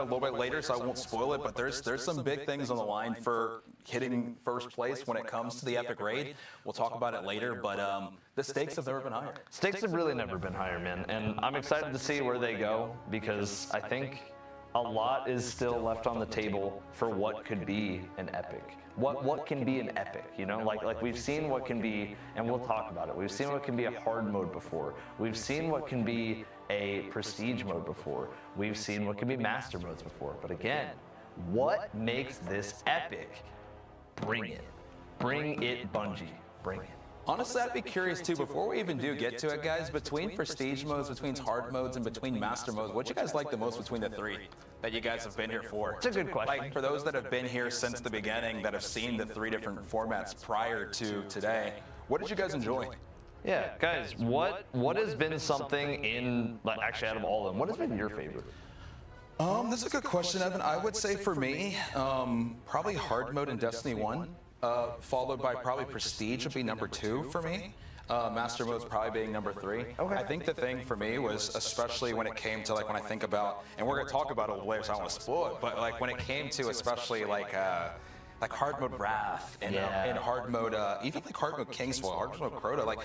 a little bit later, so I won't spoil it, but there's some big things on the line for hitting first place when it comes to the Epic Raid. We'll talk about it later, but the stakes have never been higher. Stakes have really never been higher, man, and I'm excited to see where they go because I think a lot is still left on the table for what could be an epic. What can be an epic, you know? Like we've seen what can be, and we'll talk about it. We've seen what can be a hard mode before. We've seen what can be a prestige mode before. We've seen what can be master modes before. But again, what makes this epic? Bring it. Bring it, Bungie. Bring it. Honestly, I'd be curious too, before we even do get to it, guys, between prestige modes, between hard modes, and between master modes, what you guys like the most between the three that you guys have been here for? It's a good question. Like, for those that have been here since the beginning, that have seen the three different formats prior to today, what did you guys enjoy? Yeah, guys, what has been something in, like, actually out of all of them, what has been your favorite? This is a good question, Evan. I would say for me, probably hard mode in Destiny 1. Followed by probably Prestige would be number 2 for me. Master mode's probably being number 3. Okay. I think the thing for me was, especially when it came to, like, when I think about, and we're gonna talk about it later, so I don't want to spoil it, but like when it came to especially like hard mode Wrath and hard mode, even like hard mode Kingsfall, hard mode Crota, like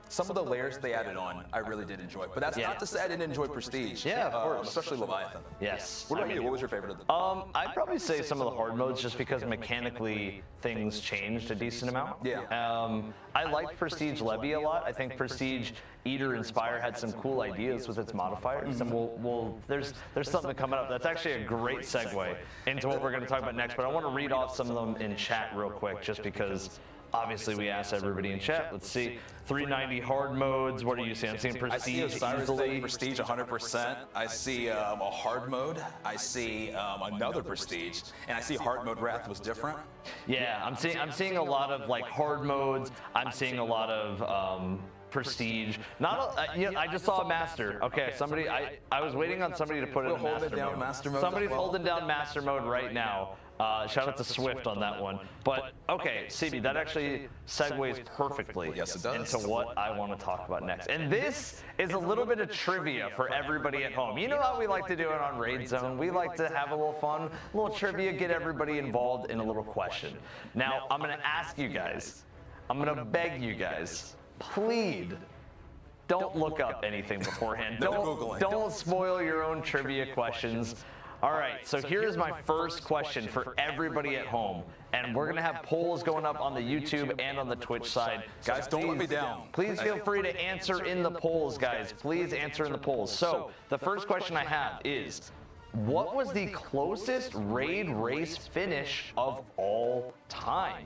some of the layers they added on, I really did enjoy. But that's not to say I didn't enjoy Prestige. Yeah, of course. Especially Leviathan. Yes. What about you? What was your favorite of them? I'd probably say some of the hard modes just because mechanically things changed a decent amount. Yeah. I liked Prestige Levy a lot. I think Prestige Eater Inspire had some cool ideas with its modifiers, and there's something coming up. That's actually a great segue into what we're going to talk about next. But I want to read off some of them in chat real quick, just because. Obviously, we asked everybody in chat. Let's see. 390 hard modes. What are you seeing? I'm seeing Prestige. I see Osiris easily. Prestige 100%. I see a hard mode. I see another Prestige, and I see hard mode Wrath was different. Yeah, I'm seeing a lot of like hard modes. I'm seeing a lot of Prestige. I just saw a master. Okay, somebody. I was waiting on somebody to put it in master mode. Somebody's holding down master mode right now. Shout out to Swift on that one. But okay, CB, that actually segues perfectly into what I want to talk about next. And this is a little bit of trivia for everybody at home. You know how we like to do it on Raid Zone? We like to have a little fun, a little trivia, get everybody involved in a little question. Now, I'm going to ask you guys, I'm going to beg you guys, plead, don't look up anything beforehand. Don't spoil your own trivia questions. All right, so here's my first question for everybody at home. And we're going to have polls going up on the YouTube and on the Twitch side. Guys, don't let me down. Please feel free to answer in the polls, guys. Please answer in the polls. So the first question I have is, what was the closest raid race finish of all time?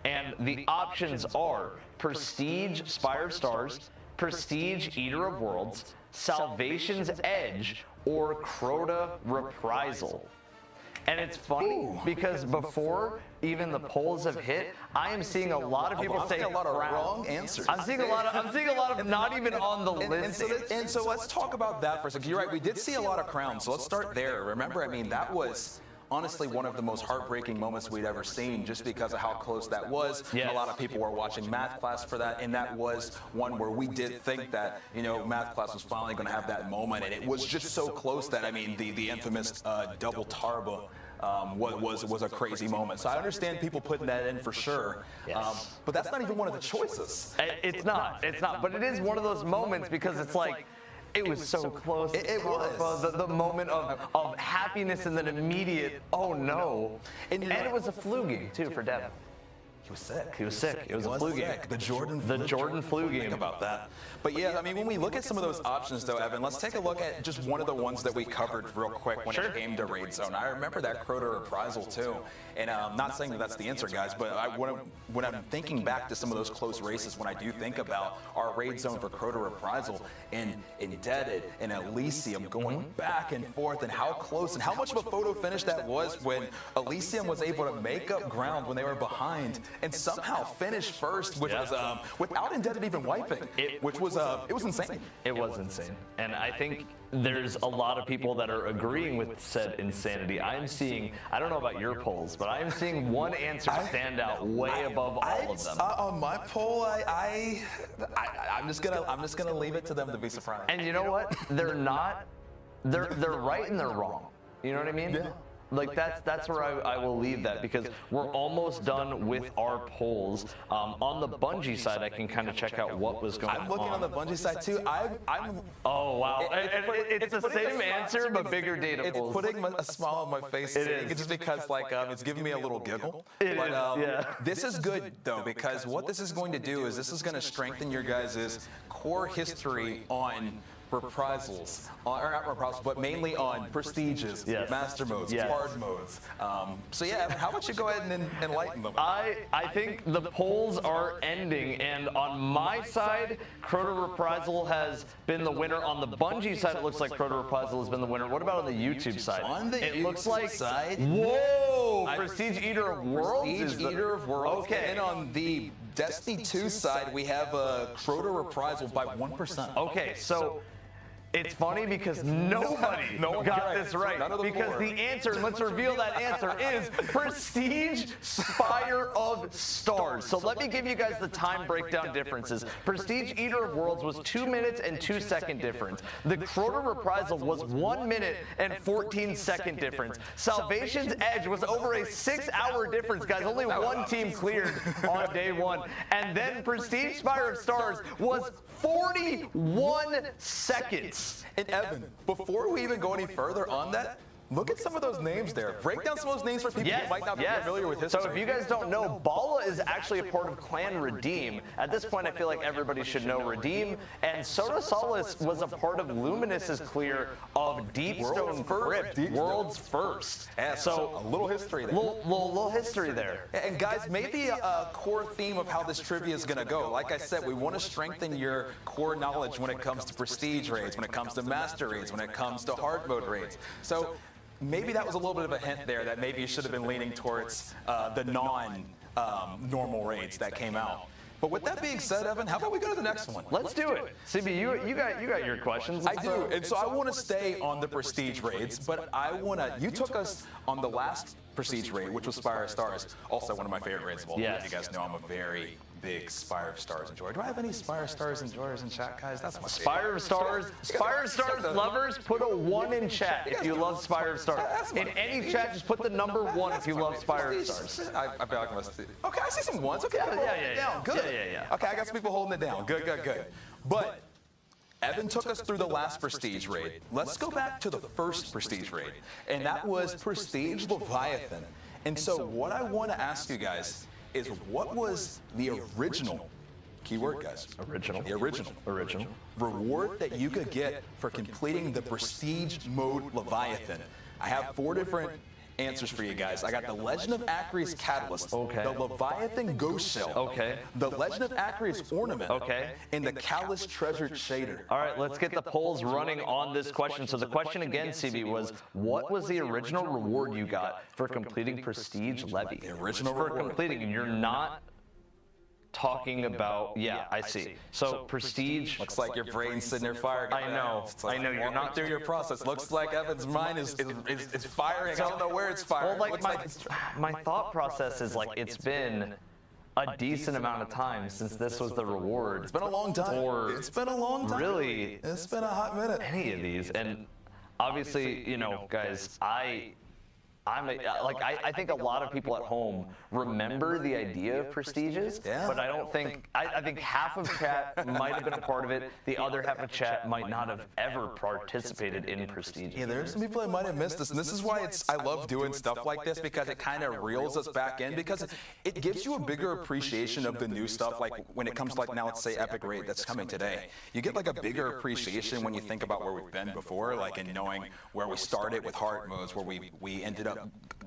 And the options are Prestige Spire of Stars, Prestige Eater of Worlds, Salvation's Edge, or Crota Reprisal. And it's funny because before even the polls have hit, I am seeing a lot of people say a lot of wrong answers. I'm seeing a lot of not even on the list. And so let's talk about that for a second. You're right, we did see a lot of crowns, so let's start there. Remember, I mean, that was honestly one of the most heartbreaking moments we'd ever seen, just because of how close that was. Yes. A lot of people were watching math class for that, and that was one where we did think that, you know, math class was finally going to have that moment, and it was just so close that, I mean, the infamous double Tarba was a crazy moment. So I understand people putting that in for sure. Yes. But that's not even one of the choices. It's not, but it is one of those moments because it's like, it was so close. It was. The moment of happiness and then immediate, oh no. And it was a flu game, too, for Devin. He was sick. He was sick. It was a flu game. The Jordan flu game. Think about that. But yeah, I mean, when we look at some of those options, though, Evan, let's take a look at just one of the ones that we covered real quick when it came to Raid Zone. I remember that Crota Reprisal, too. And I'm not saying that that's the answer, guys, but when I'm thinking back to some of those close races, when I do think about our Raid Zone for Crota Reprisal and Indebted and Elysium going back and forth, and how close and how much of a photo finish that was when Elysium was able to make up ground when they were behind and somehow finish first, which was without Indebted even wiping, which was it was insane. It was insane, and I think there's a lot of people that are agreeing with said insanity. I'm seeing, I don't know about your polls, but I'm seeing one answer stand out way above all of them. On my poll, I'm just gonna leave it to them to be surprised. And you know what? They're not they're right and they're wrong. You know what I mean? Yeah. Like that's where I will leave that, because we're almost done with our polls. On the Bungie side, I can kind of check out what was going on. I'm looking on the Bungie side too. I'm. Oh wow! It's the same answer but bigger data It's pools. putting a smile on my face. Just because like it's giving me a little giggle. Yeah. This is good though, because what this is going to do is this is going to strengthen your guys' core history on reprisals, or not reprisals, but mainly on prestiges, master modes, hard modes. So yeah, how about you go ahead and enlighten them? I think the polls are ending, and on my side, Crota Reprisal has been the winner. On the Bungie side, it looks like Crota Reprisal has been the winner. What about on the YouTube side? On the it YouTube looks like side, whoa, Prestige Eater of Worlds. Prestige Eater of Worlds. Okay. And on the Destiny 2 side, we have Crota Reprisal by 1%. Okay, so. It's funny because nobody got this right. Because the answer, and let's reveal that answer, is Prestige Spire of Stars. So let me give you guys the time breakdown differences. Prestige Eater of Worlds was 2 minutes and 2 second difference. The Crota Reprisal was 1 minute and 14-second difference. Salvation's Edge was over a 6-hour difference, guys. Only one team cleared on day one. And then Prestige Spire of Stars was 41 seconds. And Evan, before we even go any further on that, look at some of those names there. Break down some of those names for people who might not be familiar with history. So if you guys don't know, Bala is actually a part of Clan Redeem. At this point, I feel like everybody should know Redeem. And Soda Solace was a part of Luminous's clear of Deepstone Crypt, World's First. Yeah, so a little history there. Little history there. And guys, maybe a core theme of how this trivia is going to go. Like I said, we want to strengthen your core knowledge when it comes to prestige raids, when it comes to master raids, when it comes to hard mode raids. So maybe that was a little bit of a hint there that maybe you should have been leaning towards the non-normal raids that came out. But with that being said, Evan, how about we go to the next one? Let's do it. CB, you got your questions. I do, and so I want to stay on the prestige raids, but I want to. You took us on the last prestige raid, which was Spire of Stars, also one of my favorite raids of all time. You guys know I'm a very big Spire of Stars enjoyer. Do I have any Spire of Stars enjoyers in chat, guys? That's my Spire of Stars. Spire of Stars lovers, put a 1 in chat if you love Spire of Stars. In any chat, just put the number 1 if you love Spire of Stars. I feel like I must. Okay, I see some ones. Okay, yeah. Good. Yeah. Okay, I got some people holding it down. Good. But Evan took us through the last Prestige raid. Let's go back to the first Prestige raid, and that was Prestige Leviathan. And so what I want to ask you guys is, what was the original, keyword guys, the original reward that you could get for completing the Prestige mode Leviathan? I have 4 different answers for you guys. I got the Legend of Acreus Catalyst, the Leviathan Ghost Shell, the Legend of Acreus Ornament, and the Callous Treasure Shader. All right, let's get the polls running on this question. So the question again, CB, was what was the original reward you got for completing Prestige Levy? The original reward. For completing, and you're not talking about, I see. So Prestige. Looks like your brain's sitting there firing. I know. You're not through your process. Looks like Evan's mind is firing. I don't know where it's firing. Well, my thought process is like, it's been a decent amount of time since this was the reward. It's been a long time. It's been a long time. Really. It's been a hot minute. Any of these, and obviously, guys, I think a lot of people at home remember the idea of prestiges, but I don't think, I think half of chat might have been a part of it. The other half of chat might not have ever participated in prestiges. Yeah, there's some people that might have missed this, and this is why I love doing stuff like this, because it kind of reels us back in, because it gives you a bigger appreciation of the new stuff. Like when it comes to, like, now let's say Epic Raid that's coming today, you get like a bigger appreciation when you think about where we've been before, like, and knowing where we started with hard modes, where we ended up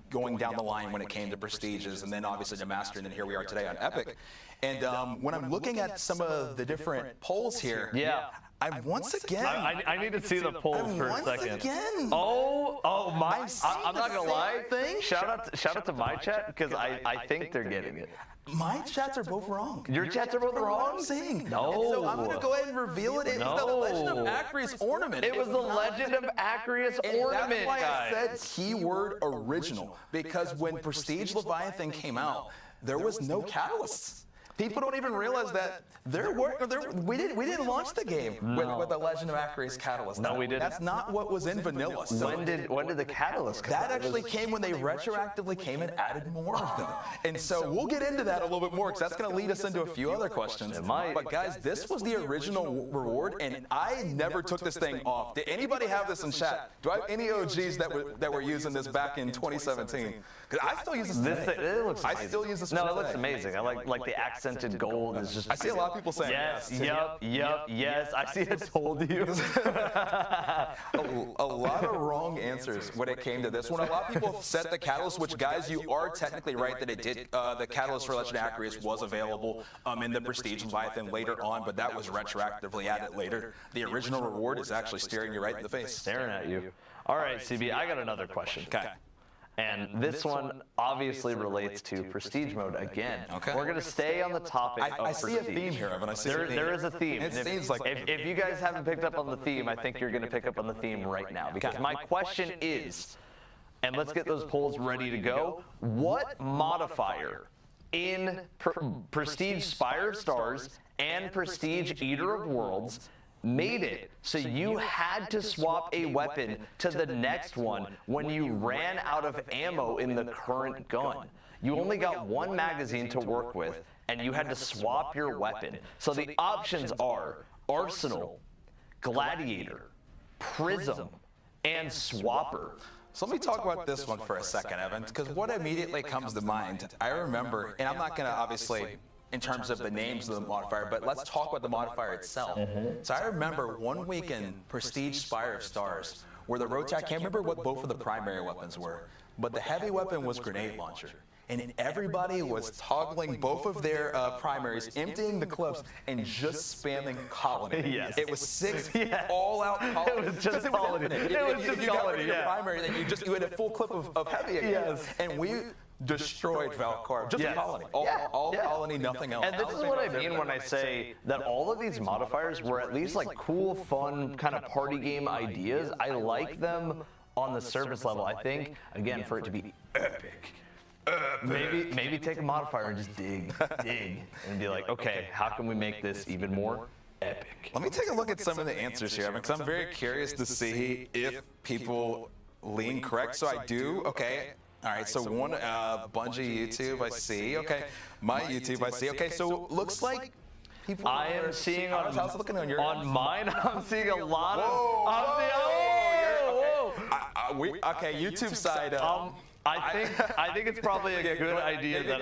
going down the line when it came to prestiges, and then obviously to master, and then here we are today on Epic. And when I'm looking at some of the different polls here, I'm once again. I need to see the polls for a second. Again. Oh my! I'm not gonna lie. Shout out to my chat, because I think they're getting it. My chats are both wrong. Your chats are both wrong? What I'm saying. No. And so I'm going to go ahead and reveal it. It was the Legend of Acreus Ornament. It was the Legend of Acreus Ornament, that's why guys. I said keyword original, because when Prestige Leviathan came out, there was no catalysts. People don't even realize that we didn't launch the game with the Legend of Acraeus Catalyst. No, we didn't. That's not what was in vanilla. So when did the Catalyst come? that actually came when they retroactively came and added more of them. And so we'll get into that a little bit more because that's going to lead us into a few other questions. It might. But guys, this was the original reward, and I never took this thing off. Did anybody have this in chat? Do I have any OGs that were using this back in 2017? Because I still use this today. It looks amazing. I still use this. No, it looks amazing. I like the accented gold. Is just. I see a lot of people saying yes. yes. Yes. I see. I told you. A lot of wrong answers when it came to this one. A lot of people said the Catalyst, which, guys, you are technically right that it did. The Catalyst for Legend of Acraeus was available in the Prestige Leviathan later on, but that was retroactively added later. The original reward is actually staring you right in the face. Staring at you. All right, CB, I got another question. Okay. And this one obviously relates to Prestige mode again. Okay. We're going to stay on the topic of I Prestige. see a theme here, Evan. I see a theme. There is a theme. It seems like if you guys haven't picked up on the theme, I think you're going to pick up on the theme right now. Because my question is, and let's get those polls ready to go, what modifier in Prestige Spire of Stars and Prestige Eater of Worlds made it so you had to swap a weapon to the next one when you ran out of ammo in the current gun? You only got one magazine to work with, and you had to swap your weapon. So the options are Arsenal, Gladiator, Prism, and Swapper. So let me talk about this one for a second, Evan, because what immediately comes to mind, I remember, and I'm not going to obviously in terms of the names of the modifier, but let's talk about the modifier itself. So I remember one week in Prestige Spire of Stars where the Rotac, I can't remember what both of the primary weapons were, but the heavy weapon was grenade launcher. And everybody was toggling both of their primaries, emptying the clips, and just spamming colony. Yes. It was 6 all-out colony. It was just colony. If you got rid of your primary, then you had a full clip of heavy again. Yes. And we destroyed Valkyr, just Yes. colony. All colony, nothing else. And this is what I mean when I say that all of these modifiers were at least like cool, fun, kind of party game ideas. I like them on the surface level. I think, again, for it to be epic, maybe take a modifier and just dig, and be like, okay, how can we make this even more epic? Let me take a look at some of the answers here, because I'm very curious to see if people lean correct. So I do, okay. All right, so one, Bungie YouTube, I see. Okay, my YouTube, I see. Okay, so looks like people. I am seeing on how's it looking on your on mine. I'm seeing a lot of. Okay, YouTube side. I think it's probably a good idea that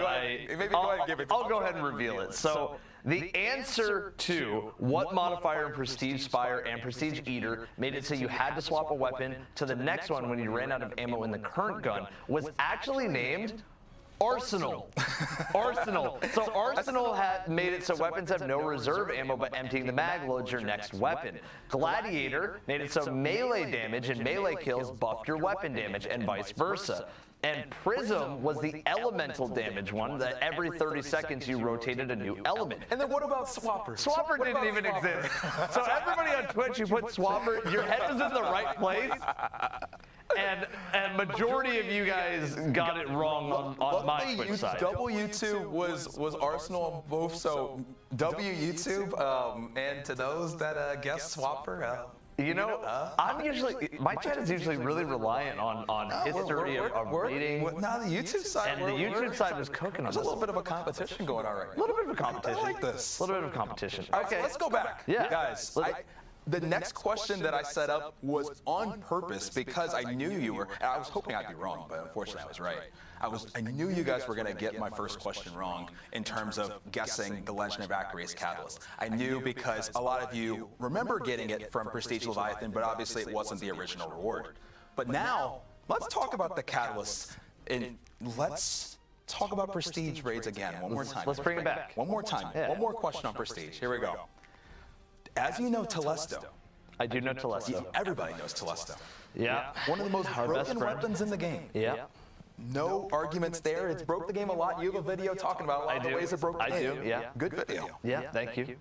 I'll go ahead and reveal it. So the answer to what modifier in Prestige Spire and Prestige Eater made it so you had to swap a weapon to the next one when you ran out of ammo in the current gun was actually named Arsenal. Arsenal. So Arsenal had made it so weapons have no reserve ammo, but emptying the mag loads your next weapon. Gladiator made it so melee damage and melee kills buff your weapon damage, and vice versa. And Prism was the elemental damage one that every 30 seconds you rotated a new element. And then what about Swapper? Swapper didn't even exist. So everybody on Twitch, you put Swapper, your head was in the right place. And majority of you guys got it wrong on my Twitch side. Double YouTube was Arsenal both, so W YouTube, and to those that guess Swapper, you know, my chat is usually really reliant on history of reading. Now the YouTube side, and the YouTube side was cooking on this. There's a little bit of a competition going on right now. A little bit of a competition. I like this. A little bit of a competition. Okay, let's go back. Yeah. Guys, the next question that I set up was on purpose because I knew you were, and I was hoping I'd be wrong, but unfortunately I was right. I knew you guys were going to get my first question wrong in terms of guessing the Legend of Acraeus Catalyst. I knew because a lot of you remember getting it from Prestige Leviathan, but obviously it wasn't the original reward. But now, let's talk about the Catalyst, and let's talk about Prestige raids again one more time. Let's bring it back. One more time. Yeah. One more question on Prestige. Here we go. As you know, Telesto. I do know Telesto. Everybody knows Telesto. Yeah. One of the most broken weapons in the game. Yeah. No arguments there. It's broke the game a lot. You have a video talking about a lot of the ways it broke the game. I do, yeah. Good video. Yeah, thank you.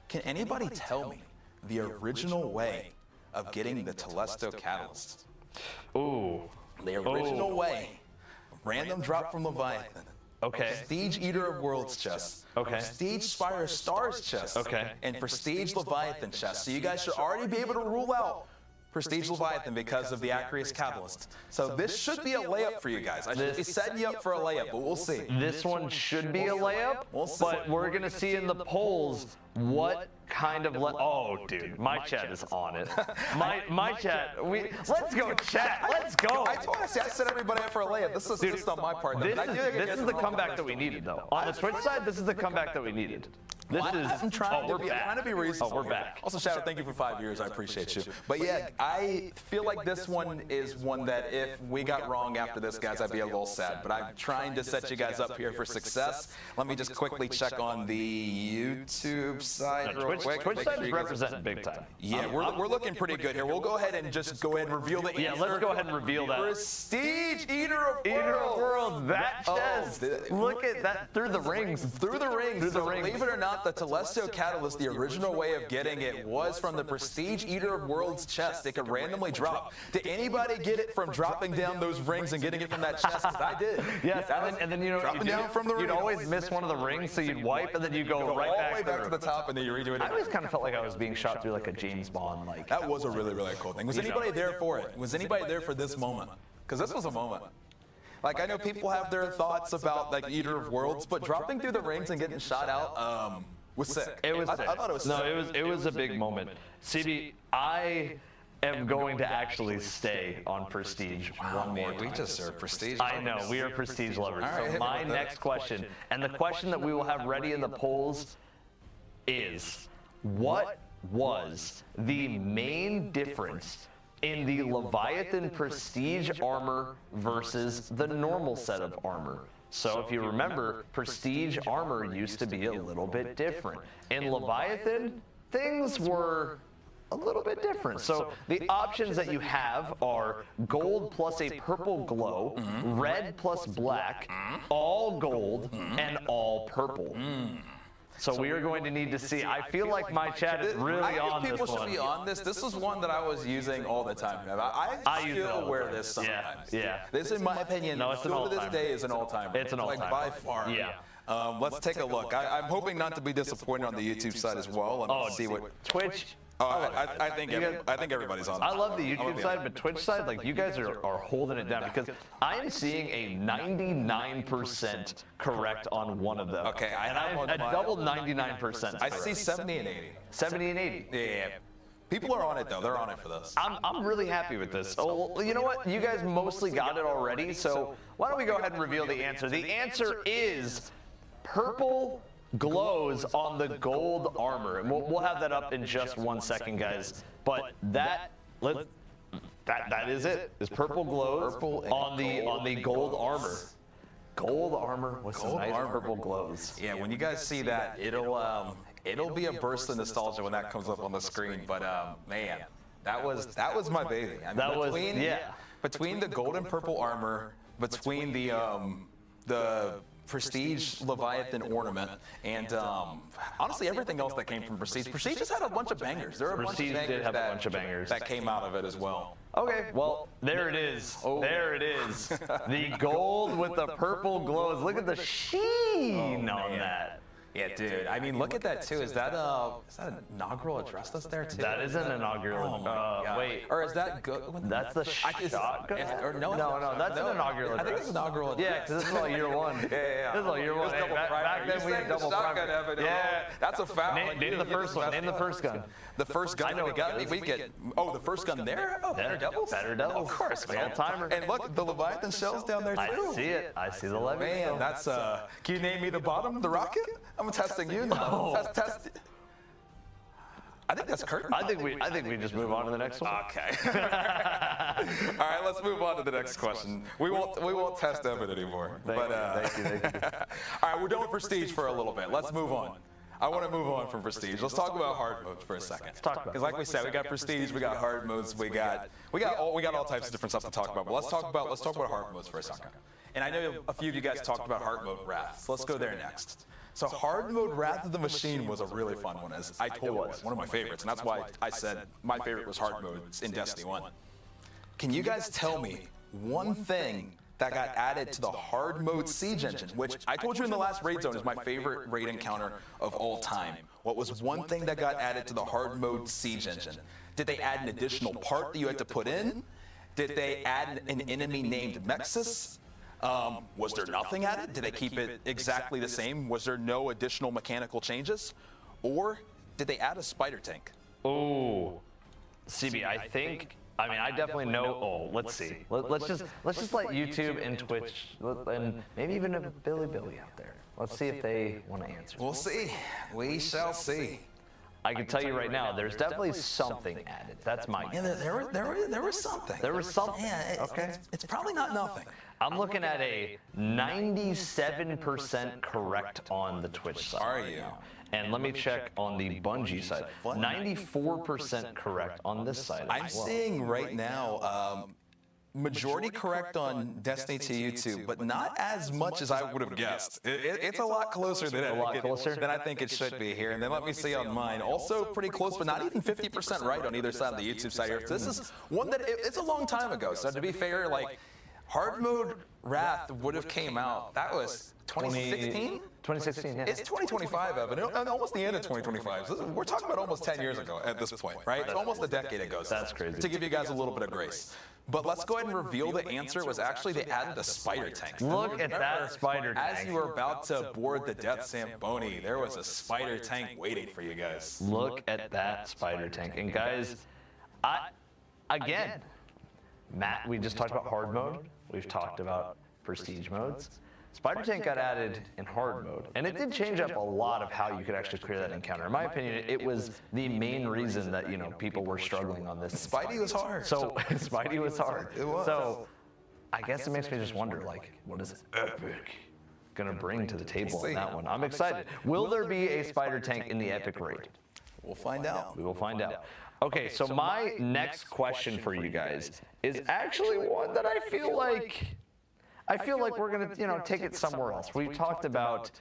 Can anybody tell me the original way of getting the Telesto Catalyst? Ooh. The original way. Random drop from Leviathan. Okay. Prestige Eater of Worlds chest. Okay. Prestige Spire of Stars chest. Okay. And Prestige Leviathan chest. So you guys should already be able to rule out Prestige Leviathan because of the Acreus Catalyst. So this should be a layup for you guys. I should be setting you up for a layup, but we'll see. This one should be a layup, We'll see. but we're going to see in the polls what kind of oh, dude, my chat is on it. My chat, let's go chat, let's go. I set everybody up for a layup. This is just on my part. This is the comeback that we needed, though. On the Twitch side, this is the comeback that we needed. I'm trying to be reasonable. Oh, we're back. Also, Shadow, thank you for 5 years. I appreciate you. But yeah, I feel like this one is one that if we got wrong after this, guys, I'd be a little sad. But I'm trying to set you guys up here for success. Let me just quickly check on the YouTube side real quick. Twitch side is representing big time. Yeah, we're looking pretty good here. We'll go ahead and just reveal the answer. Yeah, let's go ahead and reveal that. Prestige Eater of Worlds. That chest. Look at that through the rings. Through the rings. Believe it or not, the Telestio Catalyst, the original way of getting it was from the Prestige Eater of Worlds chest. It could randomly drop. Did anybody get it from dropping down those rings and getting it from that chest? Because I did. Yes, and then dropping down from the ring. You'd always miss one of the rings, so you'd wipe, and then you go right all the way back to the top, and then you redo it. I always kind of felt like I was being shot through like a James Bond. That was a really, really cool thing. Was anybody there for it? Was anybody there for this moment? Because this was a moment. Like, I know people have their thoughts about like Eater of Worlds, but dropping through the rings and getting shot out was sick. It was sick. I thought it was sick. No, it was a big moment. CB, I am going to actually stay on Prestige one more time. We just are Prestige. I know, we are Prestige lovers. So my next question, and the question that we will have ready in the polls is, what was the main difference in the Leviathan Prestige armor versus the normal set of armor? So if you remember, Prestige armor used to be a little bit different. In Leviathan, things were a little bit different. So the options that you have are gold plus a purple glow, red plus black, all gold, and all purple. So we are going to need to see. I feel like my chat is really on this one. I think people should be on this. This is one that I was using all the time. I still wear this sometimes. Yeah. This, in my opinion, still to this day is an all-timer. It's an all-timer. Like, by far. Yeah. Let's take a look. I'm hoping not to be disappointed on the YouTube side as well. Let me see what Twitch. I think everybody's on. I love the YouTube side, but Twitch side, like you guys are holding it down because I'm seeing a 99% correct on one of them. Okay, and I'm a double 99%. I see 70 and 80. 70 and 80. Yeah. People are on it though. They're on it for this. I'm really happy with this. Oh, well, you know what? You guys mostly got it already, so why don't we go ahead and reveal the answer? The answer is purple glows on the gold armor, and we'll have that up in just 1 second, guys. But that is it. Is purple glows on the gold armor. Gold armor with some nice purple glows. Yeah, when you guys see that, it'll be a burst of nostalgia when that comes up on the screen. But man, that was my baby. I mean, between the gold and purple armor, between the Prestige Leviathan ornament, and honestly everything else that came from Prestige. Prestige just had a bunch of bangers. There were Prestige did have a bunch of bangers that came out of it as well. Okay, well, there it is. There it is. The gold with the purple glows. Look at the sheen on that. Yeah, dude. I mean, look at that too. Is that an inaugural address that's there too? That is an inaugural. Wait. Or is that good? That's the shotgun. No, that's an inaugural address. I think it's inaugural address. Yeah, because this is all year one. Yeah. This is all year one. Hey, back then we had double shotgun. Yeah, that's a foul. Name the first one. Name the first gun. The first gun we got. We get. Oh, the first gun there. Oh, Better Devils. Better Devils. Of course, man. Old timer. And look, the Leviathan shells down there too. I see it. I see the Leviathan. Man, that's Can you name me the bottom? The rocket? I'm testing you now. Test. I think that's curtain. I think we just move on to the next one. Okay. All right, let's move on to the next question. We won't test Evan anymore. Thank you. All right, we're done with Prestige for a little bit. Let's move on. I want to move on from Prestige. Let's talk about hard modes for a second. Let's talk about it. Because like we said, we got Prestige, we got hard modes, we got all types of different stuff to talk about. But let's talk about hard modes for a second. And I know a few of you guys talked about hard mode Wrath. So let's go there next. So hard mode Wrath of the Machine was a really fun one, as I told you, it was one of my favorites, and that's why I said my favorite was hard mode in Destiny 1. Can you guys tell me one thing that got added to the hard mode siege engine, which I told you in the last raid zone is my favorite raid encounter of all time. What was one thing that got added to the hard mode siege engine? Did they add an additional part that you had to put in? Did they add an enemy named Mexus? Was there nothing added? Did they keep it exactly the same? Was there no additional mechanical changes? Or did they add a spider tank? Oh, CB, I think. I mean, I definitely know. Oh, let's see. Let's just let YouTube and Twitch and maybe even a Billy out there. Let's see if they want to answer. We'll see. We shall see. I can tell you right now, there's definitely something added. That's my guess. Yeah, there was something. There was something. Yeah, Okay. It's probably not nothing. I'm looking at a 97% correct on the Twitch side. Are you? And let me check on the Bungie side. 94% correct on this side. I'm seeing right now majority correct on Destiny 2 YouTube, but not as much as I would have guessed. It's a lot closer than I think it should be here. And then let me see on mine. Also pretty close, but not even 50% right on either side of the YouTube side here. So this is one that it's a long time ago. So to be fair, like hard mode Wrath would have came out. That was 2016? 2016, yeah. It's 2025, Evan. Almost the end of 2025. So we're talking about almost 10 years ago at this point, right? It's almost a decade ago. That's crazy. To give you guys a little bit of grace. But let's go ahead and reveal the answer. It was actually they added a spider tank. Look at that spider tank. As you were about to board the Death Zamboni, there was a spider tank waiting for you guys. Look at that spider tank. And guys, again, Matt, we just talked about hard mode. We've talked about prestige modes. Spider Tank got added in hard mode, and it did change up a lot of how you could actually clear that encounter. In my opinion, it was the main reason that people were struggling on this. Spidey was hard. So Spidey was hard. It was. So I guess it makes me just wonder, like, what is Epic gonna bring to the table on that one? I'm excited. Will there be a Spider Tank in the Epic raid? We'll find out. We will find out. Okay, so my next question for you guys is actually one that I feel like we're gonna, take it somewhere else. We've talked about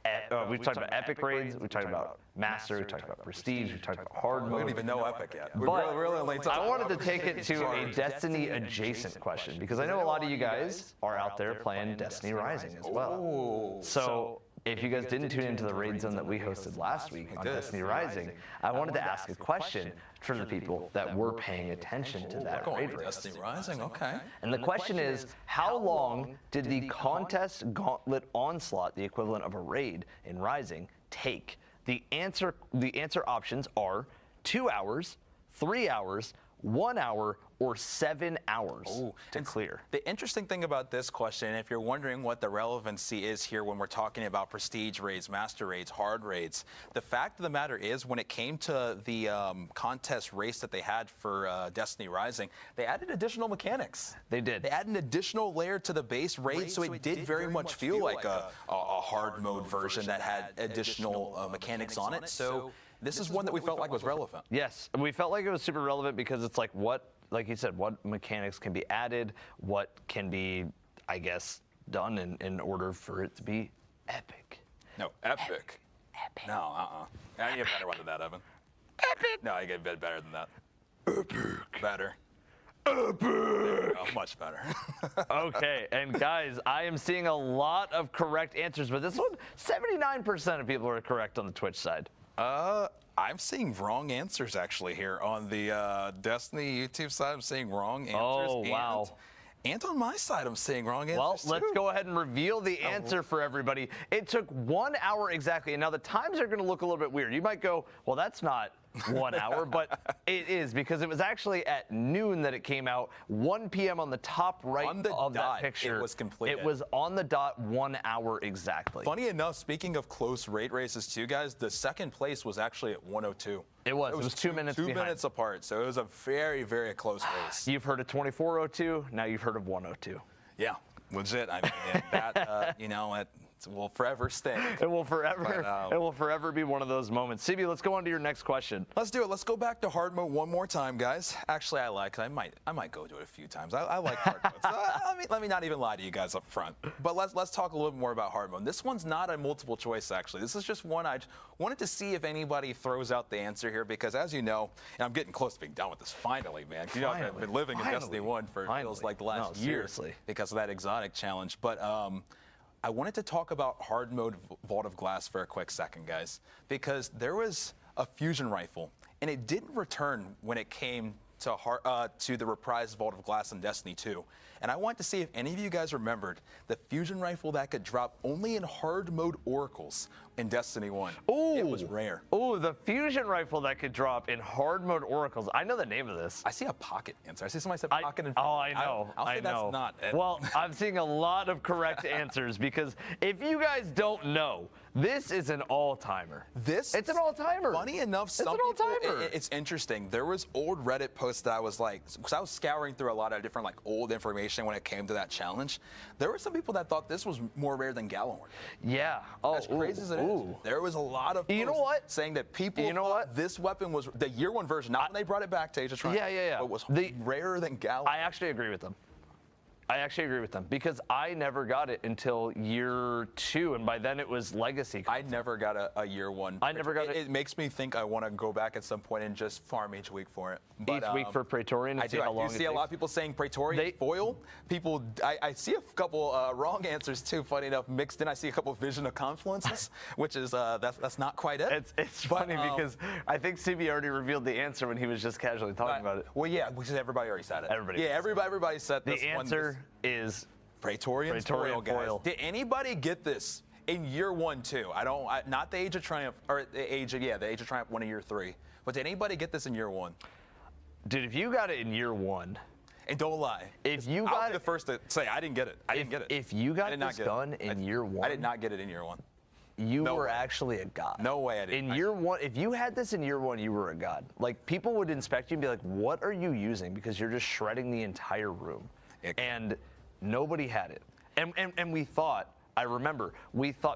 epic raids, we talked about master, we talked about prestige, we talked about hard mode. We don't even know epic yet. But I wanted to take it to a Destiny adjacent question because I know a lot of you guys are out there playing Destiny Rising as well. So if you guys didn't tune into the raid zone that we hosted last week on Destiny Rising, I wanted to ask a question for the people that were paying attention to that raid race. Destiny Rising, okay. And the question is, how long did the contest gauntlet onslaught, the equivalent of a raid in Rising, take? The answer options are 2 hours, 3 hours, 1 hour, or 7 hours to clear. The interesting thing about this question, if you're wondering what the relevancy is here when we're talking about prestige raids, master raids, hard raids, the fact of the matter is when it came to the contest race that they had for Destiny Rising, they added additional mechanics. They did. They added an additional layer to the base raid, so it did very much feel like a hard mode version that had additional mechanics on it. So this is one that we felt like was relevant. Yes, we felt like it was super relevant because it's like like you said, what mechanics can be added, what can be, I guess, done in order for it to be epic. No, epic. Epic. No, I get a better one than that, Evan. Epic. No, I get a bit better than that. Epic. Better. Epic. Oh, much better. Okay, and guys, I am seeing a lot of correct answers, but this one, 79% of people are correct on the Twitch side. I'm seeing wrong answers actually here on the Destiny YouTube side. I'm seeing wrong answers. Oh, wow. And on my side, I'm seeing wrong answers. Well, let's go ahead and reveal the answer for everybody. It took 1 hour exactly. And now the times are going to look a little bit weird. You might go, well, that's not 1 hour, but it is because it was actually at noon that it came out, 1 p.m. on the top right of that picture. It was completed. It was on the dot 1 hour exactly. Funny enough, speaking of close rate races too, guys, the second place was actually at 102. It was 2 minutes behind. 2 minutes apart, so it was a very, very close race. You've heard of 2402, now you've heard of 102. Yeah, legit. I mean, that, at will forever stay. It will forever be one of those moments. CB, let's go on to your next question. Let's do it. Let's go back to hard mode one more time, guys. Actually, I might go to it a few times. I like hard mode. So, let me not even lie to you guys up front. But let's talk a little bit more about hard mode. This one's not a multiple choice, actually. This is just one I wanted to see if anybody throws out the answer here, because as you know, and I'm getting close to being done with this finally, man. You know, I've been living in Destiny 1 for feels like the last year because of that exotic challenge. But I wanted to talk about hard mode Vault of Glass for a quick second, guys, because there was a fusion rifle, and it didn't return when it came to the reprised Vault of Glass in Destiny 2. And I want to see if any of you guys remembered the fusion rifle that could drop only in hard mode oracles in Destiny 1. Ooh. It was rare. Ooh, the fusion rifle that could drop in hard mode oracles. I know the name of this. I see a pocket answer. I see somebody said pocket. I know. I'll say that's not it. Well, I'm seeing a lot of correct answers, because if you guys don't know, this is an all-timer. It's an all-timer. Funny enough, it's interesting. There was old Reddit posts that I was like, because I was scouring through a lot of different like old information when it came to that challenge. There were some people that thought this was more rare than Gallahorn. Yeah. Oh, as crazy as it is. There was a lot of posts saying that people thought this weapon was the year 1 version, not when they brought it back to Age of Triumph. Yeah. But was rarer than Gallahorn. I actually agree with them. Because I never got it until year 2, and by then it was legacy content. I never got a year 1. I never got it. It makes me think I want to go back at some point and just farm each week for it. But, each week for Praetorian. I do see a lot of people saying Praetorian foil. People, I see a couple wrong answers too. Funny enough, mixed in. I see a couple Vision of Confluences, which is that's not quite it. It's funny because I think CB already revealed the answer when he was just casually talking about it. Well, yeah, because everybody already said it. Everybody said this. The answer is Praetorian foil, guys. Did anybody get this in year 1 too? Not the Age of Triumph, or the Age of Triumph 1 in year 3. But did anybody get this in year 1? Dude, if you got it in year 1, and don't lie, I'll be the first to say I didn't get it. I didn't get it. If you got this gun in year 1, I did not get it in year 1. You were actually a god. No way I didn't. In year 1, if you had this in year 1, you were a god. Like, people would inspect you and be like, "What are you using?" Because you're just shredding the entire room. And nobody had it. And we thought, I remember,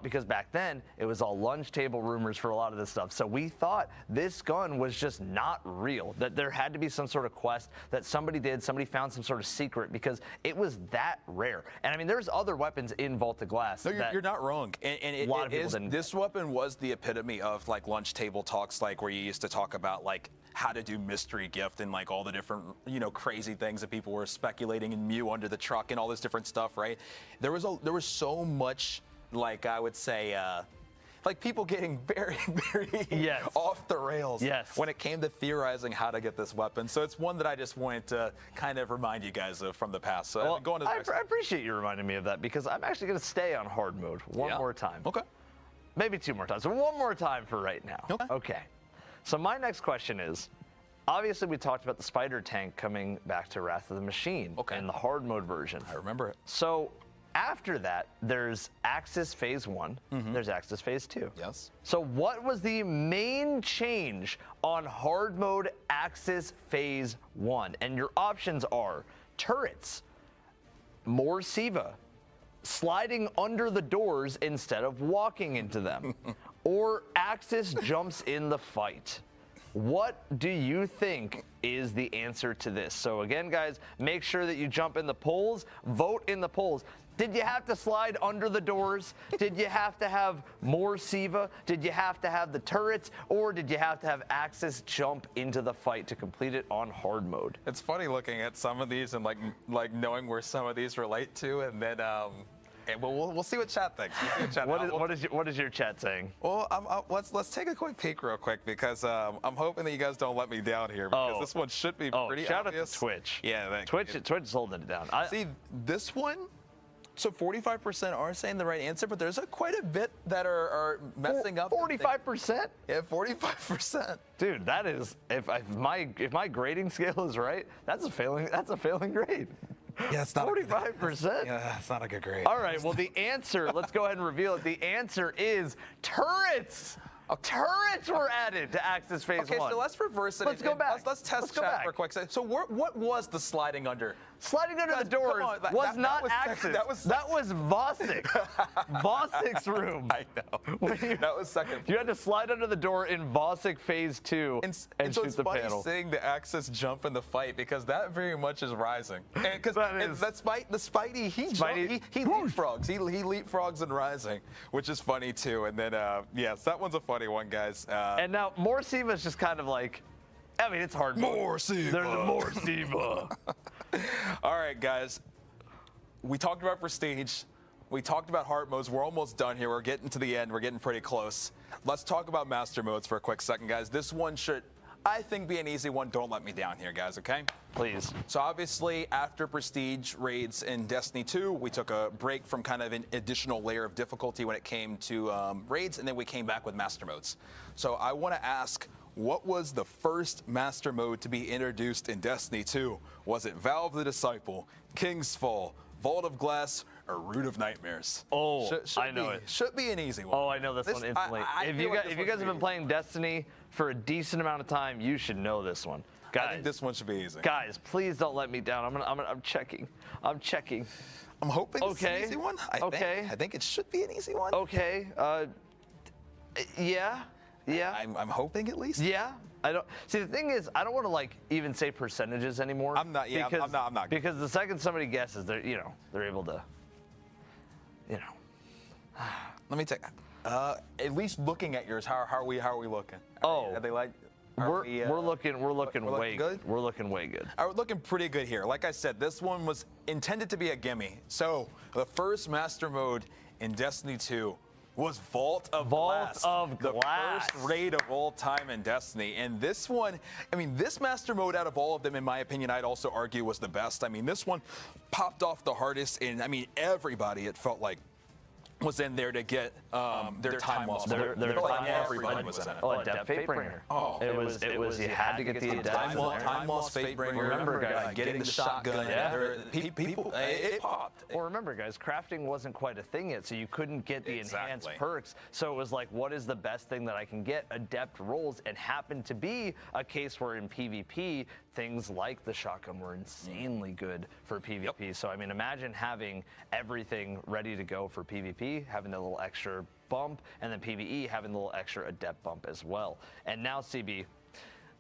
because back then it was all lunch table rumors for a lot of this stuff. So we thought this gun was just not real, that there had to be some sort of quest that somebody found some sort of secret, because it was that rare. And I mean, there's other weapons in Vault of Glass. No, you're not wrong. And a lot of people didn't. This weapon was the epitome of like lunch table talks, like where you used to talk about like how to do mystery gift and like all the different, crazy things that people were speculating in Mew under the truck and all this different stuff, right? There was so much, like I would say, like people getting very, very off the rails when it came to theorizing how to get this weapon. So it's one that I just wanted to kind of remind you guys of from the past. So going to the next I appreciate you reminding me of that, because I'm actually going to stay on hard mode one more time. Okay. Maybe 2 more times. So one more time for right now. Okay. So my next question is, obviously we talked about the spider tank coming back to Wrath of the Machine in the hard mode version. I remember it. So after that, there's Axis Phase 1, there's Axis Phase 2. Yes. So what was the main change on hard mode Axis Phase 1? And your options are turrets, more Siva, sliding under the doors instead of walking into them, or Axis jumps in the fight. What do you think is the answer to this? So again, guys, make sure that you jump in the polls, vote in the polls. Did you have to slide under the doors? Did you have to have more Siva? Did you have to have the turrets? Or did you have to have Axis jump into the fight to complete it on hard mode? It's funny looking at some of these and like knowing where some of these relate to, and then we'll see what chat thinks. What is your chat saying? Well, let's take a quick peek real quick, because I'm hoping that you guys don't let me down here, because this one should be pretty shout obvious. Out to Twitch. Yeah, Twitch is holding it down. See this one. So 45% are saying the right answer, but there's quite a bit that are messing up. 45%? Yeah, 45%. Dude, that is, if my grading scale is right, that's a failing grade. Yeah, it's not 45%. Yeah, that's not a good grade. All right, well, the answer, let's go ahead and reveal it. The answer is turrets. Turrets were added to Axis Phase 1. Okay, so let's reverse it. Let's go back. Let's test chat for a quick second. So what was the sliding under? Sliding under the doors was not Axis. That was Vosik. Vosik's room. I know. That was second. You had to slide under the door in Vosik Phase 2 and so shoot it's the funny panel. seeing the Axis jump in the fight because that very much is rising. Because the Spidey, he leapfrogs. He leapfrogs in rising, which is funny too. And then, yes, that one's a funny one, guys. And now more Siva is just kind of like, I mean, it's hard. More Siva. There's more Siva. All right, guys. We talked about Prestige. We talked about hard modes. We're almost done here. We're getting to the end. We're getting pretty close. Let's talk about master modes for a quick second, guys. This one should, I think, be an easy one. Don't let me down here, guys, okay? Please. So obviously, after Prestige raids in Destiny 2, we took a break from kind of an additional layer of difficulty when it came to raids, and then we came back with master modes. So I want to ask, what was the first master mode to be introduced in Destiny 2? Was it Valve the Disciple, King's Fall, Vault of Glass, or Root of Nightmares? Oh, I know it. Should be an easy one. Oh, I know this one instantly. If you guys have been playing Destiny for a decent amount of time, you should know this one. Guys, I think this one should be easy. Guys, please don't let me down. I'm checking. I'm checking. I'm hoping it's an easy one. I think it should be an easy one. Okay. Yeah. I'm hoping at least. Yeah. I don't see. The thing is, I don't want to like even say percentages anymore. I'm not. Yeah, I'm not. Because the second somebody guesses, they're able to. Let me take. At least looking at yours, how are we looking? Are they like? We're looking way good. We're looking way good. We're looking pretty good here. Like I said, this one was intended to be a gimme. So the first master mode in Destiny 2 was Vault of Glass. The first raid of all time in Destiny. And this one, I mean, this master mode out of all of them, in my opinion, I'd also argue was the best. I mean, this one popped off the hardest, and I mean, everybody, it felt like, was in there to get their time lost. Everybody was in it. Oh, Adept Fatebringer. Oh, it was. You had to get the Adept. Time lost Fatebringer. Remember, guys, getting the shotgun. People, it popped. Well, remember, guys, crafting wasn't quite a thing yet, so you couldn't get the enhanced perks. So it was like, what is the best thing that I can get? Adept rolls, and happened to be a case where in PvP, things like the shotgun were insanely good for PvP. Yep. So I mean, imagine having everything ready to go for PvP, having the little extra bump, and then PvE having the little extra adept bump as well. And now CB,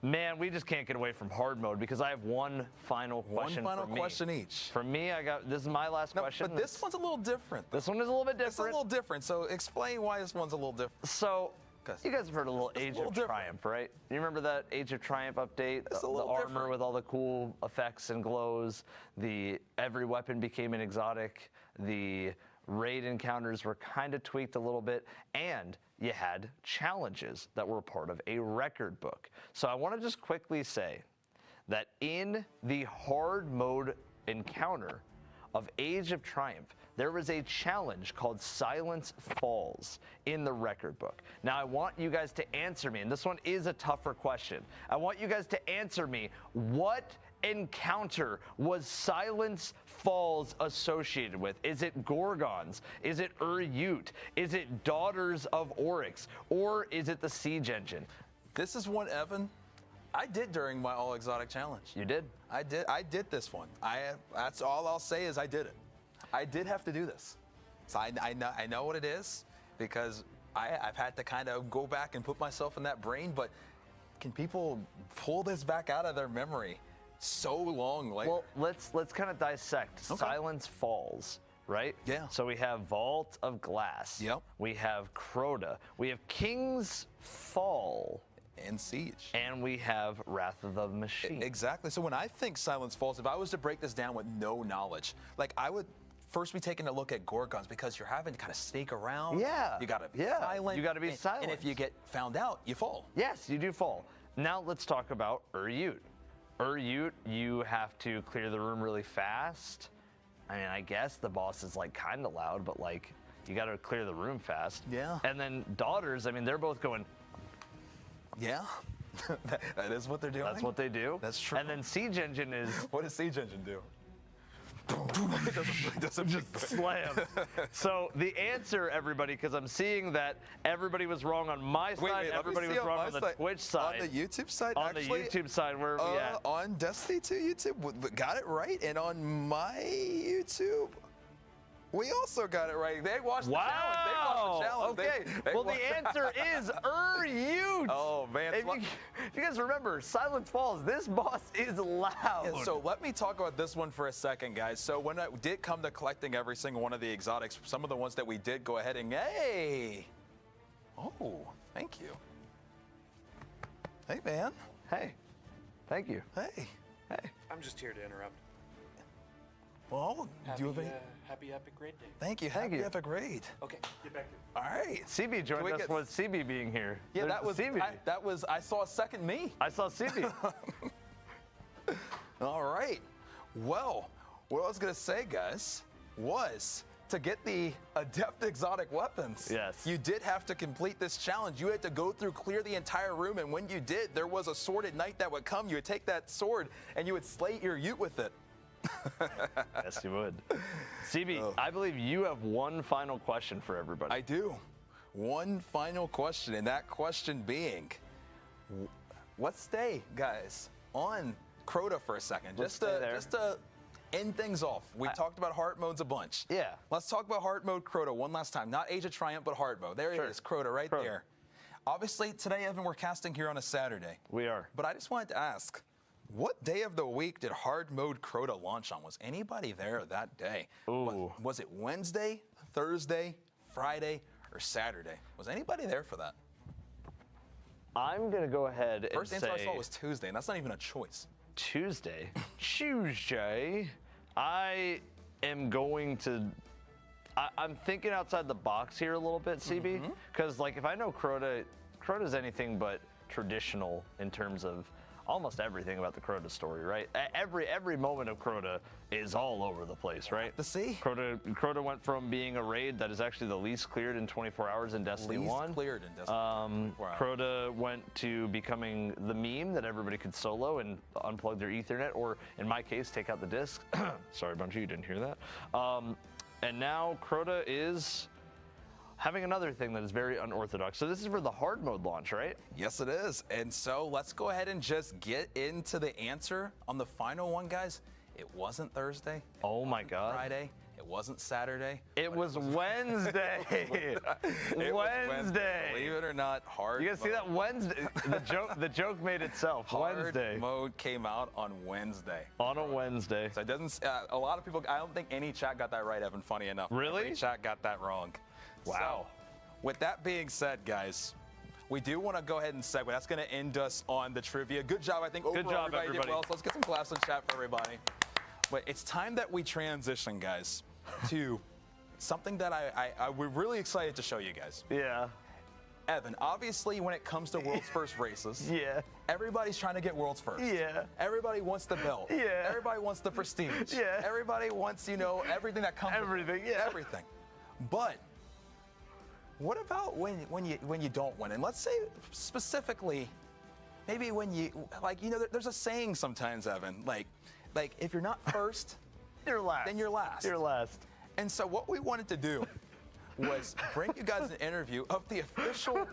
man, we just can't get away from hard mode because I have one final question. One final question each. For me, this is my last question. But this one's a little different. This one is a little bit different. It's a little different. So explain why this one's a little different. So. You guys have heard a little Age of Triumph, right? You remember that Age of Triumph update? The armor with all the cool effects and glows. Every weapon became an exotic. The raid encounters were kind of tweaked a little bit. And you had challenges that were part of a record book. So I want to just quickly say that in the hard mode encounter of Age of Triumph, there was a challenge called Silence Falls in the record book. Now, I want you guys to answer me, and this one is a tougher question. I want you guys to answer me, what encounter was Silence Falls associated with? Is it Gorgons? Is it Ur-Yut? Is it Daughters of Oryx? Or is it the Siege Engine? This is one, Evan, I did during my All Exotic Challenge. You did? I did this one. That's all I'll say is I did it. I did have to do this. So I know what it is because I've had to kind of go back and put myself in that brain, but can people pull this back out of their memory so long later? Well, let's kind of dissect Silence Falls, right? Yeah. So we have Vault of Glass. Yep. We have Crota. We have King's Fall. And Siege. And we have Wrath of the Machine. Exactly. So when I think Silence Falls, if I was to break this down with no knowledge, like I would first be taking a look at Gorgons because you're having to kind of sneak around. Yeah. You got to be silent. You got to be silent. And if you get found out, you fall. Yes, you do fall. Now let's talk about Ur-Yut. Ur-Yut, you have to clear the room really fast. I mean, I guess the boss is like kind of loud, but like you got to clear the room fast. Yeah. And then Daughters, I mean, they're both going. Yeah. That is what they're doing. That's what they do. That's true. And then Siege Engine is. What does Siege Engine do? it doesn't just slam. So the answer, everybody, because I'm seeing that everybody was wrong on my side, everybody was wrong on the Twitch side. On the YouTube side, on actually, the YouTube side, where are we at? On Destiny 2 YouTube, got it right, and on my YouTube, we also got it right. They watched the challenge. They watched the challenge. Okay. Well, the answer is Ute. Oh, man. If you guys remember, Silence Falls, this boss is loud. Yeah, so let me talk about this one for a second, guys. So when I did come to collecting every single one of the exotics, some of the ones that we did go ahead and, hey. Oh, thank you. Hey, man. Hey. Thank you. Hey. Hey. I'm just here to interrupt. Well, do you have any? Happy Epic Raid Day. Thank you. Happy Epic Raid. Okay, get back to it. All right. CB joined us with CB being here. Yeah, There's that was CB. I saw a second me. I saw CB. All right. Well, what I was gonna say, guys, was to get the adept exotic weapons. Yes. You did have to complete this challenge. You had to go through, clear the entire room, and when you did, there was a sworded knight that would come. You would take that sword and you would slay your Ute with it. Yes, you would. CB, I believe you have one final question for everybody. I do. One final question, and that question being, let's stay, guys, on Crota for a second. Just to end things off. We talked about hard modes a bunch. Yeah. Let's talk about hard mode Crota one last time. Not Age of Triumph, but hard mode. There it is, Crota right there. Obviously, today, Evan, we're casting here on a Saturday. We are. But I just wanted to ask, what day of the week did hard mode Crota launch on? Was anybody there that day? Ooh. Was it Wednesday, Thursday, Friday, or Saturday? Was anybody there for that? I'm going to go ahead and First say answer I saw was Tuesday, and that's not even a choice. Tuesday. Tuesday. I am going to. I'm thinking outside the box here a little bit, CB, because like if I know Crota's anything but traditional in terms of almost everything about the Crota story, right? Every moment of Crota is all over the place, right? To see. Crota went from being a raid that is actually the least cleared in 24 hours in Destiny 1. Least cleared in Destiny 1. Crota went to becoming the meme that everybody could solo and unplug their Ethernet, or in my case, take out the disc. Sorry, Bungie, you didn't hear that. And now Crota is having another thing that is very unorthodox. So this is for the hard mode launch, right? Yes, it is. And so let's go ahead and just get into the answer on the final one, guys. It wasn't Thursday. Oh my God. Friday. It wasn't Saturday. It was Wednesday. It was Wednesday. Believe it or not, hard. You guys see that Wednesday? The joke made itself. Hard Wednesday. mode came out on Wednesday. On a Wednesday. So it doesn't. A lot of people. I don't think any chat got that right, Evan. Funny enough. Really? Every chat got that wrong. Wow. So, with that being said, guys, we do want to go ahead and segue. That's going to end us on the trivia. Good job, I think. Good Overall, job, everybody. Did well. So let's get some claps in chat for everybody. But it's time that we transition, guys, to something that we're really excited to show you guys. Yeah. Evan, obviously, when it comes to world's first races, Yeah. everybody's trying to get world's first. Yeah. Everybody wants the belt. Yeah. Everybody wants the prestige. Yeah. Everybody wants, everything that comes with Everything, it. yeah. Everything. But what about when you don't win? And let's say specifically, maybe when you there's a saying sometimes, Evan, like if you're not first, You're last. then you're last. You're last. And so what we wanted to do was bring you guys an interview of the official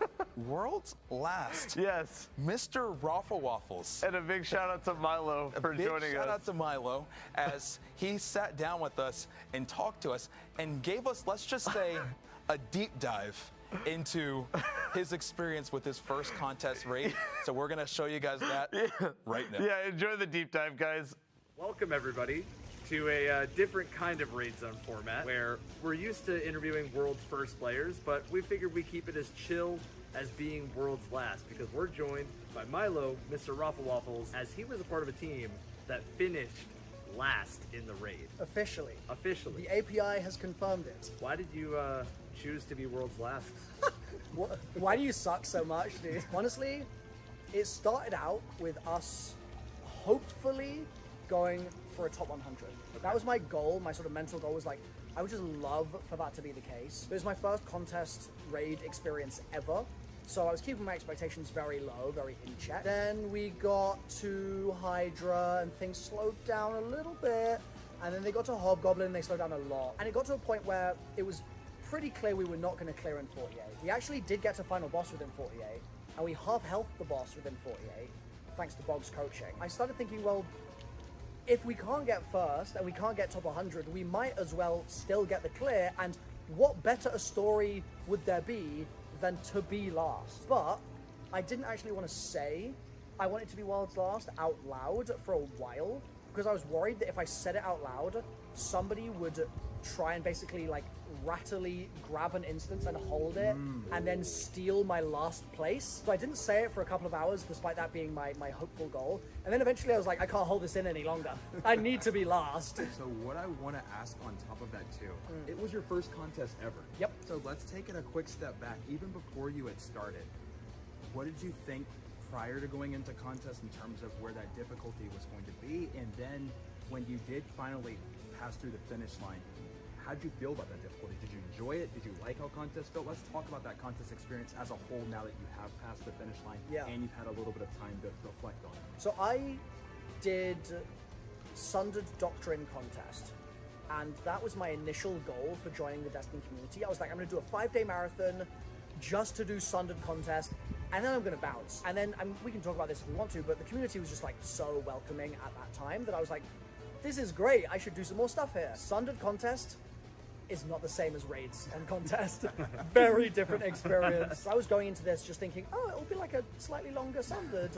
world's last, Yes. Mr. Raffle Waffles. And a big shout out to Milo for joining Shout us. out to Milo as he sat down with us and talked to us and gave us, let's just say, a deep dive into his experience with his first contest raid. So we're going to show you guys that right now. Yeah, enjoy the deep dive, guys. Welcome, everybody, to a different kind of Raid Zone format where we're used to interviewing world's first players, but we figured we keep it as chill as being world's last because we're joined by Milo, Mr. Raffle Waffles, as he was a part of a team that finished last in the raid. Officially. Officially. The API has confirmed it. Why did you choose to be world's last? Why do you suck so much, dude? Honestly, it started out with us hopefully going for a top 100. That was my goal. My sort of mental goal was like, I would just love for that to be the case. It was my first contest raid experience ever. So I was keeping my expectations very low, very in check. Then we got to Hydra and things slowed down a little bit. And then they got to Hobgoblin, and they slowed down a lot. And it got to a point where it was pretty clear we were not going to clear in 48. We actually did get to final boss within 48, and we half-healthed the boss within 48, thanks to Bog's coaching. I started thinking, well, if we can't get first, and we can't get top 100, we might as well still get the clear, and what better a story would there be than to be last? But I didn't actually want to say I wanted to be world's last out loud for a while, because I was worried that if I said it out loud, somebody would try and basically like rattly grab an instance and hold it and then steal my last place. So I didn't say it for a couple of hours, despite that being my hopeful goal. And then eventually I was like, I can't hold this in any longer. I need to be last. So what I want to ask on top of that too, it was your first contest ever. Yep. So let's take it a quick step back. Even before you had started, what did you think prior to going into contest in terms of where that difficulty was going to be? And then when you did finally pass through the finish line, how did you feel about that difficulty? Did you enjoy it? Did you like how contest felt? Let's talk about that contest experience as a whole now that you have passed the finish line and you've had a little bit of time to reflect on it. So I did Sundered Doctrine contest, and that was my initial goal for joining the Destiny community. I was like, I'm going to do a 5-day marathon just to do Sundered contest, and then I'm going to bounce. And then we can talk about this if we want to, but the community was just like so welcoming at that time that I was like, this is great, I should do some more stuff here. Sundered contest is not the same as raids and contest. Very different experience. I was going into this just thinking, oh, it'll be like a slightly longer Sundered.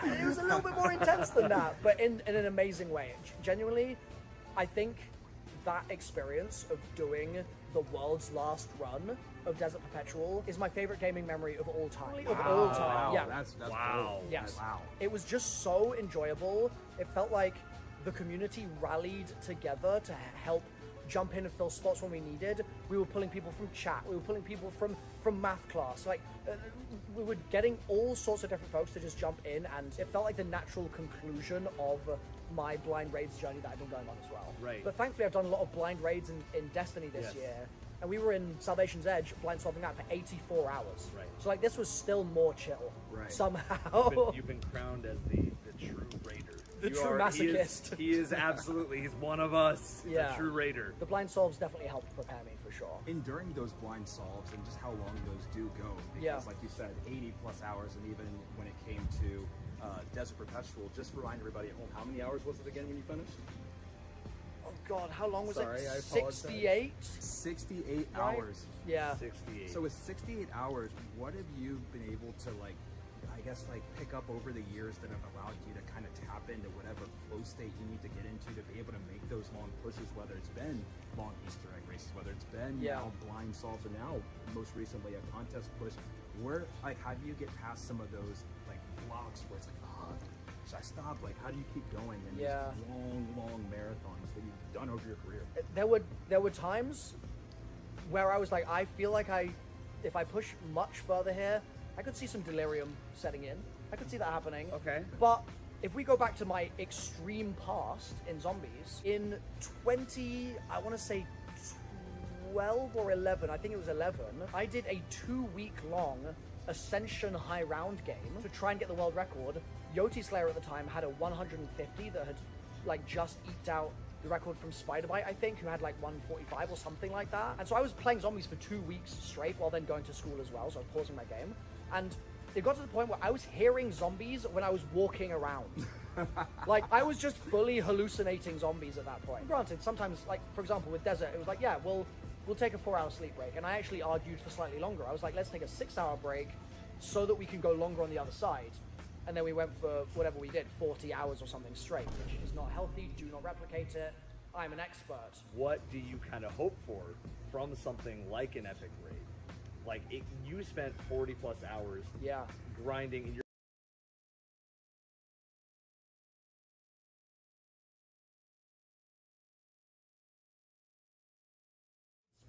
It was a little bit more intense than that, but in an amazing way. Genuinely, I think that experience of doing the world's last run of Desert Perpetual is my favorite gaming memory of all time. Of all time. Wow, Yeah. that's Wow. cool. Yes. Wow. It was just so enjoyable. It felt like the community rallied together to help jump in and fill spots when we needed. We were pulling people from chat. We were pulling people from math class. Like we were getting all sorts of different folks to just jump in, and it felt like the natural conclusion of my blind raids journey that I've been going on as well. Right. But thankfully, I've done a lot of blind raids in Destiny this year. And we were in Salvation's Edge, blind solving that for 84 hours. Right. So like this was still more chill. Right. Somehow. You've been crowned as the true raider. The You true masochist. He is absolutely, he's one of us. He's Yeah. a true raider. The blind solves definitely helped prepare me for sure. And during those blind solves and just how long those do go, because like you said, 80 plus hours, and even when it came to Desert Perpetual, just remind everybody at home, how many hours was it again when you finished? Oh God, how long was Sorry, it? I apologize. 68? 68 Right? hours. Yeah. 68. So with 68 hours, what have you been able to pick up over the years that have allowed you to kind of tap into whatever flow state you need to get into to be able to make those long pushes, whether it's been long Easter egg races, whether it's been now blind solves, and now most recently a contest push. Where, how do you get past some of those blocks where it's should I stop? How do you keep going in these long marathons that you've done over your career? There were times where I was like, I feel like if I push much further here, I could see some delirium setting in. I could see that happening. Okay. But if we go back to my extreme past in zombies, in 20, I want to say 12 or 11, I think it was 11, I did a 2-week long Ascension high round game to try and get the world record. Yoti Slayer at the time had a 150 that had just eked out the record from Spiderbite, I think, who had 145 or something like that. And so I was playing zombies for 2 weeks straight while then going to school as well, so I was pausing my game. And it got to the point where I was hearing zombies when I was walking around. I was just fully hallucinating zombies at that point. Granted, sometimes, for example, with Desert, it was we'll take a 4-hour sleep break. And I actually argued for slightly longer. I was like, let's take a 6-hour break so that we can go longer on the other side. And then we went for whatever we did, 40 hours or something straight, which is not healthy. Do not replicate it. I'm an expert. What do you kind of hope for from something like an epic raid? You spent 40 plus hours grinding in your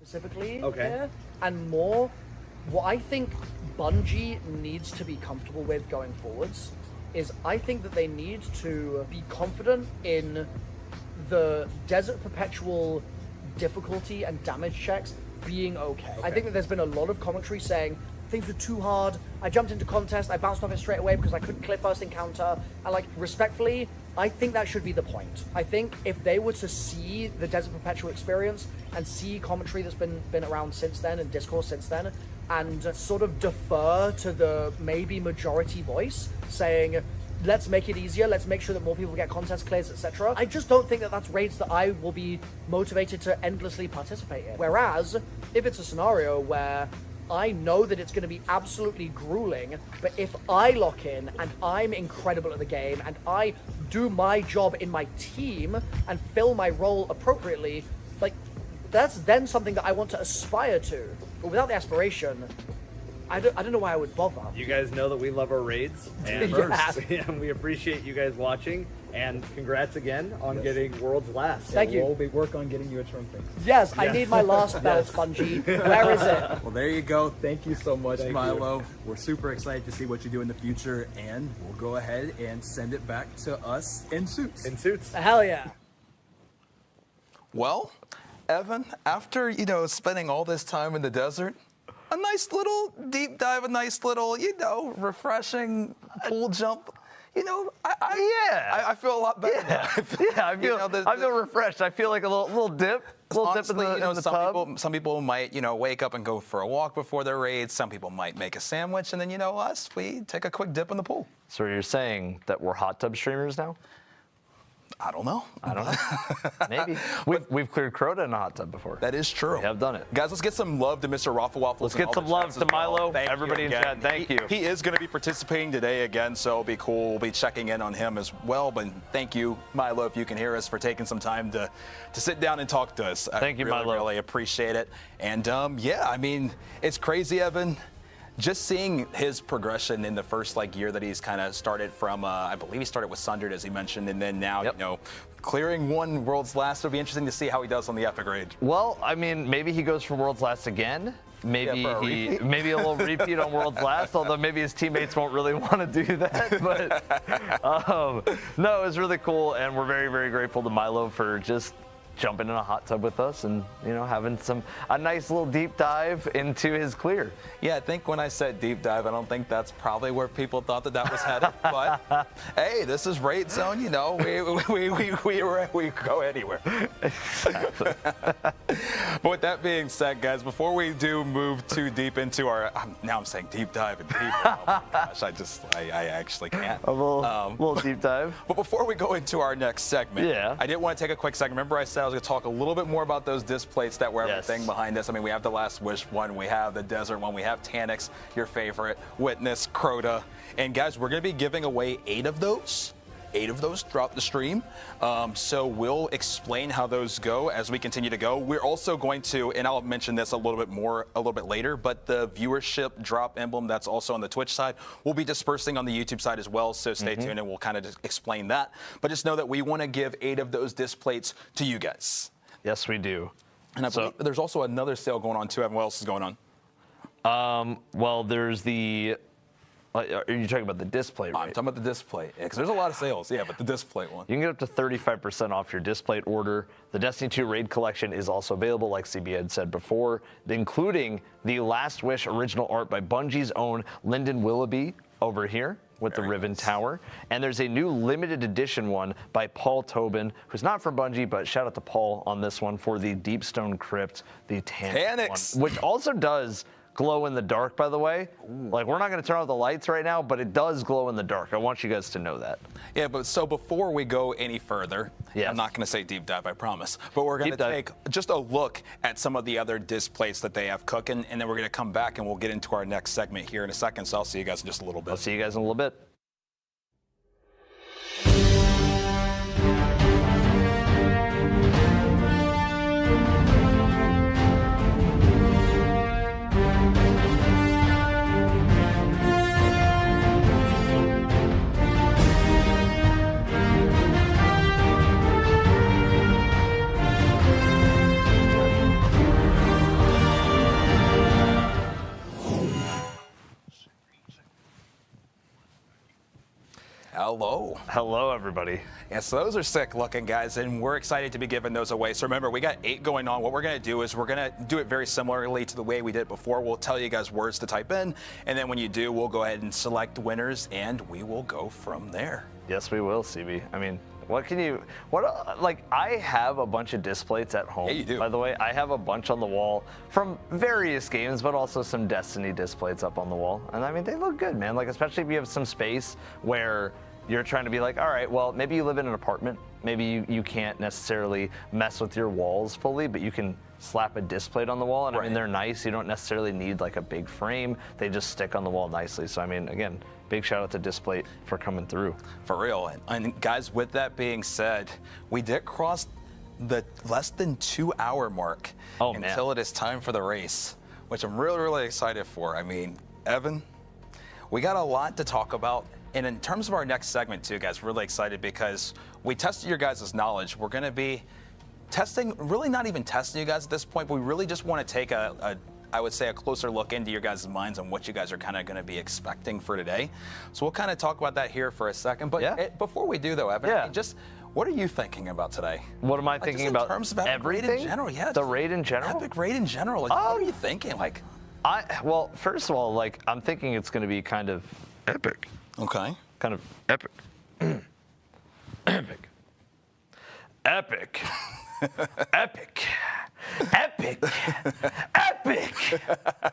specifically here, and more what I think Bungie needs to be comfortable with going forwards is I think that they need to be confident in the Desert Perpetual difficulty and damage checks being okay. I think that there's been a lot of commentary saying things were too hard. I jumped into contest, I bounced off it straight away because I couldn't clear first encounter. And respectfully, I think that should be the point. I think if they were to see the Desert Perpetual experience and see commentary that's been around since then and discourse since then, and sort of defer to the maybe majority voice saying, let's make it easier, let's make sure that more people get contest clears, etc. I just don't think that that's raids that I will be motivated to endlessly participate in. Whereas, if it's a scenario where I know that it's going to be absolutely grueling, but if I lock in and I'm incredible at the game and I do my job in my team and fill my role appropriately, like, that's then something that I want to aspire to. But without the aspiration, I don't know why I would bother. You guys know that we love our raids, and and we appreciate you guys watching. And congrats again on getting World's Last. Thank you. We'll be work on getting you a trophy. Yes, I need my last belt, Bungie. Where is it? Well, there you go. Thank you so much, Milo. We're super excited to see what you do in the future, and we'll go ahead and send it back to us in suits. In suits. Hell yeah. Well, Evan, after, spending all this time in the desert, a nice little deep dive, a nice little, refreshing pool jump. I feel a lot better. I feel refreshed. I feel like a little dip. Honestly, dip in the tub. some people might, wake up and go for a walk before their raids. Some people might make a sandwich, and then, us, we take a quick dip in the pool. So you're saying that we're hot tub streamers now? I don't know. Maybe. We've cleared Crota in a hot tub before. That is true. We have done it. Guys, let's get some love to Mr. Raffle Waffles. Let's get some love to Milo. Thank Everybody in chat, thank you. He is going to be participating today again, so it'll be cool. We'll be checking in on him as well. But thank you, Milo, if you can hear us, for taking some time to sit down and talk to us. Thank you, really, Milo. Really appreciate it. And it's crazy, Evan. Just seeing his progression in the first year that he's kind of started from, I believe he started with Sundered, as he mentioned, and then now, clearing one World's Last. It'll be interesting to see how he does on the Epic Rage. Well, maybe he goes for World's Last again. Maybe maybe a little repeat on World's Last, although maybe his teammates won't really want to do that. But no, it was really cool, and we're very, very grateful to Milo for just jumping in a hot tub with us and having a nice little deep dive into his clear. Yeah, I think when I said deep dive, I don't think that's probably where people thought that was headed. But hey, this is Raid Zone. We go anywhere. But with that being said, guys, before we do move too deep into our, now I'm saying deep dive and deep. Oh my gosh, I actually can't. A little deep dive. But before we go into our next segment, I did want to take a quick second. Remember I said I was going to talk a little bit more about those disc plates that were everything behind us. We have the Last Wish one, we have the Desert one, we have Tanix, your favorite, Witness, Crota. And guys, we're going to be giving away 8 of those throughout the stream. So we'll explain how those go as we continue to go. We're also going to, and I'll mention this a little bit later, but the viewership drop emblem that's also on the Twitch side will be dispersing on the YouTube side as well. So stay tuned and we'll kind of just explain that. But just know that we want to give 8 of those disc plates to you guys. Yes, we do. And I believe there's also another sale going on too. Evan, what else is going on? Well, there's the. Are you talking about the display? Right? I'm talking about the display. Because there's a lot of sales, but the display one. You can get up to 35% off your display order. The Destiny 2 Raid Collection is also available, like CB had said before, including the Last Wish original art by Bungie's own Lyndon Willoughby over here with the Riven Tower. And there's a new limited edition one by Paul Tobin, who's not from Bungie, but shout out to Paul on this one for the Deepstone Crypt, the Tanix one, which also does glow in the dark, by the way. We're not going to turn off the lights right now, but it does glow in the dark. I want you guys to know that. Yeah, but so before we go any further, I'm not going to say deep dive, I promise, but we're going to take just a look at some of the other disc plates that they have cooking, and then we're going to come back and we'll get into our next segment here in a second. So I'll see you guys in just a little bit. I'll see you guys in a little bit. Hello, everybody. Yeah, so those are sick looking, guys, and we're excited to be giving those away. So remember, we got 8 going on. What we're going to do is we're going to do it very similarly to the way we did it before. We'll tell you guys words to type in, and then when you do, we'll go ahead and select winners, and we will go from there. Yes, we will, CB. I mean, I have a bunch of displays at home. Yeah, you do. By the way, I have a bunch on the wall from various games, but also some Destiny displays up on the wall. And I mean, they look good, man. Like, especially if you have some space where you're trying to be like, all right, well, maybe you live in an apartment. Maybe you can't necessarily mess with your walls fully, but you can slap a display on the wall. And I mean, they're nice. You don't necessarily need like a big frame. They just stick on the wall nicely. So, I mean, again, big shout out to Displate for coming through. For real. And guys, with that being said, we did cross the less than 2 hour mark until it is time for the race, which I'm really, really excited for. I mean, Evan, we got a lot to talk about. And in terms of our next segment too, guys, really excited because we tested your guys' knowledge. We're going to be testing, really not even testing you guys at this point, but we really just want to take I would say a closer look into your guys' minds on what you guys are kind of going to be expecting for today. So we'll kind of talk about that here for a second. But before we do though, Evan, just what are you thinking about today? What am I thinking about? In terms of everything in general, yeah. The raid in general? Epic raid in general. Like, what are you thinking? Like, well, first of all, like, I'm thinking it's going to be kind of epic. Okay. Kind of epic. Epic. Epic. Epic. Epic. Epic. I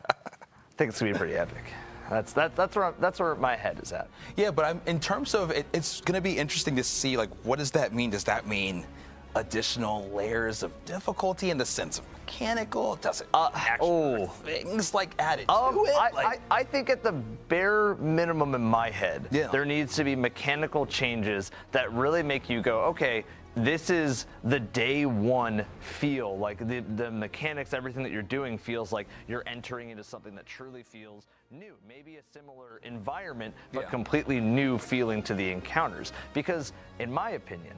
think it's gonna be pretty epic. That's where my head is at. Yeah, but in terms of it's gonna be interesting to see, like, what does that mean? Does that mean additional layers of difficulty in the sense of mechanical? Does it actual things like added to it? I think at the bare minimum in my head, there needs to be mechanical changes that really make you go, okay, this is the day one feel. Like the mechanics, everything that you're doing feels like you're entering into something that truly feels new. Maybe a similar environment, but completely new feeling to the encounters. Because in my opinion,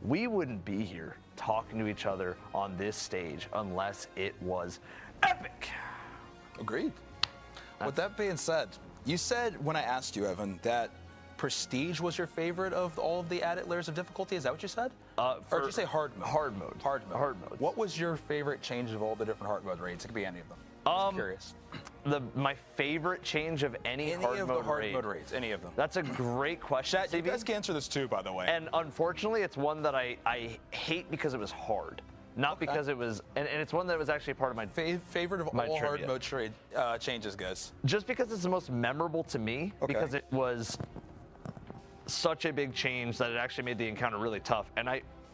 we wouldn't be here talking to each other on this stage unless it was epic. Agreed. With that being said, you said when I asked you, Evan, that Prestige was your favorite of all of the added layers of difficulty. Is that what you said? Or did you say hard mode? Hard mode. Hard mode. Hard mode. What was your favorite change of all the different hard mode raids? It could be any of them. I'm curious. My favorite change of any hard of mode the hard raid. mode raids, any of them. That's a great question. Chat, you guys can answer this too, by the way. And unfortunately, it's one that I hate because it was hard. Not because it was, and it's one that was actually part of my favorite of all hard mode trade changes, guys. Just because it's the most memorable to me, because it was such a big change that it actually made the encounter really tough. And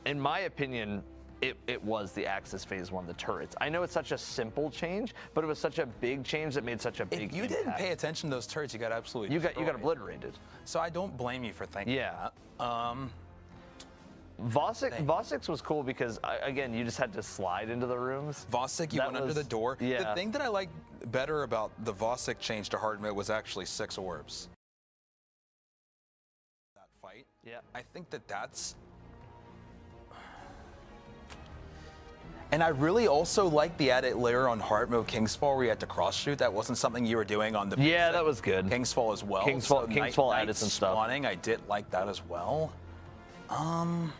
in my opinion, it was the Axis Phase 1, the turrets. I know it's such a simple change, but it was such a big change that made such a big impact. If you didn't pay attention to those turrets, you got absolutely you got obliterated. So I don't blame you for thinking that. Vosix was cool because, again, you just had to slide into the rooms. Vosix, you went under the door. Yeah. The thing that I liked better about the Vosix change to hard mode was actually 6 orbs. That fight. Yeah. I think that's... And I really also like the added layer on hard mode Kingsfall where you had to cross shoot. That wasn't something you were doing on the that was good. Kingsfall as well. Kingsfall added some stuff. Spawning, I did like that as well. I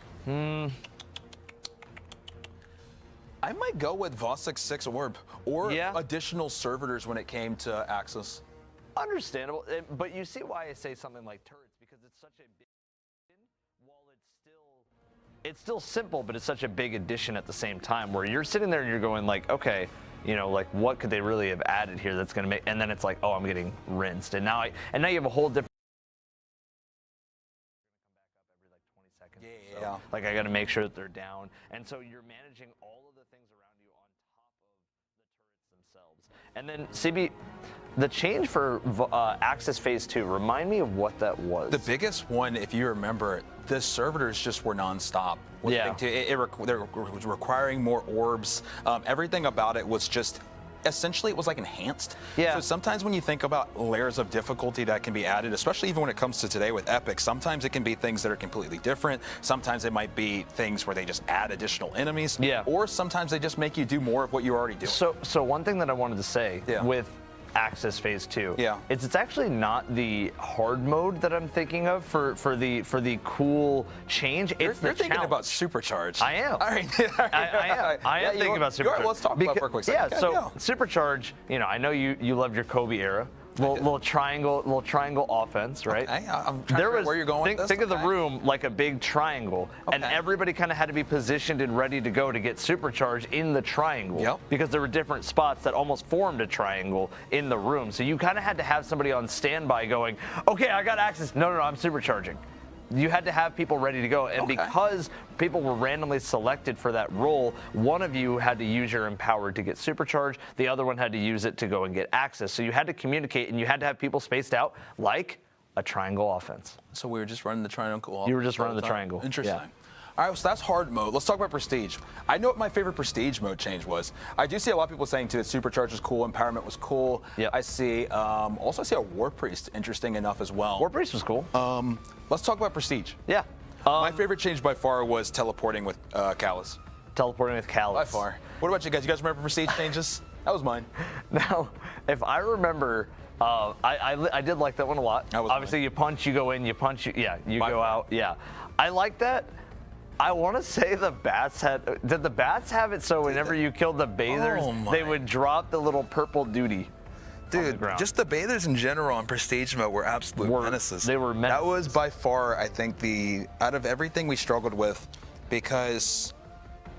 might go with Vosix 6 orb or additional servitors when it came to Axis. Understandable, but you see why I say something like turrets, because it's such a big, while it's still simple, but it's such a big addition at the same time, where you're sitting there and you're going like, okay, you know, like what could they really have added here that's going to make, and then it's like, oh, I'm getting rinsed, and now you have a whole different. So, like I got to make sure that they're down, and so you're managing all of the things around you on top of the turrets themselves. And then CB, the change for Axis Phase 2, remind me of what that was. The biggest one, if you remember, the servitors just were nonstop. They're requiring more orbs. Everything about it was just. Essentially, it was like enhanced. Yeah. So sometimes when you think about layers of difficulty that can be added, especially even when it comes to today with Epic, sometimes it can be things that are completely different. Sometimes it might be things where they just add additional enemies. Yeah. Or sometimes they just make you do more of what you're already doing. So one thing that I wanted to say with Axis Phase 2 it's actually not the hard mode that I'm thinking of for the cool change. You're thinking about Supercharge. I am. All right. I am thinking about Supercharge. Let's talk about it for a quick second. So Supercharge, you know, I know you loved your Kobe era. little triangle offense, right? Okay, I'm trying to figure out where you're going with this. Think of the Okay. room like a big triangle, and Okay. everybody kind of had to be positioned and ready to go to get supercharged in the triangle. Yep. Because there were different spots that almost formed a triangle in the room. So you kind of had to have somebody on standby going, okay, I got access. No, I'm supercharging. You had to have people ready to go. And Okay. because people were randomly selected for that role, one of you had to use your empowered to get supercharged. The other one had to use it to go and get access. So you had to communicate, and you had to have people spaced out like a triangle offense. So we were just running the triangle. You were just running the time. triangle. Interesting. Yeah. All right, so that's hard mode. Let's talk about prestige. I know what my favorite prestige mode change was. I do see a lot of people saying too that supercharge was cool, empowerment was cool. Yep. I see. Also, I see a war priest, interesting enough as well. War Priest was cool. Let's talk about prestige. Yeah. My favorite change by far was teleporting with Callus. Teleporting with Callus. By far. What about you guys? You guys remember prestige changes? That was mine. Now, if I remember, I did like that one a lot. That was Obviously, mine. you punch, you go in, you punch, you By go far. out. Yeah. I like that. I want to say the bats did the bats have it so whenever you killed the bathers, Oh my. they would drop the little purple duty. Dude, ground. just the bathers in general on prestige mode were absolute menaces. They were menaces. That was by far, I think, out of everything we struggled with, because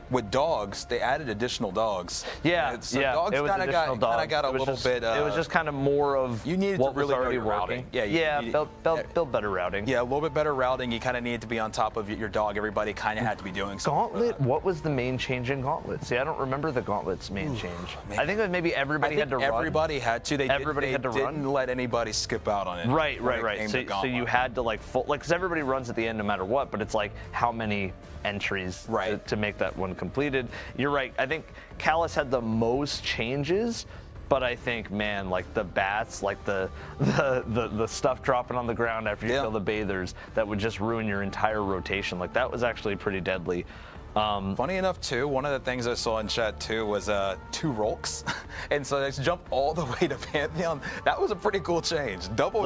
with dogs, they added additional dogs. Yeah, So yeah. dogs it was kind of additional got dogs. a It was little just- bit. it was just kind of more of you needed what to really was already know your working. routing. Yeah, build better routing. Yeah, a little bit better routing. You kind of needed to be on top of your dog. Everybody kind of had to be doing something. for Gauntlet, that. what was the main change in Gauntlet? See, I don't remember the Gauntlet's main change. man. I think that maybe I everybody think had to run. everybody had to. Everybody had to run? didn't let anybody skip out on it. Right. when it came to So Gauntlet. you had to because everybody runs at the end no matter what, but it's like how many entries Right. to make that one completed. You're right. I think Callus had the most changes, but I think, man, like the bats, like the stuff dropping on the ground after you Yeah. kill the bathers, that would just ruin your entire rotation. Like that was actually pretty deadly. Funny enough, too, one of the things I saw in chat, too, was 2 Rolks. And so they jumped all the way to Pantheon. That was a pretty cool change. Double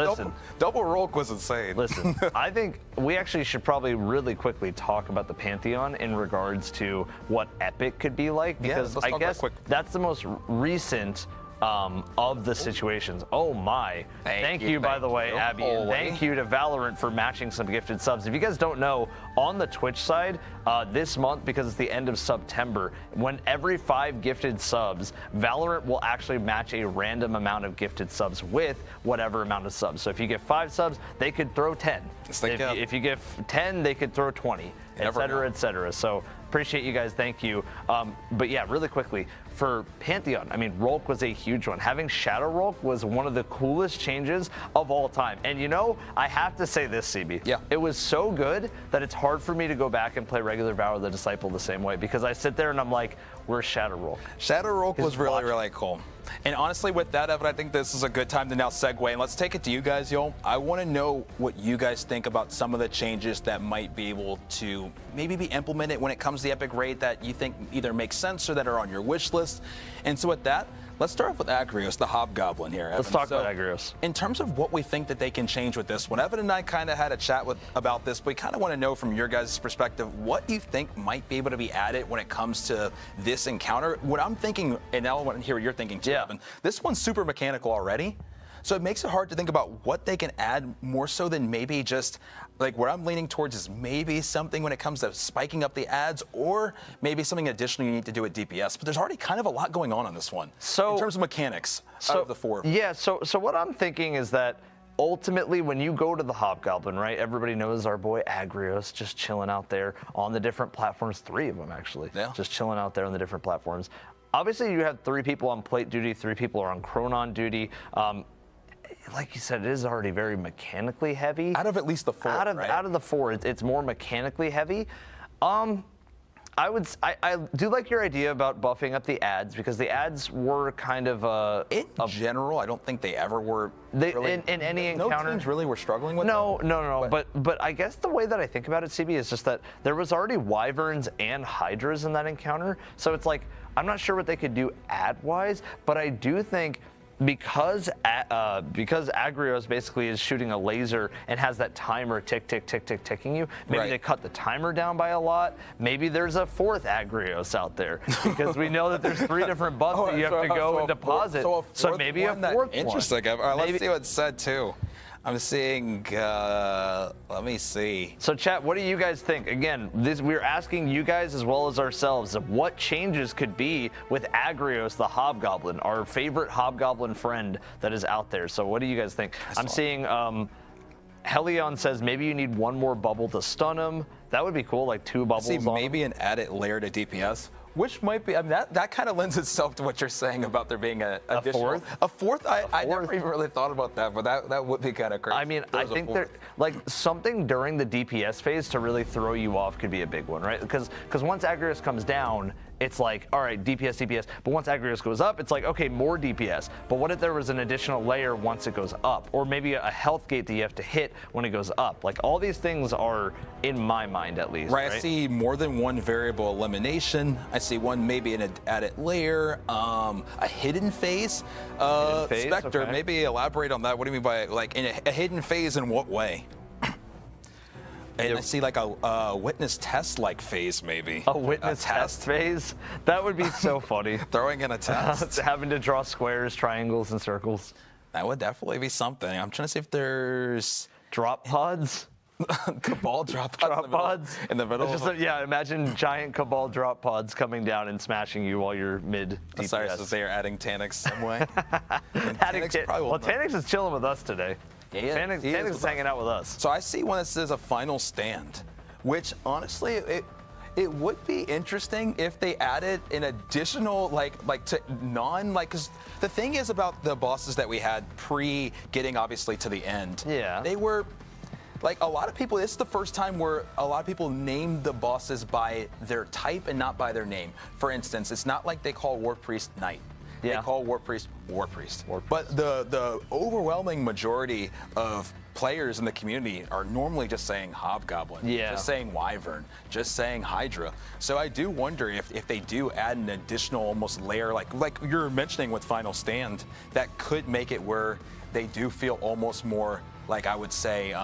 Rolk was insane. Listen, I think we actually should probably really quickly talk about the Pantheon in regards to what Epic could be like, Yeah, because let's I talk about it guess quick. that's the most recent of the situations. Oh my. Thank you, by the way, Abby. And Holy. thank you to Valorant for matching some gifted subs. If you guys don't know, on the Twitch side, this month, because it's the end of September, when every 5 gifted subs, Valorant will actually match a random amount of gifted subs with whatever amount of subs. So if you get 5 subs, they could throw 10. Yes, they can. If you get 10, they could throw 20, et never cetera, know. et cetera. So appreciate you guys. Thank you. But yeah, really quickly, for Pantheon, I mean, Rolk was a huge one. Having Shadow Rolk was one of the coolest changes of all time. And you know, I have to say this, CB. Yeah. It was so good that it's hard for me to go back and play regular Vow of the Disciple the same way, because I sit there and I'm like, where's Shadow Rolk? Shadow Rolk was really, watch. really cool. And honestly, with that, Evan, I think this is a good time to now segue. And let's take it to you guys, yo. I want to know what you guys think about some of the changes that might be able to maybe be implemented when it comes to the Epic Raid that you think either make sense or that are on your wish list. And so with that, let's start off with Agrios, the Hobgoblin here, Evan. Let's talk So, about Agrios. In terms of what we think that they can change with this one, Evan and I kind of had a chat about this. We kind of want to know from your guys' perspective what you think might be able to be added when it comes to this encounter. What I'm thinking, and now I want to hear what you're thinking too, Yeah. Evan. This one's super mechanical already. So it makes it hard to think about what they can add more so than maybe just like what I'm leaning towards is maybe something when it comes to spiking up the ads, or maybe something additional you need to do at DPS. But there's already kind of a lot going on this one. So- in terms of mechanics, out of the 4. Yeah, so what I'm thinking is that ultimately when you go to the Hobgoblin, right, everybody knows our boy Agrios just chilling out there on the different platforms, 3 of them actually, Yeah. just chilling out there on the different platforms. Obviously you have 3 people on plate duty, 3 people are on Chronon duty. Like you said, it is already very mechanically heavy. Out of at least the 4, out right? of the 4, it's more mechanically heavy. I do like your idea about buffing up the ads, because the ads were kind of In general, I don't think they ever were. They- really, in any no encounter- teams really were struggling with. No, them. no. But I guess the way that I think about it, CB, is just that there was already Wyverns and Hydras in that encounter. So it's like, I'm not sure what they could do ad-wise, but I do think because Agrios basically is shooting a laser and has that timer tick tick tick tick ticking you, maybe Right. they cut the timer down by a lot. Maybe there's a fourth Agrios out there because we know that there's 3 different buffs that you have to go and deposit. So maybe a fourth one. Interesting. All right, Maybe- let's see what's said too. I'm seeing. Let me see. So, chat, what do you guys think? Again, we're asking you guys as well as ourselves of what changes could be with Agrios, the Hobgoblin, our favorite Hobgoblin friend that is out there. So, what do you guys think? I'm seeing Helion says maybe you need 1 more bubble to stun him. That would be cool, like 2 bubbles. See, on maybe an added layer to DPS, which might be. I mean, that kind of lends itself to what you're saying about there being a additional, fourth? a fourth. I never even really thought about that, but that would be kind of crazy. I mean, There I was a think fourth. there, like something during the DPS phase to really throw you off could be a big one, right? Because once Agrios comes down, it's like, all right, DPS. But once Agrios goes up, it's like, okay, more DPS. But what if there was an additional layer once it goes up? Or maybe a health gate that you have to hit when it goes up? Like, all these things are, in my mind at least. Right, I see more than 1 variable elimination. I see one maybe an added layer, a hidden phase. Hidden phase, Spectre, okay. maybe elaborate on that. What do you mean by like in a hidden phase? In what way? And I see like a witness test like phase maybe. A witness test phase? That would be so funny. Throwing in a test. Having to draw squares, triangles, and circles. That would definitely be something. I'm trying to see if there's Drop pods? Cabal drop Drop pods? in the middle. It's just yeah, imagine giant Cabal drop pods coming down and smashing you while you're mid DPS. Sorry, so they're adding Tanix some way. And Adding Tanix probably will well, not- Tanix is chilling with us today. Yeah, he is. Tanix, He is Tanix with is us. hanging out with us. So I see one that says a final stand, which honestly it would be interesting if they added an additional like to because the thing is about the bosses that we had pre getting obviously to the end. Yeah. They were. Like a lot of people, this is the first time where a lot of people named the bosses by their type and not by their name. For instance, it's not like they call War Priest Knight. Yeah. They call War Priest War Priest. But the overwhelming majority of players in the community are normally just saying Hobgoblin, Yeah. just saying Wyvern, just saying Hydra. So I do wonder if they do add an additional almost layer, like you're mentioning with Final Stand, that could make it where they do feel almost more like I would say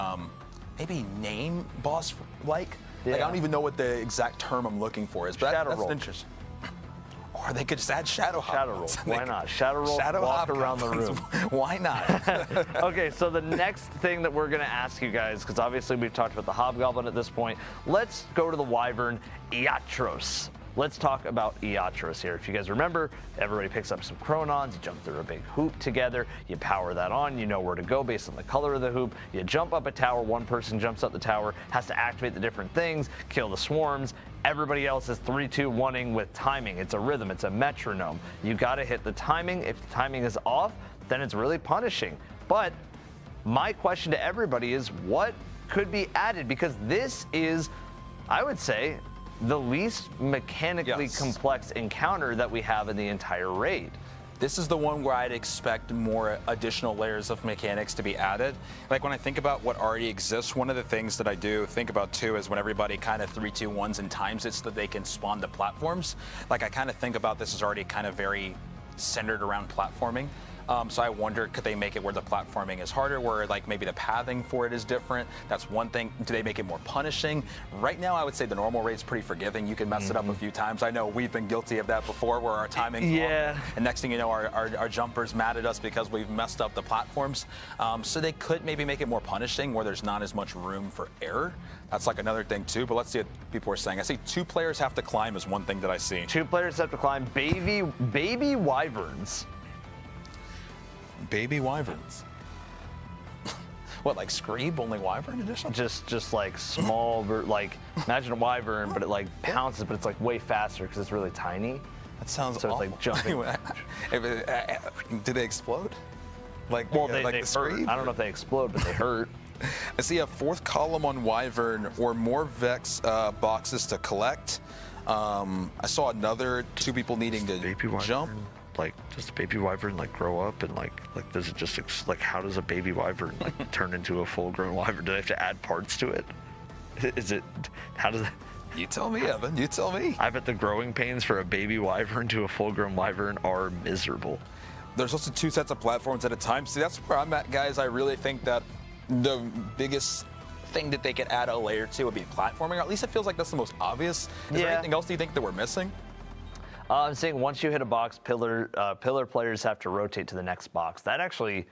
maybe name boss like. Like I Yeah. don't even know what the exact term I'm looking for is, but Shadow that's roll. interesting. Or they could just add Shadow Shadow roll. Hobgoblins. Why not? Shadow roll, walk around the room. Why not? Okay, so the next thing that we're going to ask you guys, because obviously we've talked about the Hobgoblin at this point, let's go to the Wyvern, Iatros. Let's talk about Iatros here. If you guys remember, everybody picks up some Chronons, you jump through a big hoop together, you power that on, you know where to go based on the color of the hoop, you jump up a tower, one person jumps up the tower, has to activate the different things, kill the swarms, everybody else is 3-2-1ing with timing. It's a rhythm, it's a metronome. You gotta hit the timing. If the timing is off, then it's really punishing. But my question to everybody is what could be added? Because this is, I would say, the least mechanically Yes. complex encounter that we have in the entire raid. This is the one where I'd expect more additional layers of mechanics to be added. Like when I think about what already exists, one of the things that I do think about too is when everybody kind of 3-2-1s and times it so that they can spawn the platforms. Like I kind of think about this as already kind of very centered around platforming. So I wonder, could they make it where the platforming is harder, where like maybe the pathing for it is different? That's one thing. Do they make it more punishing? Right now, I would say the normal rate's pretty forgiving. You can mess it up a few times. I know we've been guilty of that before, where our timing's Yeah. wrong. And next thing you know, our jumper's mad at us because we've messed up the platforms. So they could maybe make it more punishing, where there's not as much room for error. That's like another thing too. But let's see what people are saying. I see 2 players have to climb is one thing that I see. 2 players have to climb baby wyverns. Baby wyverns. What, like Screeb, only wyvern edition? Just like small, like imagine a wyvern, but it like pounces, but it's like way faster because it's really tiny. That sounds So it's awful. like jumping. Do they explode? Like, Well, like they the hurt. Screeb? I don't know if they explode, but they hurt. I see a 4th column on Wyvern or more Vex boxes to collect. I saw another 2 people needing to Baby wyvern, jump. like does the baby wyvern like grow up and like does it just like how does a baby wyvern like turn into a full-grown wyvern? Do they have to add parts to it? Is it how does? You tell me, Evan. You tell me. I bet the growing pains for a baby wyvern to a full-grown wyvern are miserable. there's also 2 sets of platforms at a time. See, that's where I'm at, guys. I really think that the biggest thing that they could add a layer to would be platforming, or at least it feels like that's the most obvious. Is there anything else do you think that we're missing? I'm saying once you hit a box, pillar players have to rotate to the next box. That actually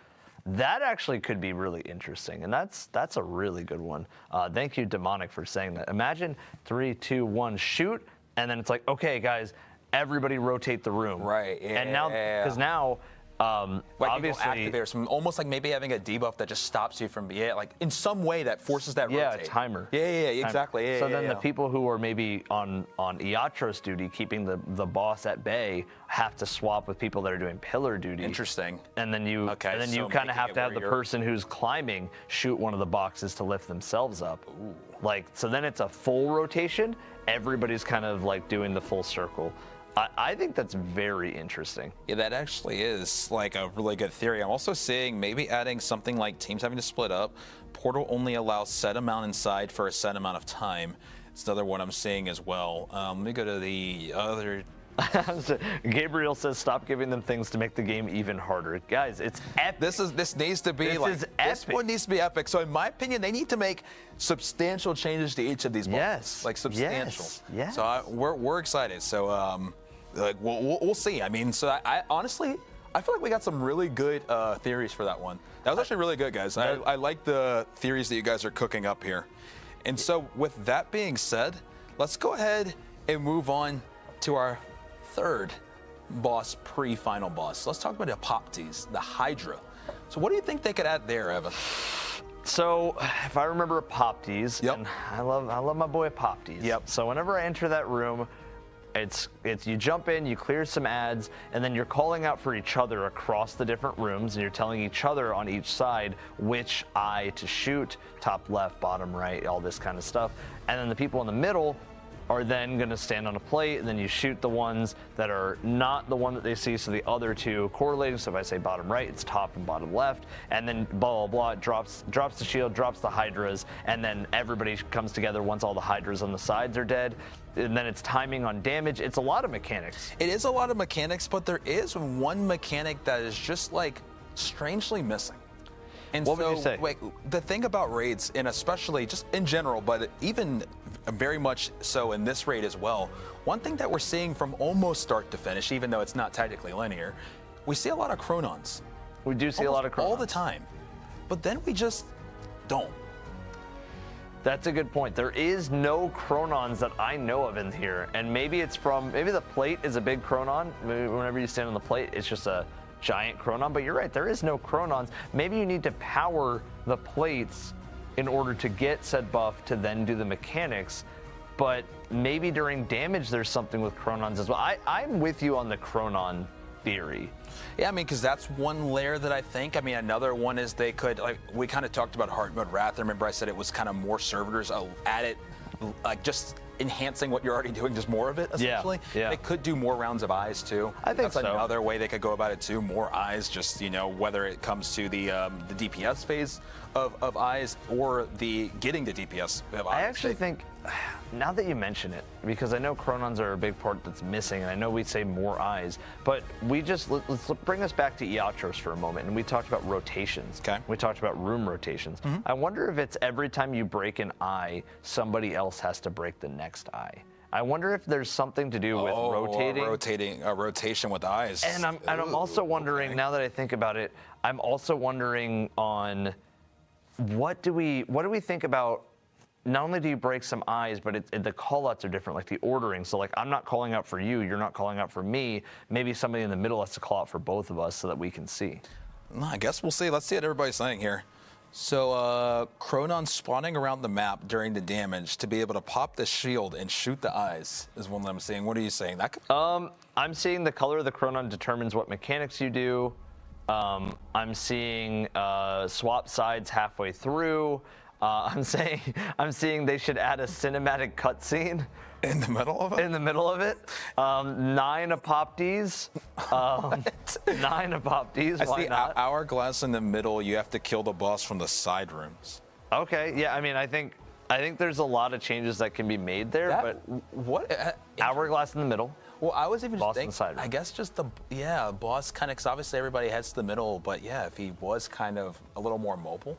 could be really interesting, and that's a really good one. Thank you, Demonic, for saying that. Imagine 3, 2, 1, shoot, and then it's like, okay, guys, everybody rotate the room. Right. Yeah. And now, because now. Like Obviously, activators, almost like maybe having a debuff that just stops you from like in some way that forces that rotate. a timer. Yeah, exactly. Yeah, so then the people who are maybe on Iatros duty, keeping the boss at bay, have to swap with people that are doing pillar duty. Interesting. And then you you kind of have to have the person who's climbing shoot one of the boxes to lift themselves up. Ooh. Like, so then it's a full rotation. Everybody's kind of like doing the full circle. I think that's very interesting. Yeah, that actually is like a really good theory. I'm also seeing maybe adding something like teams having to split up. Portal only allows set amount inside for a set amount of time. It's another one I'm seeing as well. Let me go to the other. Gabriel says, "Stop giving them things to make the game even harder, guys. It's epic. This needs to be this one needs to be epic. So in my opinion, they need to make substantial changes to each of these bosses. Yes, like substantial. Yes. So we're excited. So like we'll see. I mean, so I honestly, I feel like we got some really good theories for that one. That was actually really good, guys. I like the theories that you guys are cooking up here. And so with that being said, let's go ahead and move on to our third boss, pre-final boss. Let's talk about the Apoptes, the Hydra. So what do you think they could add there, Evan? So if I remember Apoptes, and I love my boy Apoptes. Yep. So whenever I enter that room, it's you jump in, you clear some ads, and then you're calling out for each other across the different rooms, and you're telling each other on each side which eye to shoot, top left, bottom right, all this kind of stuff. And then the people in the middle are then going to stand on a plate, and then you shoot the ones that are not the one that they see, so the other two correlating. So if I say bottom right, it's top and bottom left, and then blah, blah, blah, it drops the shield, drops the Hydras, and then everybody comes together once all the Hydras on the sides are dead, and then it's timing on damage. It's a lot of mechanics. It is a lot of mechanics, but there is one mechanic that is just like strangely missing. And what would you say? Wait, the thing about raids, and especially just in general, but even very much so in this raid as well, one thing that we're seeing from almost start to finish, even though it's not technically linear, we see a lot of Chronons. We do see a lot of Chronons. All the time. But then we just don't. That's a good point. There is no Chronons that I know of in here, and maybe the plate is a big Chronon. Maybe whenever you stand on the plate, it's just a giant Chronon, but you're right, there is no Chronons. Maybe you need to power the plates in order to get said buff to then do the mechanics, but maybe during damage there's something with Chronons as well. I'm with you on the Chronon theory. Yeah, I mean, because that's one layer that I think. I mean, another one is they could, like, we kind of talked about Heart Mode Wrath. I remember I said it was kind of more servitors at it, like just enhancing what you're already doing, just more of it, essentially. Yeah. They could do more rounds of eyes, too. I think that's another way they could go about it, too. More eyes, just, whether it comes to the DPS phase of eyes or the getting the DPS of eyes. I actually think, now that you mention it, because I know Chronons are a big part that's missing, and I know we say more eyes, but let's bring us back to Iatros for a moment, and we talked about rotations. Okay. We talked about room rotations. Mm-hmm. I wonder if it's every time you break an eye, somebody else has to break the next eye. I wonder if there's something to do with rotating. A rotation with eyes. And I'm also wondering, now that I think about it, I'm also wondering on what do we think about. Not only do you break some eyes, but the call-outs are different, like the ordering. So, like, I'm not calling out for you, you're not calling out for me. Maybe somebody in the middle has to call out for both of us so that we can see. I guess we'll see. Let's see what everybody's saying here. So, Chronon spawning around the map during the damage to be able to pop the shield and shoot the eyes is one that I'm seeing. What are you saying? That could... I'm seeing the color of the Chronon determines what mechanics you do. I'm seeing swap sides halfway through. I'm seeing they should add a cinematic cutscene in the middle of it. 9 Apoptes. 9 Apoptes. Why not? Hourglass in the middle. You have to kill the boss from the side rooms. Okay. Yeah. I mean, I think there's a lot of changes that can be made there. Hourglass in the middle. Well, I was even just Boss thinking, Insider. I guess just boss kind of, because obviously everybody heads to the middle, but yeah, if he was kind of a little more mobile,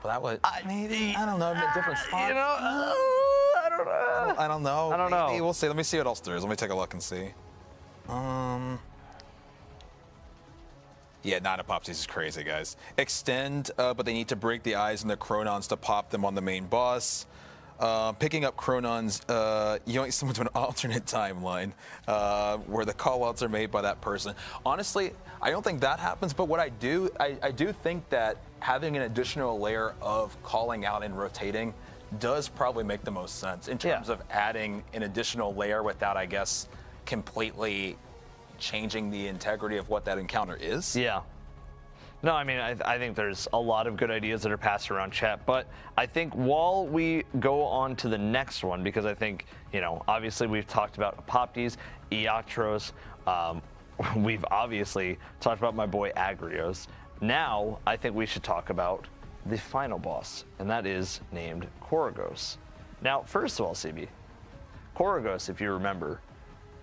but that would, maybe, I don't know, different spot. You know, I don't know. I don't know. I don't know. Maybe. We'll see. Let me see what else there is. Let me take a look and see. Yeah, Nine Apopsies is crazy, guys. Extend, but they need to break the eyes and the Chronons to pop them on the main boss. Picking up Chronons, yoink someone to an alternate timeline where the callouts are made by that person. Honestly, I don't think that happens, but what I do think that having an additional layer of calling out and rotating does probably make the most sense in terms of adding an additional layer without, I guess, completely changing the integrity of what that encounter is. Yeah. No, I mean, I think there's a lot of good ideas that are passed around chat, but I think while we go on to the next one, because I think, you know, obviously we've talked about Apoptes, Eoctros, we've obviously talked about my boy Agrios. Now, I think we should talk about the final boss, and that is named Korogos. Now, first of all, CB, Korogos, if you remember,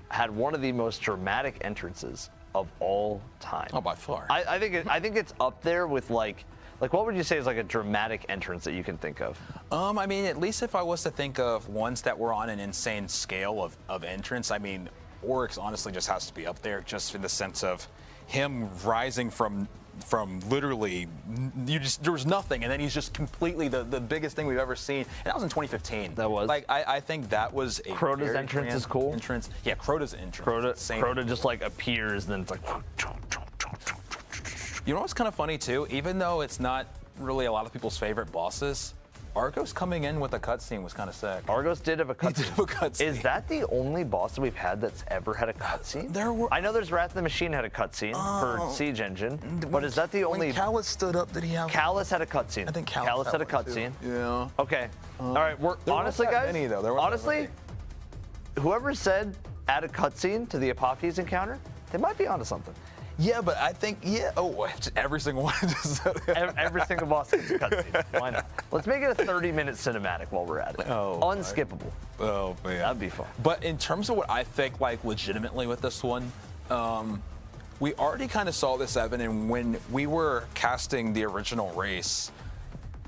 had one of the most dramatic entrances of all time. Oh, by far. I think it's up there with like what would you say is like a dramatic entrance that you can think of? I mean, at least if I was to think of ones that were on an insane scale of entrance, I mean, Oryx honestly just has to be up there, just in the sense of him rising from literally there was nothing, and then he's just completely the biggest thing we've ever seen, and that was in 2015. That was like I think that was a Crota's very entrance grand is cool. Entrance, yeah, Crota's entrance. Crota just like appears, and then it's like. You know what's kind of funny too? Even though it's not really a lot of people's favorite bosses, Argos coming in with a cutscene was kind of sick. Argos did have a cutscene. He did have a cutscene. Is that the only boss that we've had that's ever had a cutscene? There were. I know there's Wrath of the Machine had a cutscene for Siege Engine, but is that the only? When Callus stood up, did he have? Callus had a cutscene. I think Callus had a one, too. cutscene. Yeah. Okay. All right. We're There honestly, weren't that guys. many, though. There weren't that honestly, many. whoever said add a cutscene to the Apoptes encounter, they might be onto something. Yeah, but I think every single one. Every single boss gets a cutscene. Why not? Let's make it a 30-minute cinematic while we're at it. Oh, unskippable. Oh man, That'd be fun. But in terms of what I think, like legitimately with this one, we already kind of saw this, Evan, and when we were casting the original race,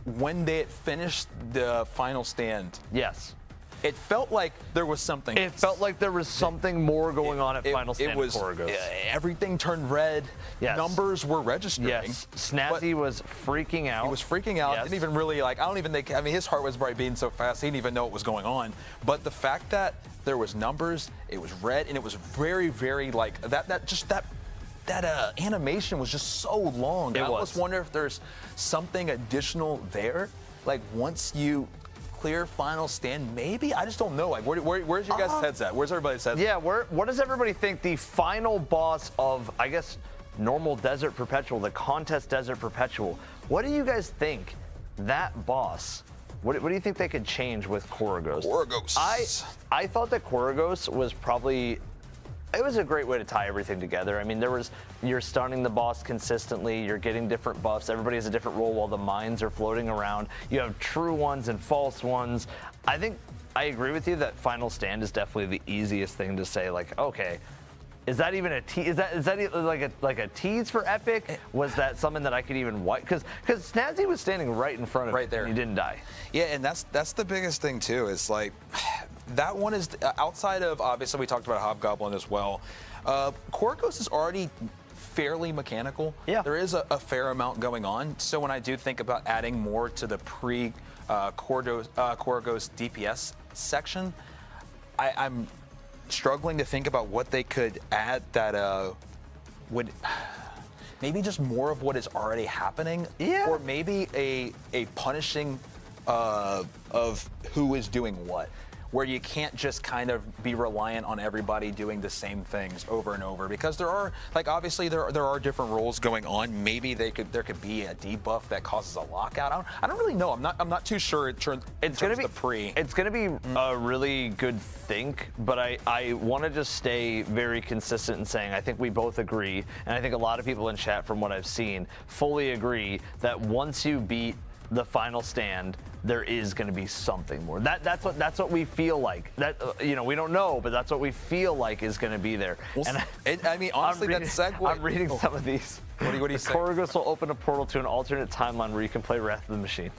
when they had finished the final stand, Yes. it felt like there was something. It felt like there was something more going on at Final Stand. It was Korogos. everything turned red. Yes. Numbers were registering. Yes, Snazzy was freaking out. He was freaking out. Yes. Didn't even really I don't even think. I mean, his heart was probably beating so fast he didn't even know what was going on. But the fact that there was numbers, it was red, and it was very, very like that animation was just so long. I almost wonder if there's something additional there. Like once you clear final stand, maybe? I just don't know. Like, where's your guys' heads at? Where's everybody's heads at? Yeah, what does everybody think the final boss of, I guess, normal Desert Perpetual, the contest Desert Perpetual, what do you guys think that boss, what do you think they could change with Korogos? Korogos. I thought that Korogos was probably, it was a great way to tie everything together. I mean, you're stunning the boss consistently, you're getting different buffs, everybody has a different role while the mines are floating around. You have true ones and false ones. I think I agree with you that Final Stand is definitely the easiest thing to say, like, okay, is that even a tease? Is that like a tease for Epic? Was that something that I could even wipe? Because Snazzy was standing right in front of Right there. and he didn't die. Yeah, and that's the biggest thing too. Is like that one is outside of, obviously we talked about Hobgoblin as well. Korogos is already fairly mechanical. Yeah. There is a fair amount going on. So when I do think about adding more to the Korogos DPS section, I'm struggling to think about what they could add that would maybe just more of what is already happening. Yeah. Or maybe a punishing of who is doing what, where you can't just kind of be reliant on everybody doing the same things over and over, because there are, like, obviously there are different roles going on. Maybe there could be a debuff that causes a lockout. I don't really know. I'm not too sure in terms of the pre. It's gonna be a really good think, but I want to just stay very consistent in saying I think we both agree, and I think a lot of people in chat, from what I've seen, fully agree that once you beat the final stand, there is going to be something more. That's what we feel like. That we don't know, but that's what we feel like is going to be there. Well, and I mean, honestly, that segue. I'm reading some of these. What do you say? Koragos will open a portal to an alternate timeline where you can play Wrath of the Machine.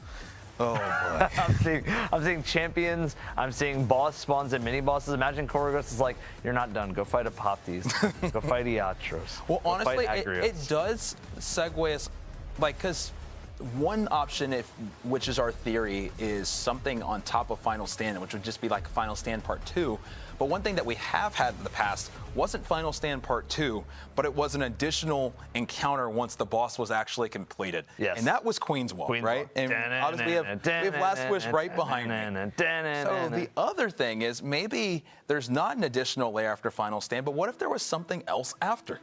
Oh boy. I'm seeing champions. I'm seeing boss spawns and mini bosses. Imagine Koragos is like, you're not done. Go fight Apoptes. Go fight Iatros. Well, Go honestly, fight it Agrios. does segue us, like, because one option, which is our theory, is something on top of Final Stand, which would just be like Final Stand Part 2. But one thing that we have had in the past wasn't Final Stand Part 2, but it was an additional encounter once the boss was actually completed. Yes. And that was Queen's Walk, right? And obviously we have Last Wish right behind me. So the other thing is maybe there's not an additional layer after Final Stand, but what if there was something else after?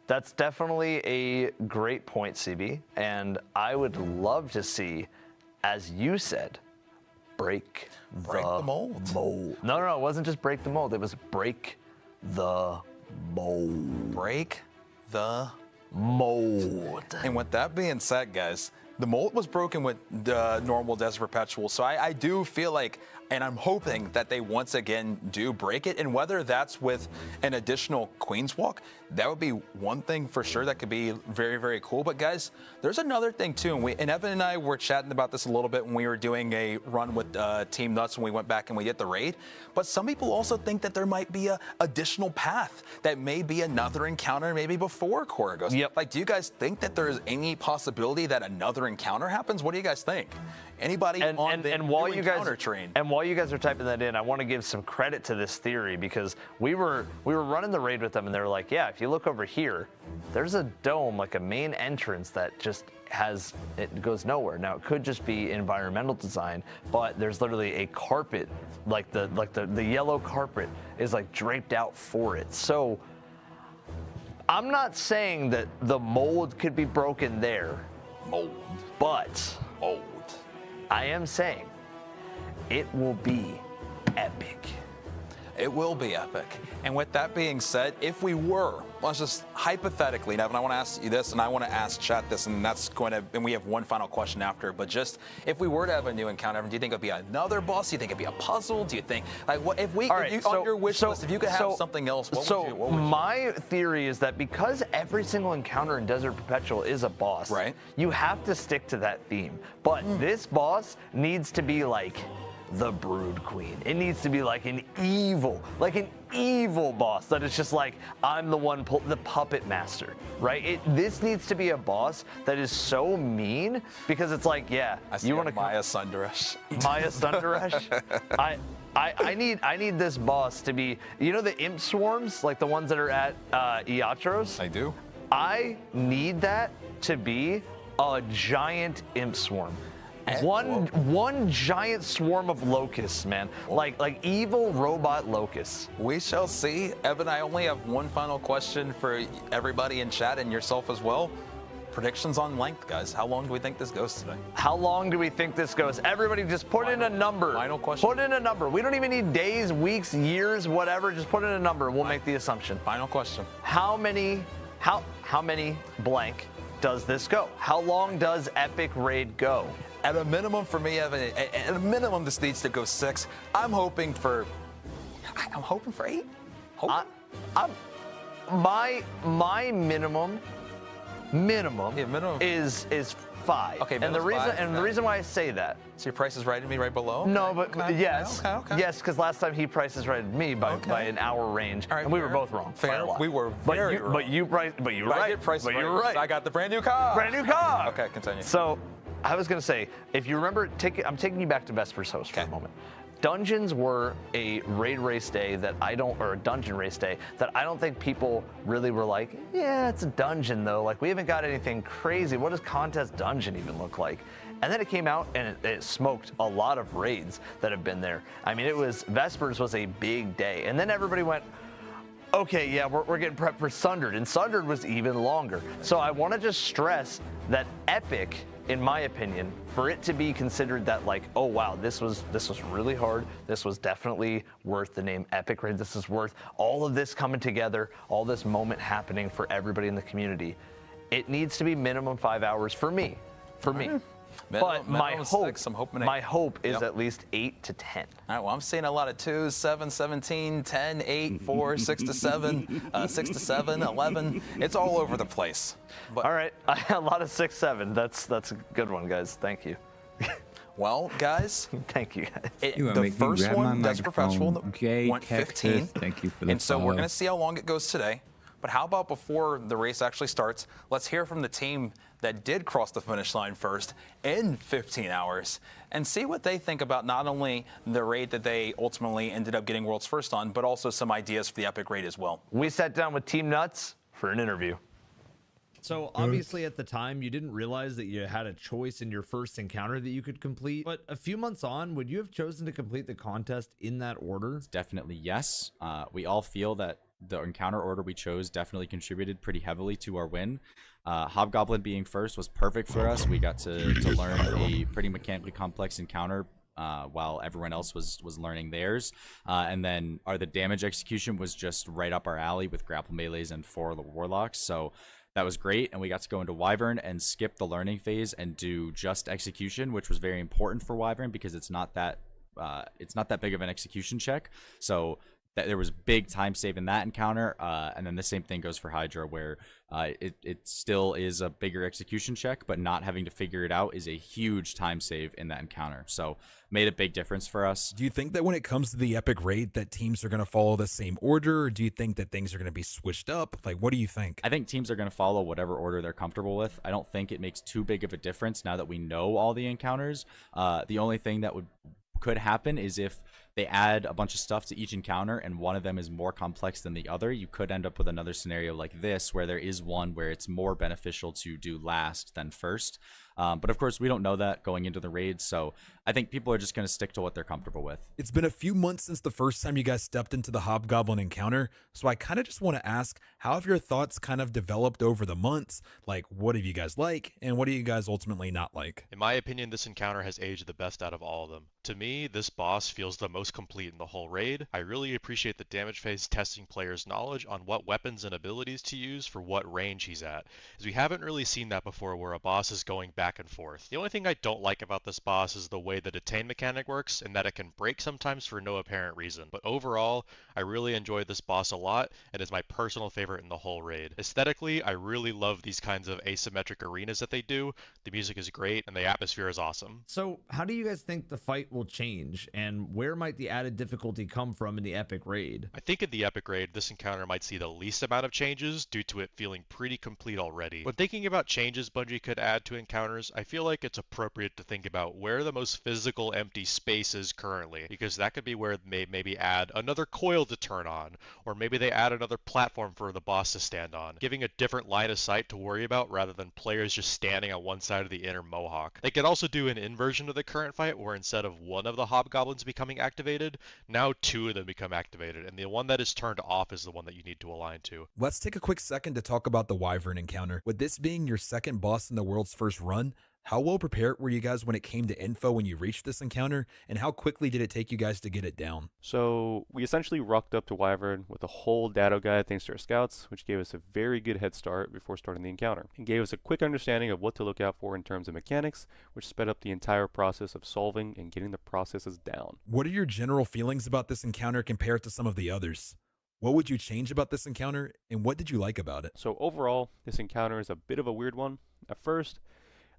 That's definitely a great point, CB. And I would love to see, as you said, break the mold. No, it wasn't just break the mold. It was break the mold. Break the mold. And with that being said, guys, the mold was broken with the normal Desert Perpetual. So I do feel like, and I'm hoping that they once again do break it. And whether that's with an additional Queen's Walk, that would be one thing for sure that could be very, very cool. But guys, there's another thing too. And Evan and I were chatting about this a little bit when we were doing a run with Team Nuts when we went back and we did the raid. But some people also think that there might be a additional path that may be another encounter maybe before Koragos. Yep. Like, do you guys think that there is any possibility that another encounter happens? What do you guys think? Anybody on the while new you guys encounter train? And while you guys are typing that in, I want to give some credit to this theory because we were running the raid with them and they were like, yeah, if you look over here, there's a dome, like a main entrance that just it goes nowhere. Now it could just be environmental design, but there's literally a carpet, like the yellow carpet is like draped out for it. So I'm not saying that the mold could be broken there. But I am saying it will be epic. It will be epic. And with that being said, if we were, let's just hypothetically, Nevin, I want to ask you this, and I want to ask chat this, and and we have one final question after, but just if we were to have a new encounter, do you think it'd be another boss? Do you think it'd be a puzzle? Do you think, like, what if on your wish list, if you could have something else, what would you? My theory is that because every single encounter in Desert Perpetual is a boss, right? You have to stick to that theme. But this boss needs to be like the Brood Queen. It needs to be like an evil boss that is just like, I'm the one, the puppet master, right? This needs to be a boss that is so mean because it's like, yeah, you want to Maya Sundaresh. Maya Sundaresh? I need this boss to be, you know, the imp swarms, like the ones that are at Iatros? I do. I need that to be a giant imp swarm. One giant swarm of locusts, man. Like evil robot locusts. We shall see. Evan, I only have one final question for everybody in chat and yourself as well. Predictions on length, guys. How long do we think this goes today? How long do we think this goes? Everybody just put in a number. Final question. Put in a number. We don't even need days, weeks, years, whatever. Just put in a number. We'll make the assumption. Final question. How many blank does this go? How long does Epic Raid go? At a minimum for me, Evan, at a minimum, this needs to go 6. I'm hoping for 8. My minimum is 5. Okay, and the reason why I say that. So your Price is Right to me right below? No, but okay. yes, Okay. yes, because last time he Price is Righted me by an hour range, All right, and we fair. were both wrong. Fair. We were very wrong. But you were right. I did Price But Right. you were right. I got the brand new car. Brand new car. Okay, continue. So, I was gonna say, if you remember, I'm taking you back to Vesper's host for a moment. Dungeons were a raid race day or a dungeon race day that I don't think people really were like, yeah, it's a dungeon though. Like, we haven't got anything crazy. What does Contest Dungeon even look like? And then it came out and it smoked a lot of raids that have been there. I mean, Vespers was a big day. And then everybody went, okay, yeah, we're getting prepped for Sundered. And Sundered was even longer. So I want to just stress that Epic, in my opinion, for it to be considered that, like, oh wow, this was really hard. This was definitely worth the name Epic Raid. This is worth all of this coming together, all this moment happening for everybody in the community. It needs to be minimum 5 hours for me. But my minimum hope, 6, I'm hoping my hope is Yep. at least 8 to 10. All right, well, I'm seeing a lot of 2s, 7, 17, 10, 8, 4, 6 to 7, 6 to 7, 11. It's all over the place. But, All right, a lot of 6, 7. That's a good one, guys. Thank you. well, guys, Thank you, guys. You wanna the make me first grab my one, Desperate microphone? Perpetual, Gay went 15. Texas, thank you for the And so we're follow. going to see how long it goes today. But how about before the race actually starts, let's hear from the team that did cross the finish line first in 15 hours and see what they think about not only the raid that they ultimately ended up getting world's first on, but also some ideas for the epic raid as well. We sat down with Team Nuts for an interview. So obviously at the time you didn't realize that you had a choice in your first encounter that you could complete, but a few months on, would you have chosen to complete the contest in that order? Definitely yes. We all feel that the encounter order we chose definitely contributed pretty heavily to our win. Hobgoblin being first was perfect for us. We got to learn a pretty mechanically complex encounter while everyone else was learning theirs. And then the damage execution was just right up our alley with grapple melees and 4 warlocks. So that was great, and we got to go into Wyvern and skip the learning phase and do just execution, which was very important for Wyvern because it's not that big of an execution check. So there was big time save in that encounter, and then the same thing goes for Hydra, where it still is a bigger execution check, but not having to figure it out is a huge time save in that encounter. So made a big difference for us. Do you think that when it comes to the epic raid that teams are going to follow the same order, or do you think that things are going to be switched up? Like, what do you think? I think teams are going to follow whatever order they're comfortable with. I don't think it makes too big of a difference now that we know all the encounters. The only thing that could happen is if they add a bunch of stuff to each encounter and one of them is more complex than the other, you could end up with another scenario like this where there is one where it's more beneficial to do last than first. But of course, we don't know that going into the raid, so I think people are just going to stick to what they're comfortable with. It's been a few months since the first time you guys stepped into the Hobgoblin encounter, so I kind of just want to ask, how have your thoughts kind of developed over the months? Like, what have you guys like, and what do you guys ultimately not like? In my opinion, this encounter has aged the best out of all of them. To me, this boss feels the most complete in the whole raid. I really appreciate the damage phase testing players' knowledge on what weapons and abilities to use for what range he's at, as we haven't really seen that before where a boss is going back and forth. The only thing I don't like about this boss is the way the detain mechanic works, and that it can break sometimes for no apparent reason. But overall, I really enjoyed this boss a lot, and is my personal favorite in the whole raid. Aesthetically, I really love these kinds of asymmetric arenas that they do. The music is great, and the atmosphere is awesome. So how do you guys think the fight will change, and where might the added difficulty come from in the epic raid? I think in the epic raid, this encounter might see the least amount of changes due to it feeling pretty complete already. When thinking about changes Bungie could add to encounters, I feel like it's appropriate to think about where the most physical empty space is currently, because that could be where they maybe add another coil to turn on, or maybe they add another platform for the boss to stand on, giving a different line of sight to worry about rather than players just standing on one side of the inner mohawk. They could also do an inversion of the current fight where instead of one of the hobgoblins becoming activated, now 2 of them become activated, and the one that is turned off is the one that you need to align to. Let's take a quick second to talk about the Wyvern encounter. With this being your second boss in the world's first run, how well prepared were you guys when it came to info when you reached this encounter, and how quickly did it take you guys to get it down? So we essentially rocked up to Wyvern with a whole dado guide thanks to our scouts, which gave us a very good head start before starting the encounter, and gave us a quick understanding of what to look out for in terms of mechanics, which sped up the entire process of solving and getting the processes down. What are your general feelings about this encounter compared to some of the others? What would you change about this encounter, and what did you like about it? So overall, this encounter is a bit of a weird one. At first,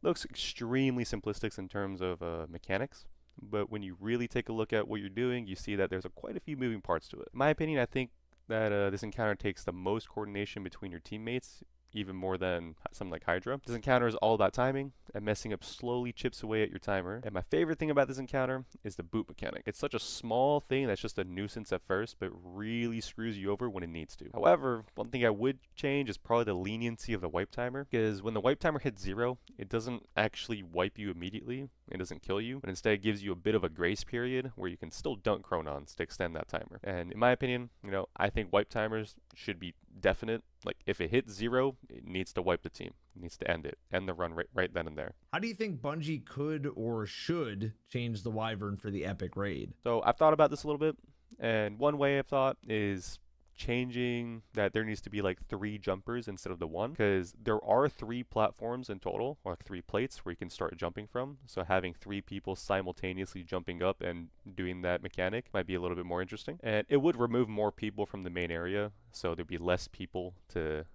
looks extremely simplistic in terms of mechanics, but when you really take a look at what you're doing, you see that there's quite a few moving parts to it. In my opinion, I think that this encounter takes the most coordination between your teammates, even more than something like Hydra. This encounter is all about timing, and messing up slowly chips away at your timer. And my favorite thing about this encounter is the boot mechanic. It's such a small thing that's just a nuisance at first, but really screws you over when it needs to. However, one thing I would change is probably the leniency of the wipe timer, because when the wipe timer hits 0, it doesn't actually wipe you immediately. It doesn't kill you, but instead it gives you a bit of a grace period where you can still dunk Chronons to extend that timer. And in my opinion, I think wipe timers should be definite. Like, if it hits 0, it needs to wipe the team. It needs to end it. End the run right then and there. How do you think Bungie could or should change the Wyvern for the epic raid? So I've thought about this a little bit, and one way I've thought is changing that there needs to be like 3 jumpers instead of the 1, because there are 3 platforms in total, or 3 plates where you can start jumping from. So having 3 people simultaneously jumping up and doing that mechanic might be a little bit more interesting. And it would remove more people from the main area, so there'd be less people to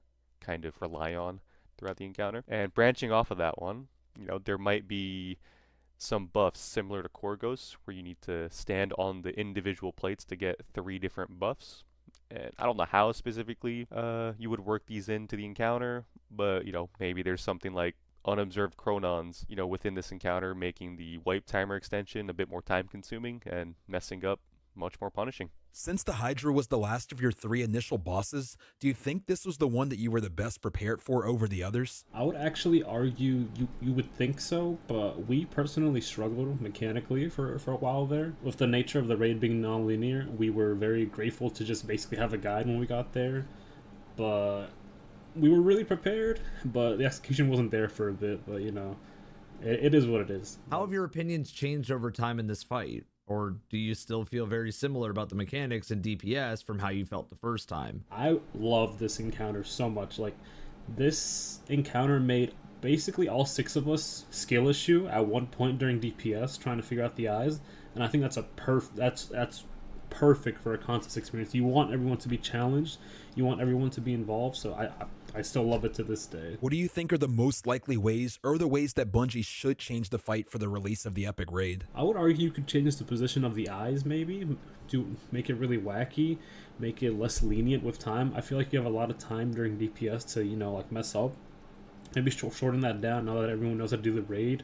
kind of rely on throughout the encounter. And branching off of that one, you know, there might be some buffs similar to Core Ghosts where you need to stand on the individual plates to get 3 different buffs. And I don't know how specifically you would work these into the encounter, but, you know, maybe there's something like unobserved chronons, you know, within this encounter, making the wipe timer extension a bit more time consuming and messing up much more punishing. Since the Hydra was the last of your 3 initial bosses, do you think this was the one that you were the best prepared for over the others? I would actually argue you would think so, but we personally struggled mechanically for a while there. With the nature of the raid being non-linear, we were very grateful to just basically have a guide when we got there, but we were really prepared, but the execution wasn't there for a bit. But, you know, it is what it is. How have your opinions changed over time in this fight? Or do you still feel very similar about the mechanics and DPS from how you felt the first time? I love this encounter so much. Like, this encounter made basically all 6 of us skill issue at one point during DPS, trying to figure out the eyes. And I think that's that's perfect for a contest experience. You want everyone to be challenged. You want everyone to be involved. So I still love it to this day. What do you think are the most likely ways, or the ways that Bungie should change the fight for the release of the Epic Raid? I would argue you could change the position of the eyes, maybe, to make it really wacky, make it less lenient with time. I feel like you have a lot of time during DPS to, you know, like mess up. Maybe shorten that down now that everyone knows how to do the raid.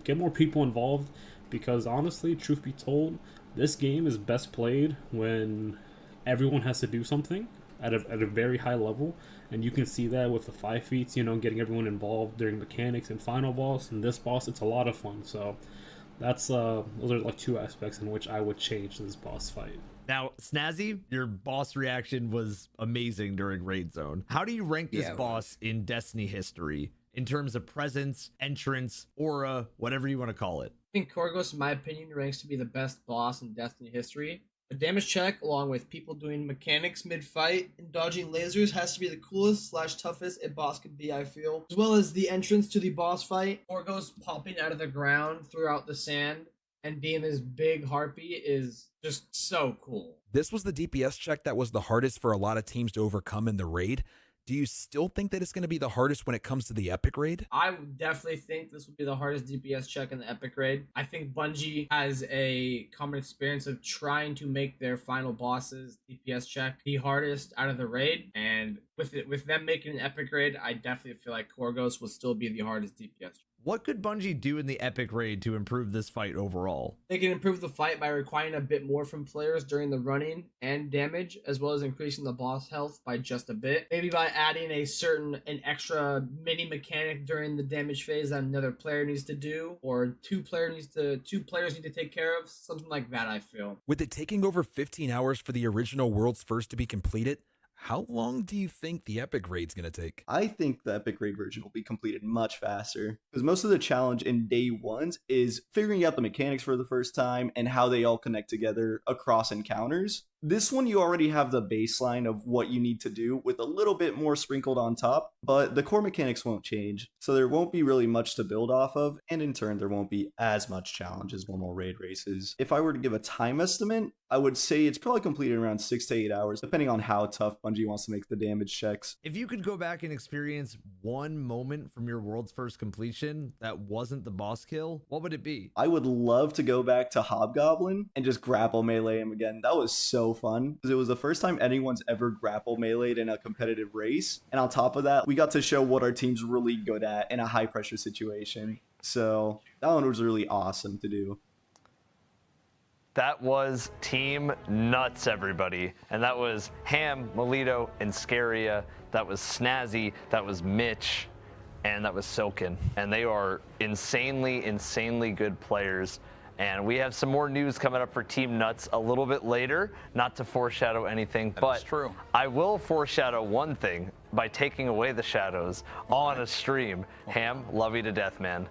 Get more people involved, because honestly, truth be told, this game is best played when everyone has to do something at a very high level, and you can see that with the 5 feats, you know, getting everyone involved during mechanics and final boss and this boss. It's a lot of fun. So that's those are like 2 aspects in which I would change this boss fight. Now, Snazzy, your boss reaction was amazing during Raid Zone. How do you rank this boss in Destiny history in terms of presence, entrance, aura, whatever you want to call it? I think Korgos, in my opinion, ranks to be the best boss in Destiny history. The damage check, along with people doing mechanics mid-fight and dodging lasers, has to be the coolest / toughest a boss could be, I feel. As well as the entrance to the boss fight, Korgos popping out of the ground throughout the sand and being this big harpy is just so cool. This was the DPS check that was the hardest for a lot of teams to overcome in the raid. Do you still think that it's going to be the hardest when it comes to the Epic Raid? I would definitely think this would be the hardest DPS check in the Epic Raid. I think Bungie has a common experience of trying to make their final bosses DPS check the hardest out of the raid, and with them making an Epic Raid, I definitely feel like Korgos will still be the hardest DPS check. What could Bungie do in the Epic Raid to improve this fight overall? They can improve the fight by requiring a bit more from players during the running and damage, as well as increasing the boss health by just a bit. Maybe by adding an extra mini mechanic during the damage phase that another player needs to do, or two players need to take care of, something like that, I feel. With it taking over 15 hours for the original World's First to be completed, how long do you think the Epic Raid's going to take? I think the Epic Raid version will be completed much faster, because most of the challenge in day 1s is figuring out the mechanics for the first time and how they all connect together across encounters. This one, you already have the baseline of what you need to do with a little bit more sprinkled on top, but the core mechanics won't change, so there won't be really much to build off of, and in turn, there won't be as much challenge as normal raid races. If I were to give a time estimate, I would say it's probably completed around 6 to 8 hours, depending on how tough Bungie wants to make the damage checks. If you could go back and experience one moment from your World's First completion that wasn't the boss kill, what would it be? I would love to go back to Hobgoblin and just grapple melee him again. That was so fun, because it was the first time anyone's ever grapple melee'd in a competitive race, and on top of that, we got to show what our team's really good at in a high pressure situation. So that one was really awesome to do. That was Team Nuts, everybody. And that was Ham, Melito, and Scaria. That was Snazzy. That was Mitch. And that was Silken. And they are insanely, insanely good players. And we have some more news coming up for Team Nuts a little bit later. Not to foreshadow anything, but true. I will foreshadow one thing by taking away the shadows on a stream. Ham, love you to death, man.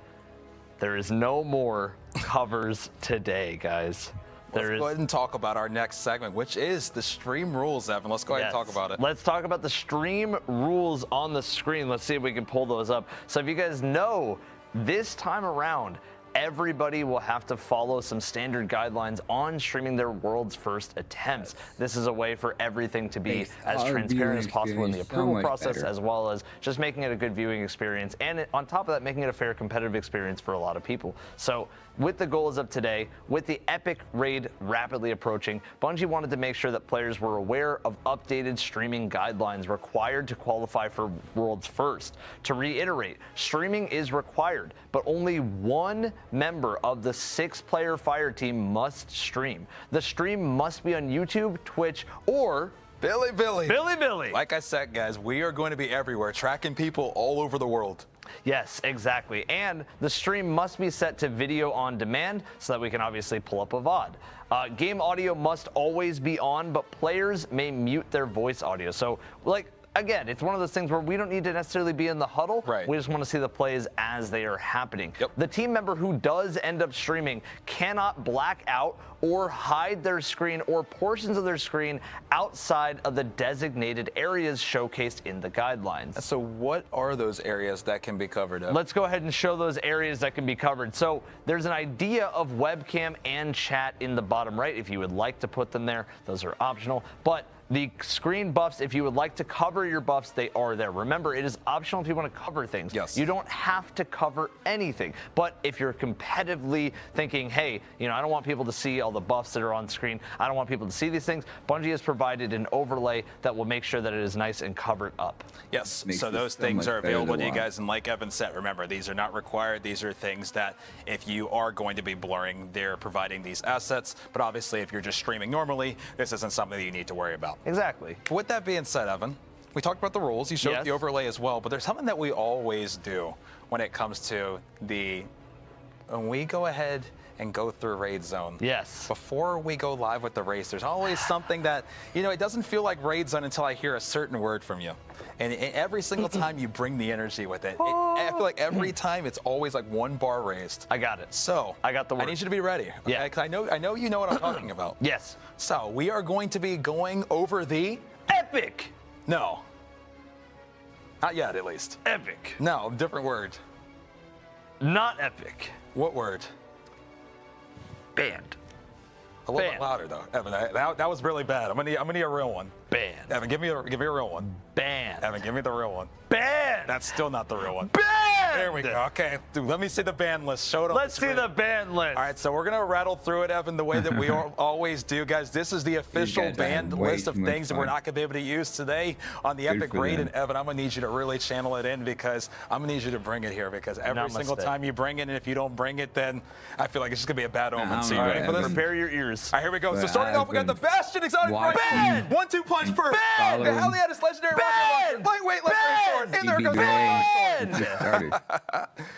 There is no more covers today, guys. Let's go ahead and talk about our next segment, which is the stream rules, Evan. Let's go ahead and talk about it. Let's talk about the stream rules on the screen. Let's see if we can pull those up. So if you guys know, this time around, everybody will have to follow some standard guidelines on streaming their world's first attempts. This is a way for everything to be as transparent as possible in the approval process, as well as just making it a good viewing experience. And on top of that, making it a fair competitive experience for a lot of people. So with the goals of today, with the Epic Raid rapidly approaching, Bungie wanted to make sure that players were aware of updated streaming guidelines required to qualify for World's First. To reiterate, streaming is required, but only one member of the 6-player fire team must stream. The stream must be on YouTube, Twitch, or Billy. Like I said, guys, we are going to be everywhere, tracking people all over the world. Yes, exactly. And the stream must be set to video on demand so that we can obviously pull up a VOD. Game audio must always be on, but players may mute their voice audio. So, again, it's one of those things where we don't need to necessarily be in the huddle. Right. We just want to see the plays as they are happening. The team member who does end up streaming cannot black out or hide their screen or portions of their screen outside of the designated areas showcased in the guidelines. So what are those areas that can be covered up? Let's go ahead and show those areas that can be covered. So there's an idea of webcam and chat in the bottom right. If you would like to put them there, those are optional. But the screen buffs, if you would like to cover your buffs, they are there. Remember, it is optional if you want to cover things. Yes. You don't have to cover anything. But if you're competitively thinking, hey, I don't want people to see all the buffs that are on screen, I don't want people to see these things, Bungie has provided an overlay that will make sure that it is nice and covered up. Yes, so those things are available to you guys. And like Evan said, remember, these are not required. These are things that if you are going to be blurring, they're providing these assets. But obviously, if you're just streaming normally, this isn't something that you need to worry about. Exactly. With that being said, Evan, we talked about the rules. You showed the overlay as well, but there's something that we always do when it comes to when we go ahead and go through Raid Zone. Yes. Before we go live with the race, there's always something that, it doesn't feel like Raid Zone until I hear a certain word from you. And every single time you bring the energy with it, I feel like every time it's always like one bar raised. I got it. So I got the word. I need you to be ready. Yeah. Okay? I know you know what I'm talking about. Yes. So we are going to be going over the Epic. No. Not yet, at least. Epic. No, different word. Not epic. What word? Banned. A little bit louder though, Evan. That was really bad. I'm gonna need a real one. Banned. Evan, give me a real one. Banned. Evan, give me the real one. Banned. That's still not the real one. Banned. There we go. Okay, dude, let me see the ban list. Show it on Let's see the ban list. All right, so we're gonna rattle through it, Evan, the way that we always do, guys. This is the official banned list of things that we're not gonna be able to use today on the Epic Raid. And Evan, I'm gonna need you to really channel it in because I'm gonna need you to bring it here because every single time you bring it, and if you don't bring it, then I feel like it's just gonna be a bad omen. So you ready for this? Prepare your ears. All right, here we go. So starting off, we got the Bastion Exotic Price. 1-2 punch first. The Heliatus Legendary Rocket Launcher. Lightweight Legendary Sword. And there goes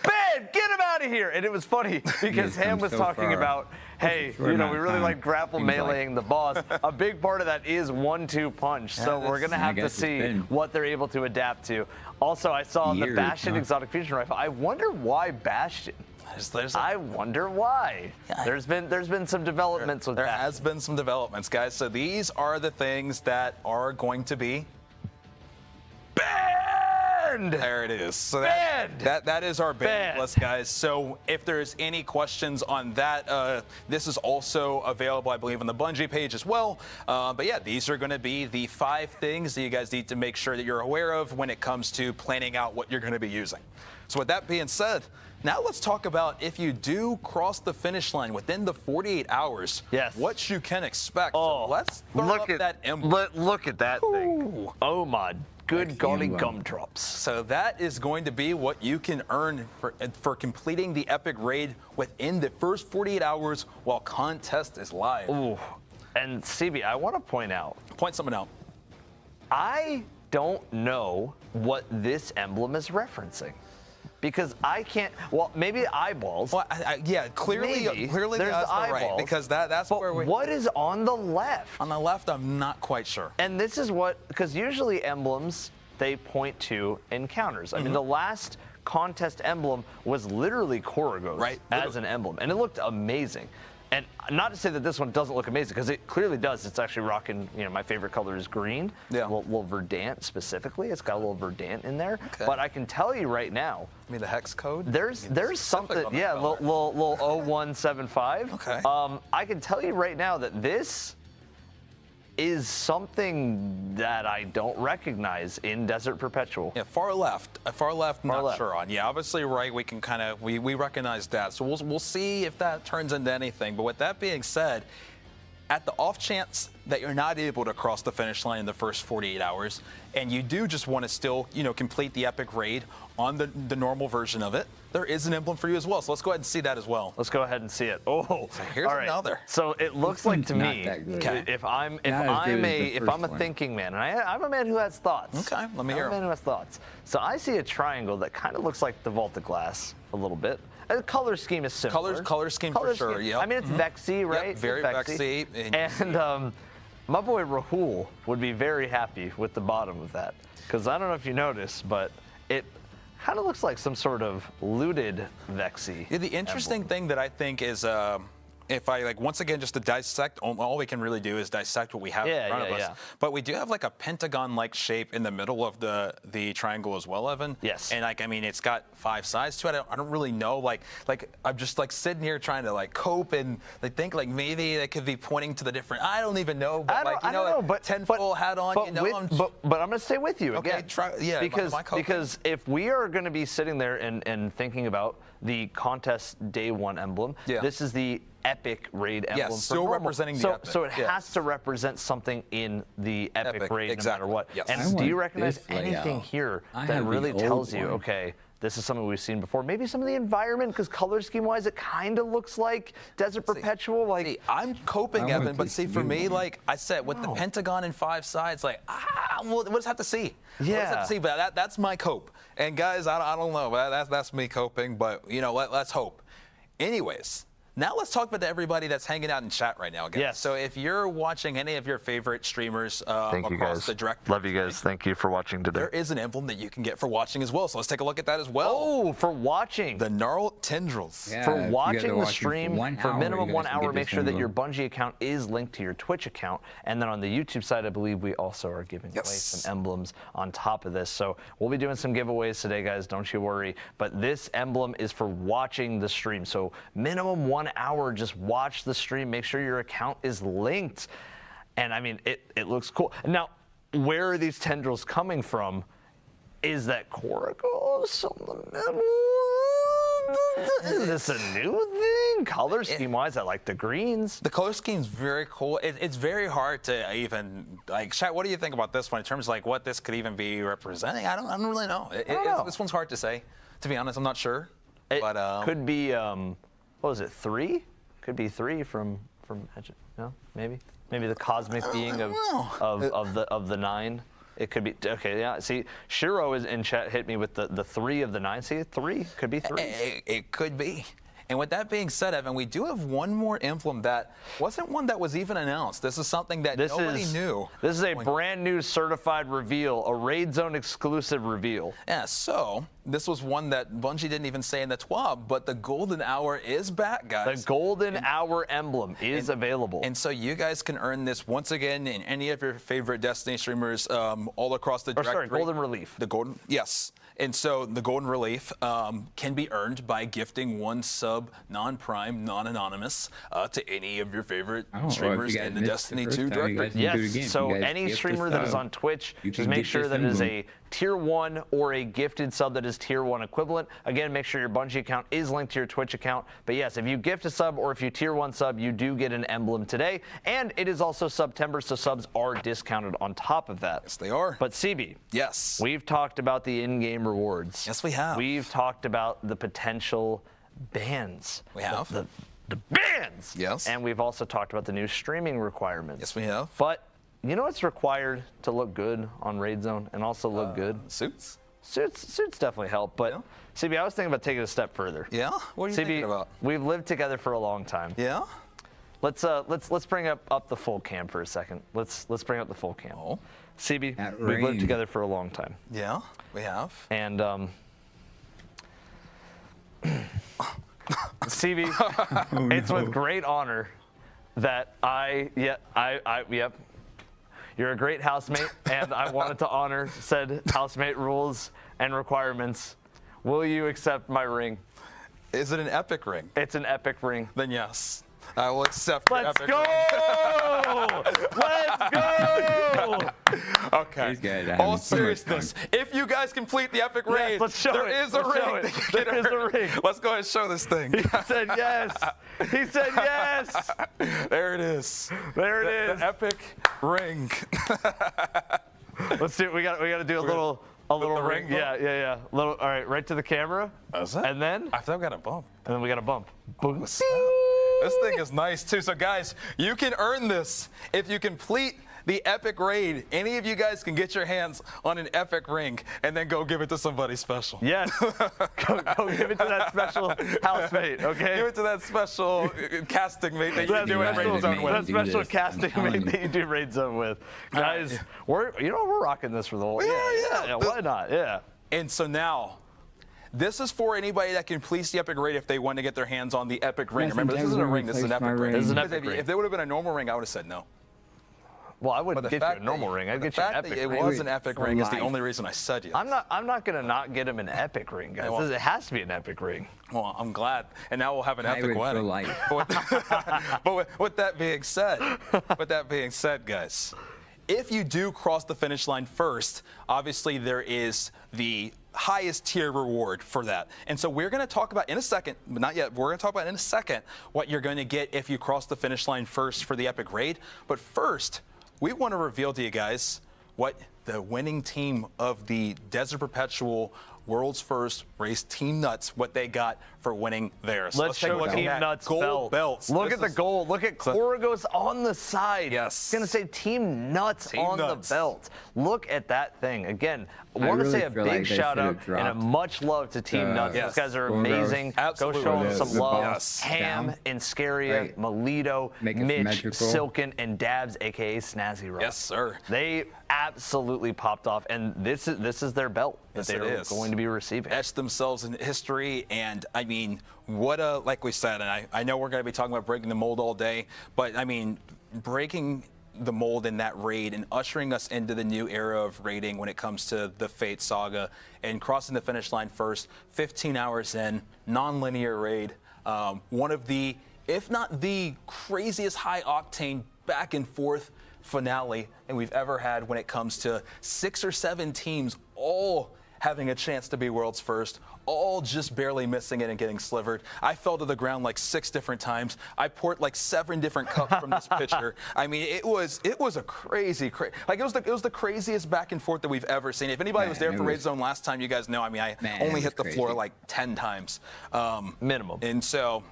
Ben, get him out of here. And it was funny because Ham was talking about, hey, we really like grapple meleeing the boss. A big part of that is 1-2 punch. So we're going to have to see what they're able to adapt to. Also, I saw the Bastion Exotic Fusion Rifle. I wonder why Bastion. I wonder why. There's been some developments with that. There has been some developments, guys. So these are the things that are going to be banned. There it is. So that is our ban list, guys. So if there's any questions on that, this is also available, I believe, on the Bungie page as well. But yeah, these are going to be the 5 things that you guys need to make sure that you're aware of when it comes to planning out what you're going to be using. So with that being said, now let's talk about if you do cross the finish line within the 48 hours, what you can expect. So let's look at that emblem. Look at that thing. Oh my good golly gumdrops. So that is going to be what you can earn for completing the Epic Raid within the first 48 hours while contest is live. Ooh. And CB, I want to point something out. I don't know what this emblem is referencing. Because I can't. Well, maybe eyeballs. Well, yeah, clearly there's eyeballs. Right, because that's where we. What is on the left? On the left, I'm not quite sure. And this is what, because usually emblems they point to encounters. I mean, the last contest emblem was literally Korogos as an emblem, and it looked amazing. And not to say that this one doesn't look amazing, because it clearly does. It's actually rocking, my favorite color is green. Yeah. A little verdant specifically. It's got a little verdant in there. Okay. But I can tell you right now. I mean, the hex code? There's something, yeah, little 0175. Okay. I can tell you right now that this is something that I don't recognize in Desert Perpetual. Yeah, far left. Not sure on. Yeah, obviously right. We can kind of we recognize that. So we'll see if that turns into anything. But with that being said, at the off chance that you're not able to cross the finish line in the first 48 hours, and you do just want to still complete the epic raid on the normal version of it, there is an emblem for you as well. So let's go ahead and see that as well. Let's go ahead and see it. Oh, so here's all right. another. So it looks like to me, okay. if I'm a thinking man, and I'm a man who has thoughts. Okay, let me hear. I'm a man who has thoughts. So I see a triangle that kind of looks like the Vault of Glass a little bit. The color scheme is similar. Color scheme for sure. Yeah. I mean, it's Vexy, right? Yep, very Vexy. And my boy Rahul would be very happy with the bottom of that, because I don't know if you noticed, but it kind of looks like some sort of looted Vexy. Yeah, the interesting thing that I think is, if I once again just to dissect, all we can really do is dissect what we have in front of us. Yeah. But we do have a pentagon-like shape in the middle of the triangle as well, Evan. Yes. And I mean, it's got 5 sides to it. I don't really know. I'm just sitting here trying to cope and think maybe they could be pointing to the different. I don't even know. But I don't know. But 10-full hat on. But I'm gonna stay with you okay, again. Because if we are gonna be sitting there and thinking about the contest day 1 emblem, this is the epic raid emblem. Yes, still representing the epic. So it has to represent something in the epic raid exactly. no matter what. Yes. And do you recognize anything here that really tells you, okay, this is something we've seen before? Maybe some of the environment, because color scheme wise, it kind of looks like Desert Perpetual. I'm coping, Evan, but see, for me, I said, with the pentagon and 5 sides, we'll just have to see. Yeah. We'll just have to see, but that's my cope. And guys, I don't know, but that's me coping, but let's hope. Anyways. Now let's talk about everybody that's hanging out in chat right now, guys. Yes. So if you're watching any of your favorite streamers across the direct, love you guys. Thank you for watching today. There is an emblem that you can get for watching as well. So let's take a look at that as well. Oh, for watching. The Gnarled Tendrils. Yeah, for watching the stream for minimum 1 hour, make sure that your Bungie account is linked to your Twitch account. And then on the YouTube side, I believe we also are giving away some emblems on top of this. So we'll be doing some giveaways today, guys. Don't you worry. But this emblem is for watching the stream. So minimum 1 hour, just watch the stream. Make sure your account is linked. And I mean, it looks cool. Now, where are these tendrils coming from? Is that Koragos on the middle? Is this a new thing? Color scheme wise, I like the greens. The color scheme's very cool. It's very hard to even chat. What do you think about this one in terms of what this could even be representing? I don't really know. This one's hard to say. To be honest, I'm not sure. It but could be what was it? 3? Could be 3 from no, maybe the cosmic being of the 9. It could be okay. Yeah. See, Shiro is in chat. Hit me with the 3 of the 9. See, 3 could be 3. It could be. And with that being said, Evan, we do have one more emblem that wasn't one that was even announced. This is something that nobody knew. This is a brand new certified reveal, a Raid Zone exclusive reveal. Yeah, so this was one that Bungie didn't even say in the TWAB, but the Golden Hour is back, guys. The Golden Hour emblem is available. And so you guys can earn this once again in any of your favorite Destiny streamers all across the directory. Golden Relief. Yes. And so the Golden Relief can be earned by gifting 1 sub, non-prime, non-anonymous, to any of your favorite streamers in the Destiny 2 directory. Yes, so any streamer that is on Twitch, just make sure that it is a Tier 1 or a gifted sub that is Tier 1 equivalent. Again, make sure your Bungie account is linked to your Twitch account. But yes, if you gift a sub or if you Tier 1 sub, you do get an emblem today. And it is also September, so subs are discounted on top of that. Yes, they are. But CB. Yes. We've talked about the in-game rewards. Yes, we have. We've talked about the potential bans. We have. The bans! Yes. And we've also talked about the new streaming requirements. Yes, we have. But you know what's required to look good on Raid Zone and also look good? Suits? Suits definitely help, but CB, I was thinking about taking it a step further. Yeah? What are you thinking about? We've lived together for a long time. Yeah? Let's bring up the full cam for a second. Let's bring up the full cam. Oh. CB, we've lived together for a long time. Yeah, we have. And CB, it's with great honor that yep. You're a great housemate, and I wanted to honor said housemate rules and requirements. Will you accept my ring? Is it an epic ring? It's an epic ring. Then yes. I will accept your Let's epic go! ring. Let's go! Okay. These guys are All having so much seriousness, if you guys complete the epic raid, let's show there it. is a Let's show ring. it. There is a ring. Let's go ahead and show this thing. He said yes. He said yes. There it is. There it is. The epic ring. Let's do it. We got to do a little ring ring. Yeah. Little. All right, right to the camera. Is it? And then I thought we got a bump. And then we got a bump. Boom. This thing is nice too. So guys, you can earn this if you complete the epic raid. Any of you guys can get your hands on an epic ring and then go give it to somebody special. Yes. go give it to that special housemate, okay? Give it to that special casting mate that you do in Raid Zone with. That special casting mate that you do Raid Zone with. Guys, we're rocking this for the whole Yeah. Why not? Yeah. And so now, this is for anybody that completes the epic raid if they want to get their hands on the epic ring. Remember, this isn't a ring, this is an epic ring. This is an epic Because ring. if there would have been a normal ring, I would have said no. Well, I wouldn't get you a normal ring. I'd get you an epic ring. It was an epic ring is the only reason I said yes. I'm not gonna not get him an epic ring, guys. Well, It has to be an epic ring. Well, I'm glad, and now we'll have an epic wedding. For life. But with that being said, guys, if you do cross the finish line first, obviously there is the highest tier reward for that. And so we're going to talk about in a second, but not yet, we're going to talk about in a second what you're going to get if you cross the finish line first for the epic raid. But first, we want to reveal to you guys what the winning team of the Desert Perpetual World's First Race Team Nuts, what they got for winning theirs. So Let's show Team Nuts gold belts. Look at the gold. Look at Koragos on the side. Yes. It's going to say Team Nuts on the belt. Look at that thing. Again, I want to say a big shout out and a much love to Team Nuts. These guys are amazing. Absolutely. Go show them some love. Yes. Ham, Inscaria, Melito, Mitch, Silken, and Dabs, aka Snazzy Rock. Yes, sir. They absolutely popped off, and this is their belt that they are going to be receiving. Etched themselves in history, and I mean, what a, like we said, and I know we're going to be talking about breaking the mold all day, but I mean, breaking the mold in that raid and ushering us into the new era of raiding when it comes to the Fate Saga and crossing the finish line first, 15 hours in, non-linear raid, one of the, if not the craziest high-octane back and forth finale and we've ever had when it comes to 6 or 7 teams all having a chance to be world's first, all just barely missing it and getting slivered. I fell to the ground like 6 different times. I poured like 7 different cups from this pitcher. I mean, it was a crazy, like it was the craziest back and forth that we've ever seen. If anybody was there for Raid Zone last time, you guys know. I mean, I only hit the floor like 10 times minimum. And so,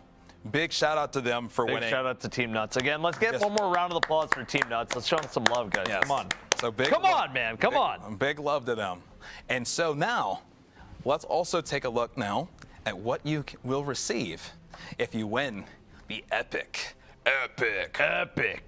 big shout out to them for winning. Big shout out to Team Nuts. Again, let's get one more round of applause for Team Nuts. Let's show them some love, guys. Yes. Come on. So big. Come on, man. Come on. Big love to them. And so now, let's also take a look now at what you will receive if you win the epic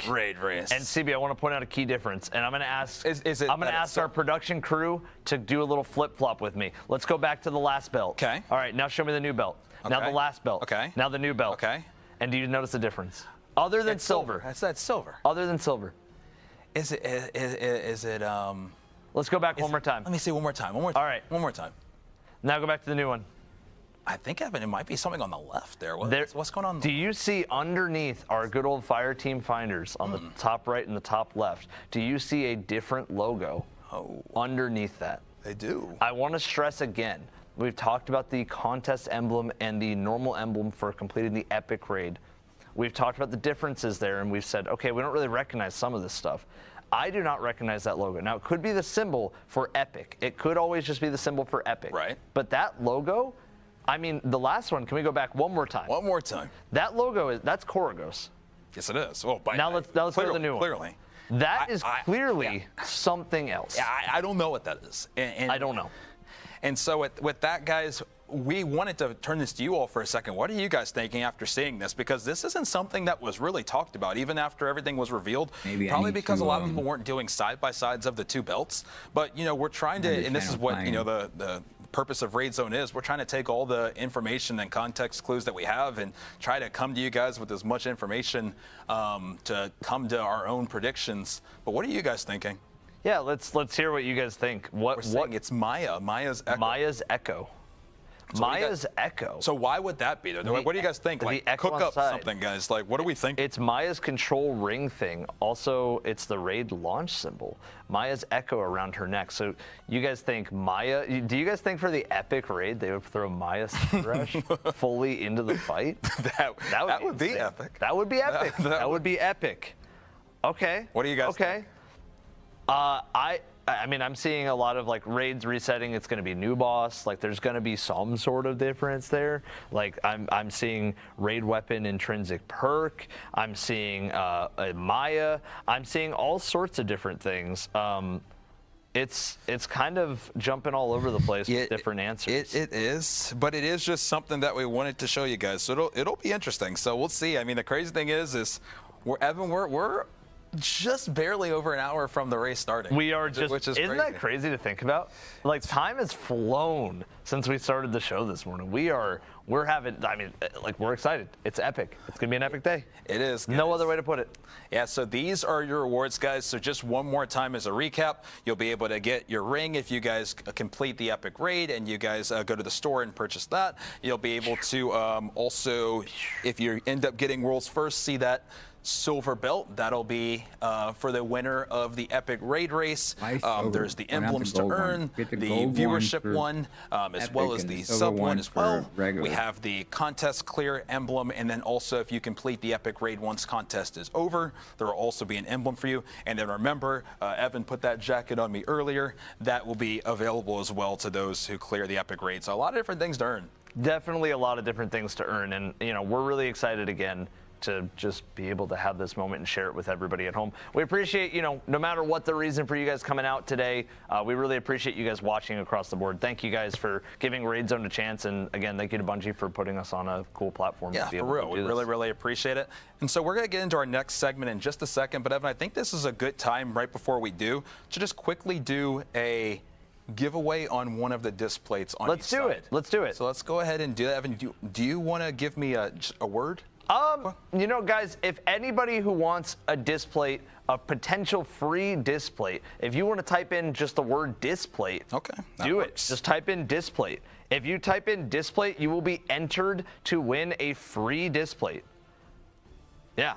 raid race. And CB, I want to point out a key difference, and I'm going to ask. I'm going to ask so our production crew to do a little flip flop with me. Let's go back to the last belt. Okay. All right. Now show me the new belt. Now the last belt. Okay. Now the new belt. Okay. And do you notice a difference? Other than silver. That's silver. Other than silver. Is it? Let's go back one more time. Let me see one more time. All right. One more time. Now go back to the new one. I think, Evan, it might be something on the left there. What's going on? Do you see underneath our good old Fire Team Finders on the top right and the top left? Do you see a different logo underneath that? They do. I want to stress again. We've talked about the contest emblem and the normal emblem for completing the epic raid. We've talked about the differences there, and we've said, okay, we don't really recognize some of this stuff. I do not recognize that logo. Now, it could be the symbol for epic. It could always just be the symbol for epic. Right. But that logo, I mean, the last one, can we go back one more time? One more time. That logo, that's Koragos. Yes, it is. Well, now let's go to the new one. Clearly. That is clearly something else. Yeah, I don't know what that is. And I don't know. And so with that, guys, we wanted to turn this to you all for a second. What are you guys thinking after seeing this? Because this isn't something that was really talked about, even after everything was revealed. Probably because a lot of people weren't doing side-by-sides of the 2 belts. But, you know, we're trying to, and this is what, you know, the purpose of Raid Zone is. We're trying to take all the information and context clues that we have and try to come to you guys with as much information to come to our own predictions. But what are you guys thinking? Yeah, let's hear what you guys think. We're saying it's Maya. Maya's Echo. Maya's Echo. So Maya's Echo. So why would that be there? What do you guys think? Like, Echo cook up outside. something, guys. Like, what do we think? It's Maya's control ring thing. Also, it's the Raid launch symbol. Maya's Echo around her neck. So you guys think Maya? Do you guys think for the epic raid they would throw Maya Thresh fully into the fight? that would be epic. That would be epic. That would be epic. Okay. What do you guys think? I mean, I'm seeing a lot of like raids resetting. It's going to be new boss. Like, there's going to be some sort of difference there. Like, I'm seeing raid weapon intrinsic perk. I'm seeing a Maya. I'm seeing all sorts of different things. It's kind of jumping all over the place with different answers. It is, but it is just something that we wanted to show you guys. So it'll be interesting. So we'll see. I mean, the crazy thing is we're just barely over an hour from the race starting. We are just, which is isn't crazy. that crazy to think about? Like, time has flown since we started the show this morning. We're excited. It's epic. It's going to be an epic day. It is, guys. No other way to put it. Yeah, so these are your rewards, guys. So just one more time as a recap, you'll be able to get your ring if you guys complete the epic raid and you guys go to the store and purchase that. You'll be able to also, if you end up getting world's first, see that silver belt. That'll be for the winner of the epic raid race. There's the emblems to earn, the viewership one, as well as the sub one as well. We have the contest clear emblem, and then also if you complete the epic raid once contest is over, there will also be an emblem for you. And then remember, Evan put that jacket on me earlier. That will be available as well to those who clear the epic raid. So a lot of different things to earn. Definitely a lot of different things to earn, and we're really excited again to just be able to have this moment and share it with everybody at home. We appreciate, no matter what the reason for you guys coming out today, we really appreciate you guys watching across the board. Thank you guys for giving Raid Zone a chance, and again, thank you to Bungie for putting us on a cool platform. Yeah, to be for able real. To We do this. really, really appreciate it. And so we're going to get into our next segment in just a second, but Evan, I think this is a good time right before we do to just quickly do a giveaway on one of the disc plates on Let's do it. Let's do it. So let's go ahead and do that. Evan, do you want to give me a word? Guys, if anybody who wants a disc plate, a potential free disc plate, if you want to type in just the word disc plate, do it. Just type in disc plate. If you type in disc plate, you will be entered to win a free disc plate. Yeah.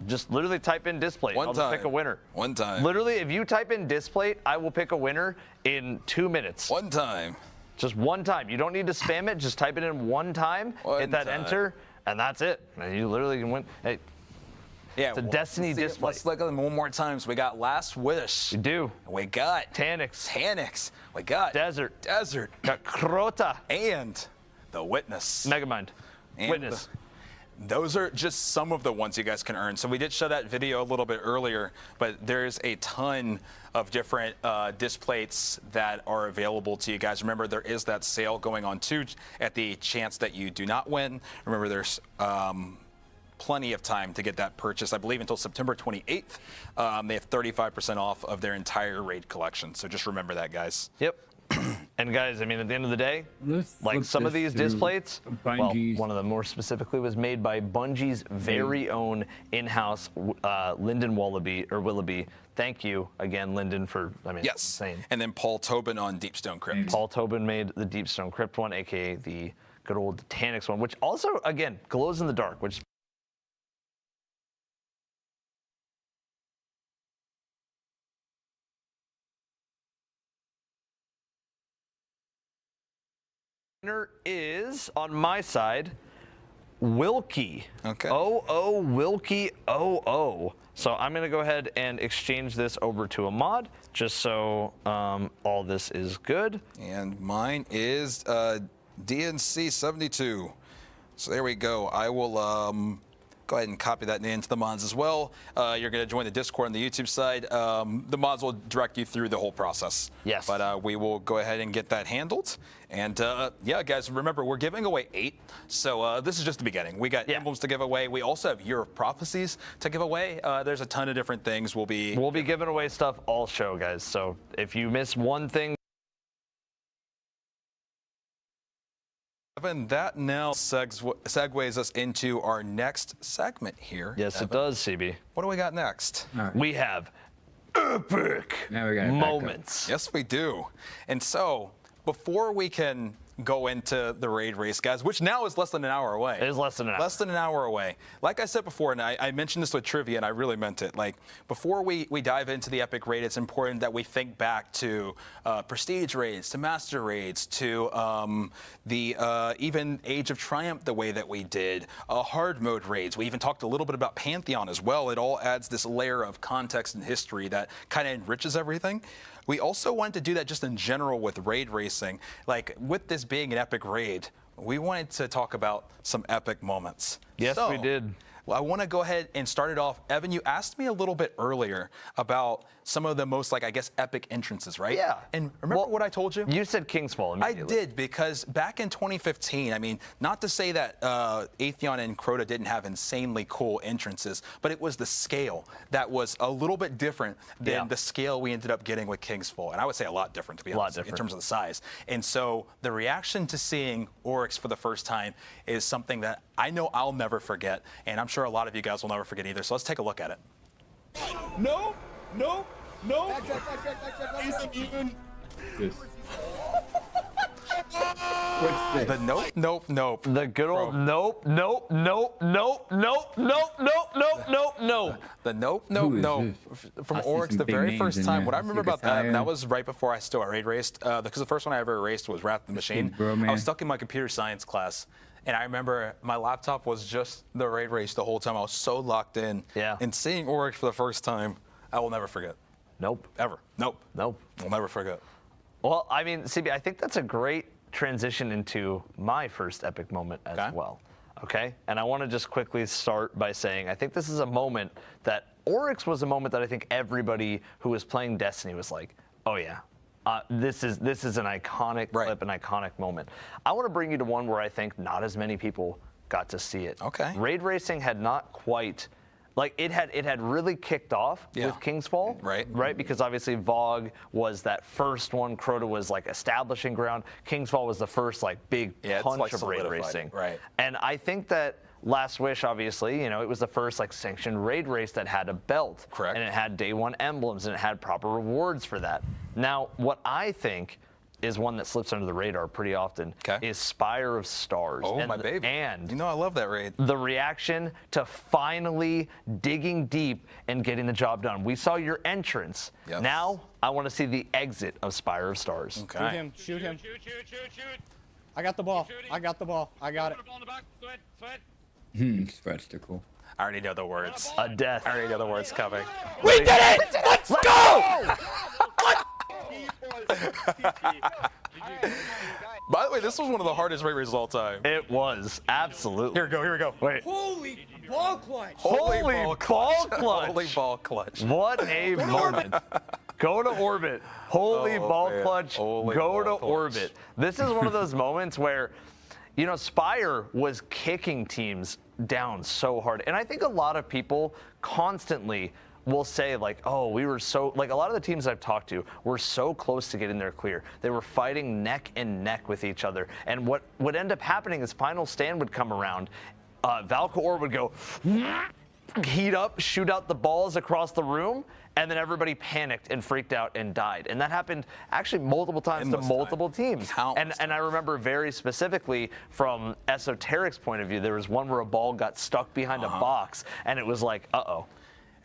Just literally type in disc plate. I'll just pick a winner. One time. Literally, if you type in disc plate, I will pick a winner in 2 minutes. One time. Just one time. You don't need to spam it. Just type it in one time. Hit that enter. And that's it. And you literally can win. Hey, yeah, it's a Destiny display. Let's look at them one more time. So we got Last Wish. We do. We got Tanix. We got Desert. Got Crota. And the Witness. Megamind. Witness. Those are just some of the ones you guys can earn. So we did show that video a little bit earlier, but there's a ton of different disc plates that are available to you guys. Remember, there is that sale going on too at the chance that you do not win. Remember, there's plenty of time to get that purchase. I believe until September 28th. They have 35% off of their entire raid collection. So just remember that, guys. Yep. And guys, I mean, at the end of the day, like some of these disc plates, well, one of them more specifically was made by Bungie's very own in-house Lyndon Willoughby. Thank you again, Lyndon, for, insane. And then Paul Tobin on Deepstone Crypt. Paul Tobin made the Deepstone Crypt one, aka the good old Tanix one, which also, again, glows in the dark, which is on my side Wilkie. Okay. Wilkie 00. So I'm going to go ahead and exchange this over to a mod just so all this is good. And mine is DNC 72. So there we go. I will go ahead and copy that into the mods as well. You're going to join the Discord on the YouTube side. The mods will direct you through the whole process. Yes. But we will go ahead and get that handled. And yeah, guys, remember, we're giving away 8. So this is just the beginning. We got emblems to give away. We also have Year of Prophecies to give away. There's a ton of different things we'll be giving away stuff all show, guys. So if you miss one thing, Evan, that now segues us into our next segment here. Yes, Evan. it does, CB. What do we got next? We have epic moments. Yes, we do. And so, before we can go into the raid race, guys, which now is less than an hour away. It is less than an hour. Less than an hour away. Like I said before, and I mentioned this with trivia, and I really meant it. Like, before we dive into the epic raid, it's important that we think back to prestige raids, to master raids, to the even Age of Triumph the way that we did, hard mode raids. We even talked a little bit about Pantheon as well. It all adds this layer of context and history that kind of enriches everything. We also wanted to do that just in general with raid racing. Like, with this being an epic raid, we wanted to talk about some epic moments. Yes, we did. Well, I want to go ahead and start it off. Evan, you asked me a little bit earlier about some of the most, like, I guess, epic entrances, right? Yeah. And remember what I told you? You said King's Fall immediately. I did, because back in 2015, I mean, not to say that Atheon and Crota didn't have insanely cool entrances, but it was the scale that was a little bit different than the scale we ended up getting with King's Fall. And I would say a lot different, to be honest, in terms of the size. And so the reaction to seeing Oryx for the first time is something that I know I'll never forget, and I'm sure a lot of you guys will never forget either. So let's take a look at it. No. He's immune. The nope. The good old nope. The nope. From Oryx, the very first time. What I remember about that was right before I still raid raced, because the first one I ever raced was Wrath of the Machine. I was stuck in my computer science class, and I remember my laptop was just the raid race the whole time. I was so locked in. Yeah. And seeing Oryx for the first time, I will never forget. Nope. Ever. Nope. Nope. We'll never forget. Well, I mean, CB, I think that's a great transition into my first epic moment as well. Okay? And I want to just quickly start by saying I think this is a moment that Oryx was a moment that I think everybody who was playing Destiny was like, oh yeah, this is an iconic clip, an iconic moment. I want to bring you to one where I think not as many people got to see it. Okay. Raid racing had not quite, like it had really kicked off with King's Fall, right? Because obviously Vogue was that first one. Crota was like establishing ground. King's Fall was the first like big punch of raid racing, right? And I think that Last Wish, obviously, you know, it was the first like sanctioned raid race that had a belt, and it had day one emblems, and it had proper rewards for that. Now, what I think is one that slips under the radar pretty often is Spire of Stars. Oh, my baby. And you know I love that raid. The reaction to finally digging deep and getting the job done. We saw your entrance. Yes. Now, I want to see the exit of Spire of Stars. Okay. Shoot him. I got the ball. I got it. Spread's too cool. I already know the words. A death. I already know the words coming. We did it! Let's go! By the way, this was one of the hardest raid races of all time. It was, absolutely. Here we go. Wait. Holy ball clutch. Holy ball clutch. Holy ball clutch. What a moment. Go to orbit. Holy ball clutch. Holy Go to ball clutch. orbit. This is one of those moments where, you know, Spire was kicking teams down so hard. And I think a lot of people constantly will say like, oh, we were so, like a lot of the teams I've talked to were so close to getting their clear. They were fighting neck and neck with each other. And what would end up happening is Final Stand would come around. Valkor would go heat up, shoot out the balls across the room, and then everybody panicked and freaked out and died. And that happened actually multiple times to multiple teams. And I remember very specifically from Esoteric's point of view, there was one where a ball got stuck behind a box, and it was like, uh-oh.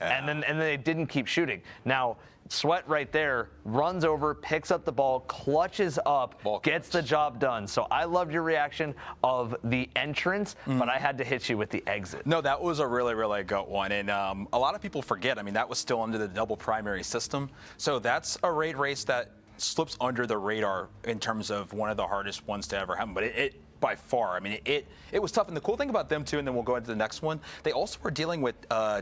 And then they didn't keep shooting. Now, Sweat right there runs over, picks up the ball, clutches up, gets the job done. So I loved your reaction of the entrance, but I had to hit you with the exit. No, that was a really, really good one. And a lot of people forget, I mean, that was still under the double primary system. So that's a raid race that slips under the radar in terms of one of the hardest ones to ever happen. But it by far, I mean, it was tough. And the cool thing about them, too, and then we'll go into the next one, they also were dealing with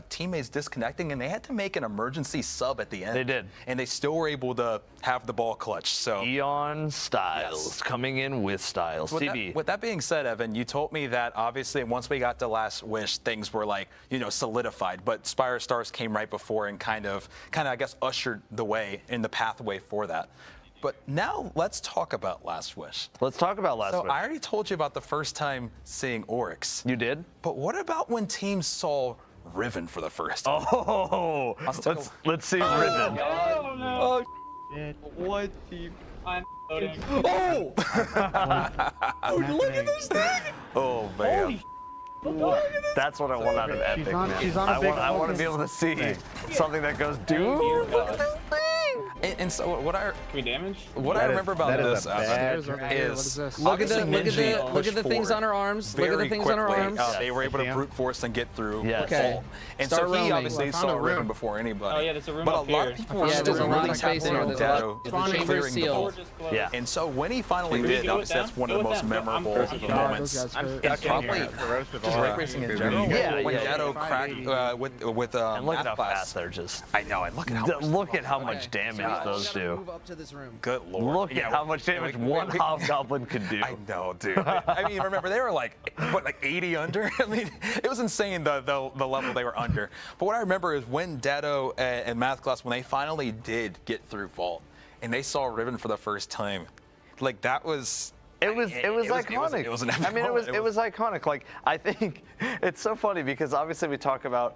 teammates disconnecting, and they had to make an emergency sub at the end. They did. And they still were able to have the ball clutch. So Eon Styles coming in with Styles. With that being said, Evan, you told me that obviously once we got to Last Wish, things were like, you know, solidified. But Spire Stars came right before and kind of, I guess, ushered the way in the pathway for that. But now let's talk about Last Wish. Let's talk about Last So Wish. I already told you about the first time seeing Oryx. You did? But what about when teams saw Riven for the first time? Oh, let's see Riven. Oh no! What the? I'm Oh! Oh, look at this thing! Oh man. That's what I want out of Epic, man. I want to be able to see something that goes, dude, look at this thing! And so what I Can we damage? what I remember about this is Look at obviously the Ninja pushed things forward on her arms. Look at the very things on her quickly. arms. They were able to brute force and get through. Yes. Okay. Vault. And Start so he roaming. obviously I found saw a room. Riven before anybody. Oh yeah, there's a room But up a lot here. of people were Yeah, still there's a really room space tapping here. on There's Dado chamber clearing the seal. vault. Yeah. And so when he finally did, go obviously down? that's one of the Go most down. memorable I'm stuck in moments. here. I'm It's stuck in probably here. just ray racing in general. Yeah, when yeah. Dado cracked with And look at math how class. fast they're just. I know, and look at how much damage those do. Move up to this room. Good lord. Look at how much damage one hobgoblin could do. I know, dude. I mean, remember they were like 80 under. I mean, it was insane the level they were under. But what I remember is when Dado and math class, when they finally did get through Vault and they saw Riven for the first time, like that was. It was iconic. It was an epic I mean, moment. it was iconic. Like, I think it's so funny because obviously we talk about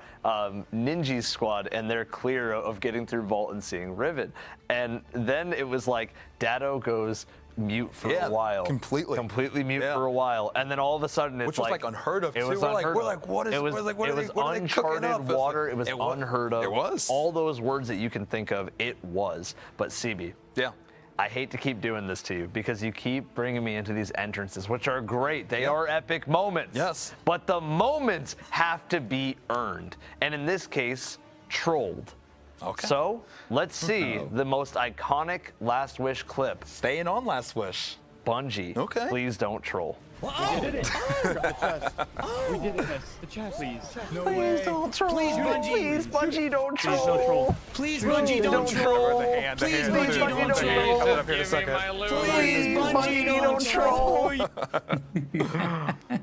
Ninja's squad and they're clear of getting through Vault and seeing Riven, and then it was like Dado goes mute for a while, completely mute for a while, and then all of a sudden it's which was like unheard of. It too. was We're unheard like, of. what is? It was, what are they cooking uncharted up? water. It was unheard of. It was all those words that you can think of. It was. But CB. Yeah. I hate to keep doing this to you because you keep bringing me into these entrances, which are great. They are epic moments. Yes. But the moments have to be earned. And in this case, trolled. Okay. So let's see the most iconic Last Wish clip. Staying on Last Wish. Bungie, please don't troll. We did it. We did it. The chest. Please. Please don't troll. Please, Bungie. Please, Bungie, don't troll. Please don't troll. Please, Bungie, don't troll. Please, Bungie, don't troll. Please, Bungie, don't troll.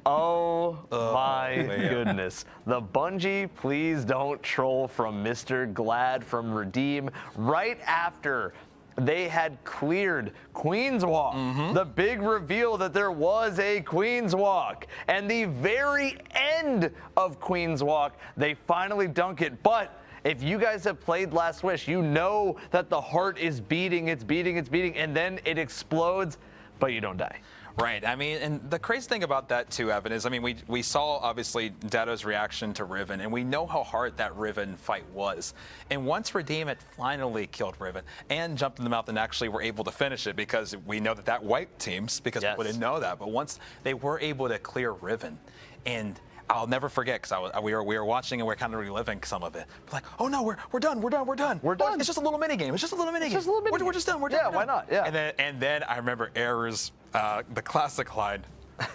Oh my goodness. The Bungie Please Don't Troll from Mr. Glad from Redeem right after they had cleared Queen's Walk. The big reveal that there was a Queen's Walk. And the very end of Queen's Walk, they finally dunk it. But if you guys have played Last Wish, you know that the heart is beating, it's beating, it's beating, and then it explodes, but you don't die. Right. I mean, and the crazy thing about that too, Evan, is I mean, we saw obviously Dado's reaction to Riven, and we know how hard that Riven fight was. And once Redeem had finally killed Riven and jumped in the mouth and actually were able to finish it, because we know that wiped teams because people didn't know that. But once they were able to clear Riven, and I'll never forget because we were watching and we're kind of reliving some of it. We're like, oh no, we're done. We're done. It's just a little mini game. It's just a little mini game. We're just done. We're done. Yeah, why not? Yeah. And then I remember Error's the classic line,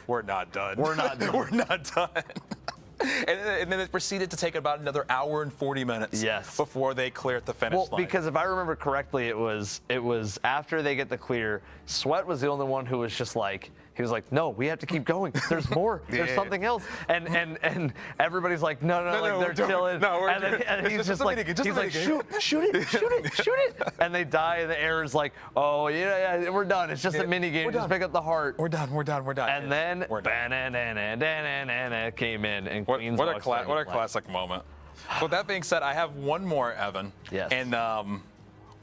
"We're not done. We're not done. We're not done." And then it proceeded to take about another hour and 40 minutes before they cleared the finish line. Well, because if I remember correctly, it was after they get the clear, Sweat was the only one who was just like, he was like, no, we have to keep going. There's more. There's something else. And everybody's like, no, like they're chilling. No, and he's just like, shoot it. And they die, and the Error's like, oh yeah, we're done. It's just a mini game. Just pick up the heart. We're done. And then banana came in, and Queen's what a classic moment. With that being said, I have one more, Evan. Yes. And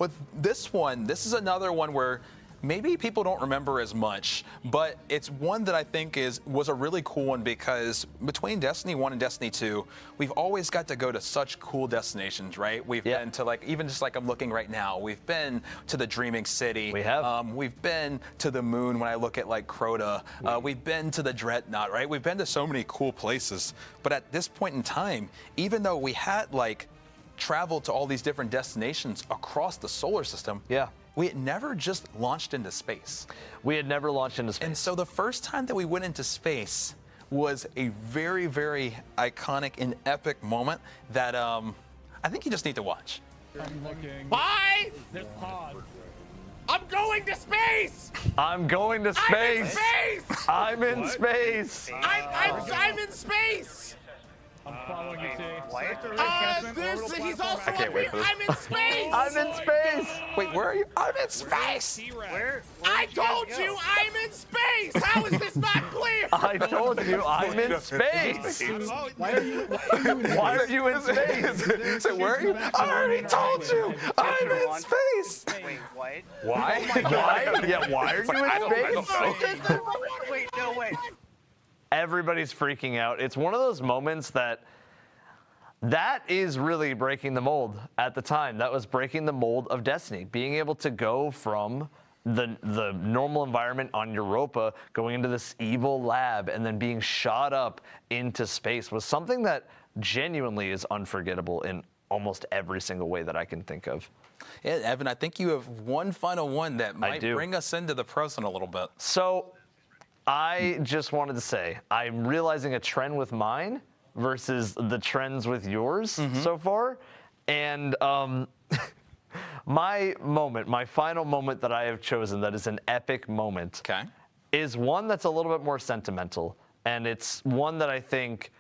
with this one, this is another one where maybe people don't remember as much, but it's one that I think was a really cool one because between Destiny 1 and Destiny 2, we've always got to go to such cool destinations, right? We've been to even just like I'm looking right now, we've been to the Dreaming City. We have. We've been to the moon when I look at like Crota. We've been to the Dreadnought, right? We've been to so many cool places. But at this point in time, even though we had like traveled to all these different destinations across the solar system, we had never just launched into space. And so the first time that we went into space was a very, very iconic and epic moment that I think you just need to watch. Bye! I'm going to space! I'm going to space! I'm in space! I'm in space! I'm following you, T. He's also I can't wait for this. I'm in space! I'm in space! Wait, where are you? I'm in space! Where I told you I'm in space! How is this not clear? I told you I'm in space! Why are you Why are you in space? So where are you? I already told you! I'm in space! Wait, what? Why? Why? Yeah, why are you in space? Wait, no way. Everybody's freaking out. It's one of those moments that is really breaking the mold at the time. That was breaking the mold of Destiny. Being able to go from the normal environment on Europa, going into this evil lab, and then being shot up into space was something that genuinely is unforgettable in almost every single way that I can think of. Yeah, Evan, I think you have one final one that might bring us into the present a little bit. So I just wanted to say, I'm realizing a trend with mine versus the trends with yours so far. And my final moment that I have chosen that is an epic moment is one that's a little bit more sentimental. And it's one that I think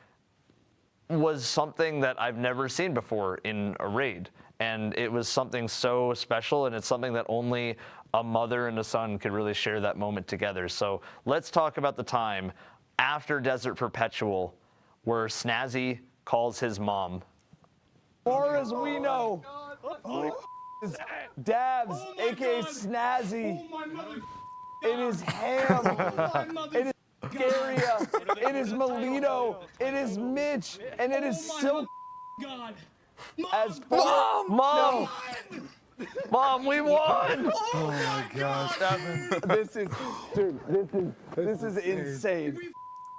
was something that I've never seen before in a raid. And it was something so special, and it's something that only a mother and a son could really share that moment together. So let's talk about the time after Desert Perpetual where Snazzy calls his mom. As far as we know, is Dabs, aka Snazzy. It is Ham. It is Garia. It is Melito. It is Mitch. And it is Silk. God. As Mom! Mom, we won! Oh my gosh. This is insane.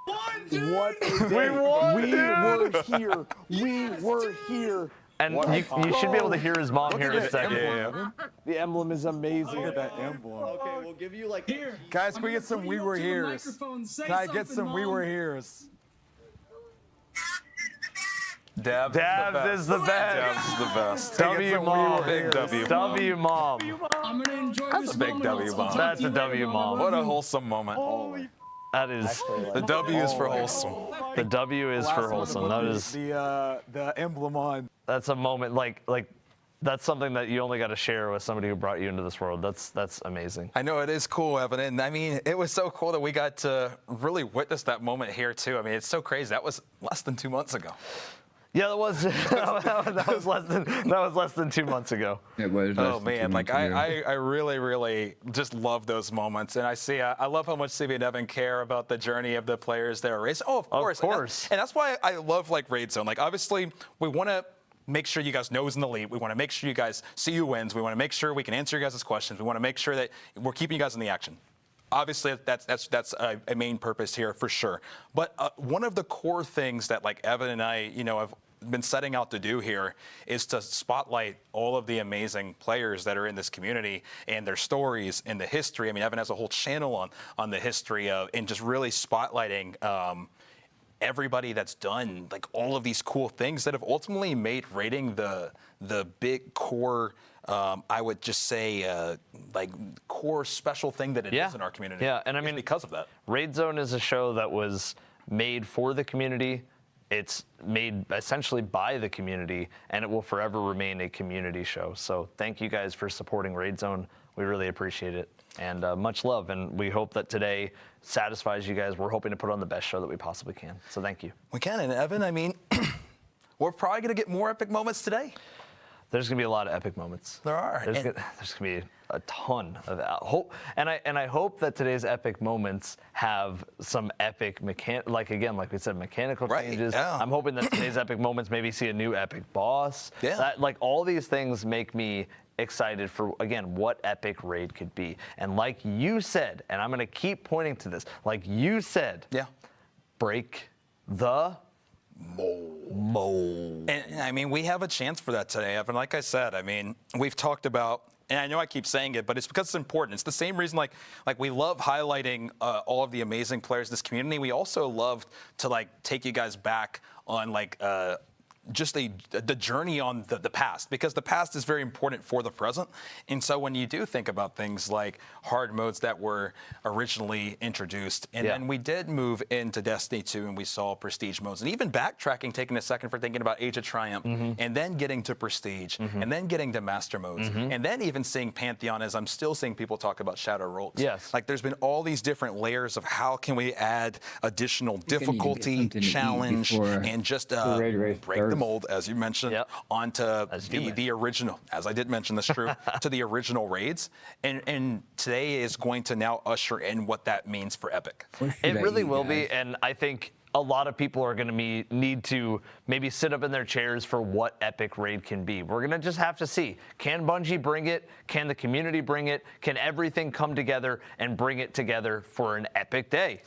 What is it? We won, We were here. We were here. And you should be able to hear his mom here in a second. The emblem is amazing. Look at that emblem. Okay, we'll give you like Here. Guys, can we get some We Were Here's? Can I get some We Were Here's? Dabs is the best. Dabs is the best. W mom. Big W. W mom. I'm gonna enjoy That's this a big moment. W I'll mom. talk That's to a you W later, mom. What a wholesome moment. That is The W is for wholesome. the W is for wholesome. That is the emblem on. that's a moment like that's something that you only got to share with somebody who brought you into this world. That's amazing. I know it is cool, Evan, and I mean, it was so cool that we got to really witness that moment here too. I mean, it's so crazy. That was less than 2 months ago. Yeah, that was less than 2 months ago. Oh man, like I really just love those moments, and I love how much CB and Evan care about the journey of the players that are racing. Oh, of course. And that's why I love like Raid Zone. Like obviously we want to make sure you guys know who's in the lead. We want to make sure you guys see who wins. We want to make sure we can answer your guys' questions. We want to make sure that we're keeping you guys in the action. Obviously, that's a main purpose here for sure. But one of the core things that like Evan and I, have been setting out to do here is to spotlight all of the amazing players that are in this community and their stories and the history. I mean, Evan has a whole channel on the history of and just really spotlighting everybody that's done like all of these cool things that have ultimately made raiding the big core. I would just say like core special thing that it is in our community. Yeah, and I mean because of that. Raid Zone is a show that was made for the community. It's made essentially by the community, and it will forever remain a community show. So thank you guys for supporting Raid Zone. We really appreciate it, and much love. And we hope that today satisfies you guys. We're hoping to put on the best show that we possibly can. So thank you. We can, and Evan, I mean, we're probably going to get more epic moments today. There's going to be a lot of epic moments. There are. There's going to be a ton of hope, and I hope that today's epic moments have some epic like we said, mechanical changes. Yeah. I'm hoping that today's epic moments maybe see a new epic boss. Yeah. Like all these things make me excited for again what epic raid could be. And like you said, and I'm going to keep pointing to this, like you said, break the mold. And I mean, we have a chance for that today, Evan. Like I said, I mean, we've talked about, and I know I keep saying it, but it's because it's important. It's the same reason, like we love highlighting all of the amazing players in this community. We also love to like take you guys back on like just the journey on the past, because the past is very important for the present. And so when you do think about things like hard modes that were originally introduced, and then we did move into Destiny 2 and we saw prestige modes, and even backtracking, taking a second for thinking about Age of Triumph, and then getting to prestige, and then getting to master modes, and then even seeing Pantheon, as I'm still seeing people talk about Shadow Rolks. Yes. Like there's been all these different layers of how can we add additional difficulty, challenge, and just break the mold, as you mentioned, onto the original, as I did mention, that's true, to the original raids. And today is going to now usher in what that means for Epic. It really will be, and I think a lot of people are going to need to maybe sit up in their chairs for what Epic Raid can be. We're going to just have to see. Can Bungie bring it? Can the community bring it? Can everything come together and bring it together for an epic day?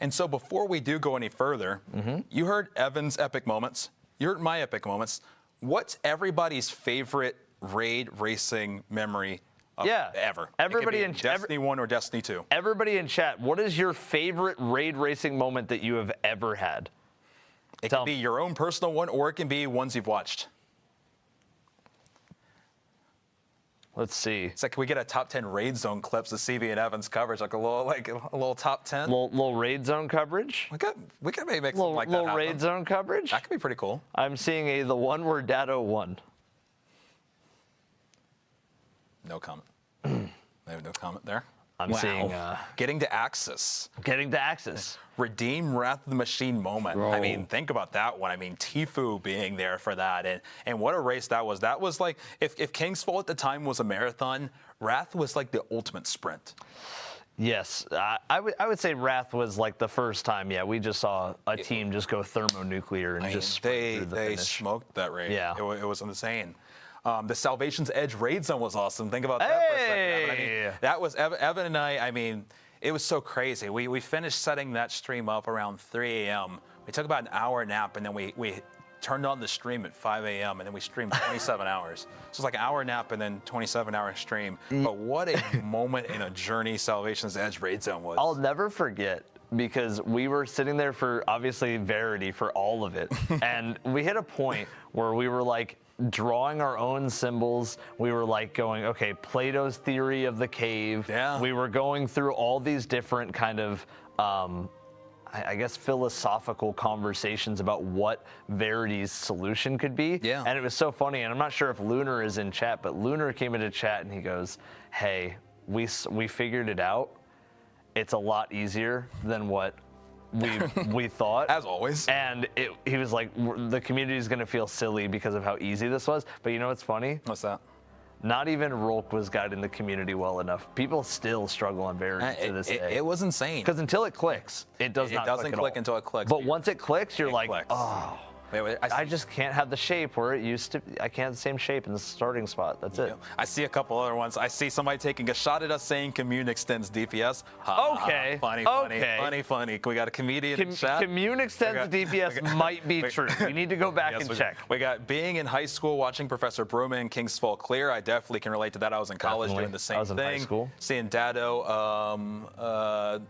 And so before we do go any further, you heard Evan's epic moments. You heard my epic moments. What's everybody's favorite raid racing memory ever? Everybody in Destiny 1 or Destiny 2. Everybody in chat, what is your favorite raid racing moment that you have ever had? It can be your own personal one, or it can be ones you've watched. Let's see. It's like, can we get a top 10 raid zone clips of CV and Evans coverage, like a little top 10? Little raid zone coverage? We could maybe make something like that Little raid zone coverage? That could be pretty cool. I'm seeing the one where Dado won. No comment. I have no comment there. I'm seeing getting to Axis. Getting to Axis. Redeem Wrath of the Machine moment. Bro. I mean, think about that one. I mean, Tfue being there for that, and what a race that was. That was like, if King's Fall at the time was a marathon, Wrath was like the ultimate sprint. Yes, I would say Wrath was like the first time. Yeah, we just saw a team just go thermonuclear and just they smoked that raid. Yeah, it was insane. The Salvation's Edge raid zone was awesome. Think about that for a second. I mean, that was Evan and I mean, it was so crazy. We finished setting that stream up around 3 a.m. We took about an hour nap, and then we turned on the stream at 5 a.m. and then we streamed 27 hours. So it's like an hour nap and then 27-hour stream. But what a moment in a journey Salvation's Edge raid zone was. I'll never forget, because we were sitting there for, obviously, Verity for all of it. And we hit a point where we were like drawing our own symbols. We were like going, okay, Plato's theory of the cave. Yeah. We were going through all these different kind of, I guess, philosophical conversations about what Verity's solution could be. Yeah. And it was so funny. And I'm not sure if Lunar is in chat, but Lunar came into chat and he goes, hey, we figured it out. It's a lot easier than what we thought. As always. And he was like, the community is going to feel silly because of how easy this was. But you know what's funny? What's that? Not even Rolk was guiding the community well enough. People still struggle on Verity to this day. It was insane. Because until it clicks, it doesn't click until it clicks. But once it clicks, you're like, clicks. oh. I just can't have the shape where it used to. I can't have the same shape in the starting spot. That's it. I see a couple other ones. I see somebody taking a shot at us saying commune extends DPS. Okay. Funny. We got a comedian in chat. Commune extends the DPS might be true. We need to go back and check. We got being in high school watching Professor Broman in King's Fall Clear. I definitely can relate to that. I was in college doing the same thing. I was in high school. Seeing Dado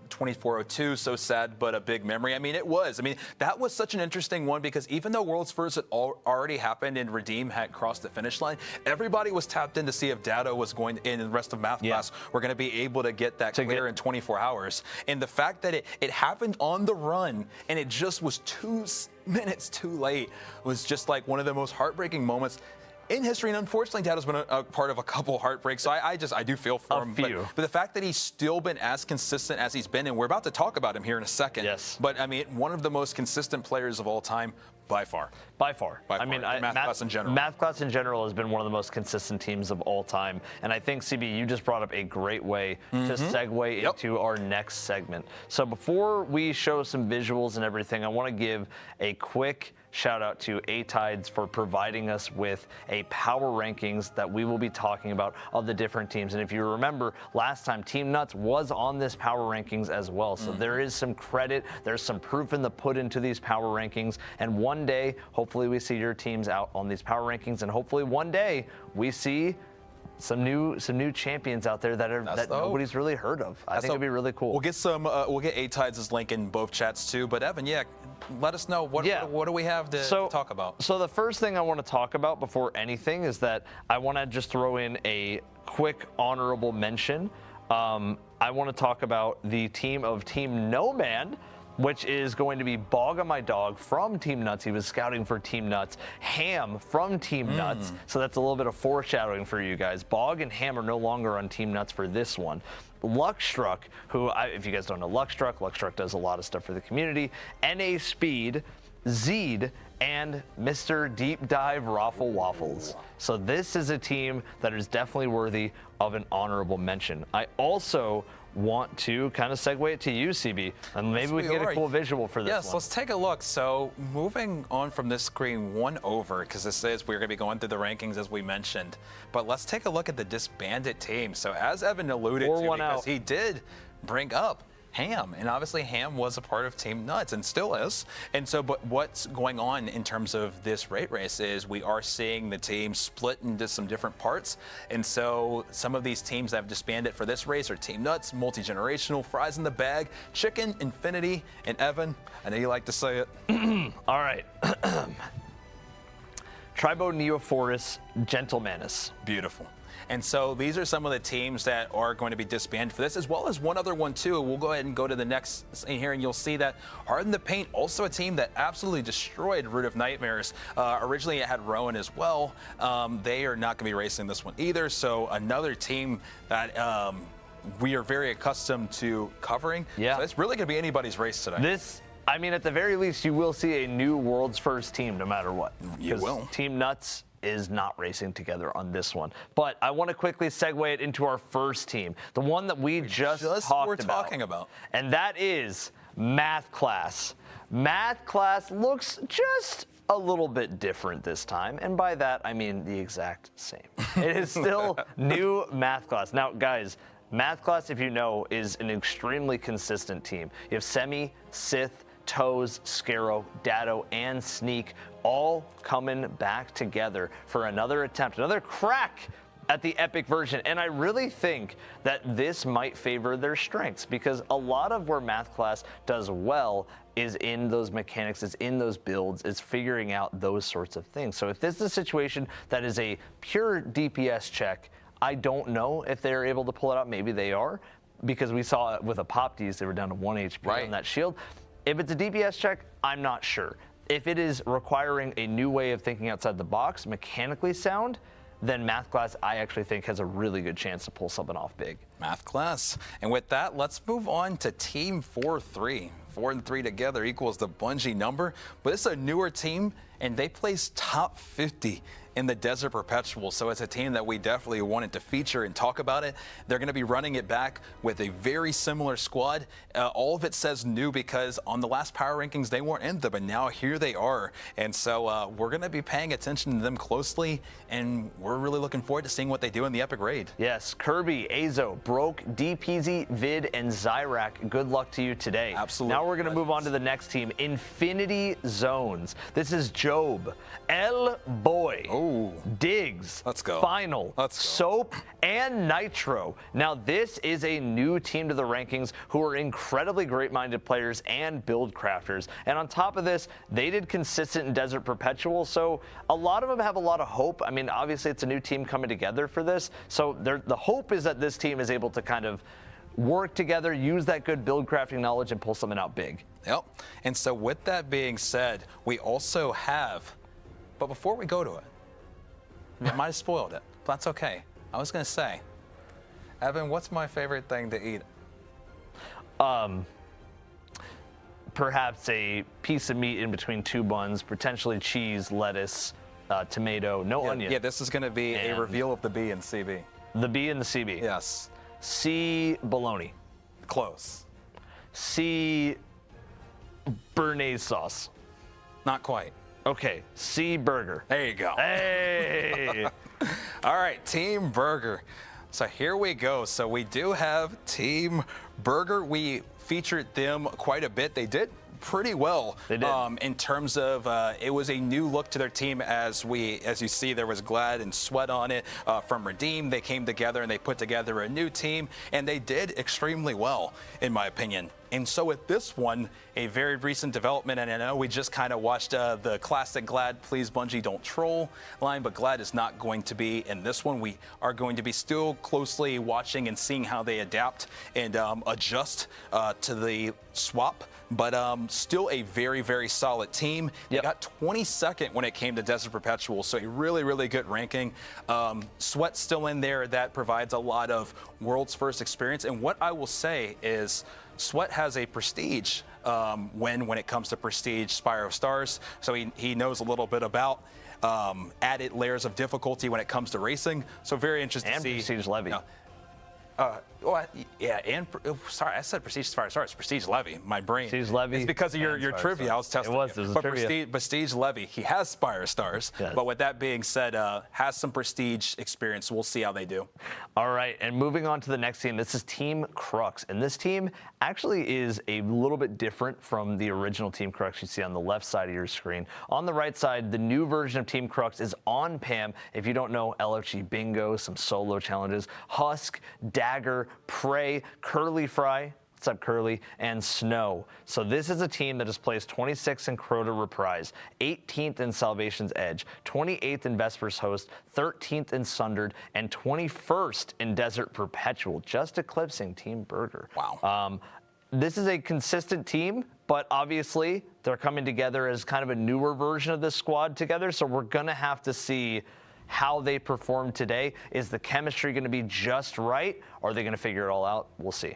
2402, so sad, but a big memory. I mean, it was. I mean, that was such an interesting one because even though World's First had already happened and Redeem had crossed the finish line, everybody was tapped in to see if Dado was going in the rest of math class. We're going to be able to get that clear in 24 hours. And the fact that it happened on the run and it just was 2 minutes too late was just like one of the most heartbreaking moments in history. And unfortunately, Dado's been a part of a couple heartbreaks, so I do feel for him. But the fact that he's still been as consistent as he's been, and we're about to talk about him here in a second. Yes. But I mean, one of the most consistent players of all time, by far. By far. I mean, math class in general. Math class in general has been one of the most consistent teams of all time. And I think, CB, you just brought up a great way to segue into our next segment. So before we show some visuals and everything, I want to give a quick shout out to A-Tides for providing us with a power rankings that we will be talking about of the different teams. And if you remember, last time Team Nuts was on this power rankings as well. So there is some credit, there's some proof in the put into these power rankings. And one day, hopefully we see your teams out on these power rankings. And hopefully one day we see some new champions out there that nobody's really heard of. I think it'd be really cool. We'll get we'll get A-Tides' link in both chats too. But Evan, let us know what do we have to talk about. So the first thing I want to talk about before anything is that I want to just throw in a quick honorable mention. I want to talk about the team of Team No Man, which is going to be Bog on My Dog from Team Nuts. He was scouting for Team Nuts. Ham from Team Nuts. So that's a little bit of foreshadowing for you guys. Bog and Ham are no longer on Team Nuts for this one. Luckstruck, who, if you guys don't know Luckstruck does a lot of stuff for the community. NA Speed, Zeed, and Mr. Deep Dive Raffle Waffles. So this is a team that is definitely worthy of an honorable mention. I also want to kind of segue it to you, CB, and maybe we can get a cool visual for this one. Let's take a look. So moving on from this screen one over, because this is, we're going to be going through the rankings as we mentioned, but let's take a look at the disbanded team. So as Evan alluded to, because he did bring up Ham, and obviously Ham was a part of Team Nuts and still is. And so, but what's going on in terms of this race is we are seeing the team split into some different parts. And so some of these teams that have disbanded for this race are Team Nuts, Multi-Generational, Fries in the Bag, Chicken, Infinity, and Evan, I know you like to say it. All right. Tribo Neophorus Gentlemanus. Beautiful. And so these are some of the teams that are going to be disbanded for this, as well as one other one too. We'll go ahead and go to the next scene here, and you'll see that Harden the Paint, also a team that absolutely destroyed Root of Nightmares. Originally it had Rowan as well. They are not going to be racing this one either. So another team that we are very accustomed to covering. Yeah. So it's really going to be anybody's race today. I mean, at the very least, you will see a new world's first team no matter what. You will. Team Nuts is not racing together on this one. But I want to quickly segue it into our first team, the one that we just talking about. And that is Math Class. Math Class looks just a little bit different this time, and by that I mean the exact same. It is still new Math Class. Now, guys, Math Class, if you know, is an extremely consistent team. You have Semi, Sith, Toes, Scarrow, Dado, and Sneak all coming back together for another attempt, another crack at the epic version. And I really think that this might favor their strengths, because a lot of where Math Class does well is in those mechanics, is in those builds, is figuring out those sorts of things. So if this is a situation that is a pure DPS check, I don't know if they're able to pull it out. Maybe they are, because we saw it with a Pop D's, they were down to 1 HP on that shield. If it's a DPS check, I'm not sure. If it is requiring a new way of thinking outside the box, mechanically sound, then Math Class, I actually think, has a really good chance to pull something off big. Math Class. And with that, let's move on to Team 4-3. 4 and 3 together equals the Bungie number, but it's a newer team, and they placed top 50 in the Desert Perpetual. So it's a team that we definitely wanted to feature and talk about it. They're going to be running it back with a very similar squad. All of it says new because on the last power rankings, they weren't in them, but now here they are. And so we're going to be paying attention to them closely, and we're really looking forward to seeing what they do in the Epic Raid. Yes, Kirby, Azo, Broke, DPZ, Vid, and Zyrak, good luck to you today. Absolutely. Now we're going to move on to the next team, Infinity Zones. This is Job, L Boy, Diggs, let's go. Final, Soap, and Nitro. Now this is a new team to the rankings who are incredibly great-minded players and build crafters. And on top of this, they did consistent in Desert Perpetual, so a lot of them have a lot of hope. I mean, obviously it's a new team coming together for this, so the hope is that this team is able to kind of work together, use that good build crafting knowledge, and pull something out big. Yep. And so with that being said, we also have, but before we go to it, I might have spoiled it, but that's okay. I was going to say, Evan, what's my favorite thing to eat? Perhaps a piece of meat in between two buns, potentially cheese, lettuce, tomato, no onion. Yeah, this is going to be a reveal of the B and CB. The B and the CB. Yes. C bologna. Close. C béarnaise sauce. Not quite. Okay, C burger. There you go. Hey! All right, Team Burger. So here we go. So we do have Team Burger. We featured them quite a bit. They did pretty well. They did. In terms of it was a new look to their team. As you see, there was Glad and Sweat on it from Redeem. They came together and they put together a new team, and they did extremely well, in my opinion. And so with this one, a very recent development, and I know we just kind of watched the classic Glad, please Bungie don't troll line, but Glad is not going to be in this one. We are going to be still closely watching and seeing how they adapt and adjust to the swap. But still a very, very solid team. They got 22nd when it came to Desert Perpetual, so a really, really good ranking. Sweat's still in there. That provides a lot of world's first experience. And what I will say is Sweat has a prestige when it comes to prestige Spire of Stars, so he knows a little bit about added layers of difficulty when it comes to racing. So very interesting to see. And prestige Levy. Sorry, I said Prestige Spire. Sorry, it's Prestige Levy. My brain. Prestige Levy. It's because of your trivia. I was testing. It was But trivia. Prestige Levy, he has Spire Stars. Yes. But with that being said, has some prestige experience. We'll see how they do. All right, and moving on to the next team. This is Team Crux, and this team actually is a little bit different from the original Team Crux you see on the left side of your screen. On the right side, the new version of Team Crux is on PAM. If you don't know, LFG Bingo, some solo challenges, Husk, Dagger, Prey, Curly Fry, what's up Curly, and Snow. So this is a team that has placed 26th in Crota Reprise, 18th in Salvation's Edge, 28th in Vespers Host, 13th in Sundered, and 21st in Desert Perpetual, just eclipsing Team Burger. Wow. This is a consistent team, but obviously they're coming together as kind of a newer version of this squad together, so we're going to have to see how they perform today. Is the chemistry going to be just right? Or are they going to figure it all out? We'll see.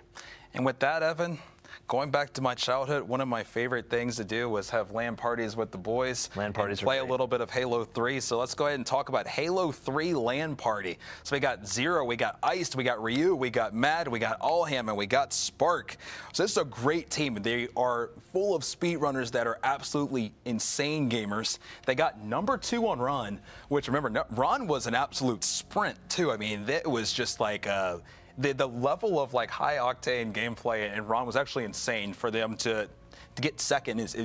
And with that, Evan, going back to my childhood, one of my favorite things to do was have LAN parties with the boys. LAN parties and play are a great. little bit of Halo 3. So let's go ahead and talk about Halo 3 LAN party. So we got Zero, we got Iced, we got Ryu, we got Mad, we got Allham, and we got Spark. So this is a great team. They are full of speedrunners that are absolutely insane gamers. They got number 2 on Ron, which remember, Ron was an absolute sprint too. I mean, it was just like the level of like high octane gameplay, and Ron was actually insane. For them to get second is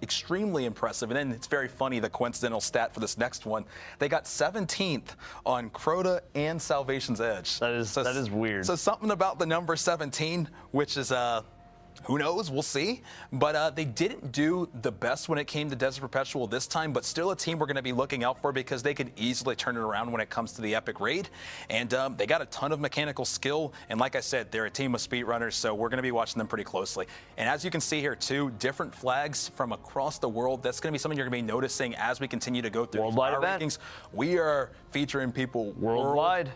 extremely impressive. And then it's very funny, the coincidental stat for this next one. They got 17th on Crota and Salvation's Edge. That is weird. So something about the number 17, which is who knows? We'll see. But they didn't do the best when it came to Desert Perpetual this time, but still a team we're going to be looking out for because they could easily turn it around when it comes to the Epic Raid. And they got a ton of mechanical skill. And like I said, they're a team of speedrunners, so we're going to be watching them pretty closely. And as you can see here, too, different flags from across the world. That's going to be something you're going to be noticing as we continue to go through Worldwide our event. rankings. We are featuring people worldwide,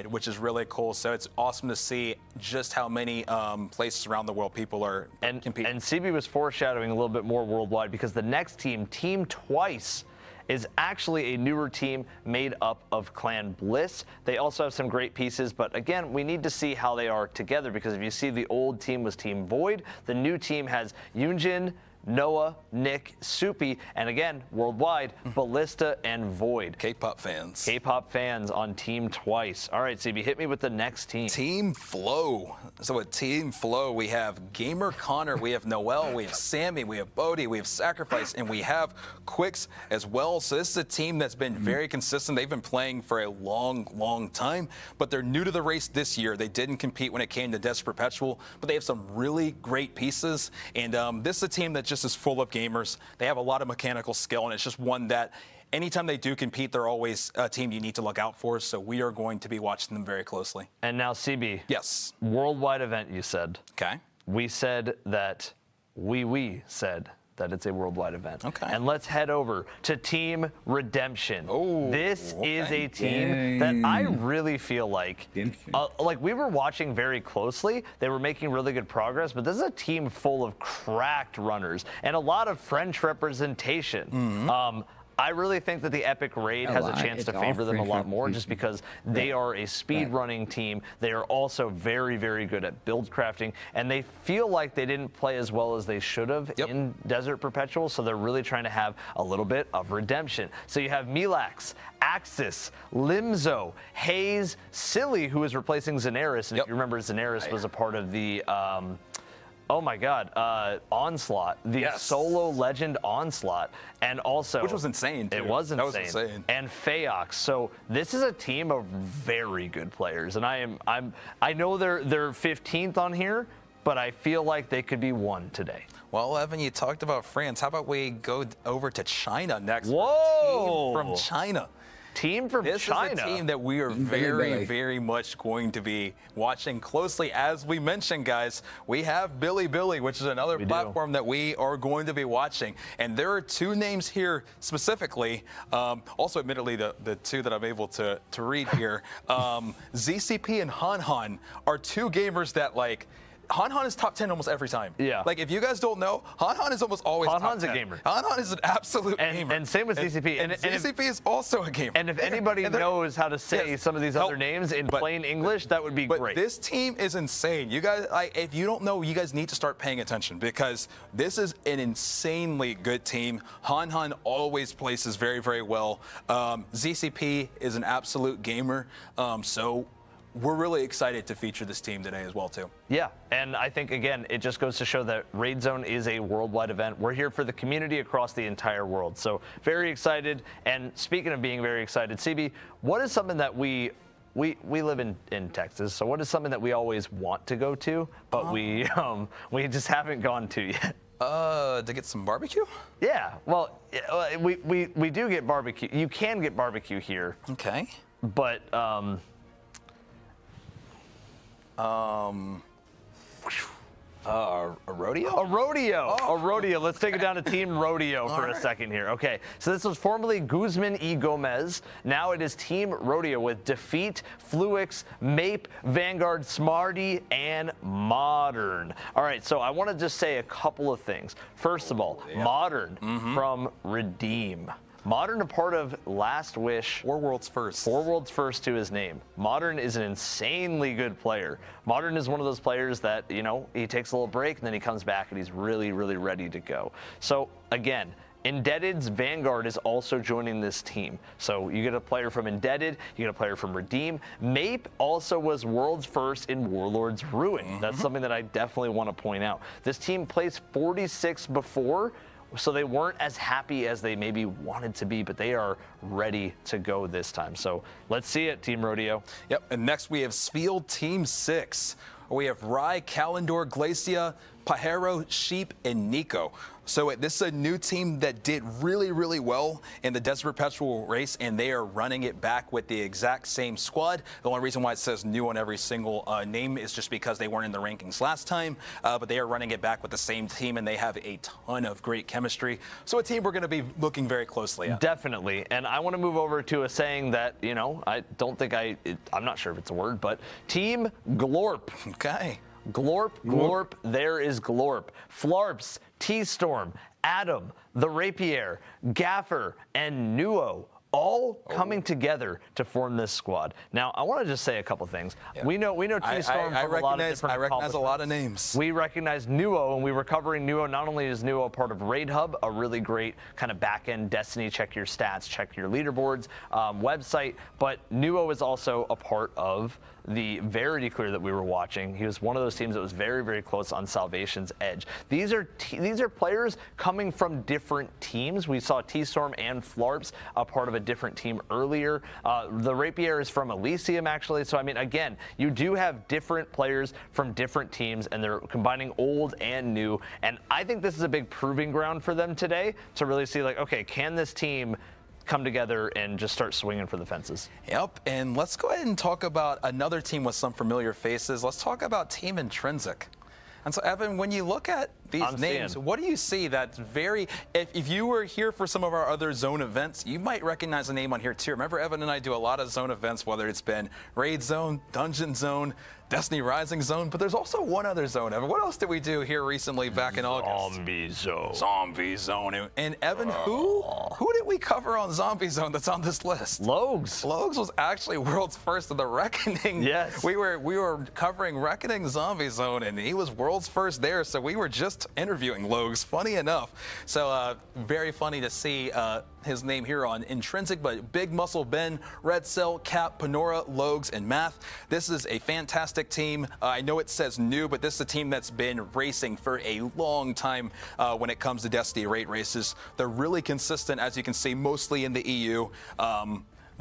which is really cool. So it's awesome to see just how many places around the world people are competing. And CB was foreshadowing a little bit more worldwide because the next team, Team Twice, is actually a newer team made up of Clan Bliss. They also have some great pieces, but again, we need to see how they are together because if you see the old team was Team Void, the new team has Yunjin, Noah, Nick, Soupy, and again, worldwide, Ballista and Void. K-pop fans. K-pop fans on Team Twice. All right, CB, hit me with the next team. Team Flow. So with Team Flow, we have Gamer Connor, we have Noel, we have Sammy, we have Bodie, we have Sacrifice, and we have Quicks as well. So this is a team that's been very consistent. They've been playing for a long, long time, but they're new to the race this year. They didn't compete when it came to Desert Perpetual, but they have some really great pieces. And this is a team that just is full of gamers. They have a lot of mechanical skill, and it's just one that anytime they do compete, they're always a team you need to look out for. So we are going to be watching them very closely. And now, CB. Yes. Worldwide event, you said. Okay. We said that we said that it's a worldwide event. Okay. And let's head over to Team Redemption. Oh, this okay. is a team that I really feel like we were watching very closely. They were making really good progress, but this is a team full of cracked runners and a lot of French representation. I really think that the Epic Raid has a chance to favor them a lot more just because they are a speed running team. They are also very, very good at build crafting, and they feel like they didn't play as well as they should have in Desert Perpetual, so they're really trying to have a little bit of redemption. So you have Milax, Axis, Limzo, Hayes, Silly, who is replacing Xanaris, and if you remember, Xanaris was a part of the Oh my God, Onslaught, the solo legend Onslaught, and also which was insane. Too. It was insane. That was insane. And Feox. So this is a team of very good players, and I know they're 15th on here, but I feel like they could be 1 today. Well, Evan, you talked about France. How about we go over to China next? Whoa! Team from China. Team from China. This is a team that we are very, very much going to be watching closely. As we mentioned, guys, we have Bilibili, which is another platform that we are going to be watching. And there are 2 names here specifically. Also, admittedly, the 2 that I'm able to read here. ZCP and Han are 2 gamers that, like, Han is top 10 almost every time. Yeah. Like, if you guys don't know, Han is almost always top 10. Han's a gamer. Han is an absolute gamer. And same with ZCP. And ZCP is also a gamer. And if anybody knows how to say some of these other names in plain English, that would be great. This team is insane. You guys, if you don't know, you guys need to start paying attention because this is an insanely good team. Han always places very, very well. ZCP is an absolute gamer. So we're really excited to feature this team today as well, too. Yeah, and I think, again, it just goes to show that Raid Zone is a worldwide event. We're here for the community across the entire world. So very excited. And speaking of being very excited, CB, what is something that we live in Texas, so what is something that we always want to go to, but we just haven't gone to yet? To get some barbecue? Yeah, well, we do get barbecue. You can get barbecue here. Okay. But, a rodeo? A rodeo. A rodeo. Let's take it down to Team Rodeo for a second here. Okay, so this was formerly Guzman y Gomez. Now it is Team Rodeo with Defeat, Fluix, Mape, Vanguard, Smarty, and Modern. All right, so I want to just say a couple of things. First of all, Modern from Redeem. Modern, a part of Last Wish. 4 Worlds First. 4 Worlds First to his name. Modern is an insanely good player. Modern is one of those players that, you know, he takes a little break and then he comes back and he's really, really ready to go. So, again, Indebted's Vanguard is also joining this team. So you get a player from Indebted, you get a player from Redeem. Mape also was World's First in Warlord's Ruin. That's something that I definitely want to point out. This team placed 46 before, so they weren't as happy as they maybe wanted to be, but they are ready to go this time. So let's see it, Team Rodeo. Yep, and next we have Spiel Team 6. We have Rai, Kalendor, Glacia, Pajero, Sheep, and Nico. So this is a new team that did really, really well in the Desert Perpetual race, and they are running it back with the exact same squad. The only reason why it says new on every single name is just because they weren't in the rankings last time, but they are running it back with the same team, and they have a ton of great chemistry. So a team we're going to be looking very closely at. Definitely, and I want to move over to a saying that, you know, I don't think I'm not sure if it's a word, but Team Glorp. Okay. Glorp, Glorp, there is Glorp. Flarps, T-Storm, Adam, The Rapier, Gaffer, and Nuo all coming together to form this squad. Now, I want to just say a couple things. Yeah. We know T-Storm from a lot of different I recognize a lot of names. We recognize Nuo, and we were covering Nuo. Not only is Nuo a part of Raid Hub, a really great kind of back-end Destiny, check your stats, check your leaderboards website, but Nuo is also a part of the Verity Clear that we were watching. He was one of those teams that was very, very close on Salvation's edge. These are players coming from different teams. We saw T-Storm and Flarps a part of a different team earlier. The Rapier is from Elysium, actually. So, I mean, again, you do have different players from different teams, and they're combining old and new. And I think this is a big proving ground for them today to really see, like, okay, can this team come together and just start swinging for the fences? Yep, and let's go ahead and talk about another team with some familiar faces. Let's talk about Team Intrinsic. And so, Evan, when you look at these names, what do you see that's very, if you were here for some of our other zone events, you might recognize a name on here too. Remember, Evan and I do a lot of zone events, whether it's been Raid Zone, Dungeon Zone, Destiny Rising Zone, but there's also one other zone, Evan. What else did we do here recently back in August? Zombie Zone. Zombie Zone. And Evan, who did we cover on Zombie Zone that's on this list? Logs. Logs was actually World's First in the Reckoning. Yes. We were covering Reckoning Zombie Zone, and he was World's First there, so we were just just interviewing Logs, funny enough. So very funny to see his name here on Intrinsic, but Big Muscle Ben, Red Cell, Cap, Panora, Logs, and Math. This is a fantastic team. I know it says new, but this is a team that's been racing for a long time when it comes to Destiny rate races. They're really consistent, as you can see, mostly in the EU.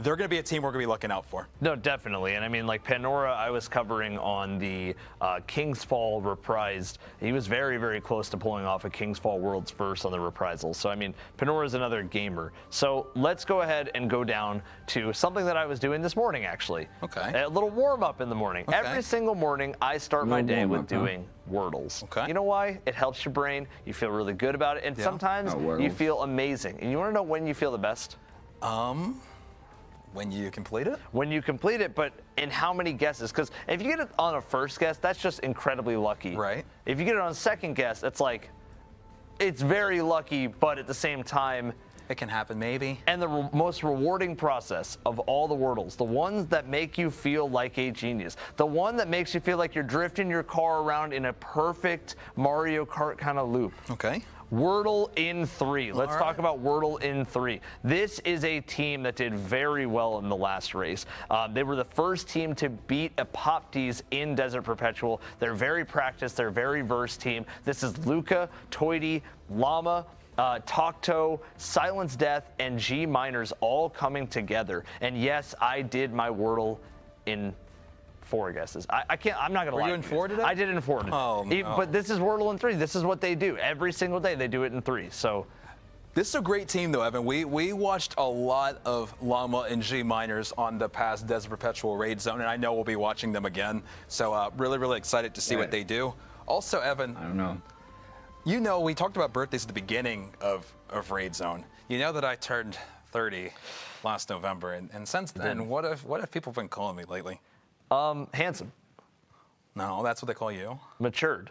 They're going to be a team we're going to be looking out for. No, definitely. And I mean, like Panora, I was covering on the King's Fall reprised. He was very, very close to pulling off a King's Fall World's first on the reprisal. So, I mean, Panora is another gamer. So let's go ahead and go down to something that I was doing this morning, actually. Okay. A little warm up in the morning. Okay. Every single morning, I start my day with doing Wordles. Okay. You know why? It helps your brain. You feel really good about it. And sometimes you feel amazing. And you want to know when you feel the best? When you complete it? When you complete it, but in how many guesses? Because if you get it on a first guess, that's just incredibly lucky. Right. If you get it on a second guess, it's like, it's very lucky, but at the same time, it can happen maybe. And the most rewarding process of all the Wordles, the ones that make you feel like a genius, the one that makes you feel like you're drifting your car around in a perfect Mario Kart kind of loop. Okay. Wordle in 3. Let's talk about Wordle in 3. This is a team that did very well in the last race. They were the first team to beat Apoptes in Desert Perpetual. They're very practiced. They're a very versed team. This is Luca, Toity, Llama, Tokto, Silence Death, and G Miners all coming together. And yes, I did my Wordle in 4 guesses. I can't. I'm not gonna lie. Were you in 4 today? I did it in 4 today. Oh, no. But this is Wordle in 3. This is what they do every single day. They do it in 3. So. This is a great team, though, Evan. We watched a lot of Llama and G Miners on the past Desert Perpetual raid zone, and I know we'll be watching them again. So really, really excited to see what they do. Also, Evan. I don't know. You know, we talked about birthdays at the beginning of raid zone. You know that I turned 30 last November, and since then, what have people been calling me lately? Handsome. No, that's what they call you. Matured.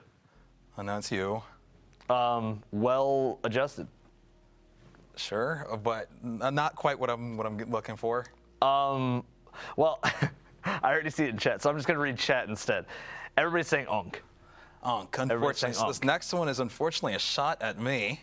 And that's you. Well adjusted. Sure, but not quite what I'm looking for. Well, I already see it in chat, so I'm just gonna read chat instead. Everybody's saying Unk. Unk. Unfortunately, so this next one is unfortunately a shot at me.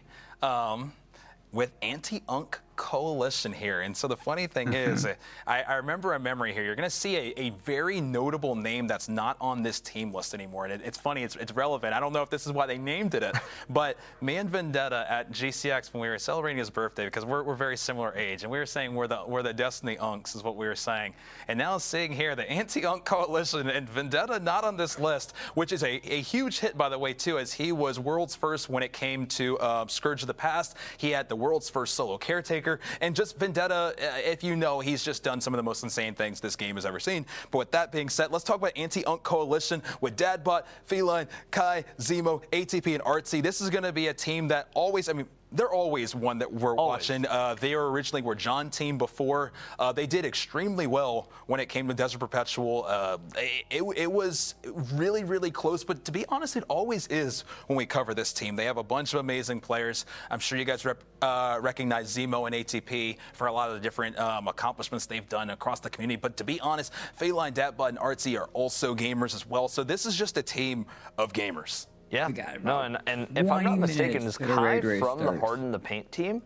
With anti-Unk coalition here. And so the funny thing is, I remember a memory here. You're going to see a very notable name that's not on this team list anymore. And it's funny, it's relevant. I don't know if this is why they named it, but me and Vendetta at GCX, when we were celebrating his birthday, because we're very similar age, and we were saying we're the Destiny Unks is what we were saying. And now seeing here the anti-Unk coalition and Vendetta not on this list, which is a huge hit, by the way, too, as he was world's first when it came to Scourge of the Past. He had the world's first solo caretaker. And just Vendetta, if you know, he's just done some of the most insane things this game has ever seen. But with that being said, let's talk about Anti-Unk Coalition with Dadbot, Feline, Kai, Zemo, ATP, and Artsy. This is going to be a team that always, I mean, they're always one that we're watching. They originally were John team before. They did extremely well when it came to Desert Perpetual. It was really, really close, but to be honest, it always is when we cover this team. They have a bunch of amazing players. I'm sure you guys recognize Zemo and ATP for a lot of the different accomplishments they've done across the community. But to be honest, Feline, Datbot, and Artsy are also gamers as well. So this is just a team of gamers. Yeah, no, and if I'm not mistaken, is Kai from the Harden the Paint team?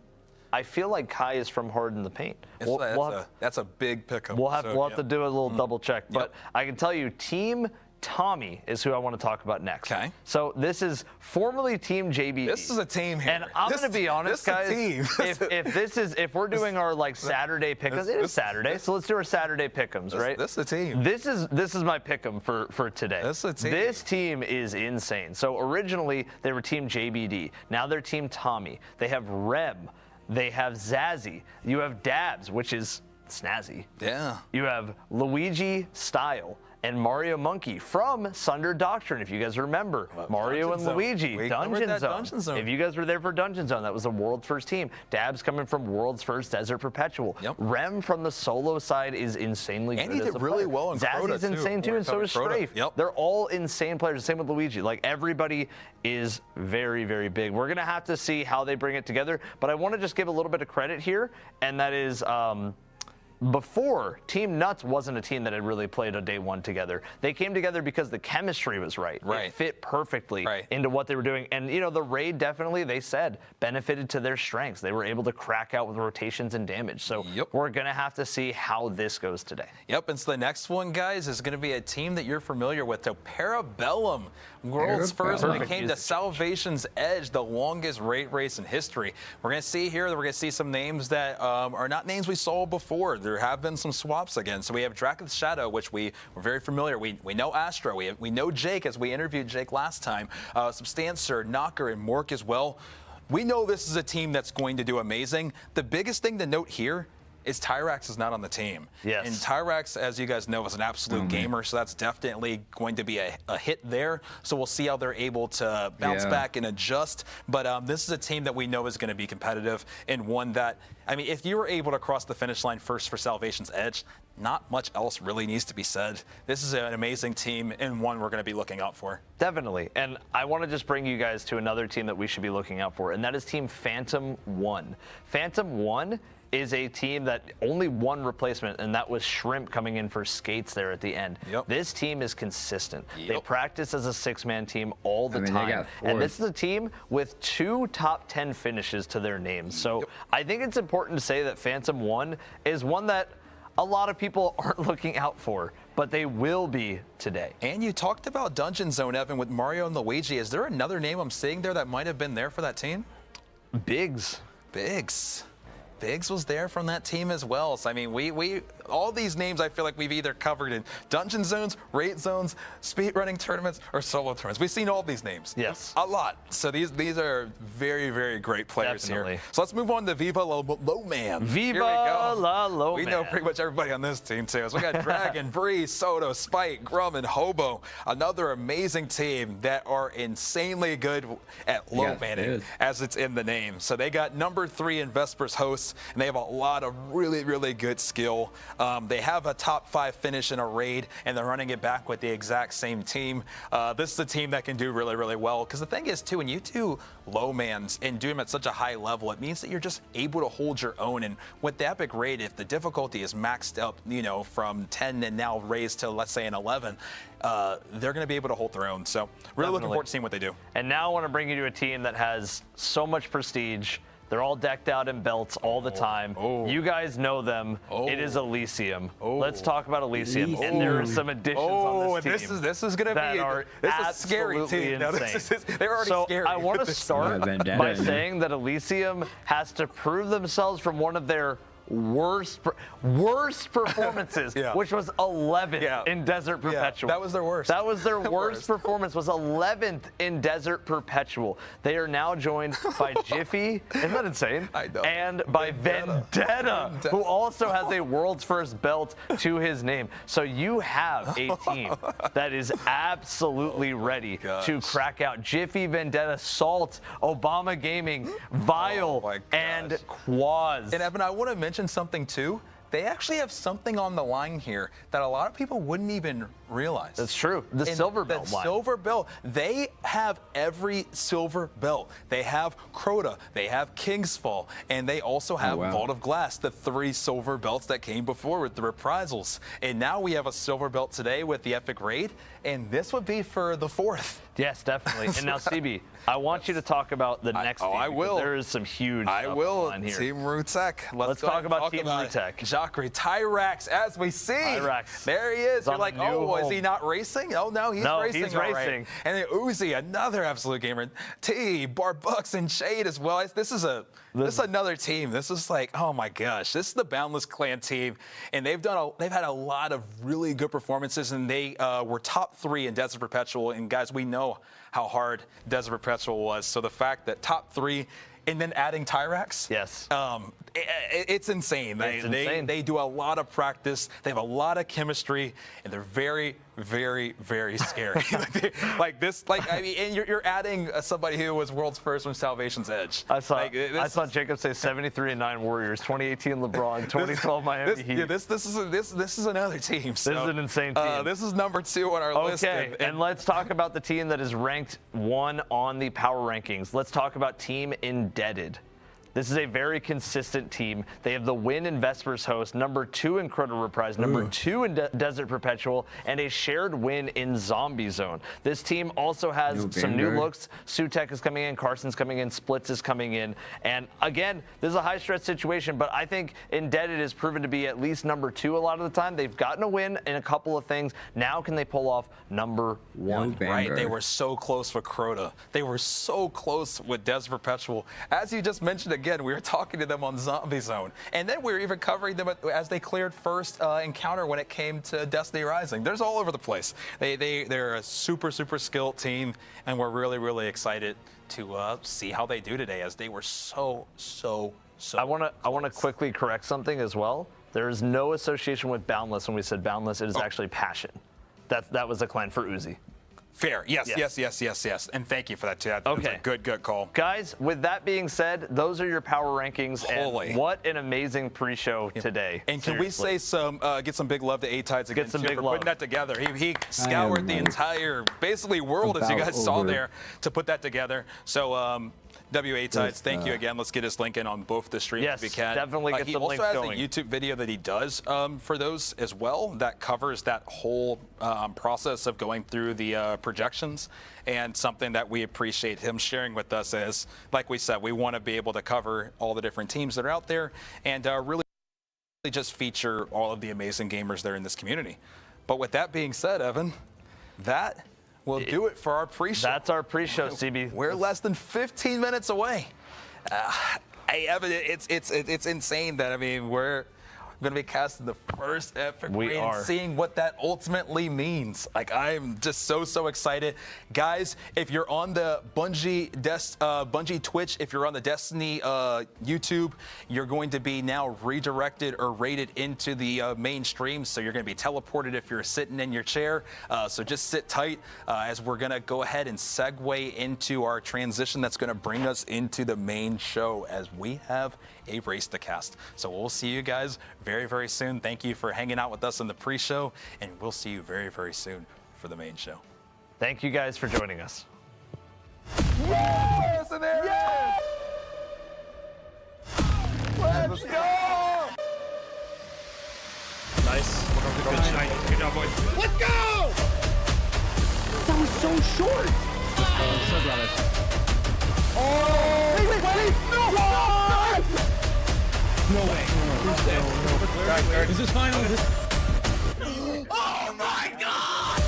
I feel like Kai is from Harden the Paint. That's a big pickup. We'll have to do a little double check, but I can tell you, Team Tommy is who I want to talk about next. Okay. So this is formerly Team JBD. This is a team here. And I'm going to be honest, guys. If we're doing our like Saturday pick'ems, it is Saturday, so let's do our Saturday pick'ems, right? This is a team. This is my pick'em for today. This is a team. This team is insane. So originally they were Team JBD. Now they're Team Tommy. They have Rem. They have Zazzy. You have Dabs, which is snazzy. Yeah. You have Luigi Style and Mario Monkey from Sunder Doctrine. If you guys remember, Mario and Luigi, Dungeon Zone. If you guys were there for Dungeon Zone, that was the world's first team. Dabs coming from world's first Desert Perpetual. Rem from the solo side is insanely good. And he did really well in Crota, Zazzy's insane too, and so is Strafe. They're all insane players. Same with Luigi. Like, everybody is very, very big. We're gonna have to see how they bring it together, but I want to just give a little bit of credit here, and that is before, Team Nuts wasn't a team that had really played a day one together. They came together because the chemistry was right. It fit perfectly into what they were doing. And, you know, the raid definitely, they said, benefited to their strengths. They were able to crack out with rotations and damage. So we're going to have to see how this goes today. Yep, and so the next one, guys, is going to be a team that you're familiar with. So Parabellum, world's first when it came to Salvation's Edge, the longest raid race in history. We're going to see here that we're going to see some names that are not names we saw before. There have been some swaps again. So we have Dracon's Shadow, which we're very familiar. We know Astro. We know Jake, as we interviewed Jake last time. Substancer, Knocker, and Mork as well. We know this is a team that's going to do amazing. The biggest thing to note here is Tyrax is not on the team. Yes. And Tyrax, as you guys know, is an absolute gamer, so that's definitely going to be a hit there. So we'll see how they're able to bounce back and adjust. But this is a team that we know is going to be competitive, and one that, I mean, if you were able to cross the finish line first for Salvation's Edge, not much else really needs to be said. This is an amazing team and one we're going to be looking out for. Definitely. And I want to just bring you guys to another team that we should be looking out for, and that is Team Phantom 1. Phantom 1 is a team that only one replacement, and that was Shrimp coming in for Skates there at the end. This team is consistent. They practice as a six-man team all the time. And this is a team with 2 top 10 finishes to their names. So I think it's important to say that Phantom 1 is one that a lot of people aren't looking out for, but they will be today. And you talked about Dungeon Zone, Evan, with Mario and Luigi. Is there another name I'm seeing there that might have been there for that team? Biggs. Biggs was there from that team as well. So, I mean, we all these names I feel like we've either covered in Dungeon Zones, Raid Zones, speedrunning tournaments, or solo tournaments. We've seen all these names. Yes. A lot. So these are very, very great players here. So let's move on to Viva La Low Man. Viva La Low Man. We know pretty much everybody on this team, too. So we got Dragon, Bree, Soto, Spike, Grum, and Hobo. Another amazing team that are insanely good at low manning, as it's in the name. So they got number 3 in Vespers Hosts, and they have a lot of really, really good skill. They have a top 5 finish in a raid, and they're running it back with the exact same team. This is a team that can do really, really well. Because the thing is, too, when you do low mans and do them at such a high level, it means that you're just able to hold your own. And with the Epic Raid, if the difficulty is maxed up, you know, from 10 and now raised to, let's say, an 11, they're going to be able to hold their own. So really looking forward to seeing what they do. And now I want to bring you to a team that has so much prestige. They're all decked out in belts all the time. You guys know them. It is Elysium. Let's talk about Elysium. And there are some additions on this team. This is going to be a scary team. Now, they're already scary. I want to start by saying that Elysium has to prove themselves from one of their worst performances, which was 11th in Desert Perpetual. That was their worst. That was their worst performance, was 11th in Desert Perpetual. They are now joined by Jiffy, isn't that insane? I know. And by Vendetta, who also has a world's first belt to his name. So you have a team that is absolutely ready to crack out Jiffy, Vendetta, Salt, Obama Gaming, Vile, and Quaz. And Evan, I want to mention something too. They actually have something on the line here that a lot of people wouldn't even realize. That's true. The silver belt line. Silver belt. They have every silver belt. They have Crota, they have King's Fall, and they also have Vault of Glass, the 3 silver belts that came before with the reprisals. And now we have a silver belt today with the Epic Raid, and this would be for the 4th. Yes, definitely. And now, CB, I want you to talk about the next team. I will. There is some huge I will. on here. Team Rutek. Let's talk about Team Rutek. Jackery, Tyrax, as we see. Tyrax. There he is. You're like, oh, is he not racing? Oh, no, he's racing. He's all racing. Right. And then Uzi, another absolute gamer. T, Barbucks, and Shade as well. This is another team. This is like, oh my gosh, this is the Boundless Clan team, and they've had a lot of really good performances, and they were top 3 in Desert Perpetual. And guys, we know how hard Desert Perpetual was. So the fact that top 3 and then adding Tyrax, it's insane. They do a lot of practice. They have a lot of chemistry, and they're very, very, very scary. I mean, and you're adding somebody who was world's first from Salvation's Edge. I saw Jacob say 73-9 Warriors, 2018 LeBron, 2012 Miami Heat. This is another team. So, this is an insane team. This is number 2 on our list. Okay, and let's talk about the team that is ranked 1 on the power rankings. Let's talk about Team Indebted. This is a very consistent team. They have the win in Vespers Host, number 2 in Crota Reprise, number 2 in Desert Perpetual, and a shared win in Zombie Zone. This team also has some new looks. Sutek is coming in, Carson's coming in, Splits is coming in. And again, this is a high-stress situation, but I think Indebted is proven to be at least number 2 a lot of the time. They've gotten a win in a couple of things. Now can they pull off number 1? Right, they were so close with Crota. They were so close with Desert Perpetual. As you just mentioned again, we were talking to them on Zombie Zone. And then we were even covering them as they cleared first encounter when it came to Destiny Rising. There's all over the place. They're a super, super skilled team, and we're really, really excited to see how they do today, as they were so. I want to quickly correct something as well. There is no association with Boundless. When we said Boundless, it is actually Passion. That was the clan for Uzi. Fair. Yes. And thank you for that, too. That's a good call. Guys, with that being said, those are your power rankings. And what an amazing pre-show today. And can we say get some big love to A-Tides again, for putting that together. He scoured the entire, basically, world, as you guys saw there, to put that together. So, W-A-Tides, thank you again. Let's get his link in on both the streams if we can. Definitely get some links going. He also has a YouTube video that he does for those as well that covers that whole process of going through the projections, and something that we appreciate him sharing with us is, like we said, we want to be able to cover all the different teams that are out there and really just feature all of the amazing gamers that are in this community. But with that being said, Evan, that will do it for our pre-show. That's our pre-show, CB. We're less than 15 minutes away. Hey, Evan, it's insane that, I mean, we're going to be casting the first Epic Raid and seeing what that ultimately means. Like, I'm just so excited. Guys, if you're on the Bungie Twitch, if you're on the Destiny YouTube, you're going to be now redirected or rated into the main stream. So you're going to be teleported if you're sitting in your chair. So just sit tight as we're going to go ahead and segue into our transition that's going to bring us into the main show, as we have a race to cast. So we'll see you guys very soon. Thank you for hanging out with us in the pre-show, and we'll see you very soon for the main show. Thank you guys for joining us. Yes! Yes! Let's go! Nice. Good shine. Good job, boys. Let's go! That was so short. So glad. Oh! Wait! No! No way. No. Is this final? Oh my God!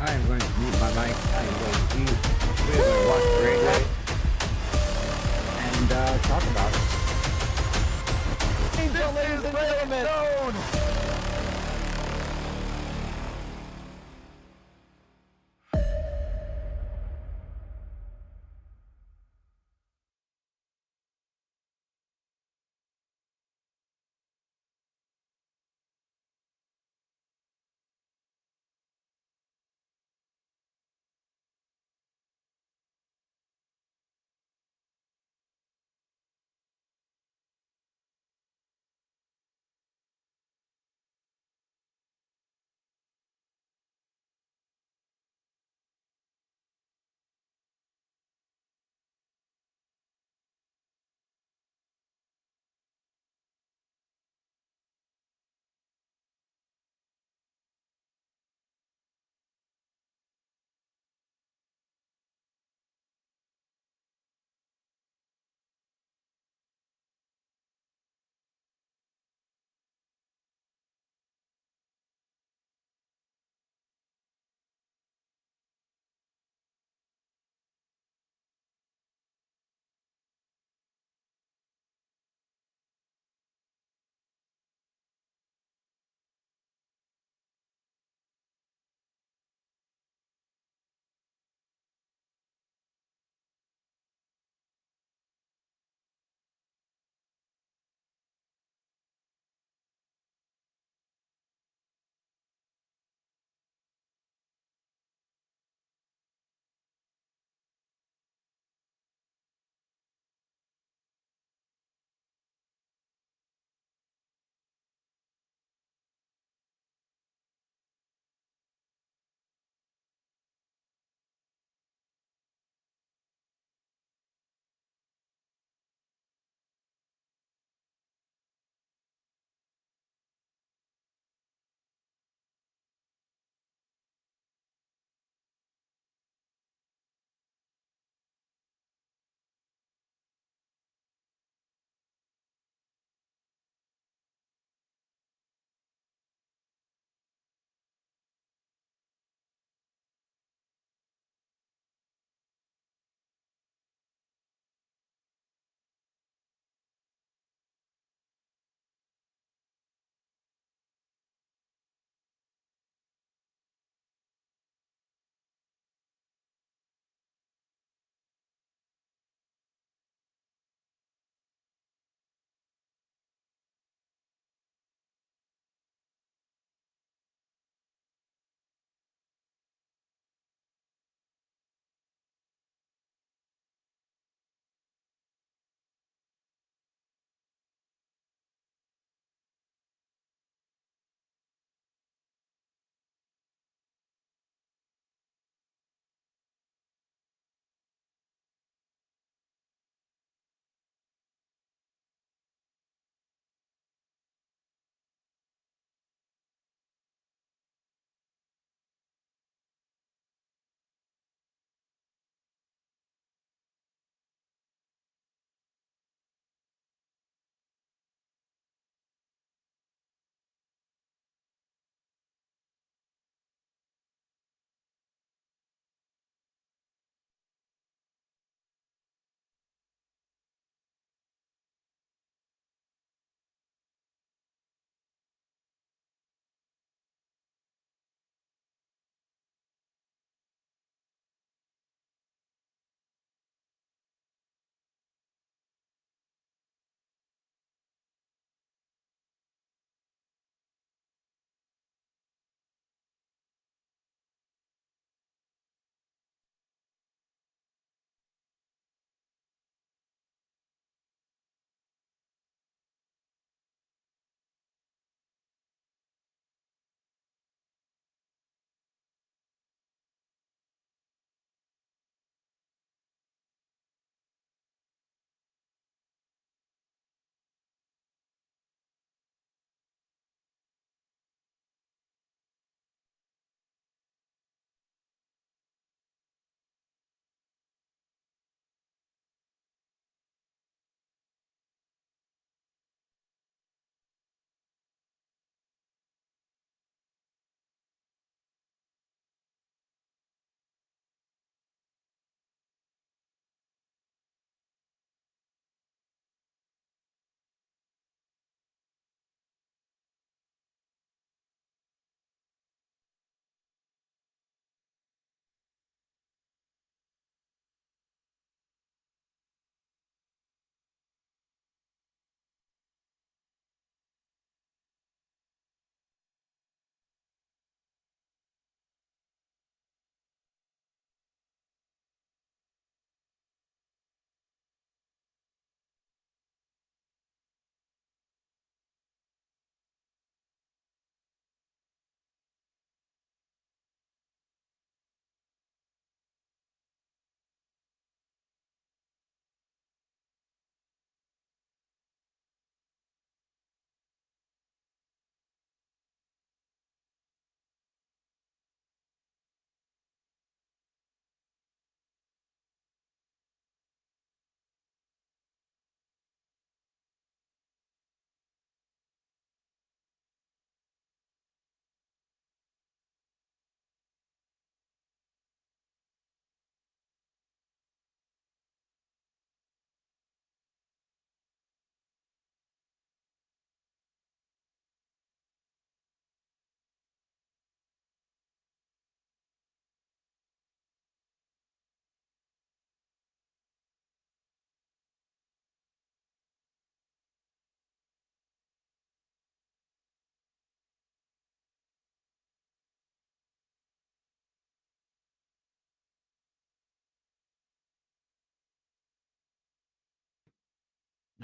I am going to mute my mic. I am going to eat. We're going to watch the raid and talk about it. Ladies and gentlemen.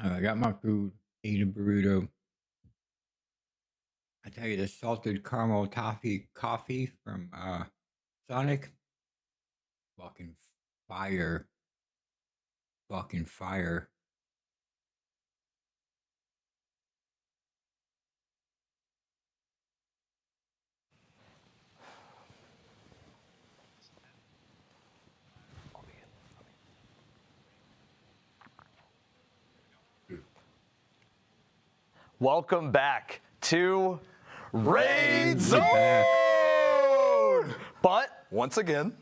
I got my food, ate a burrito. I tell you, the salted caramel toffee coffee from Sonic, fucking fire. Fucking fire. Welcome back to Raid Zone! But once again,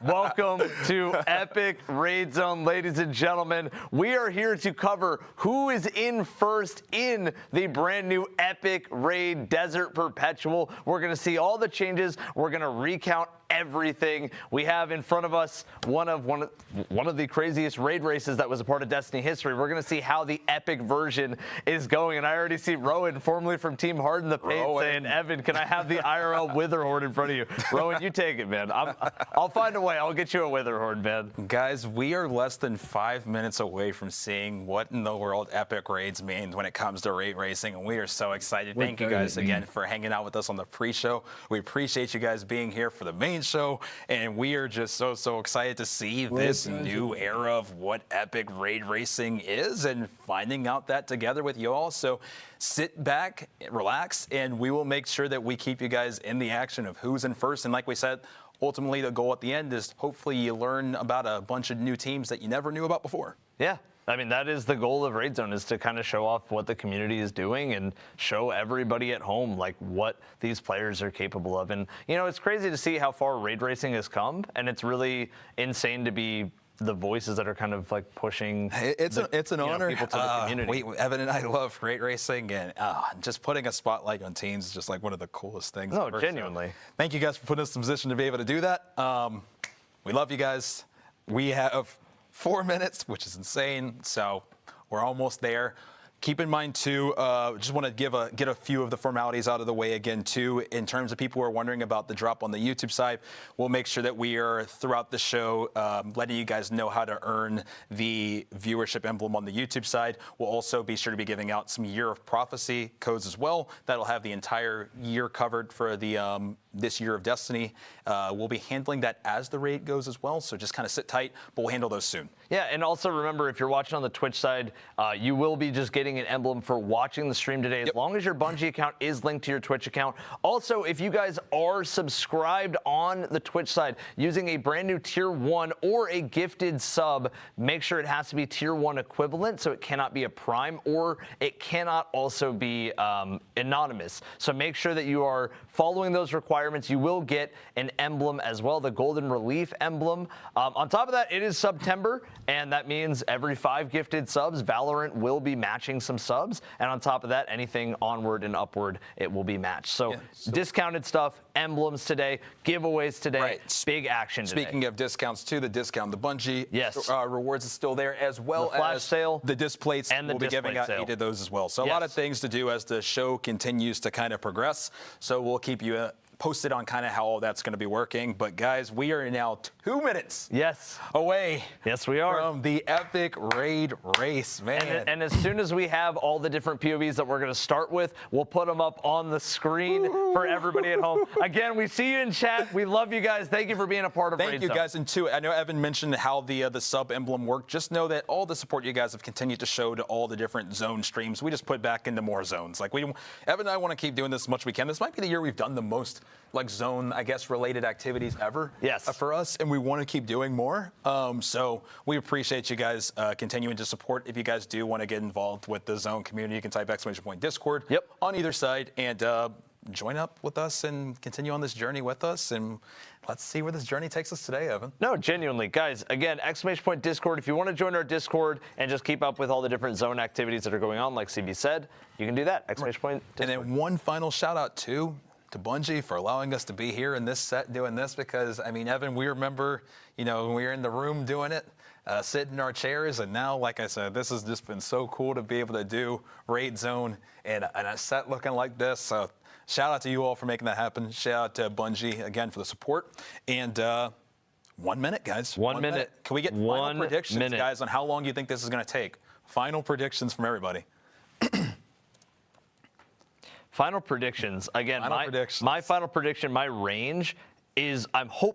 welcome to Epic Raid Zone, ladies and gentlemen. We are here to cover who is in first in the brand new Epic Raid Desert Perpetual. We're going to see all the changes. We're going to recount everything. We have in front of us one of the craziest raid races that was a part of Destiny history. We're going to see how the epic version is going, and I already see Rowan, formerly from Team Harden the Paint, saying, "Evan, can I have the IRL Witherhorn in front of you?" Rowan, you take it, man. I'll find a way. I'll get you a Witherhorn, man. Guys, we are less than 5 minutes away from seeing what in the world Epic Raids means when it comes to raid racing, and we are so excited. Thank you guys again for hanging out with us on the pre-show. We appreciate you guys being here for the main show, and we are just so excited to see this new era of what Epic Raid Racing is and finding out that together with you all. So sit back, relax, and we will make sure that we keep you guys in the action of who's in first. And like we said, ultimately the goal at the end is hopefully you learn about a bunch of new teams that you never knew about before. Yeah. I mean, that is the goal of Raid Zone, is to kind of show off what the community is doing and show everybody at home, like, what these players are capable of. And, you know, it's crazy to see how far raid racing has come, and it's really insane to be the voices that are kind of like pushing it's an honor. People to the community. Evan and I love raid racing, and just putting a spotlight on teams is just like one of the coolest things No, ever. genuinely. So, thank you guys for putting us in a position to be able to do that. We love you guys. We have 4 minutes, which is insane. So we're almost there. Keep in mind, too, just want to get a few of the formalities out of the way again, too. In terms of people who are wondering about the drop on the YouTube side, we'll make sure that we are, throughout the show, letting you guys know how to earn the viewership emblem on the YouTube side. We'll also be sure to be giving out some Year of Prophecy codes as well. That'll have the entire year covered for the this year of Destiny. We'll be handling that as the raid goes as well, so just kind of sit tight, but we'll handle those soon. Yeah, and also remember, if you're watching on the Twitch side, you will be just getting an emblem for watching the stream today, as long as your Bungie account is linked to your Twitch account. Also, if you guys are subscribed on the Twitch side using a brand new Tier 1 or a gifted sub, make sure it has to be Tier 1 equivalent, so it cannot be a Prime, or it cannot also be anonymous. So make sure that you are following those requirements. You will get an emblem as well, the Golden Relief emblem. On top of that, it is September, and that means every 5 gifted subs, Valorant will be matching some subs, and on top of that, anything onward and upward, it will be matched. So, discounted stuff, emblems today, giveaways today, big action today. Speaking of discounts too, the Bungie yes. Rewards is still there, as well the flash as sale, the displays. And the we'll be giving out 8 of those as well. So a lot of things to do as the show continues to kind of progress. So we'll keep you posted on kind of how all that's going to be working. But guys, we are now 2 minutes away. Yes, we are. From the epic raid race, man. And as soon as we have all the different POVs that we're going to start with, we'll put them up on the screen for everybody at home. Again, we see you in chat. We love you guys. Thank you for being a part of Raid Thank you Zone. guys. And too, I know Evan mentioned how the sub emblem worked. Just know that all the support you guys have continued to show to all the different zone streams, we just put back into more zones. Like Evan and I want to keep doing this as much as we can. This might be the year we've done the most like zone, I guess, related activities ever. Yes. For us, and we want to keep doing more. So we appreciate you guys continuing to support. If you guys do want to get involved with the zone community, you can type !Discord on either side and join up with us and continue on this journey with us. And let's see where this journey takes us today, Evan. No, genuinely, guys, again, !Discord. If you want to join our Discord and just keep up with all the different zone activities that are going on, like CB said, you can do that, !Discord. And then one final shout out to Bungie for allowing us to be here in this set doing this, because I mean, Evan, we remember, you know, when we were in the room doing it, sitting in our chairs, and now, like I said, this has just been so cool to be able to do Raid Zone in a set looking like this. So shout out to you all for making that happen. Shout out to Bungie again for the support, and 1 minute, guys. 1 minute. Can we get final 1 predictions, minute. guys, on how long you think this is going to take? Final predictions from everybody. Final predictions. Again, my final prediction, my range is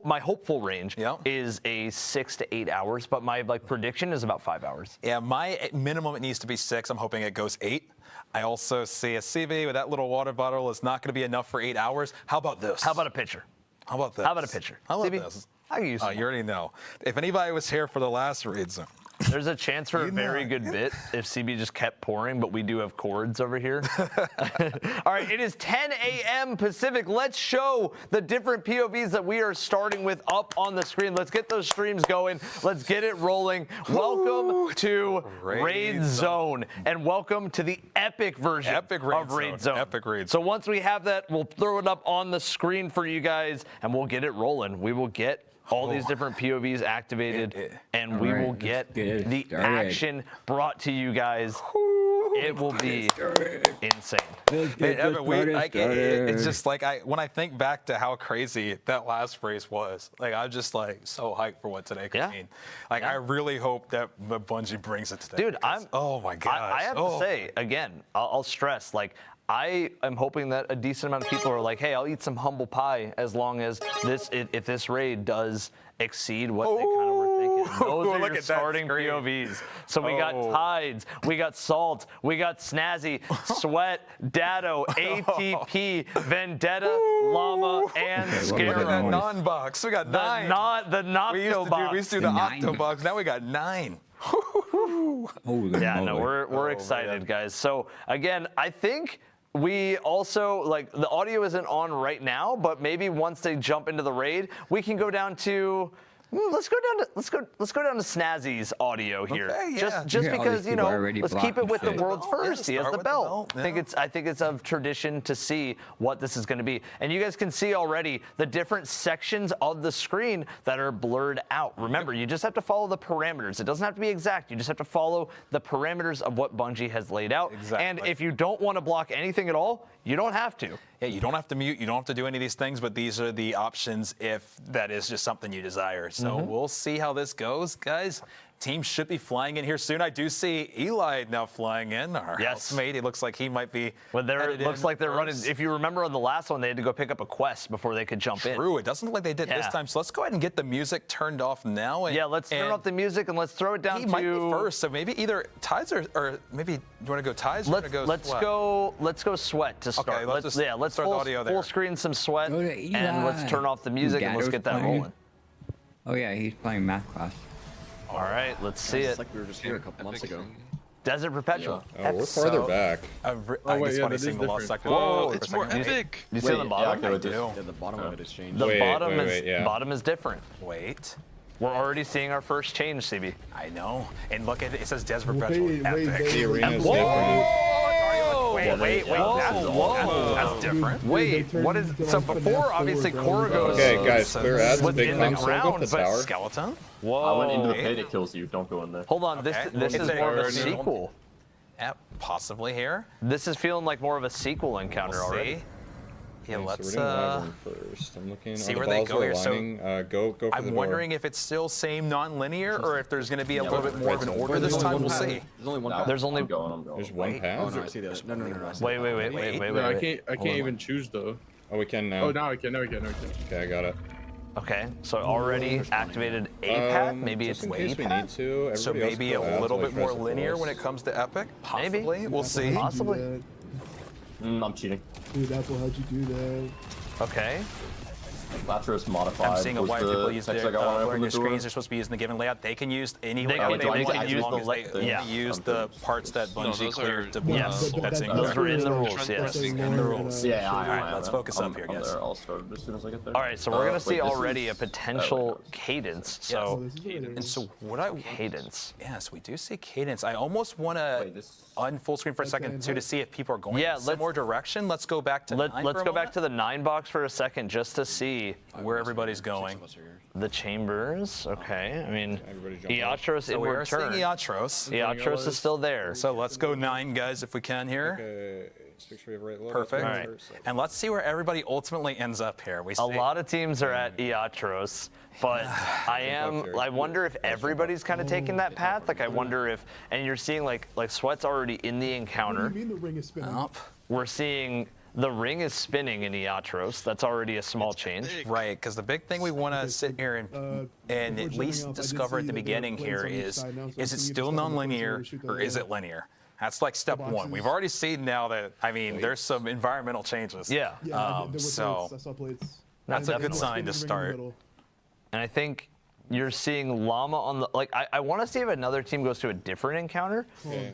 my hopeful range is a 6 to 8 hours, but my prediction is about 5 hours. Yeah, my minimum it needs to be 6. I'm hoping it goes 8. I also see a CB with that little water bottle is not going to be enough for 8 hours. How about this? How about a pitcher? How about this? How about a pitcher? How about CB? this? I can use some you already know. If anybody was here for the last raid zone, there's a chance for a very good bit if CB just kept pouring, but we do have cords over here. All right, it is 10 a.m. Pacific. Let's show the different POVs that we are starting with up on the screen. Let's get those streams going. Let's get it rolling. Welcome to Raid Zone, and welcome to the epic version of Raid Zone. Epic Raid Zone. So once we have that, we'll throw it up on the screen for you guys, and we'll get it rolling. We will get all these different POVs activated, and we will get the action brought to you guys. It will be insane. It's just like when I think back to how crazy that last race was, I'm just so hyped for what today could mean. I really hope that Bungie brings it today. Dude, oh my gosh. I have to say, again, I'll stress, I am hoping that a decent amount of people are like, hey, I'll eat some humble pie as long as if this raid does exceed what they kind of were thinking. Those are your starting POVs. So we got Tides, we got Salt, we got Snazzy, Sweat, Dado, ATP, Vendetta, Llama, and Scarab. Look at that non-box. We got 9. The Nocto box. We used to do the Octo box. Now we got 9. Yeah, no, we're excited, guys. So again, I think we also the audio isn't on right now, but maybe once they jump into the raid, we can go down to. Let's go down to Snazzy's audio here. Okay, yeah. Just because let's keep it with the world's Oh, first. He has the belt. I think it's of tradition to see what this is going to be, and you guys can see already the different sections of the screen that are blurred out. Remember, you just have to follow the parameters. It doesn't have to be exact. You just have to follow the parameters of what Bungie has laid out. Exactly. And if you don't want to block anything at all, you don't have to. Yeah, you don't have to mute, you don't have to do any of these things, but these are the options if that is just something you desire. So we'll see how this goes, guys. Team should be flying in here soon. I do see Eli now flying in, our housemate. It looks like he might be. Well, it looks like they're running. If you remember on the last one, they had to go pick up a quest before they could jump in. True. It doesn't look like they did this time. So let's go ahead and get the music turned off now. And, let's turn off the music and let's throw it down. He might be first, so maybe either Tides or maybe you want to go Tides or let's go Sweat to start. Okay, let's let's start the audio there. Full screen some Sweat and let's turn off the music and let's get that rolling. Oh yeah, he's playing math class. All right, let's see it. It's like we were just here a couple months ago. Desert Perpetual. Yeah. Oh, we're farther back. It's funny seeing the lost sector. Whoa, it's more epic. You see on the bottom? Yeah, the bottom of it has changed. The bottom is different. Wait. We're already seeing our first change, CB. I know. And look at it. It says Desert Perpetual. Epic. The arena is different. Wait. That's different. Wait, what is so before obviously Koragos Okay, guys, clear ads. was Big in the console, go ground, the but tower. Skeleton? Whoa. I went into the pit, it kills you. Don't go in there. Hold on, this is more of a sequel. Possibly here. This is feeling like more of a sequel encounter already. Yeah, Okay, let's so we're doing Wyvern first. I'm looking. see the where they balls go are here. So aligning. Go for I'm the wondering if it's still same non-linear or if there's going to be a little bit more of an order this time. We'll see. There's only one path. There's only There's one path. Oh no, I see that. No. Wait. I can't even choose though. Oh, we can now. Oh, now I can. Okay, I got it. Okay, so already activated a path. Maybe just it's in way case we need to. So Everybody else maybe go a ads little while bit he more tries to linear force. when it comes to Epic. Maybe. Possibly. We'll see. Possibly. I'm cheating. Dude, Apple, how'd you do that? Okay. Latros modified. I'm seeing a wide people use their blurring their screens. They're supposed to be using the given layout. They can use any layout they want can as use long the as they use the parts that Bungie those cleared to Yes. Those were in the rules, yes. In the rules. Yeah, All right, let's focus up here, guys. I'll start as soon as I get there. All right, so we're gonna see already a potential cadence. So And so what I cadence. Yes, we do see cadence. I almost want to unfull screen for a second too to see if people are going in some more direction. Let's go back to let's go back to the 9 box for a second just to see where everybody's going. The chambers, okay. I mean, Iatros So inward we're seeing turn. Iatros. Iatros is still there. So let's go 9, guys, if we can here. Make sure you have the right logo. Perfect. All right. And let's see where everybody ultimately ends up here. A lot of teams are at Iatros, but I wonder if everybody's kind of taking that path. Like, I wonder if, and you're seeing like Sweat's already in the encounter. What do you mean the ring is spinning? We're seeing the ring is spinning in Iatros. That's already a small change. Right, because the big thing we want to sit here and at least discover at the beginning here is it still non-linear or is it linear? That's like step one. We've already seen now that, I mean, there's some environmental changes. Yeah. So that's a good sign to start. And I think you're seeing Llama on the, like, I want to see if another team goes to a different encounter,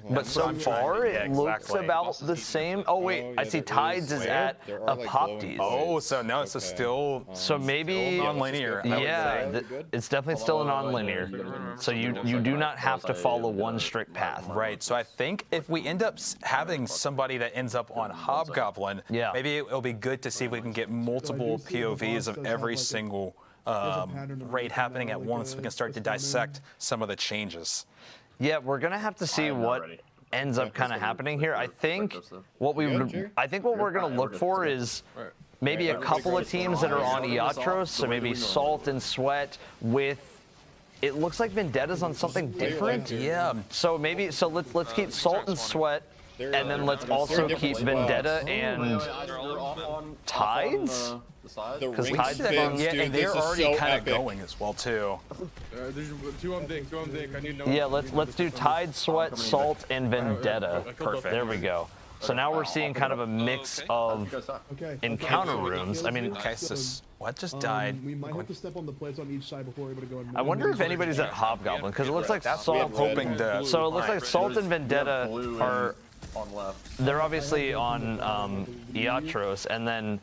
but so far it looks about the same. Oh, wait, I see Tides is at a Popties. Oh, so no, it's still so maybe non-linear. Yeah, it's definitely still a non-linear. So you do not have to follow one strict path. Right, so I think if we end up having somebody that ends up on Hobgoblin, maybe it'll be good to see if we can get multiple POVs of every single raid happening at once. We can start to dissect some of the changes. Yeah, we're gonna have to see what ends up kind of happening here. I think what we're gonna look for is maybe a couple of teams that are on Iatros, so maybe Salt and Sweat with. It looks like Vendetta's on something different. Yeah. So maybe let's keep Salt and Sweat. And then let's also keep Vendetta and Tides. Because Tides and they're already kind of going as well too. There's two on deck. I need no. Yeah, let's do Tide, Sweat, Salt, and Vendetta. Perfect. There we go. So now we're seeing kind of a mix of encounter rooms. I mean, okay, so what just died? We might have to step on the plates on each side before we're able to go. I wonder if anybody's at Hobgoblin because it looks like Salt. Hoping to. So it looks like Salt and Vendetta are. On left. They're obviously on Iatros, and then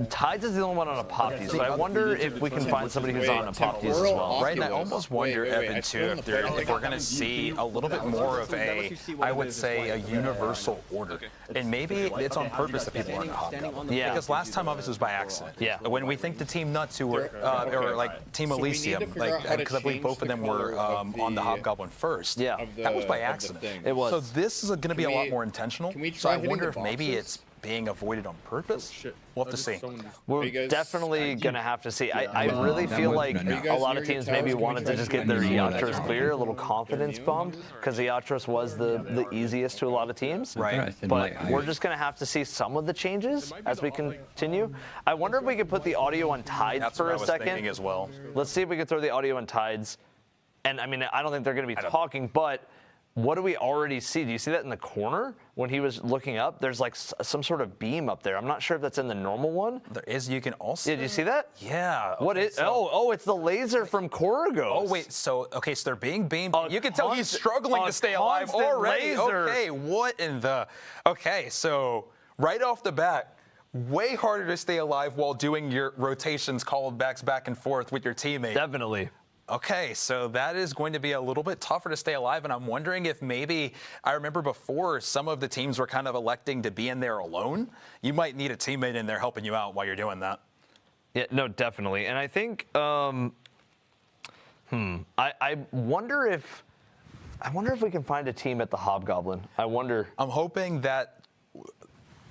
Tides is the only one on a Popties. So I wonder if we can find somebody who's on a Popties as well. Right, and I almost wonder, Evan, too, if we're going to see a little bit more of I would say, a universal order. And maybe it's on purpose that people aren't Hobgoblin. Yeah. Because last time, obviously, was by accident. Yeah. When we think the Team Nuts, who were, or like Team Elysium, because I believe both of them were on the Hobgoblin first. Yeah. That was by accident. It was. So this is going to be a lot more intentional. So I wonder if maybe it's being avoided on purpose. We'll have to see. We're definitely going to have to see. I really feel like a lot of teams maybe wanted to just get their Iatros clear, a little confidence bump, because Iatros was the easiest to a lot of teams. Right. But we're just going to have to see some of the changes as we continue. I wonder if we could put the audio on Tides for a second. As well. Let's see if we can throw the audio on Tides. And I mean, I don't think they're going to be talking, but what do we already see? Do you see that in the corner when he was looking up? There's like some sort of beam up there. I'm not sure if that's in the normal one. There is. You can also. Yeah, did you see that? Yeah. What is? Oh, it's the laser from Koragos. Oh wait. So they're being beamed. You can tell he's struggling to stay alive already. Laser. Okay. What in the? Okay. So right off the bat, way harder to stay alive while doing your rotations, callbacks back and forth with your teammate. Definitely. Okay, so that is going to be a little bit tougher to stay alive, and I'm wondering if maybe, I remember before some of the teams were kind of electing to be in there alone. You might need a teammate in there helping you out while you're doing that. Yeah, no, definitely. And I think, I wonder if we can find a team at the Hobgoblin. I'm hoping that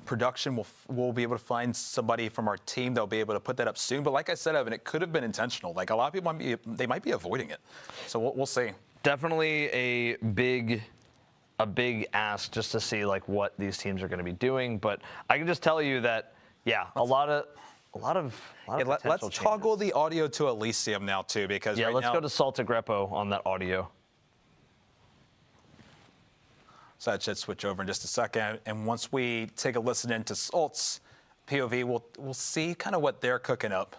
production will be able to find somebody from our team that'll be able to put that up soon. But like I said, Evan, it could have been intentional. Like a lot of people might be avoiding it. So we'll see. Definitely a big ask just to see like what these teams are going to be doing. But I can just tell you that a lot of let's toggle the audio to Elysium now too, because let's go to Salta Greppo on that audio. So that should switch over in just a second. And once we take a listen into Salt's POV, we'll see kind of what they're cooking up.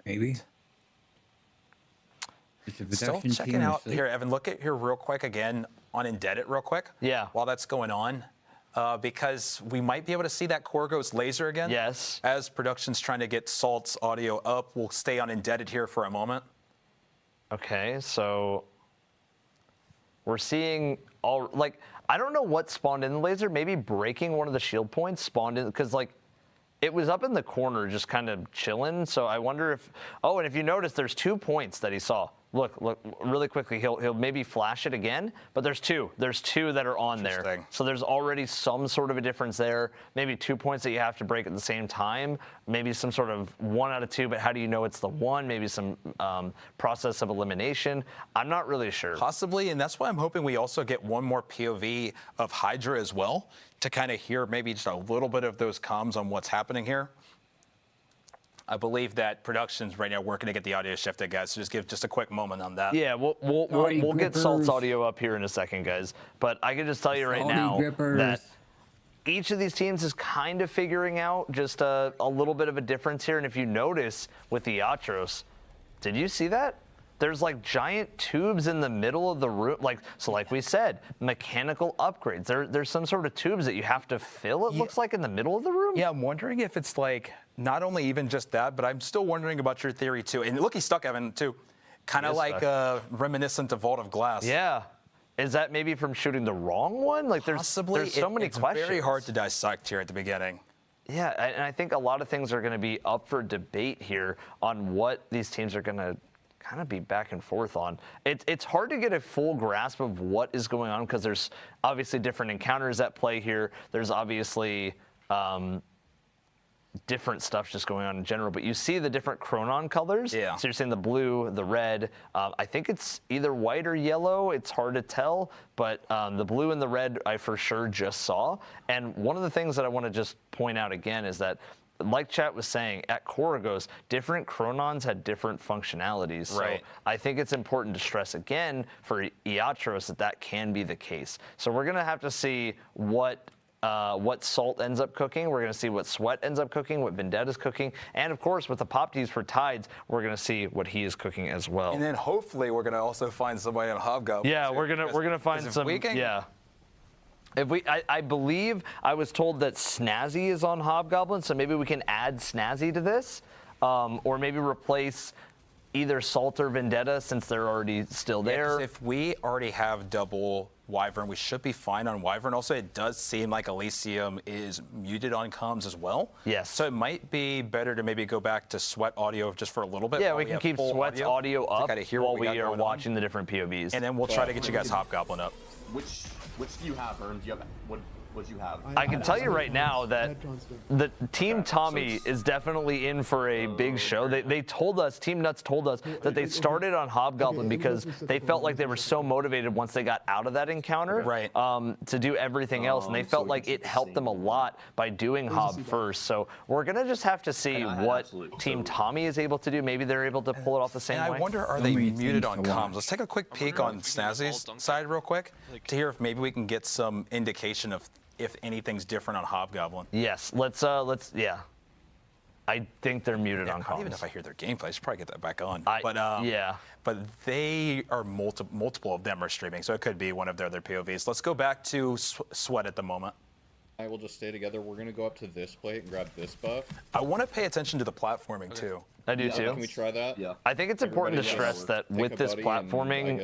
Maybe. Still checking out here, Evan. Look at here real quick again on Indebted real quick. Yeah. While that's going on. Because we might be able to see that Koragos laser again. Yes. As production's trying to get Salt's audio up, we'll stay on Indebted here for a moment. Okay, so we're seeing I don't know what spawned in the laser. Maybe breaking one of the shield points spawned in, because it was up in the corner just kind of chilling. So I wonder if, and if you notice, there's 2 points that he saw. look, really quickly. He'll maybe flash it again, but there's two. There's two that are on there. So there's already some sort of a difference there. Maybe 2 points that you have to break at the same time. Maybe some sort of 1 out of 2, but how do you know it's the one? Maybe some process of elimination. I'm not really sure. Possibly, and that's why I'm hoping we also get one more POV of Hydra as well to kind of hear maybe just a little bit of those comms on what's happening here. I believe that production's right now working to get the audio shifted, guys. So just give just a quick moment on that. Yeah, we'll get Salt's audio up here in a second, guys. But I can just tell you right now that each of these teams is kind of figuring out just a little bit of a difference here. And if you notice with the Iatros, did you see that? There's like giant tubes in the middle of the room. Like we said, mechanical upgrades. There's some sort of tubes that you have to fill, it looks like, in the middle of the room. Yeah, I'm wondering if it's like not only even just that, but I'm still wondering about your theory too. And look, he's stuck, Evan, too. Kind of like reminiscent of Vault of Glass. Yeah. Is that maybe from shooting the wrong one? Like there's so many questions. It's very hard to dissect here at the beginning. Yeah, and I think a lot of things are going to be up for debate here on what these teams are going to kind of be back and forth on. It's hard to get a full grasp of what is going on because there's obviously different encounters at play here. There's obviously different stuff just going on in general, but you see the different chronon colors. Yeah. So you're seeing the blue, the red. I think it's either white or yellow. It's hard to tell, but the blue and the red I for sure just saw. And one of the things that I want to just point out again is that, like chat was saying, at Koragos, different chronons had different functionalities. Right. So I think it's important to stress again for Iatros that can be the case. So we're going to have to see what Salt ends up cooking. We're going to see what Sweat ends up cooking, what Vendetta's cooking. And, of course, with the pop teas for Tides, we're going to see what he is cooking as well. And then hopefully we're going to also find somebody on Hobgoblin. Yeah, we're gonna find some. Yeah. If I believe I was told that Snazzy is on Hobgoblin, so maybe we can add Snazzy to this, or maybe replace either Salt or Vendetta since they're already still there. Yeah, if we already have double Wyvern, we should be fine on Wyvern. Also, it does seem like Elysium is muted on comms as well. Yes. So it might be better to maybe go back to Sweat audio just for a little bit. Yeah, we can keep Sweat's audio up while we are watching the different POVs. And then we'll try to get you guys Hobgoblin up. Which do you have, Ern? Do you have what do you have? I can tell you right now that the Team Tommy is definitely in for a big show. They told us, Team Nuts told us, that they started on Hobgoblin because they felt like they were so motivated once they got out of that encounter to do everything else, and they felt like it helped them a lot by doing Hob first. So we're gonna just have to see what Team Tommy is able to do. Maybe they're able to pull it off the same way. I wonder, are they muted on comms? Let's take a quick peek on Snazzy's side real quick to hear if maybe we can get some indication of if anything's different on Hobgoblin. Yes, let's yeah. I think they're muted on comms. Even if I hear their gameplay, I should probably get that back on. Yeah. But they are multiple of them are streaming, so it could be one of their other POVs. Let's go back to Sweat at the moment. I will just stay together. We're going to go up to this plate and grab this buff. I want to pay attention to the platforming too. I do too. Can we try that? Yeah. I think it's important to stress that with this platforming,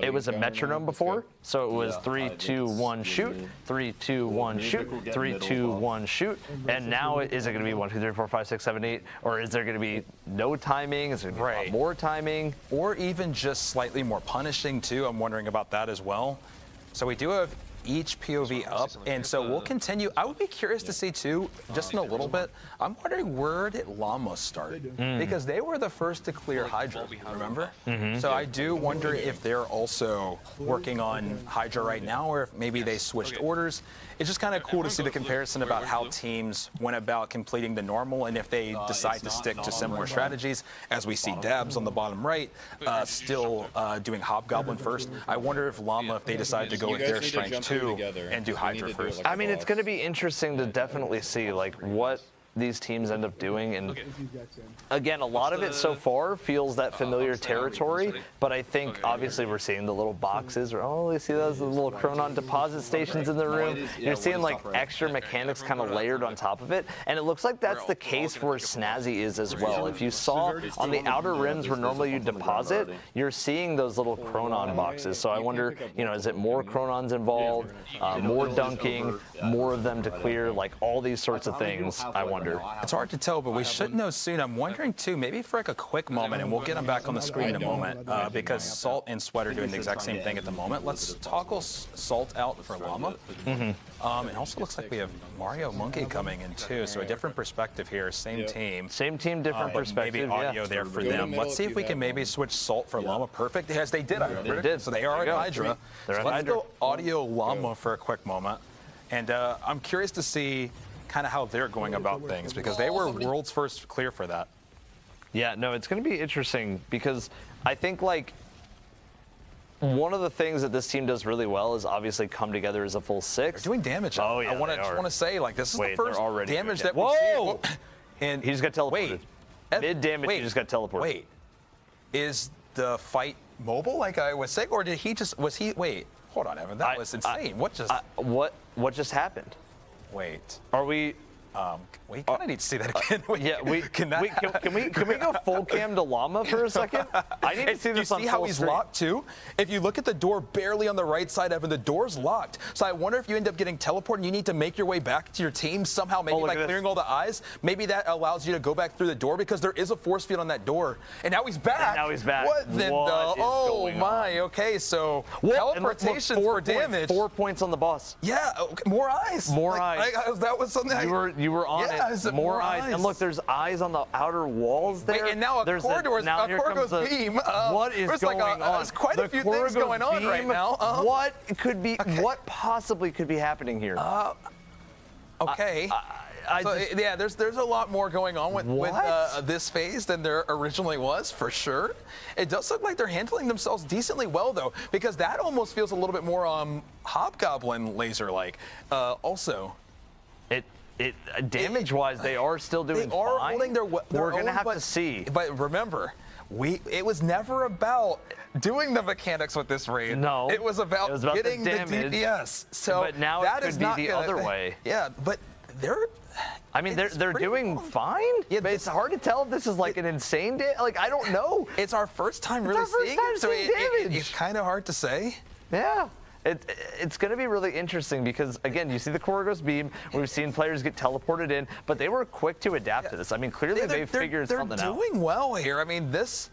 it was a metronome before, so it was 3, 2, 1, shoot, 3, 2, 1, shoot, 3, 2, 1, shoot, and now is it going to be 1, 2, 3, 4, 5, 6, 7, 8, or is there going to be no timing? Is it going to be more timing? Or even just slightly more punishing too? I'm wondering about that as well. So we do have each POV up, and so we'll continue. I would be curious to see too, just in a little bit, I'm wondering where did Llama start? Because they were the first to clear Hydra, remember? So I do wonder if they're also working on Hydra right now, or if maybe they switched orders. It's just kind of cool to see the comparison about how teams went about completing the normal, and if they decide to stick to similar strategies, as we see Dabs on the bottom right, still doing Hobgoblin first. I wonder if Llama, if they decide to go with their strength too, and do Hydra first. I mean, it's going to be interesting to definitely see like what these teams end up doing, and again, a lot of it so far feels that familiar territory, but I think obviously we're seeing the little boxes, or you see those little Chronon deposit stations in the room. You're seeing like extra mechanics kind of layered on top of it, and it looks like that's the case where Snazzy is as well. If you saw on the outer rims where normally you deposit, you're seeing those little Chronon boxes. So I wonder, is it more Chronons involved, more dunking, more of them to clear, like all these sorts of things, I wonder. wonder. It's hard to tell, but we should know soon. I'm wondering too, maybe for like a quick moment, and we'll get them back on the screen in a moment, because Salt and Sweat are doing the exact same thing at the moment. Let's toggle Salt out for Llama. And also looks like we have Mario Monkey coming in too, so a different perspective here. Same team. Same team, different perspective. Maybe audio there for them. Let's see if we can maybe switch Salt for Llama. Perfect. Yes, they did. They did. So they are at Hydra. They're at Let's Hydra. go audio Llama for a quick moment. And I'm curious to see kind of how they're going about things, because they were world's first clear for that. Yeah, no, it's going to be interesting because I think like one of the things that this team does really well is obviously come together as a full six. They're doing damage. Oh yeah, I just want to say, like, this is the first damage that we've seen. Whoa! And he just got teleported. Mid damage, he just got teleported. Wait, is the fight mobile like I was saying, or did he just wait, hold on, Evan, that was insane. What just happened? Wait. Are we? We kind of need to see that again. Can we go full cam to Llama for a second? I need to see this on you see how full he's screen. locked too? If you look at the door barely on the right side, Evan, the door's locked. So I wonder if you end up getting teleported and you need to make your way back to your team somehow, maybe by clearing all the eyes. Maybe that allows you to go back through the door, because there is a force field on that door. And now he's back. What then? Oh my. Okay, so teleportation for damage. 4 points on the boss. Yeah, okay, more eyes. More eyes. That was something. You were on it. More eyes. And look, there's eyes on the outer walls there. Wait, and now a Corgo's beam. What is going on? There's quite a few things going on right now. What could be? What possibly could be happening here? Okay. Yeah, there's a lot more going on with this phase than there originally was, for sure. It does look like they're handling themselves decently well, though, because that almost feels a little bit more Hobgoblin laser-like. Also, damage-wise, they are still doing fine. They are holding their We're own, gonna have to see. But remember, it was never about doing the mechanics with this raid. No, it was about getting the DPS. So but now that it is could not be the other way. Yeah, but they're. I mean, they're doing fine. Yeah, but it's hard to tell if this is like an insane day. Like, I don't know. It's our first time really seeing it, so it's kind of hard to say. Yeah. It's going to be really interesting because, again, you see the Corgo's beam. We've seen players get teleported in, but they were quick to adapt to this. I mean, clearly they've figured something out. They're doing well here. I mean, this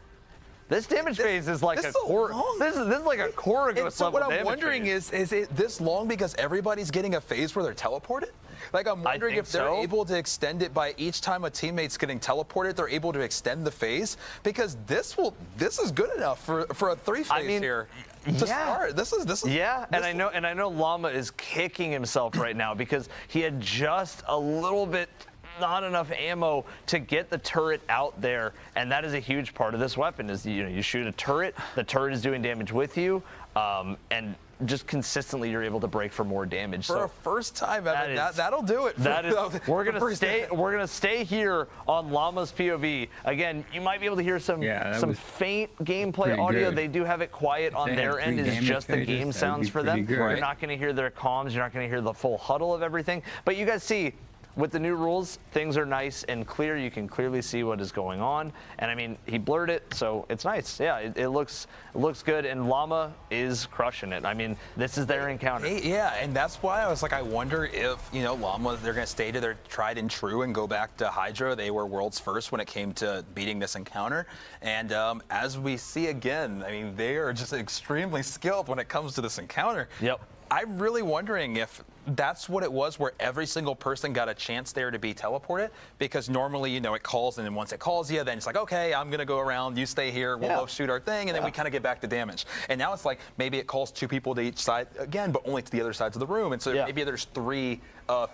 damage phase is like a Corgo. This is like a Corgo So level what I'm damage wondering phase. is it this long because everybody's getting a phase where they're teleported? Like, I'm wondering if they're able to extend it by each time a teammate's getting teleported, they're able to extend the phase, because this is good enough for a 3-phase here. To start. This is yeah, and I know Llama is kicking himself right now because he had just a little bit not enough ammo to get the turret out there, and that is a huge part of this weapon. Is you shoot a turret, the turret is doing damage with you, and just consistently you're able to break for more damage. For a first time, Evan, that'll do it. We're gonna stay here on Llama's POV. Again, you might be able to hear some faint gameplay audio. Good. They do have it quiet on their end. It's just the game sounds for them. You're not gonna hear their comms. You're not gonna hear the full huddle of everything. But you guys see, with the new rules, things are nice and clear. You can clearly see what is going on. And I mean, he blurred it, so it's nice. Yeah, it looks good, and Llama is crushing it. I mean, this is their encounter. Yeah, and that's why I was like, I wonder if, Llama, they're going to stay to their tried and true and go back to Hydra. They were world's first when it came to beating this encounter. And as we see again, I mean, they are just extremely skilled when it comes to this encounter. Yep. I'm really wondering if that's what it was, where every single person got a chance there to be teleported, because normally, it calls, and then once it calls you, then it's like, okay, I'm going to go around, you stay here, we'll both shoot our thing, and then we kind of get back to damage. And now it's like, maybe it calls 2 people to each side again, but only to the other sides of the room. And so maybe there's 3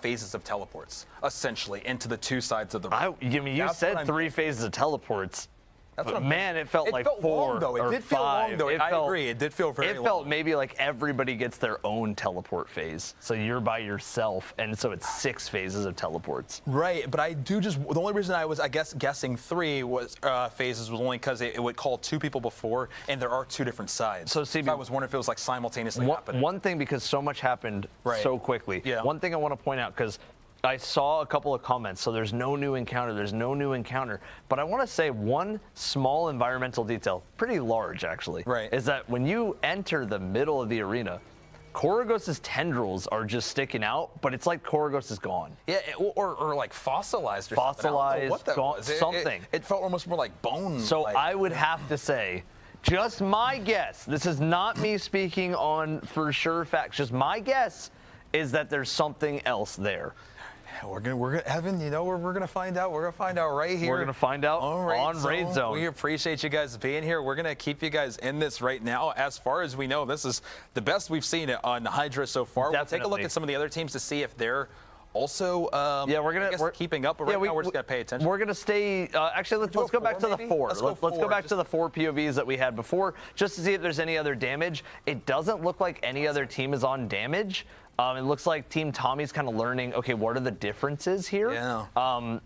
phases of teleports, essentially, into the 2 sides of the room. You said 3 phases of teleports. But man, it felt like 4 long, though. or It did 5. feel long, though. I agree. It did feel very long. It felt maybe like everybody gets their own teleport phase. So you're by yourself, and so it's 6 phases of teleports. Right, but the only reason I was, guessing 3 was phases was only because it would call 2 people before, and there are 2 different sides. So I was wondering if it was like simultaneously happening. One thing, because so much happened so quickly. Yeah. One thing I want to point out, because I saw a couple of comments, so there's no new encounter, but I want to say one small environmental detail, pretty large actually, is that when you enter the middle of the arena, Koragos' tendrils are just sticking out, but it's like Koragos is gone. Yeah, or like fossilized or something. I don't know Fossilized, what that gone, was. something. It felt almost more like bone. So like. I would have to say, just my guess, this is not me speaking on for sure facts, just my guess is that there's something else there. We're gonna, Evan. You know where we're gonna find out. We're gonna find out right here. We're gonna find out on Raid Zone. We appreciate you guys being here. We're gonna keep you guys in this right now. As far as we know, this is the best we've seen it on Hydra so far. Definitely. We'll take a look at some of the other teams to see if they're also we're keeping up. But right now we're just gonna pay attention. We're gonna stay. Actually, let's go back to the 4. Let's go back to the 4 POVs that we had before, just to see if there's any other damage. It doesn't look like any other team is on damage. It looks like Team Tommy's kind of learning, okay, what are the differences here? Yeah.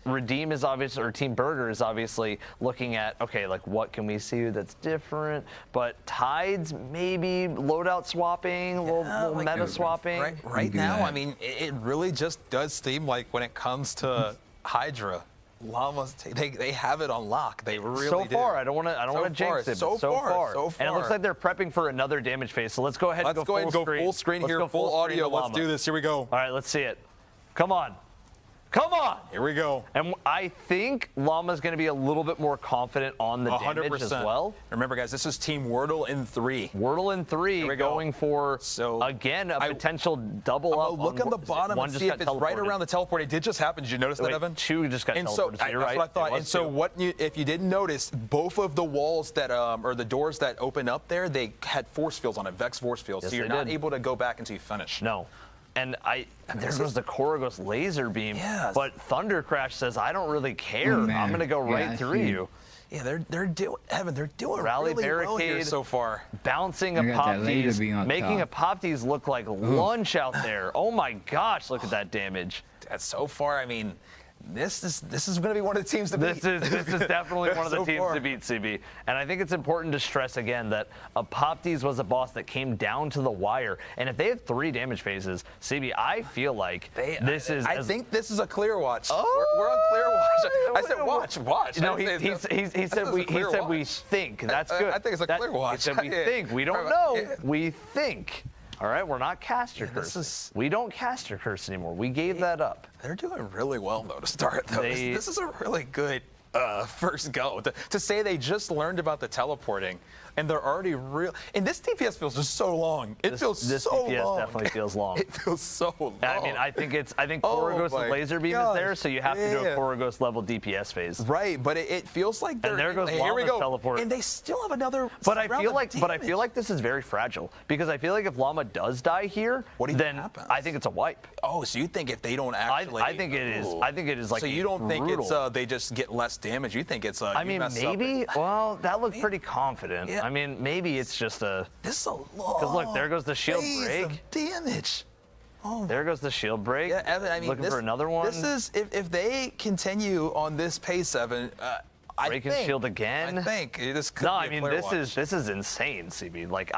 Redeem is obvious, or Team Burger is obviously looking at, okay, like what can we see that's different? But Tides, maybe loadout swapping, a little like meta swapping. Right now, I mean, it really just does seem like when it comes to Hydra, Llamas, they have it on lock. They really so do. far, I don't want to jinx it. So far. And it looks like they're prepping for another damage phase. So let's go ahead and go full screen here, full audio. Let's do this. Here we go. All right, let's see it. Come on. Come on. Here we go. And I think Llama's going to be a little bit more confident on the 100%. damage as well. Remember, guys, this is Team Wordle in 3. Wordle in 3 going for, again, a potential double up. Look on the bottom and see if it's right around the teleport. It did just happen. Did you notice that, Evan? 2 just got teleported. So, You're that's right. what I thought. And so if you didn't notice, both of the walls that, or the doors that open up there, they had force fields on it, Vex force fields. Yes, so you're they not did. able to go back until you finish. No. And there goes the Koragos laser beam. Yes. But Thunder Crash says, I don't really care. Oh, man. I'm going to go right through you. Yeah, they're doing, Evan, they're doing Rally really barricade well here so far. Bouncing I a got that laser Popties, beam on making top. a Popties look like lunch out there. Oh my gosh, look at that damage. That's so far, I mean, this is going to be one of the teams to beat. This is definitely one of the So teams far. to beat, CB. And I think it's important to stress again that Apoptes was a boss that came down to the wire. And if they have 3 damage phases, CB, I feel like I think this is a clear watch. Oh, we're on clear watch. I said watch. No, he said we think. That's good. I think it's a clear watch. He said we think. We don't know. We think. All right, we're not caster curse. We don't caster curse anymore. We gave that up. They're doing really well, though, to start. Though. This is a really good first go. To say they just learned about the teleporting, and they're already real. And this DPS feels just so long. It feels so long. This DPS definitely feels long. It feels so long. I mean, I think Koragos my and laser beam is there, so you have to do a Koragos level DPS phase. Right, but it feels like they're. And there goes here we Llama's go. teleport. And they still have another. But I feel like this is very fragile because I feel like if Llama does die here, then I think it's a wipe. Oh, so you think if they don't actually? I think it is. I think it is like. So you don't think brutal. it's they just get less damage? You think it's I mean, maybe. Well, that looked pretty confident. Yeah. I mean, maybe it's just a. This is a long. Because look, there goes the shield break. Of damage. Oh. There goes the shield break. Yeah, Evan. I mean, looking for another one. This is if they continue on this pace, Evan. Break and shield again. I think this could no, be I a mean clear this is insane, CB. Like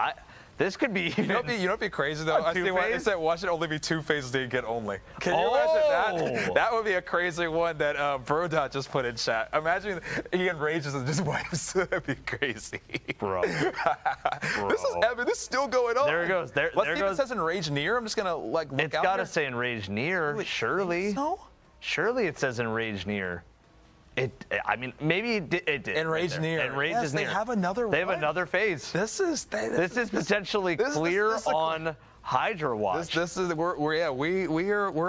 this could be. You know what'd be crazy though? I see why they said watch it only be 2 phases that you get only. Can you imagine that? That would be a crazy one that Brodot just put in chat. Imagine he enrages and just wipes. That'd be crazy. Bro. This is Evan. This is still going on. There it goes. Let's see if it says enrage near. I'm just gonna look out. It's got to say enrage near. Surely. So? Surely it says enrage near. I mean, maybe it did. Enrage near. Enrage is near. They have another. They have another phase. This is potentially clear on Hydra watch. We're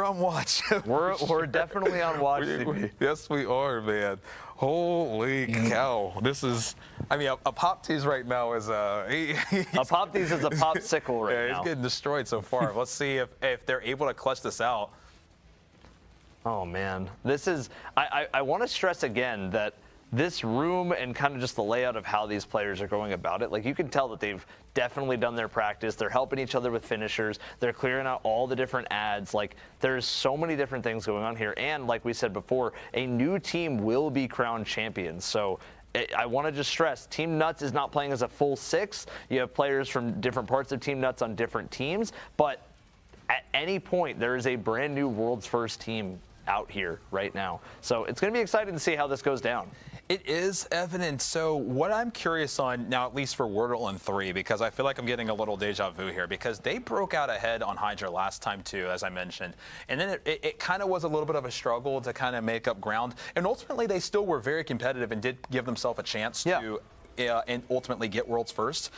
on watch. we're definitely on watch. Yes, we are, man. Holy cow! This is. I mean, a pop tease right now is a pop tease is a popsicle right now. He's getting destroyed so far. Let's see if they're able to clutch this out. Oh man, this is. I want to stress again that this room and kind of just the layout of how these players are going about it, like you can tell that they've definitely done their practice. They're helping each other with finishers. They're clearing out all the different ads. Like there's so many different things going on here. And like we said before, a new team will be crowned champions. So I want to just stress, Team Nuts is not playing as a full 6. You have players from different parts of Team Nuts on different teams, but at any point there is a brand new world's first team out here right now. So it's going to be exciting to see how this goes down. It is, Evan, and so what I'm curious on now, at least for Wordle and 3, because I feel like I'm getting a little deja vu here, because they broke out ahead on Hydra last time too, as I mentioned, and then it kind of was a little bit of a struggle to kind of make up ground, and ultimately they still were very competitive and did give themselves a chance to and ultimately get Worlds first.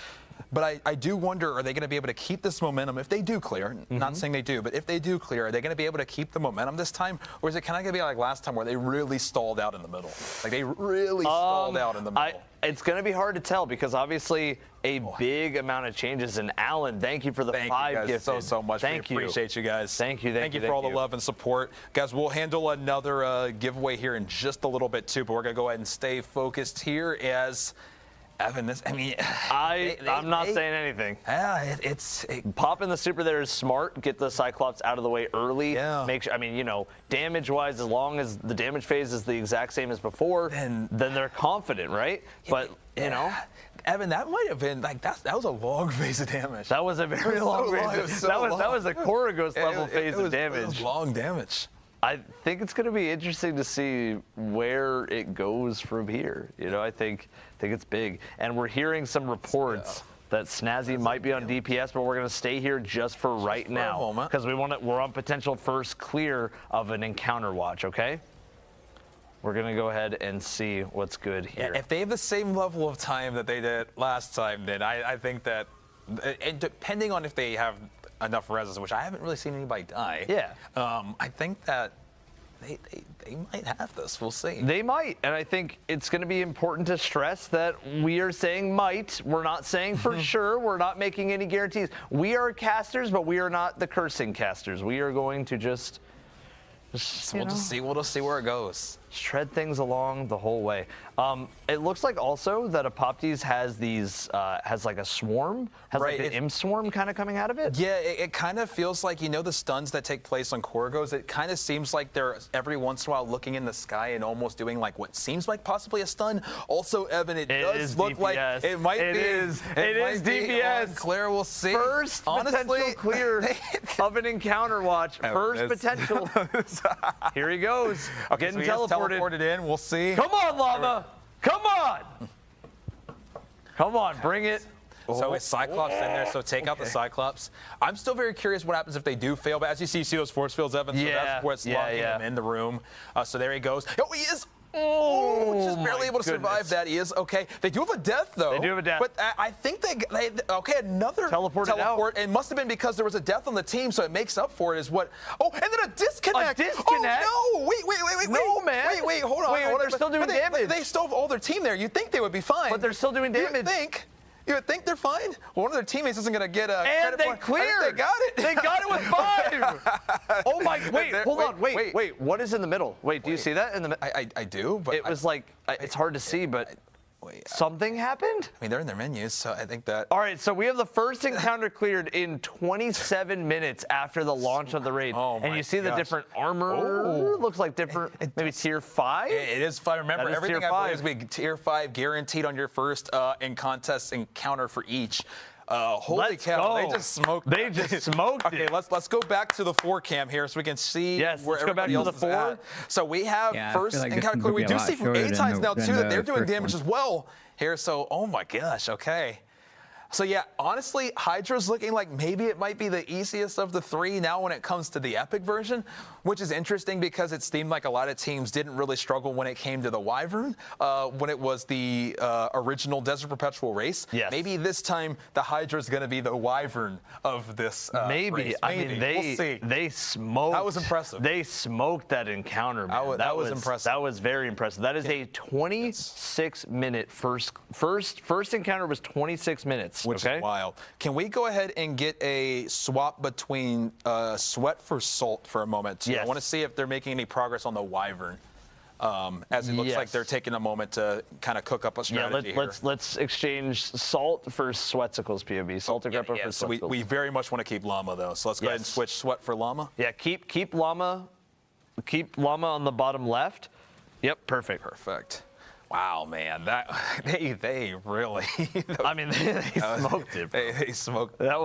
But I do wonder, are they going to be able to keep this momentum if they do clear? Not saying they do, but if they do clear, are they going to be able to keep the momentum this time? Or is it kind of going to be like last time where they really stalled out in the middle? Like they really stalled out in the middle. It's going to be hard to tell because obviously a big amount of changes. And Alan, thank you for the 5 gifts. So much. Thank we appreciate you guys. Thank you for all the love and support. Guys, we'll handle another giveaway here in just a little bit too, but we're going to go ahead and stay focused here as Evan, I'm not saying anything. Yeah, popping the super there is smart. Get the Cyclops out of the way early. Yeah. Make sure, damage-wise, as long as the damage phase is the exact same as before, then they're confident, right? But Evan, that might have been that was a long phase of damage. That was a very long phase. That was a Koragos level phase of damage. It was long damage. I think it's going to be interesting to see where it goes from here. I think it's big. And we're hearing some reports that Snazzy might be on DPS, but we're going to stay here just for right now because we're on potential first clear of an encounter watch, okay? We're going to go ahead and see what's good here. Yeah, if they have the same level of time that they did last time, then I think that, and depending on if they have enough reses, which I haven't really seen anybody die. Yeah. I think that they might have this. We'll see. They might, and I think it's going to be important to stress that we are saying might. We're not saying for sure. We're not making any guarantees. We are casters, but we are not the cursing casters. We are going to just we'll just see where it goes. Shred things along the whole way. It looks like also that Apoptes has these has like a swarm, like an imp swarm kind of coming out of it. Yeah, it kind of feels like the stuns that take place on Koragos. It kind of seems like they're every once in a while looking in the sky and almost doing like what seems like possibly a stun. Also, Evan, it does look DPS. like it might be. It is DPS. Claire, we'll see. First potential clear of an encounter watch. First potential. Here he goes. Okay, Getting so teleported in. We'll see. Come on, Llama. Come on. Come on, bring it. So it's Cyclops in there, so take out the Cyclops. I'm still very curious what happens if they do fail, but as you see those force fields, Evan, so that's what's locking him in the room. So there he goes. Oh, he is. Just barely able to survive that. He is okay. They do have a death, though. They do have a death. But I think they another teleport. It must have been because there was a death on the team, so it makes up for it. Is what? Oh, and then a disconnect. Oh no! Wait! No, man. Wait! Hold on. They're still doing damage. They still have all their team there. You'd think they would be fine. But they're still doing damage. You would think they're fine. Well, one of their teammates isn't going to get a and credit they cleared. They got it. They got it with 5. Oh my! Wait, hold on. Wait. What is in the middle? Wait, do you see that in the? I do, but it was like it's hard to see, but. Something happened? I mean, they're in their menus, so I think that... All right, so we have the first encounter cleared in 27 minutes after the launch of the raid. And you see the different armor. Looks like different, maybe tier 5? It is 5. Remember, everything I believe is be tier 5 guaranteed on your first in-contest encounter for each. Holy cow, they just smoked it. Okay, let's go back to the 4 cam here so we can see where everybody else is at. So we have first encounter clear. We do see from A-Times now too that they're doing damage as well here. So, oh my gosh, okay. So yeah, honestly, Hydra's looking like maybe it might be the easiest of the 3 now when it comes to the Epic version, which is interesting because it seemed like a lot of teams didn't really struggle when it came to the Wyvern, when it was the original Desert Perpetual race. Yes. Maybe this time the Hydra's going to be the Wyvern of this race. I mean, we'll see. They smoked. That was impressive. They smoked that encounter, man. That was impressive. That was very impressive. That is a 26-minute first encounter was 26 minutes. Which is wild. Can we go ahead and get a swap between Sweat for Salt for a moment? Yes. I want to see if they're making any progress on the Wyvern. As it looks like they're taking a moment to kind of cook up a strategy here. Let's exchange Salt for Sweatsicles POV. Salt and Greppa for so Sweatsicles. we very much want to keep Llama though. So let's go ahead and switch Sweat for Llama. Yeah, keep Llama on the bottom left. Yep, perfect. Wow, man, that they really. I mean, they smoked it. They smoked. That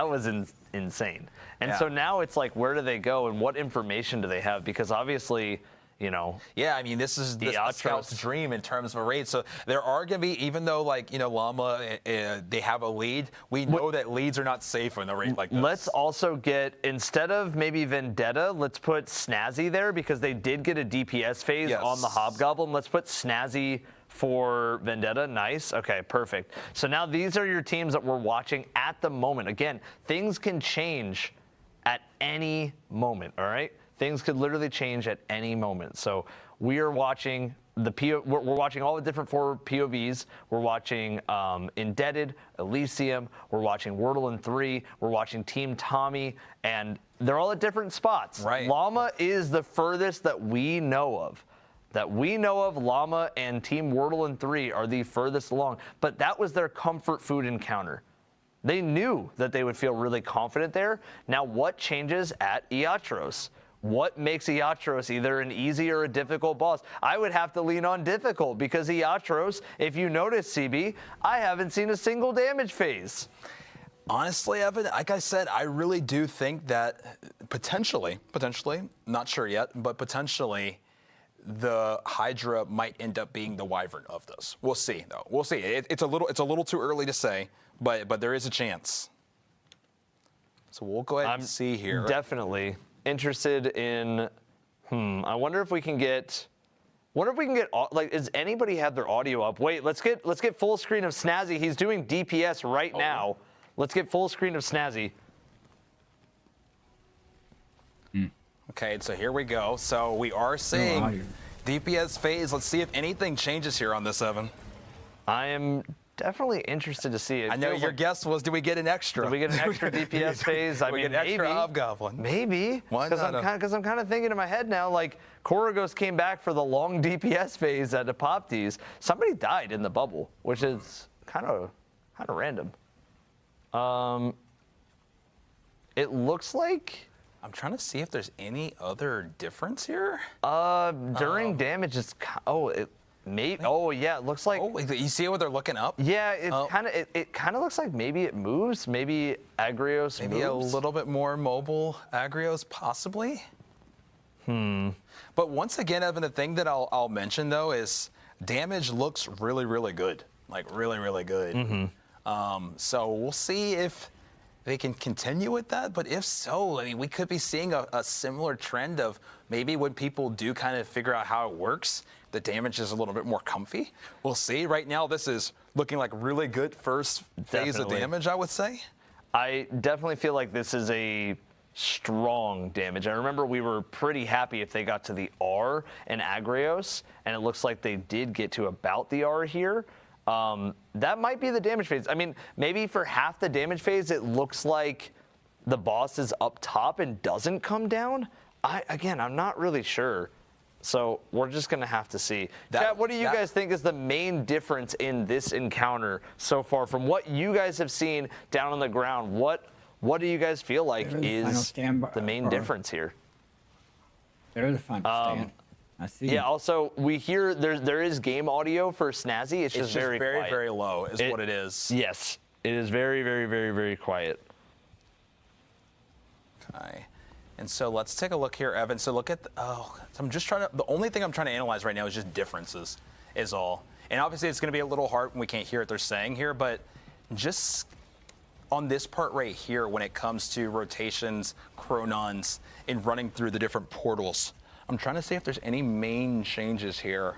was insane. And so now it's like, where do they go, and what information do they have? Because obviously, you know. Yeah, I mean, this is the scout's dream in terms of a raid. So there are going to be, even though, like, you know, Llama, they have a lead, we know that leads are not safe in a raid like this. Let's also get, instead of maybe Vendetta, let's put Snazzy there because they did get a DPS phase on the Hobgoblin. Let's put Snazzy for Vendetta. Nice. Okay, perfect. So now these are your teams that we're watching at the moment. Again, things can change at any moment, all right? Things could literally change at any moment. So we are watching we're watching all the different 4 POVs. We're watching Indebted, Elysium. We're watching Wordle and 3. We're watching Team Tommy, and they're all at different spots. Right. Llama is the furthest that we know of. Llama and Team Wordle and 3 are the furthest along. But that was their comfort food encounter. They knew that they would feel really confident there. Now, what changes at Iatros? What makes Iatros either an easy or a difficult boss? I would have to lean on difficult because Iatros, if you notice, CB, I haven't seen a single damage phase. Honestly, Evan, like I said, I really do think that potentially, not sure yet, but potentially the Hydra might end up being the Wyvern of this. We'll see, though. We'll see. It's a little too early to say, but there is a chance. So we'll go ahead and see here. Definitely interested in. I wonder if we can get. Like, does anybody have their audio up? Wait, let's get full screen of Snazzy. He's doing DPS right now. Let's get full screen of Snazzy. Okay, so here we go. So we are seeing DPS phase. Let's see if anything changes here on this, Evan. I am definitely interested to see it. I know your guess was, do we get an extra? Do we get an extra DPS phase? I mean, get an extra maybe. Hobgoblin. Maybe. Why not? Because I'm kind of thinking in my head now, like, Koragos came back for the long DPS phase at Apoptes. Somebody died in the bubble, which is kind of random. It looks like. I'm trying to see if there's any other difference here. During damage, it's it looks like. Oh, you see what they're looking up? Yeah, it kind of looks like maybe it moves. Maybe Agrios maybe moves. A little bit more mobile Agrios, possibly. But once again, Evan, the thing that I'll mention though is damage looks really, really good. Like really, really good. So we'll see if they can continue with that, but if so, I mean, we could be seeing a similar trend of maybe when people do kind of figure out how it works, the damage is a little bit more comfy. We'll see. Right now, this is looking like really good first phase of damage, I would say. I definitely feel like this is a strong damage. I remember we were pretty happy if they got to the R in Agrios, and it looks like they did get to about the R here. That might be the damage phase. I mean, maybe for half the damage phase, it looks like the boss is up top and doesn't come down. I'm not really sure. So we're just going to have to see. Chat, what do you guys think is the main difference in this encounter so far from what you guys have seen down on the ground? What do you guys feel like is the main difference here? There is a final stand. I see. Yeah, also, we hear there is game audio for Snazzy. It's just very quiet. very low is what it is. Yes, it is very, very, very, very quiet. Okay. And so let's take a look here, Evan. So look at, the only thing I'm trying to analyze right now is just differences is all. And obviously it's going to be a little hard when we can't hear what they're saying here, but just on this part right here when it comes to rotations, chronons, and running through the different portals, I'm trying to see if there's any main changes here.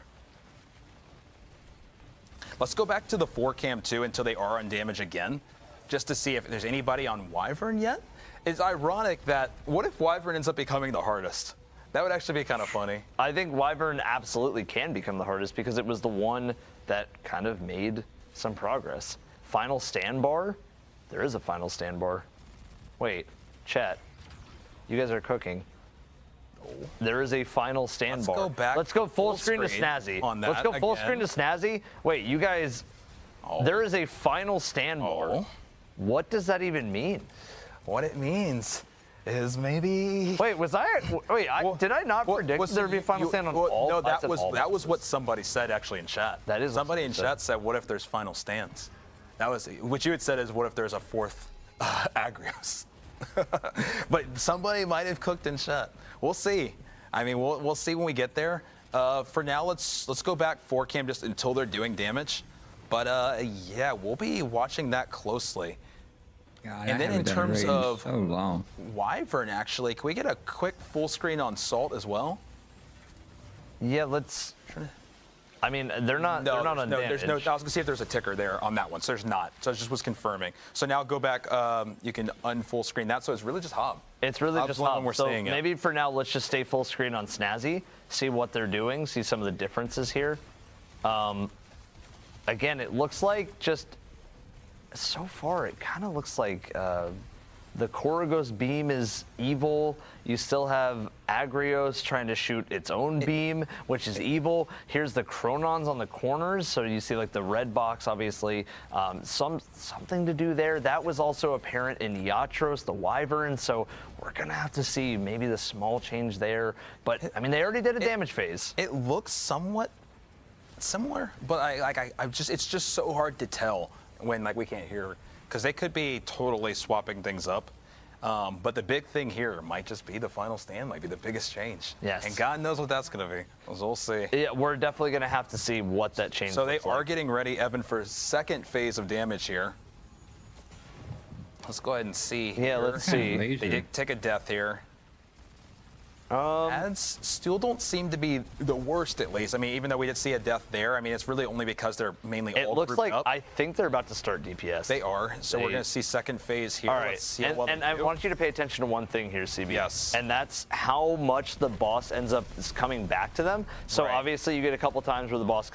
Let's go back to the 4-cam too until they are on damage again, just to see if there's anybody on Wyvern yet. It's ironic that, what if Wyvern ends up becoming the hardest? That would actually be kind of funny. I think Wyvern absolutely can become the hardest because it was the one that kind of made some progress. Final stand bar? There is a final stand bar. Wait, chat. You guys are cooking. There is a final stand bar. Go back. Let's go full screen to Snazzy. On that Let's go full again. screen to Snazzy. Wait, you guys. There is a final stand bar. What does that even mean? What it means is maybe. Wait, was I? Wait, did I not predict there'd be a final stand on all? No, that was what somebody said actually in chat. That is somebody in chat said, "What if there's final stands?" That was what you had said is, "What if there's a fourth Agrios?" But somebody might have cooked in chat. We'll see. I mean, we'll see when we get there. For now, let's go back 4 cam just until they're doing damage. But yeah, we'll be watching that closely. God, and then in terms of so long. Wyvern, actually, can we get a quick full screen on Salt as well? Yeah, let's. I mean, they're not. They're not on damage. There's no. I was gonna see if there's a ticker there on that one. So there's not. So it just was confirming. So now go back. You can unfull screen that. So it's really just Hob. It's really Hob's just the one Hob. we're So seeing it. maybe for now, let's just stay full screen on Snazzy. See what they're doing. See some of the differences here. Again, it looks like just so far. It kind of looks like the Koragos beam is evil. You still have Agrios trying to shoot its own beam, which is evil. Here's the Chronons on the corners. So you see like the red box, obviously, something to do there. That was also apparent in Iatros, the Wyvern. So we're going to have to see maybe the small change there. But I mean, they already did a damage phase. It looks somewhat similar, but it's just so hard to tell when we can't hear, because they could be totally swapping things up. But the big thing here might just be the final stand, might be the biggest change. Yes. And God knows what that's going to be. We'll see. Yeah, we're definitely going to have to see what that change So they looks are like. getting ready, Evan, for second phase of damage here. Let's go ahead and see. Yeah, let's see. They did take a death here. Ads still don't seem to be the worst, at least. I mean, even though we did see a death there, I mean, it's really only because they're mainly all looks grouped like up. I think they're about to start DPS. They are. So we're going to see second phase here. All right. Let's see And I want you to pay attention to one thing here, CB. Yes. And that's how much the boss ends up coming back to them. So obviously you get a couple times where the boss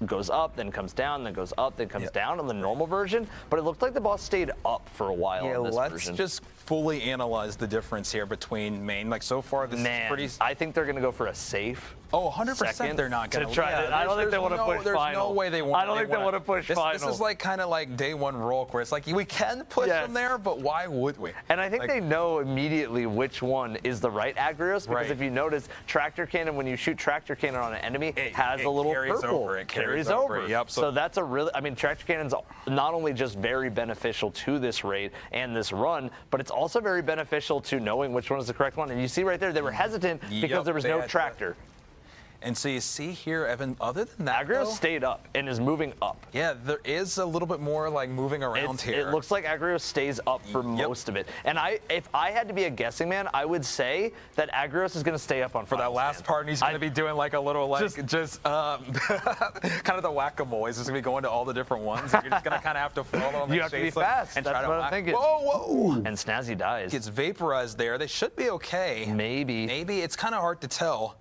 goes up, then comes down, then goes up, then comes down on the normal version. But it looked like the boss stayed up for a while Yeah, in this let's version. just fully analyze the difference here between main. Like so far, this is pretty. I think they're going to go for a safe. Oh, 100% second they're not going to try it. I don't think they want to push There's final. no way they want. I don't think they want to push this, final. This is like kind of like day one roll, where it's like we can push them there, but why would we? And I think they know immediately which one is the right Agrios, because if you notice, Tractor Cannon, when you shoot Tractor Cannon on an enemy, it has a little carries purple. over. It carries over. Yep. So that's a really, I mean, Tractor Cannon's not only just very beneficial to this raid and this run, but it's also very beneficial to knowing which one is the correct one. And you see right there, they were hesitant because there was no Tractor. And so you see here, Evan, other than that, Agrios stayed up and is moving up. Yeah, there is a little bit more like moving around here. It looks like Agrios stays up for most of it. And if I had to be a guessing man, I would say that Agrios is going to stay up on for that last part, and he's going to be doing like a little just kind of the whack-a-mole. He's just going to be going to all the different ones. You're just going to kind of have to follow them. You have to be fast. And That's try to what I'm whack. thinking. Whoa! And Snazzy dies. Gets vaporized there. They should be okay. Maybe. It's kind of hard to tell.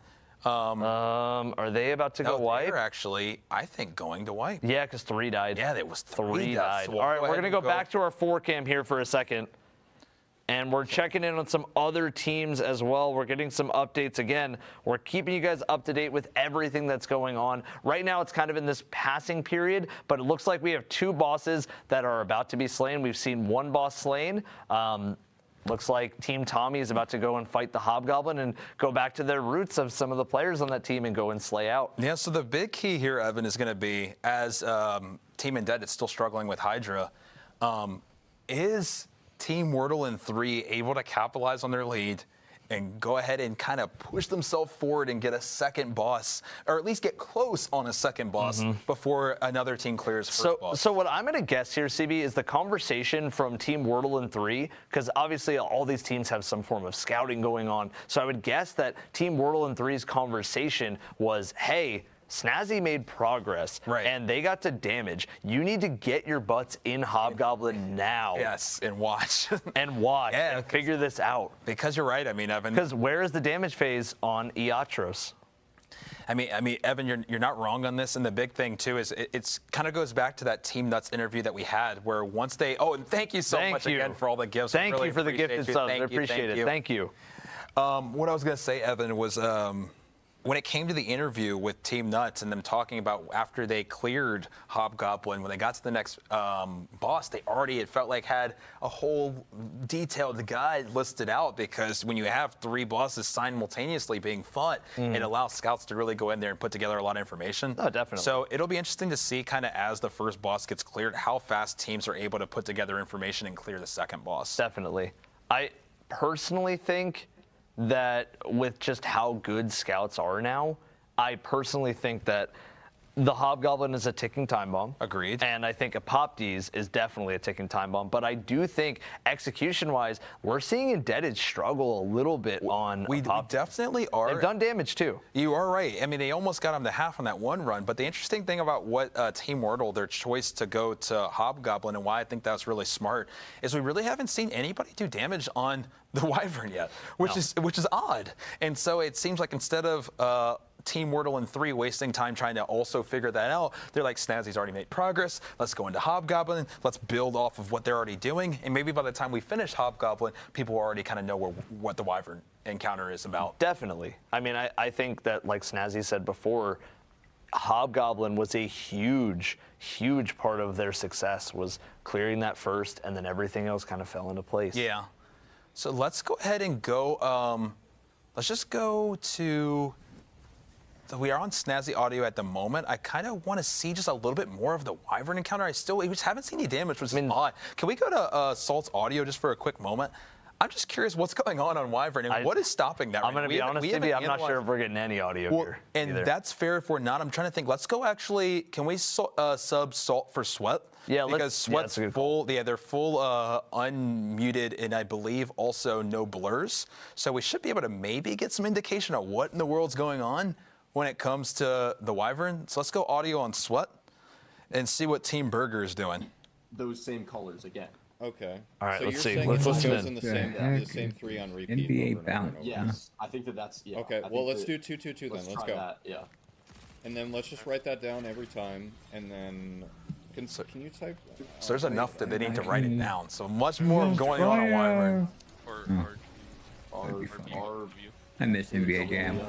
Are they about to go wipe? They're actually, I think, going to wipe. Yeah, because 3 died. Yeah, it was 3 deaths. died. We'll All right, go we're ahead going to and go back to our 4 cam here for a second. And we're checking in on some other teams as well. We're getting some updates again. We're keeping you guys up to date with everything that's going on. Right now, it's kind of in this passing period, but it looks like we have 2 bosses that are about to be slain. We've seen 1 boss slain. Looks like Team Tommy is about to go and fight the Hobgoblin and go back to their roots of some of the players on that team and go and slay out. Yeah, so the big key here, Evan, is going to be, as Team Undead is still struggling with Hydra, is Team Wordle and 3 able to capitalize on their lead and go ahead and kind of push themselves forward and get a second boss, or at least get close on a second boss before another team clears first boss? So what I'm going to guess here, CB, is the conversation from Team Wordle and 3, because obviously all these teams have some form of scouting going on. So I would guess that Team Wordle and 3's conversation was, hey, Snazzy made progress, and they got to damage. You need to get your butts in Hobgoblin now. Yes, and watch. Yeah, and figure this out. Because you're right, I mean, Evan. Because where is the damage phase on Iatros? I mean, Evan, you're not wrong on this, and the big thing too is it's kind of goes back to that Team Nuts interview that we had, where once they and thank you so much again for all the gifts. Thank really you for the appreciate gifted you. subs. Thank I you, appreciate it. Thank you. What I was gonna say, Evan, was when it came to the interview with Team Nuts and them talking about after they cleared Hobgoblin, when they got to the next boss, they already, it felt like, had a whole detailed guide listed out, because when you have 3 bosses simultaneously being fought, it allows scouts to really go in there and put together a lot of information. Oh, definitely. So it'll be interesting to see, kind of as the first boss gets cleared, how fast teams are able to put together information and clear the second boss. Definitely. I personally think that with just how good scouts are now, I personally think that the Hobgoblin is a ticking time bomb. Agreed. And I think Apoptes is definitely a ticking time bomb. But I do think execution-wise, we're seeing Indebted struggle a little bit on we definitely are. They've done damage too. You are right. I mean, they almost got him to half on that one run. But the interesting thing about what Team Wordle, their choice to go to Hobgoblin, and why I think that's really smart, is we really haven't seen anybody do damage on the Wyvern yet, which is odd. And so it seems like instead of Team Wordle and 3 wasting time trying to also figure that out, they're like, Snazzy's already made progress. Let's go into Hobgoblin. Let's build off of what they're already doing. And maybe by the time we finish Hobgoblin, people already kind of know what the Wyvern encounter is about. Definitely. I mean, I think that, like Snazzy said before, Hobgoblin was a huge part of their success, was clearing that first, and then everything else kind of fell into place. Yeah. So let's go ahead and go, let's just go to, so we are on Snazzy audio at the moment. I kind of want to see just a little bit more of the Wyvern encounter. We just haven't seen any damage, which is odd. Can we go to Salt's audio just for a quick moment? I'm just curious what's going on Wyvern and what is stopping that. I'm going to be honest with you, I'm not sure if we're getting any audio here. And either. That's fair if we're not. I'm trying to think. Let's go actually, can we sub Salt for Sweat? Yeah, because Sweat's full. Yeah, they're full unmuted, and I believe also no blurs. So we should be able to maybe get some indication of what in the world's going on when it comes to the Wyvern. So let's go audio on Sweat and see what Team Burger is doing. Those same colors again. Okay. All right, so let's you're see. saying Let's it listen goes in. in the same 3 on repeat. NBA balance. Yes, I think that's Okay, well let's do 2-2-2 then. Let's Let's try go. that, yeah. And then let's just write that down every time, and then can you type? So there's enough that they need to write it down. So much more going on Wyvern. I miss NBA Jam.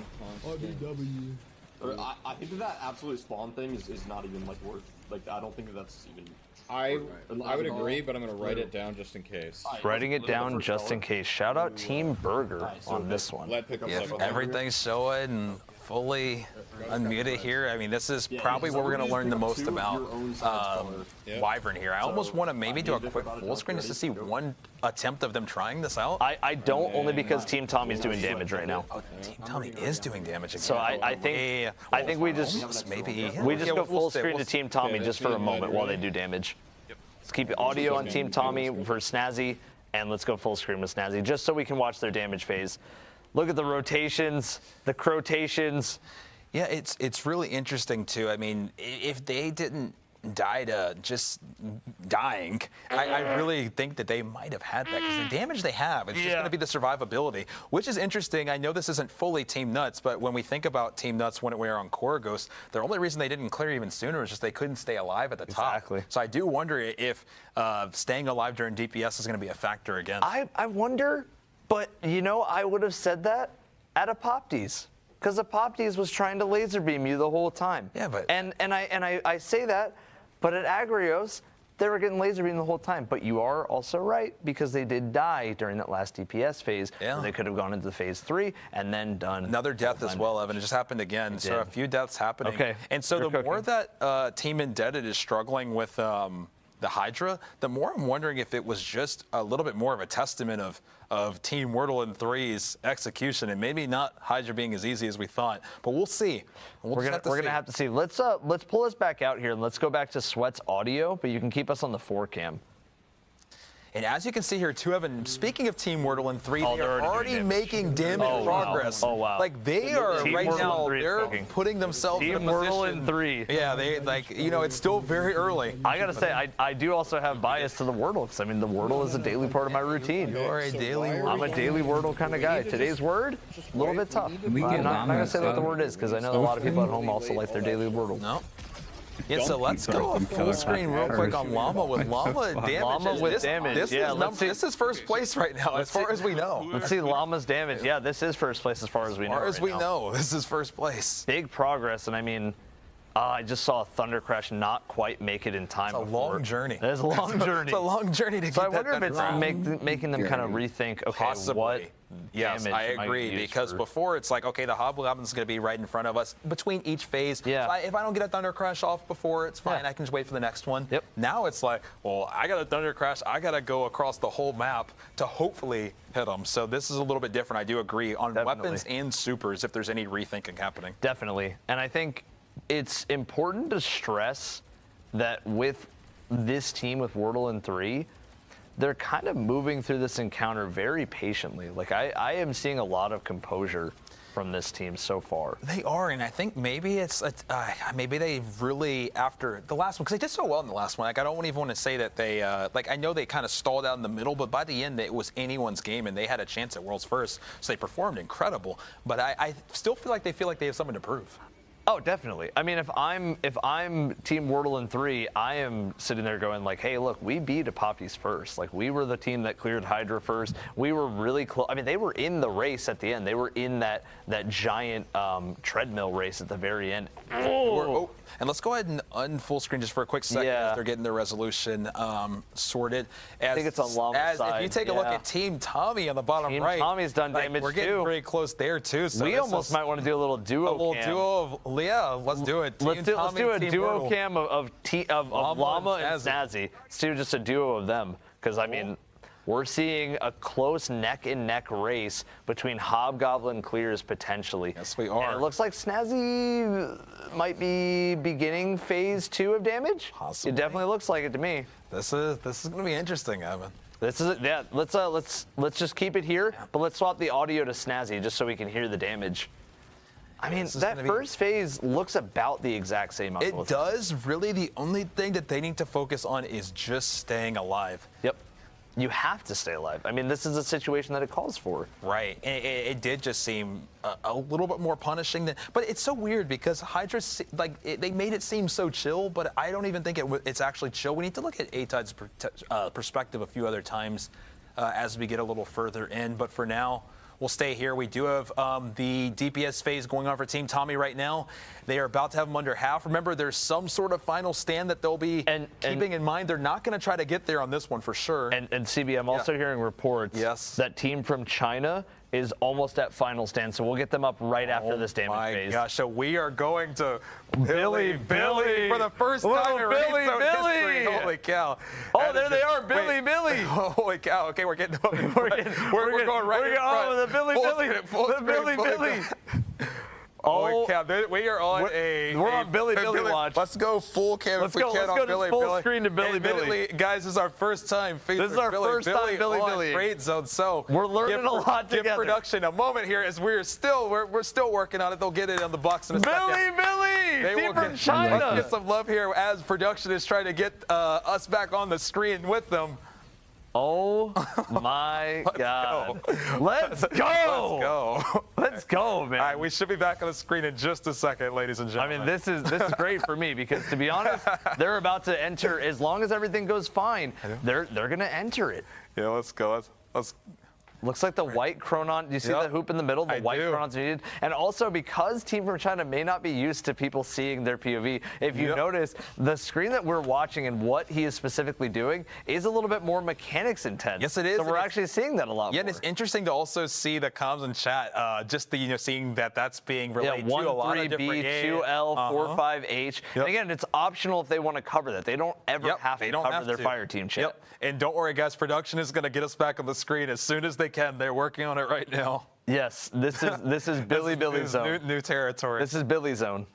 I think that absolute spawn thing is not even like worth. Like I don't think that's even. I would agree, but I'm gonna write it down just in case. Writing it down just in case. Shout out Team Burger on this one. Yeah, everything's showing and fully unmuted here. I mean, this is probably where we're going to learn the most about Wyvern here. I almost want to maybe do a quick full screen just to see one attempt of them trying this out. I don't, only because Team Tommy's doing damage right now. Oh, Team Tommy is doing damage again. So I think we just go full screen to Team Tommy just for a moment while they do damage. Let's keep audio on Team Tommy for Snazzy, and let's go full screen with Snazzy just so we can watch their damage phase. Look at the rotations, the crotations. Yeah, it's really interesting too. I mean, if they didn't die to just dying, I really think that they might have had that because the damage they have, it's just going to be the survivability, which is interesting. I know this isn't fully Team Nuts, but when we think about Team Nuts when we were on Koragos, the only reason they didn't clear even sooner is just they couldn't stay alive at the top. Exactly. So I do wonder if staying alive during DPS is going to be a factor again. I wonder, but you know, I would have said that at Apoptes. Because Apoptes was trying to laser beam you the whole time. Yeah, but and I say that, but at Agrios, they were getting laser beam the whole time. But you are also right, because they did die during that last DPS phase. Yeah. They could have gone into phase 3 and then done another death as well, Evan. It just happened again. So a few deaths happening. Okay. And so the more that Team Indebted is struggling with the Hydra, the more I'm wondering if it was just a little bit more of a testament of Team Wordle and 3's execution, and maybe not Hydra being as easy as we thought. But we'll see. We're gonna have to see. Let's pull us back out here and let's go back to Sweat's audio, but you can keep us on the 4cam. And as you can see here, too, Evan, speaking of Team Wordle and 3, they're already making damage progress. Wow. Oh, wow. Like, they are Team right Wordle now, and 3 they're talking. putting themselves Team in a position. Wordle and 3. Yeah, they, like, you know, it's still very early. I gotta say, I do also have bias to the Wordle, because I mean, the Wordle is a daily part of my routine. You are a daily Wordle. I'm a daily Wordle kind of guy. Today's word, a little bit tough. I'm not gonna say what the word is, because I know a lot of people at home also like their daily Wordle. No. Yeah, so let's go full screen real quick on Llama with Llama damage. Llama with damage. This is first place right now, as far as we know. Let's see Llama's damage. Yeah, this is first place as far as we know. As far as we know, this is first place. Big progress, and I mean, I just saw a Thunder Crash not quite make it in time. It's a long journey. It's a long journey. It's a long journey to So get I wonder that if it's Thunder making them kind of rethink, okay, Possibly. what Yes, damage I am agree, gonna use because for- before it's like, okay, the Hobgoblin's going to be right in front of us between each phase. Yeah. So if I don't get a Thunder Crash off before, it's fine. I can just wait for the next one. Yep. Now it's like, well, I got a Thunder Crash. I got to go across the whole map to hopefully hit them. So this is a little bit different. I do agree on weapons and supers if there's any rethinking happening. Definitely. And I think it's important to stress that with this team, with Wordle and 3, they're kind of moving through this encounter very patiently. Like, I am seeing a lot of composure from this team so far. They are, and I think maybe maybe they really, after the last one, because they did so well in the last one, like I don't even want to say that they, like I know they kind of stalled out in the middle, but by the end it was anyone's game and they had a chance at World's First, so they performed incredible. But I still feel like they have something to prove. Oh, definitely. I mean, if I'm Team Wordle and 3, I am sitting there going like, hey, look, we beat Apophis first. Like, we were the team that cleared Hydra first. We were really close. I mean, they were in the race at the end. They were in that giant treadmill race at the very end. Oh. And let's go ahead and unfull screen just for a quick second Yeah. as they're getting their resolution sorted. I think it's on Llama's If you take a look at Team Tommy on the bottom Team right, Tommy's done like, damage we're getting too. pretty close there too. So we this almost is might want to do a little duo a little cam. duo of let's do it. Let's Team do Tommy, a Team duo Wordle. cam of Llama and Snazzy. Let's do just a duo of them, because I mean, we're seeing a close neck-and-neck race between Hobgoblin clears potentially. Yes, we are. And it looks like Snazzy might be beginning phase 2 of damage. Possibly. It definitely looks like it to me. This is going to be interesting, Evan. This is yeah. Let's just keep it here, but let's swap the audio to Snazzy just so we can hear the damage. I mean, that first phase looks about the exact same. It does. Really, the only thing that they need to focus on is just staying alive. Yep. You have to stay alive. I mean, this is a situation that it calls for. Right. It did just seem a little bit more punishing than. But it's so weird because Hydra, they made it seem so chill, but I don't even think it's actually chill. We need to look at A-Tide's perspective a few other times as we get a little further in. But for now, we'll stay here. We do have the DPS phase going on for Team Tommy right now. They are about to have them under half. Remember, there's some sort of final stand that they'll be keeping in mind. They're not going to try to get there on this one for sure. And CB, I'm also hearing reports that team from China is almost at final stand, so we'll get them up right after this damage phase. My gosh, so we are going to Billy for the first time in Billy. history. Holy cow. Oh, there they are, Billy. Holy cow. Okay, we're getting we're going right in front. Oh, the Billy. Oh, cow. We are on we're on Billy watch. Let's go full cam if we can on Billy. Full screen to Billy. Admittedly, guys, this is our first time featuring Billy on Raid Zone. So we're learning a lot together. Give production a moment here as we're still working on it. They'll get it on the box in a second. Billy, team from China. Let's get some love here as production is trying to get us back on the screen with them. Oh my God. Let's go. Let's go, man. All right, we should be back on the screen in just a second, ladies and gentlemen. I mean, this is great for me because, to be honest, they're about to enter. As long as everything goes fine, they're gonna enter it. Yeah, let's go. Let's. Looks like the white Chronon. Do you see the hoop in the middle? The white Chronon's needed. And also, because Team from China may not be used to people seeing their POV, if you notice, the screen that we're watching and what he is specifically doing is a little bit more mechanics intense. Yes, it is. So we're actually seeing that a lot more. Yeah, and it's interesting to also see the comms and chat, just the, seeing that's being related to a lot of different 1-3B, 2L, 4-5H. And again, it's optional if they want to cover that. They don't ever have to cover their fire team chat. And don't worry, guys, production is going to get us back on the screen as soon as they can. They're working on it right now. Yes, this is Billy zone. New territory. This is Billy zone.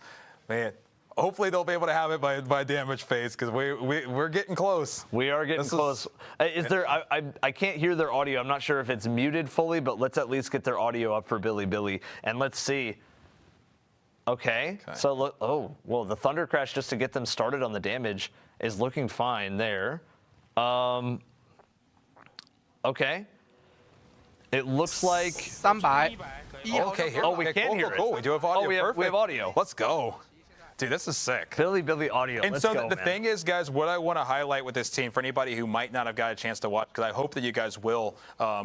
Man, hopefully they'll be able to have it by damage phase because we're getting close. We are getting close. Is there? I can't hear their audio. I'm not sure if it's muted fully, but let's at least get their audio up for Billy, and let's see. Okay. So look. Oh, well, the Thunder Crash just to get them started on the damage is looking fine there. Okay. It looks like somebody. Okay, here. Oh, we can hear it. Cool. We do have audio. Oh, we have audio. Let's go. Dude, this is sick. Billy audio. And Let's so go, the man. thing is, guys, what I want to highlight with this team for anybody who might not have got a chance to watch, because I hope that you guys will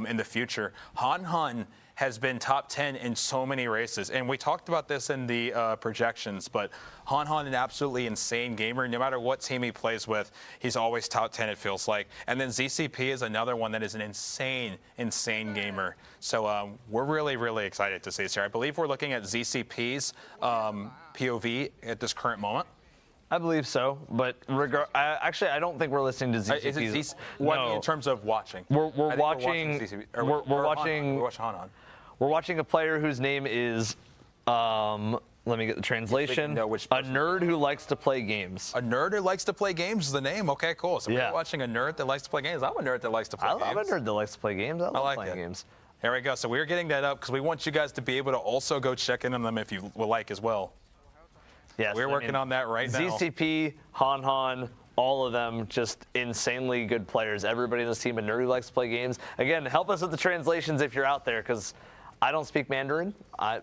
in the future, Han has been top 10 in so many races. And we talked about this in the projections, but Han, an absolutely insane gamer. No matter what team he plays with, he's always top 10, it feels like. And then ZCP is another one that is an insane gamer. So we're really, really excited to see this here. I believe we're looking at ZCP's POV at this current moment. I believe so, but actually, I don't think we're listening to ZCP's. Is it in terms of watching? We're watching. We're watching Han. We're watching a player whose name is. Let me get the translation. A nerd who likes to play games. A nerd who likes to play games is the name. Okay, cool. So we're watching a nerd that likes to play games. I'm a nerd that likes to play games. I'm a nerd that likes to play games. I love playing games. There we go. So we're getting that up because we want you guys to be able to also go check in on them if you would like as well. Yes, we're working on that right now. ZCP, Han, all of them just insanely good players. Everybody in this team, a nerd who likes to play games. Again, help us with the translations if you're out there, because I don't speak Mandarin. I'm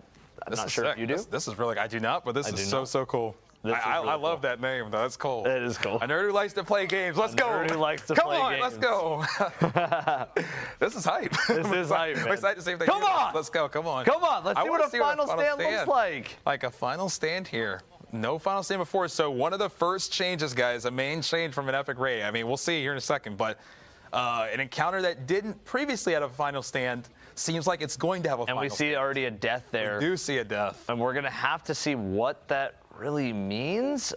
not sure if you do. This is really, I do not, but this is so cool. I love that name, though. That's cool. It is cool. A nerd who likes to play games. Let's go. A nerd who likes to play games. Let's go. This is hype. This is hype, man. We're excited to see if they Come on. Let's go. Come on. Come on. Let's see what a final stand looks like. Like a final stand here. No final stand before. So one of the first changes, guys, a main change from an epic raid. I mean, we'll see here in a second, but an encounter that didn't previously have a final stand seems like it's going to have a final stand. And we see already a death there. We do see a death. And we're going to have to see what that really means.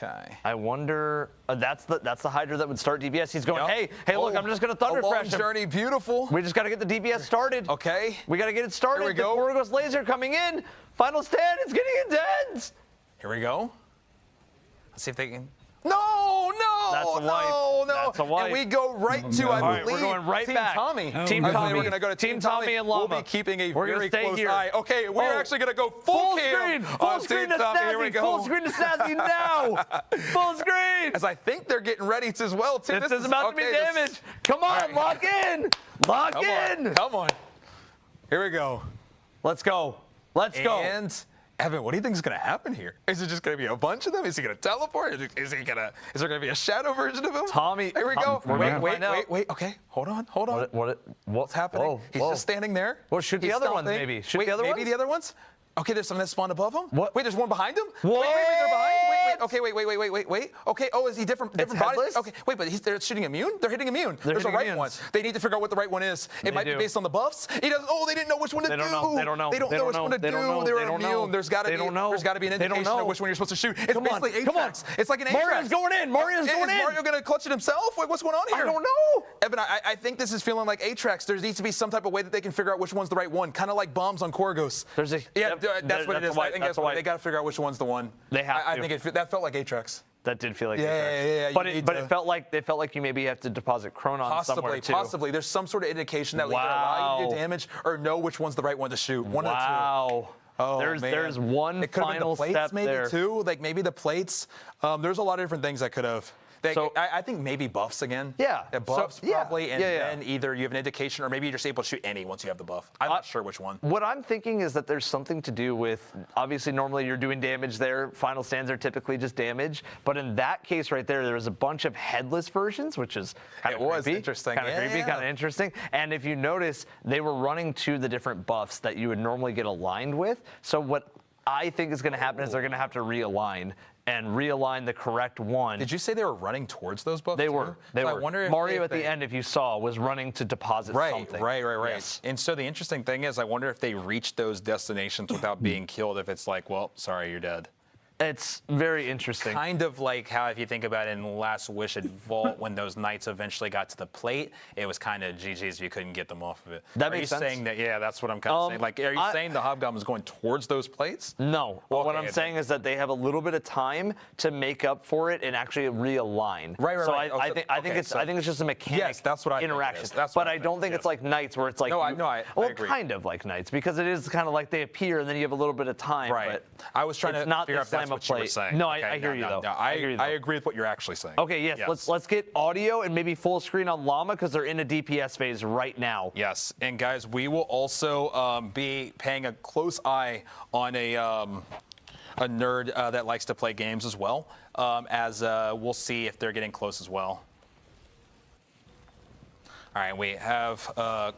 Okay. I wonder. That's the Hydra that would start DPS. He's going, hey, look, I'm just going to Thunder Crash him. Journey, beautiful. We just got to get the DPS started. Okay. We got to get it started. Here we go. The Orgos laser coming in. Final stand. It's getting intense. Here we go. Let's see if they can. No. That's a wipe. No. That's a wipe. And we go right to, I believe, we're going right Team back. Tommy. Team Tommy. We're going to go to Team Tommy and Llama. We'll be keeping a we're very stay close here. eye. Okay, we're actually going to go full screen. Full screen to Tommy. Here we Snazzy. go. Full screen to Snazzy now. Full screen. As I think they're getting ready to as well, too. This is about to be damage. Come on, lock in. Lock in. Come on. Here we go. Let's go. Let's go. And Evan, what do you think is going to happen here? Is it just going to be a bunch of them? Is he going to teleport? Is there going to be a shadow version of him? Tommy. Here we go. Wait. Okay, hold on. What's happening? Whoa. He's just standing there. Well, shoot the other ones, maybe. Shoot the other ones? Maybe the other ones? Okay, there's some that spawned above him. What? Wait, there's one behind him? What? Wait, they're behind? Wait. Okay, wait. Okay, is he different bodies? Okay, wait, but they're shooting immune? They're hitting immune. There's a right one. They need to figure out what the right one is. It might be based on the buffs. They didn't know which one to do. They don't know. They don't know which one to do. They're immune. There's got to be an indication of which one you're supposed to shoot. It's basically Atrax. It's like an Atrax. Mario's going in. Is Mario going to clutch it himself? Wait, what's going on here? I don't know. Evan, I think this is feeling like Atrax. There needs to be some type of way that they can figure out which one's the right one. Kind of like bombs on Korgos. That's what it is. I think that's why they got to figure out which one's the one. They have I think that felt like Atrax. That did feel like yeah. But it felt like you maybe have to deposit Chronon somewhere too. Possibly. There's some sort of indication that will either allow you to do damage or know which one's the right one to shoot. One or two. Oh, there's one final step maybe there. Too. Like maybe the plates. There's a lot of different things that could have. I think maybe buffs again. Yeah. Buffs probably, and then either you have an indication or maybe you're just able to shoot any once you have the buff. I'm not sure which one. What I'm thinking is that there's something to do with, obviously normally you're doing damage there. Final stands are typically just damage. But in that case right there was a bunch of headless versions, which is kind of creepy. Interesting. Kind of creepy, kind of interesting. And if you notice, they were running to the different buffs that you would normally get aligned with. So what I think is going to happen is they're going to have to realign the correct one. Did you say they were running towards those buffs? They were. I wonder if Mario at the end, if you saw, was running to deposit something. Right. Yes. And so the interesting thing is, I wonder if they reach those destinations without being killed. If it's like, well, sorry, you're dead. It's very interesting. Kind of like how, if you think about it in Last Wish at Vault, when those knights eventually got to the plate, it was kind of GG's if you couldn't get them off of it. That makes sense. Are you saying that? Yeah, that's what I'm kind of saying. Like, are you saying the Hobgoblin's going towards those plates? No. Well, what I'm saying is that they have a little bit of time to make up for it and actually realign. Right. So I think it's just a mechanic. Yes, that's what I interaction. think it is. But I don't think it's like Knights where it's like I agree. Kind of like Knights because it is kind of like they appear and then you have a little bit of time. Right. But I was trying to figure out if that's what you were saying. No, I hear you though. I agree with what you're actually saying. Okay, yes. Let's get audio and maybe full screen on Llama because they're in a DPS phase right now. Yes, and guys, we will also be paying a close eye on a nerd that likes to play games as well, as we'll see if they're getting close as well. All right, we have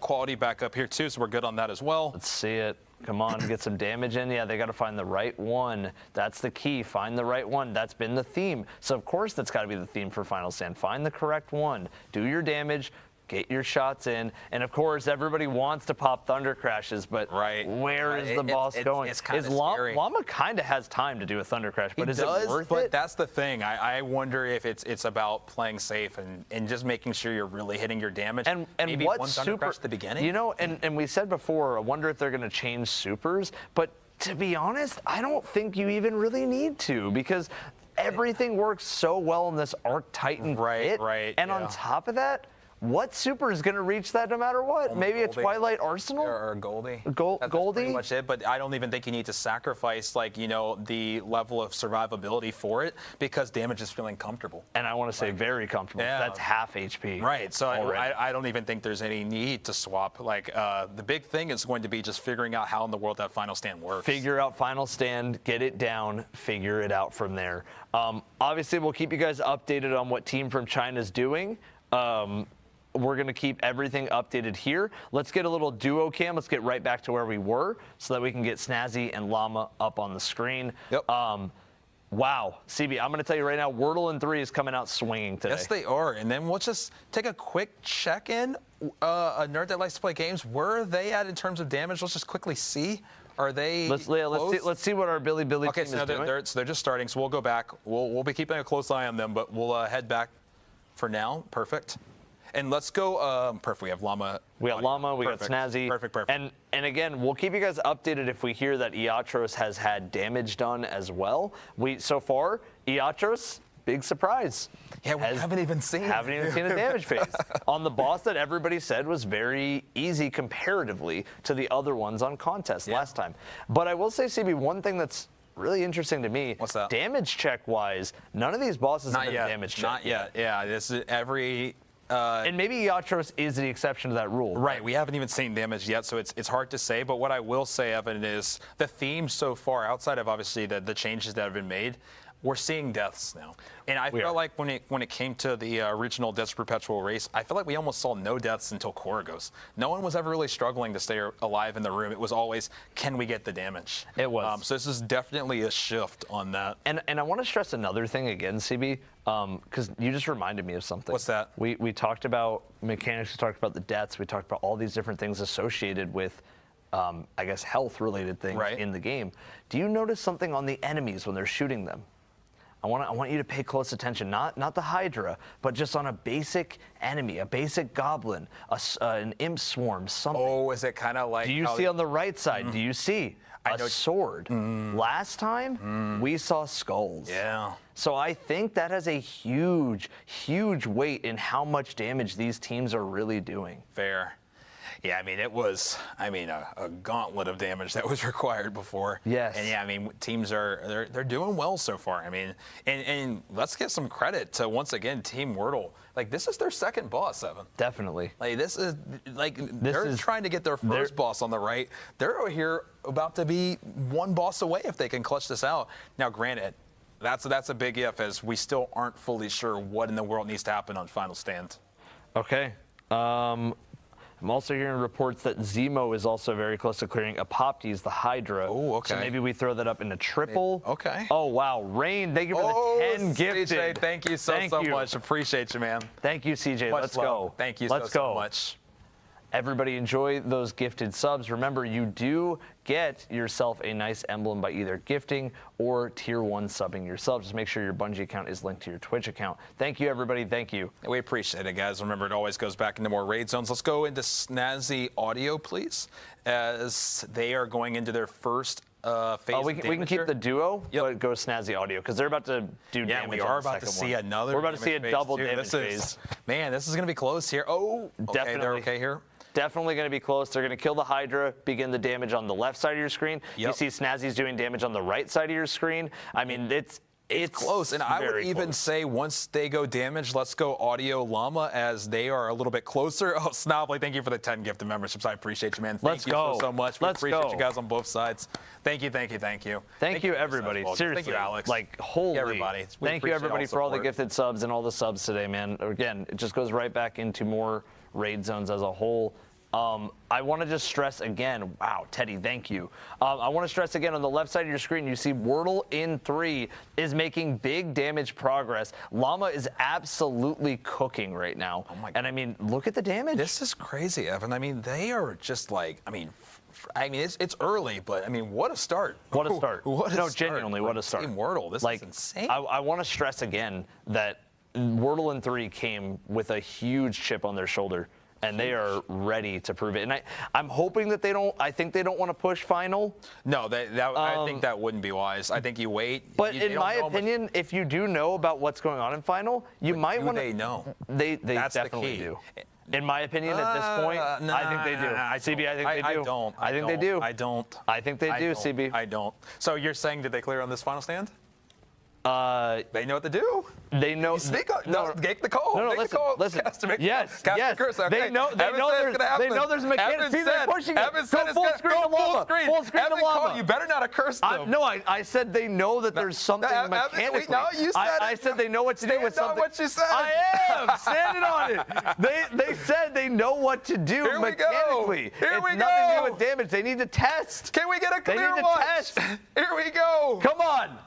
quality back up here too, so we're good on that as well. Let's see it. Come on, get some damage in. Yeah, they got to find the right one. That's the key. Find the right one. That's been the theme. So, of course, that's got to be the theme for Final Stand. Find the correct one. Do your damage. Get your shots in. And, of course, everybody wants to pop Thunder Crashes, but where is the boss going? It's kind of scary. Llama kind of has time to do a Thunder Crash, but is it worth but it? That's the thing. I wonder if it's about playing safe and just making sure you're really hitting your damage. And maybe what one Thunder super Crash at the beginning. You know, and we said before, I wonder if they're going to change supers, but to be honest, I don't think you even really need to, because everything works so well in this Arc Titan kit. And on top of that, what super is going to reach that no matter what? Maybe a Twilight Arsenal? Or Goldie. That's Goldie? Pretty much it, but I don't even think you need to sacrifice, like, you know, the level of survivability for it, because damage is feeling comfortable. And I want to say very comfortable. Yeah. That's half HP. Right, so I don't even think there's any need to swap. Like, the big thing is going to be just figuring out how in the world that Final Stand works. Figure out Final Stand, get it down, figure it out from there. Obviously, we'll keep you guys updated on what Team from China is doing. We're going to keep everything updated here. Let's get a little duo cam. Let's get right back to where we were so that we can get Snazzy and Llama up on the screen. Yep. Wow. CB, I'm going to tell you right now, Wordle and 3 is coming out swinging today. Yes, they are. And then we'll just take a quick check-in. A nerd that likes to play games, where are they at in terms of damage? Let's just quickly see. Are they Let's see what our Billy team is doing. So they're just starting, so we'll go back. We'll be keeping a close eye on them, but we'll head back for now. Perfect. And let's go. Perfect. We have Llama. We got Llama. We got Snazzy. Perfect. And again, we'll keep you guys updated if we hear that Iatros has had damage done as well. So far, Iatros, big surprise. Yeah, we haven't even seen a damage phase on the boss that everybody said was very easy comparatively to the other ones on contest last time. But I will say, CB, one thing that's really interesting to me. What's that? Damage check wise, none of these bosses have been damage checked. Not yet. Yeah, this is every. And maybe Iatros is the exception to that rule. Right, we haven't even seen damage yet, so it's hard to say. But what I will say, Evan, is the theme so far, outside of obviously the changes that have been made, we're seeing deaths now. And I feel like when it came to the original Death's Perpetual race, I feel like we almost saw no deaths until Koragos. No one was ever really struggling to stay alive in the room. It was always, can we get the damage? It was. So this is definitely a shift on that. And I want to stress another thing again, CB, because you just reminded me of something. What's that? We talked about mechanics, we talked about the deaths, we talked about all these different things associated with, I guess, health-related things in the game. Do you notice something on the enemies when they're shooting them? I want you to pay close attention, not the Hydra, but just on a basic enemy, a basic goblin, an imp swarm, something. Oh, is it kind of like? Do you see on the right side? Do you see a sword? Last time we saw skulls. Yeah. So I think that has a huge, huge weight in how much damage these teams are really doing. Fair. Yeah, I mean, it was, a gauntlet of damage that was required before. Yes. And yeah, I mean, teams they're doing well so far. I mean, and let's give some credit to, once again, Team Wordle. Like, this is their second boss, Evan. Definitely. Like, they're trying to get their first boss on the right. They're over here about to be one boss away if they can clutch this out. Now, granted, that's a big if, as we still aren't fully sure what in the world needs to happen on Final Stand. Okay. I'm also hearing reports that Zemo is also very close to clearing Apoptes, the Hydra. Oh, okay. So maybe we throw that up in a triple. Okay. Oh, wow. Rain, thank you for the 10 gifted. CJ, thank you so much. Appreciate you, man. Thank you, CJ. Let's go. Thank you so much. Everybody enjoy those gifted subs. Remember, you do get yourself a nice emblem by either gifting or tier 1 subbing yourself. Just make sure your Bungie account is linked to your Twitch account. Thank you, everybody. Thank you. We appreciate it, guys. Remember, it always goes back into more raid zones. Let's go into Snazzy Audio, please, as they are going into their first phase. We can keep the duo, but go Snazzy Audio, because they're about to do damage. Yeah, we are about to see another. We're about to see a double damage phase. Man, this is going to be close here. Oh, okay, definitely. They're okay here. Definitely going to be close. They're going to kill the Hydra, begin the damage on the left side of your screen. You see Snazzy's doing damage on the right side of your screen. I mean, it's close. And I would even say once they go damage, let's go Audio Llama, as they are a little bit closer. Oh, Snobly, thank you for the 10 gifted memberships. I appreciate you, man. Thank you so much. We appreciate you guys on both sides. Thank you. Thank you, everybody. Seriously. Thank you, Alex. Like, holy. Everybody. Thank you, everybody, for all the gifted subs and all the subs today, man. Again, it just goes right back into more raid zones as a whole. I want to just stress again, wow, Teddy, thank you. I want to stress again, on the left side of your screen, you see Wordle in 3 is making big damage progress. Llama is absolutely cooking right now. Oh my God. And I mean, look at the damage. This is crazy, Evan. I mean, they are just like, I mean, it's early, but I mean, what a start. What a start. What a no, start. genuinely, what a start. Team Wordle, this is insane. I want to stress again that Wordle in 3 came with a huge chip on their shoulder. And they are ready to prove it. And I'm hoping that they don't. I think they don't want to push final. No, I think that wouldn't be wise. I think you wait. But in my opinion, if you do know about what's going on in final, you might want to. They know. They That's definitely the key. do. In my opinion, at this point, I think they do. CB, I think they do. I don't. I think they do. I don't. I think they do, CB. I don't. So you're saying, did they clear on this final stand? They know what to do. They know. Make the call. No, make the call. listen. Yes. Okay. They know. They know there's mechanics. See, they're pushing it. Evan said full screen to Llama. Full screen to Llama. You better not have cursed them. No, I said they know that there's something mechanically. No, you said I said they know what to do with something. What you said. I am standing on it. They said they know what to do mechanically. Here we go. It's nothing to do with damage. They need to test. Can we get a clear They need to watch? test. Here we go. Come on.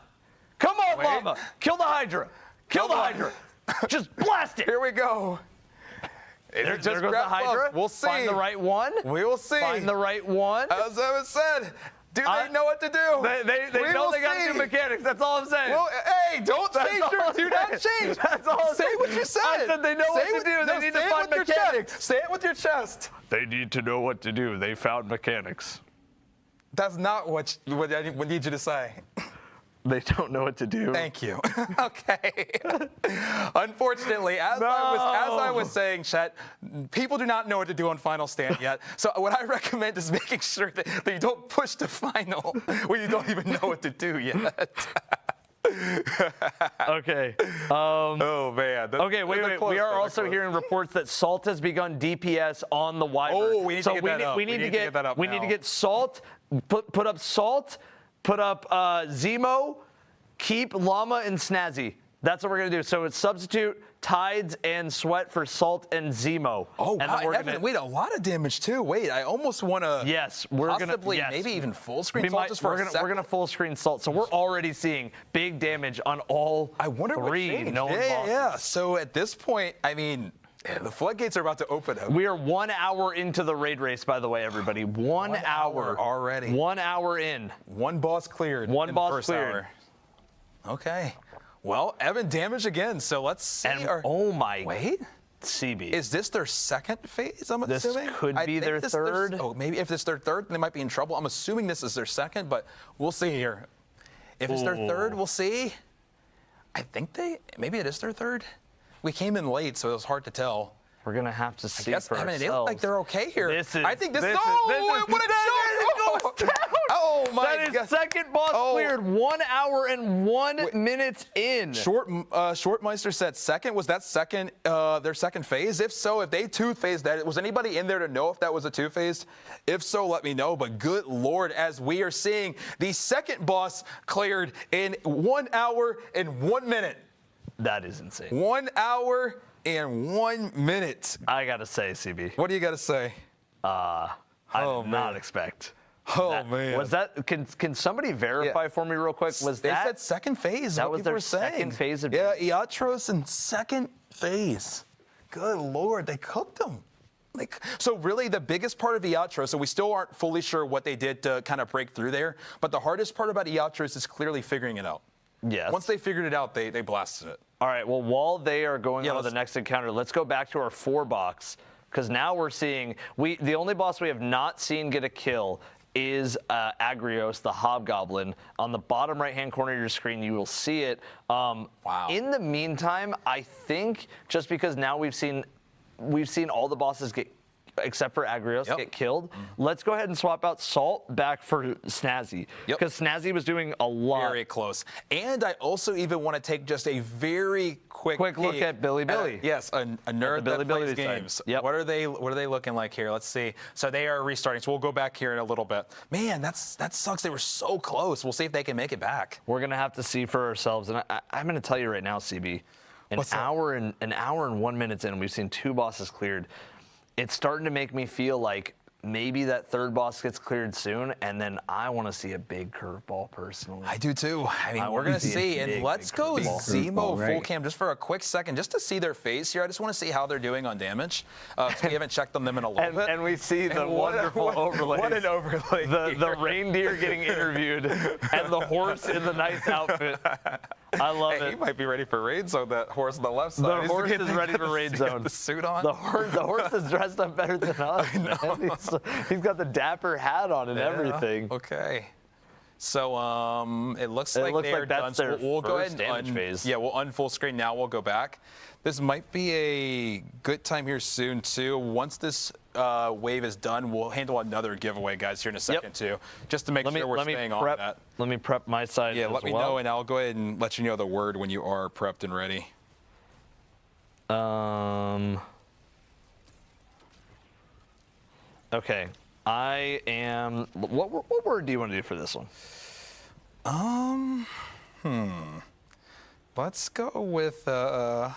Come on, Llama. Kill the Hydra. Kill the Hydra. Just blast it. Here we go. There goes the Hydra. We'll see. Find the right one. We will see. Find the right one. As Evan said, do they know what to do? They know they got to do mechanics. That's all I'm saying. Well, hey, don't change. Do not change. That's all I'm saying. Say what you said. I said they know what to do. They need to find mechanics. Say it with your chest. They need to know what to do. They found mechanics. That's not what I need you to say. They don't know what to do. Thank you. Okay. Unfortunately, as I was saying, Chet, people do not know what to do on final stand yet. So what I recommend is making sure that you don't push to final when you don't even know what to do yet. Okay. Oh man. Okay, wait. We are also hearing reports that Salt has begun DPS on the Wyvern. Oh, we need to get that up. We need to get that up. We now. need to get Salt. Put up Salt. Put up Zemo. Keep Llama and Snazzy. That's what we're gonna do. So it's substitute Tides and Sweat for Salt and Zemo. Oh, and wow, Evan, wait, a lot of damage too. Wait, I almost want to. Yes, we're possibly gonna. Maybe even full screen Salt just for a second. We're gonna full screen Salt. So we're already seeing big damage on all three known bosses. Yeah. So at this point, I mean. The floodgates are about to open up. We are 1 hour into the raid race, by the way, everybody. 1 hour already. 1 hour in. One boss cleared. One in boss the first cleared. Hour. Okay. Well, Evan damaged again. So let's see. Oh my. Wait. CB. Is this their second phase? I'm assuming. This could be their third. Maybe if it's their third, they might be in trouble. I'm assuming this is their second, but we'll see here. If it's their third, we'll see. I think maybe it is their third. We came in late, so it was hard to tell. We're gonna have to see for ourselves. They look like they're okay here. I think this. What a joke! Oh my God! That is second boss cleared. 1 hour and 1 minute in. Shortmeister said second. Was that second? Their second phase? If so, if they two-phased that, was anybody in there to know if that was a two-phased? If so, let me know. But good Lord, as we are seeing the second boss cleared in 1 hour and 1 minute. That is insane. 1 hour and 1 minute. I gotta say, CB. What do you gotta say? I did not expect. Man. Was that? Can somebody verify for me real quick? Was they said second phase? That was their second phase of. Yeah, Iatros in second phase. Good Lord, they cooked them. So really the biggest part of Iatros, so we still aren't fully sure what they did to kind of break through there, but the hardest part about Iatros is clearly figuring it out. Yes. Once they figured it out, they blasted it. All right, well, while they are going on to the next encounter, let's go back to our 4-box, because now we're seeing, the only boss we have not seen get a kill is Agrios, the Hobgoblin. On the bottom right-hand corner of your screen, you will see it. Wow. In the meantime, I think just because now we've seen all the bosses get, except for Agrios, get killed. Let's go ahead and swap out Salt back for Snazzy. Because Snazzy was doing a lot. Very close. And I also even want to take just a very quick look at Billy. Yes, a nerd that plays games. Yep. What are they looking like here? Let's see. So they are restarting. So we'll go back here in a little bit. Man, that sucks. They were so close. We'll see if they can make it back. We're going to have to see for ourselves. And I'm going to tell you right now, CB, an hour and 1 minute in, we've seen 2 bosses cleared. it's starting to make me feel like maybe that third boss gets cleared soon, and then I want to see a big curveball personally. I do too. I mean, we're going to see. And let's go Zemo full cam just for a quick second, just to see their face here. I just want to see how they're doing on damage. We haven't checked on them in a little bit. And we see the wonderful overlay. What an overlay. The reindeer getting interviewed and the horse in the nice outfit. I love it. He might be ready for raid zone, that horse on the left side. The horse is ready for raid zone. The suit on. The horse is dressed up better than us, man. He's got the dapper hat on and everything. Okay. So it looks like that's done. their We'll go ahead first and damage phase. Yeah, we'll unfull screen now. We'll go back. This might be a good time here soon too. Once this wave is done, we'll handle another giveaway, guys, here in a second too, just to make sure we're staying on that. Let me prep my side. Yeah, let me know, and I'll go ahead and let you know the word when you are prepped and ready. Okay. I am. What word do you want to do for this one? Let's go with. I'm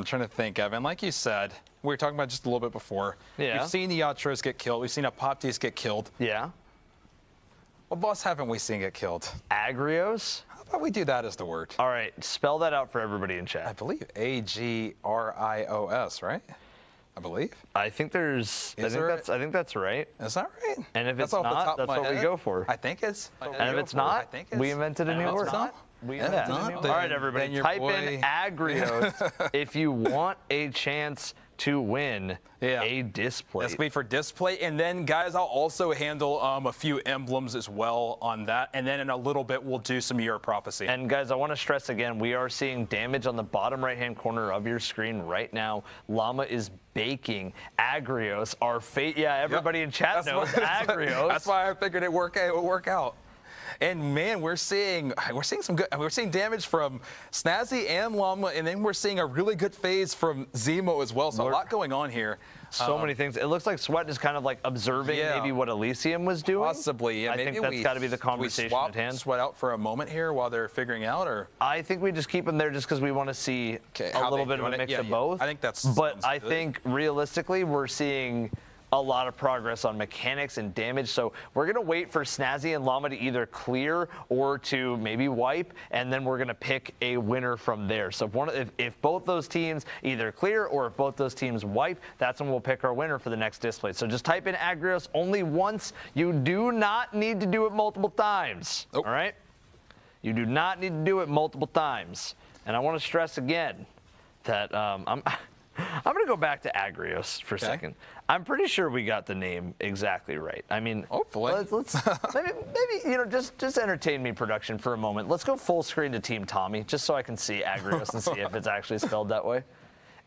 trying to think, Evan. Like you said, we were talking about just a little bit before. Yeah. We've seen the Yatros get killed. We've seen Apoptis get killed. Yeah. What boss haven't we seen get killed? Agrios. How about we do that as the word? All right. Spell that out for everybody in chat. I believe Agrios, right? I believe. I think there's. I think that's right. Is that right? And if That's it's off the not, top of that's my what we head. go for. I think it's. And if it's not, we invented a new word. We invented a new word. All right, everybody, type in Agrios if you want a chance to win a display. That's going to be for display. And then, guys, I'll also handle a few emblems as well on that. And then in a little bit, we'll do some Year of Prophecy. And, guys, I want to stress again, we are seeing damage on the bottom right-hand corner of your screen right now. Llama is baking. Agrios, our fate. Yeah, everybody in chat knows Agrios. That's why I figured it would work out. And man, we're seeing some good. We're seeing damage from Snazzy and Llama, and then we're seeing a really good phase from Zemo as well. So a lot going on here. So many things. It looks like Sweat is kind of like observing maybe what Elysium was doing. Possibly, yeah. I think that's got to be the conversation at hand. Sweat out for a moment here while they're figuring out, or I think we just keep them there just because we want to see a little bit of a mix of both. I think that's. But I think realistically, we're seeing a lot of progress on mechanics and damage. So we're going to wait for Snazzy and Llama to either clear or to maybe wipe, and then we're going to pick a winner from there. So if both those teams either clear or if both those teams wipe, that's when we'll pick our winner for the next display. So just type in Agrios only once. You do not need to do it multiple times. All right? You do not need to do it multiple times. And I want to stress again that I'm going to go back to Agrios for a second. I'm pretty sure we got the name exactly right. I mean, hopefully. Let's maybe just entertain me, production, for a moment. Let's go full screen to Team Tommy, just so I can see Agrios and see if it's actually spelled that way.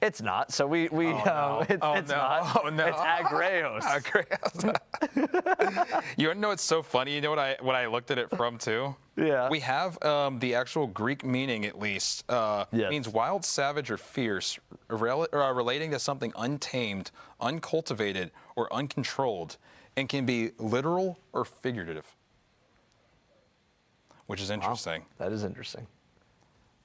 It's not. So it's not. Oh no. It's Agrios. You want to know what's so funny? You know what I looked at it from too? Yeah. We have the actual Greek meaning, at least. Means wild, savage, or fierce, relating to something untamed, uncultivated, or uncontrolled, and can be literal or figurative. Which is interesting. Wow, that is interesting.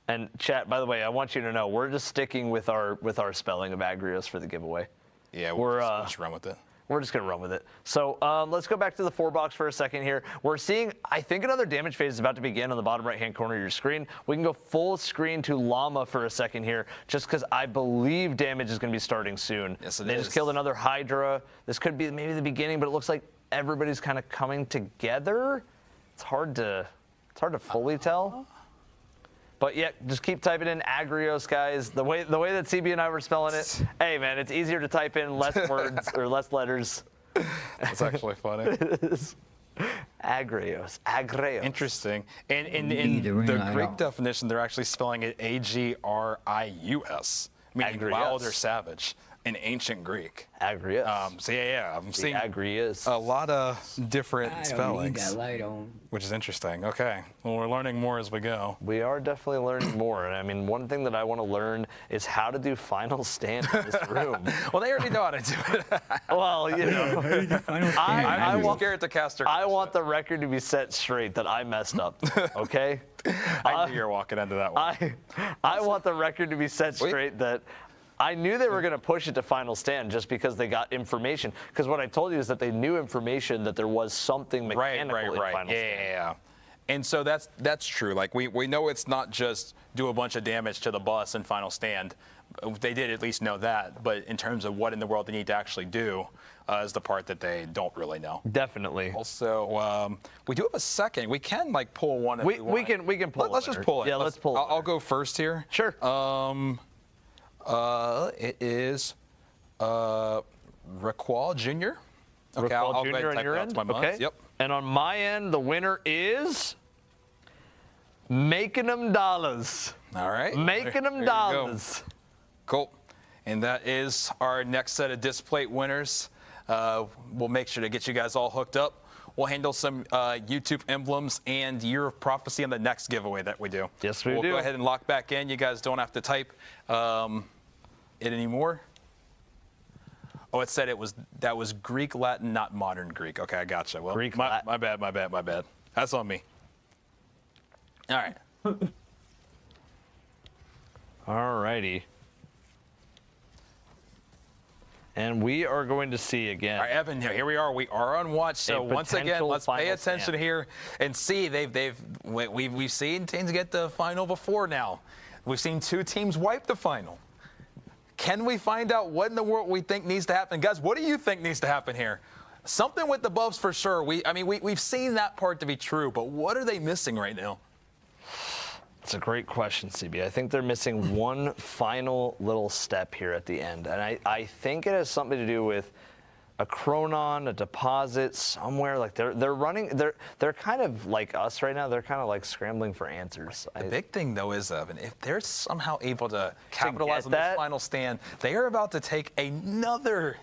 And chat, by the way, I want you to know we're just sticking with our spelling of Agrios for the giveaway. Yeah, we'll just run with it. We're just going to run with it. So let's go back to the 4-box for a second here. We're seeing, I think another damage phase is about to begin on the bottom right-hand corner of your screen. We can go full screen to Llama for a second here, just because I believe damage is going to be starting soon. Yes, it is. They just killed another Hydra. This could be maybe the beginning, but it looks like everybody's kind of coming together. It's hard to fully tell. But yeah, just keep typing in Agrios, guys. The way that CB and I were spelling it, hey man, it's easier to type in less words or less letters. That's actually funny. Agrios. Interesting. And in the Greek definition, they're actually spelling it Agrius, meaning Agrius. wild or savage in ancient Greek. Agrius. So I'm seeing Agrius. a lot of different I don't spellings. need that light on. Which is interesting. Okay. Well, we're learning more as we go. We are definitely learning more. And I mean, one thing that I want to learn is how to do final stand in this room. Well, they already know how to do it. Well, you know, I'm scared to cast her. I want the record to be set straight that I messed up. Okay. I knew you were walking into that one. I want the record to be set straight that I knew they were going to push it to final stand just because they got information. Because what I told you is that they knew information that there was something mechanical in final stand. Yeah. And so that's true. Like we know it's not just do a bunch of damage to the bus in final stand. They did at least know that. But in terms of what in the world they need to actually do is the part that they don't really know. Definitely. Also, we do have a second. We can like pull one. If we can pull. Let's just pull it. Yeah, let's pull. I'll go first here. Sure. It is Raquel Jr. Okay, Raquel I'll Jr. go ahead and on type your that out end? to my mods. Okay. Yep. And on my end, the winner is Making Them Dollars. All right. Making Them There you Dollars. go. Cool. And that is our next set of disc plate winners. We'll make sure to get you guys all hooked up. We'll handle some YouTube emblems and Year of Prophecy on the next giveaway that we do. Yes, we We'll do. go ahead and lock back in. You guys don't have to type it anymore. Oh, it said that was Greek, Latin, not modern Greek. Okay, I gotcha. Well, Greek, my bad. That's on me. All right. All righty. And we are going to see again. All right, Evan, here we are. We are on watch. So once again, let's pay attention stand. here and see. We've seen teams get the final before now. We've seen 2 teams wipe the final. Can we find out what in the world we think needs to happen? Guys, what do you think needs to happen here? Something with the buffs for sure. We've seen that part to be true, but what are they missing right now? It's a great question, CB. I think they're missing one final little step here at the end. And I think it has something to do with a chronon, a deposit somewhere. Like they're running, they're kind of like us right now. They're kind of like scrambling for answers. The big thing though is, Evan, if they're somehow able to capitalize on this final stand, they are about to take another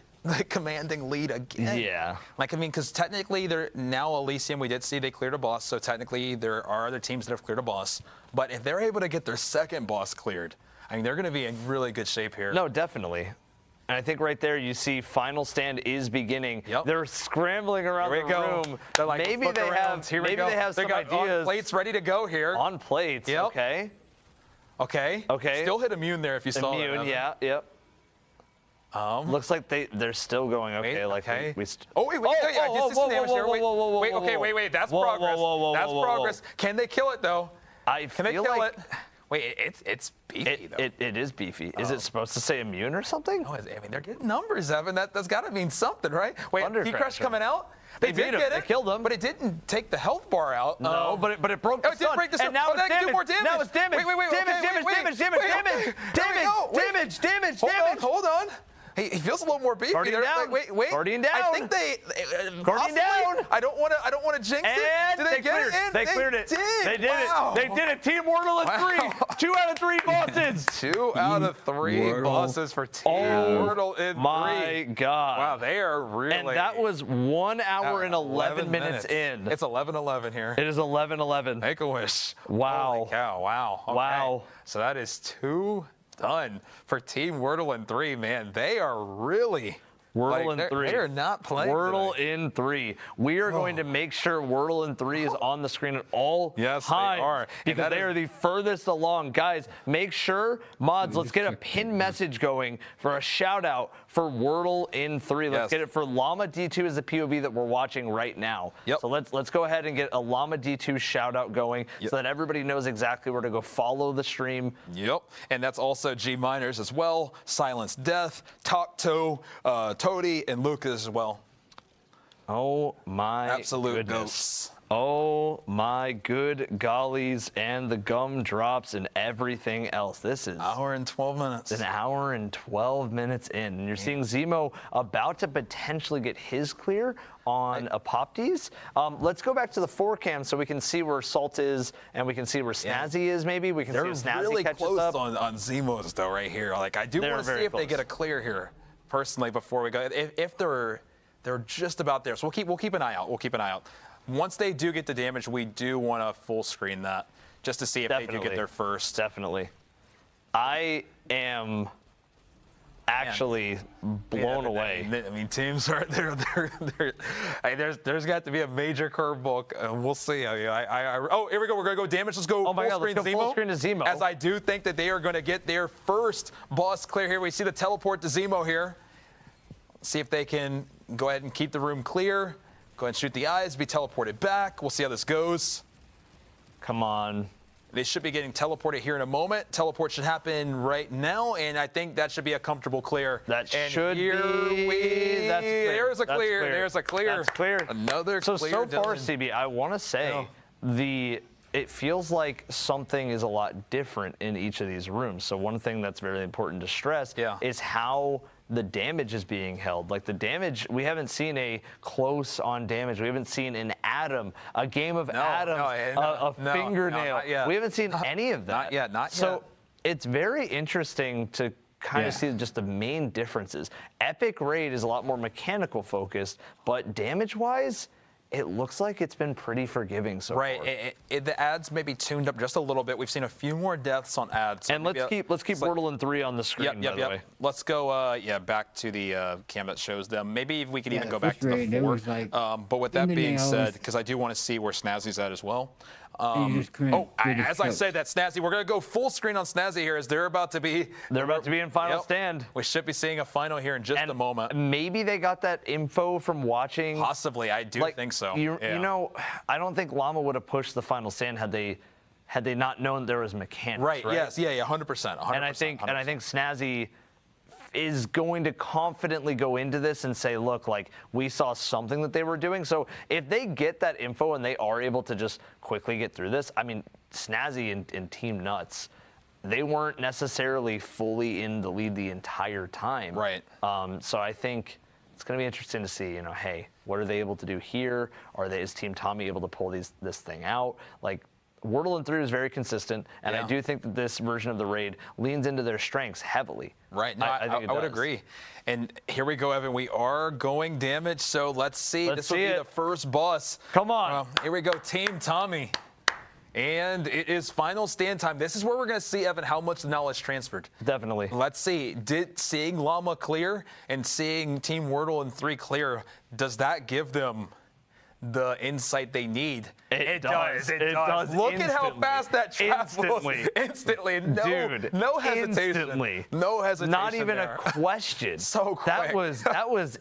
commanding lead again. Yeah. Because technically they're now Elysium, we did see they cleared a boss, so technically there are other teams that have cleared a boss. But if they're able to get their second boss cleared, they're going to be in really good shape here. No, definitely. And I think right there you see final stand is beginning. Yep. They're scrambling around the room. They're like, maybe they have some they got ideas. On plates ready to go here. On plates. Yep. Okay. Still hit immune there if you saw that. Immune, yeah, yep. Looks like they're still going okay. Wait, okay. Wait, that's progress. That's progress. Can they kill it though? Can they kill it? Wait, it's beefy though. It is beefy. Is it supposed to say immune or something? No, they're getting numbers, Evan. That's got to mean something, right? Wait, T-Crush coming out? They did get it. They killed him. But it didn't take the health bar out. No, but it broke the stun. It did break the stun. And now it's damage. Do more damage. Now it's damage. Damage. Hold on. He feels a little more beefy. Guardian down. Wait. Guardian down. I think they. Guardian down. I don't want to jinx it. Did they get it? They cleared it. They did it. They did it. Team Wordle in 3. 2 out of 3 bosses. 2 out of 3 bosses for Team Wordle in 3. My God. Wow, they are really. And that was 1 hour and 11 minutes in. It's 11:11 here. It is 11:11. Make a wish. Wow. Holy cow. Wow. Okay. Wow. So that is 2 done for Team Wordle in 3, man. They are really Wordle in 3. They are not playing. Wordle in 3. We are going to make sure Wordle in 3 is on the screen at all times. They are. Because they are the furthest along. Guys, make sure, mods, let's get a pin message going for a shout out for Wordle in 3. Let's get it for Llama D2 as the POV that we're watching right now. Yep. So let's go ahead and get a Llama D2 shout out going so that everybody knows exactly where to go follow the stream. Yep. And that's also G Miners as well, Silence Death, Talk To, Toady, and Lucas as well. Oh my absolute goodness. Goats. Oh my good gollies, and the gum drops and everything else. This is hour and 12 minutes. An hour and 12 minutes in. And you're seeing Zemo about to potentially get his clear on Apoptes. Let's go back to the 4cam so we can see where Salt is and we can see where Snazzy is maybe. We can see if Snazzy really catches close up. on Zemo's though right here. Like I do want to see if they get a clear here personally before we go. If they're just about there. So we'll keep an eye out. We'll keep an eye out. Once they do get the damage, we do want to full screen that just to see if they do get there first. Definitely. I am actually blown away. I mean, teams are there's got to be a major curveball. We'll see. Oh, here we go. We're gonna go damage. Let's go. Oh my God, let's go full screen to Zemo. As I do think that they are going to get their first boss clear here. We see the teleport to Zemo here. See if they can go ahead and keep the room clear. Go ahead and shoot the eyes. Be teleported back. We'll see how this goes. Come on. They should be getting teleported here in a moment. Teleport should happen right now, and I think that should be a comfortable clear. That and should here be. That's clear. There's a That's clear. There's a clear. That's clear. Another so clear. So far, Dylan. CB, I want to say it feels like something is a lot different in each of these rooms. So one thing that's very important to stress is how the damage is being held. Like the damage, we haven't seen a close on damage. We haven't seen an atom, a game of atoms, a fingernail. We haven't seen any of that. Not yet. So it's very interesting to kind of see just the main differences. Epic Raid is a lot more mechanical focused, but damage-wise, it looks like it's been pretty forgiving so far. The ads may be tuned up just a little bit. We've seen a few more deaths on ads. So and let's keep Borderlands 3 on the screen, by the way. Let's go, back to the cam that shows them. Maybe we could even go back to the 4th. But with that being said, because I do want to see where Snazzy's at as well. As I said that, Snazzy, we're going to go full screen on Snazzy here as they're about to be. They're about to be in final stand. We should be seeing a final here in just a moment. Maybe they got that info from watching. Possibly, I do think so. You know, I don't think Llama would have pushed the final stand had they not known there was mechanics. Right. Yes. Yeah. 100%. And I think Snazzy is going to confidently go into this and say, look, like we saw something that they were doing. So if they get that info and they are able to just quickly get through this, I mean, Snazzy and Team Nuts, they weren't necessarily fully in the lead the entire time. Right. So I think it's going to be interesting to see, hey, what are they able to do here? Is Team Tommy able to pull this thing out? Like, Borderlands 3 is very consistent, and I do think that this version of the raid leans into their strengths heavily. Right. No, I would agree. And here we go, Evan. We are going damage, so let's see. This will be the first boss. Come on. Here we go, Team Tommy. And it is final stand time. This is where we're going to see, Evan, how much the knowledge transferred. Definitely. Let's see. Seeing Llama clear and seeing Team Wordle and 3 clear, does that give them the insight they need? It does. It does. Look at how fast that travels. Instantly. Dude, no hesitation. Instantly. No hesitation. Not even there. a question. So quick. That was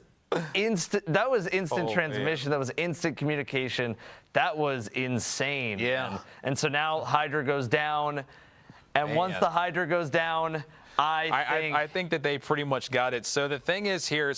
instant. That was instant transmission. That was instant communication. That was insane. Yeah. Man. And so now Hydra goes down, and once the Hydra goes down, I think that they pretty much got it. So the thing is here,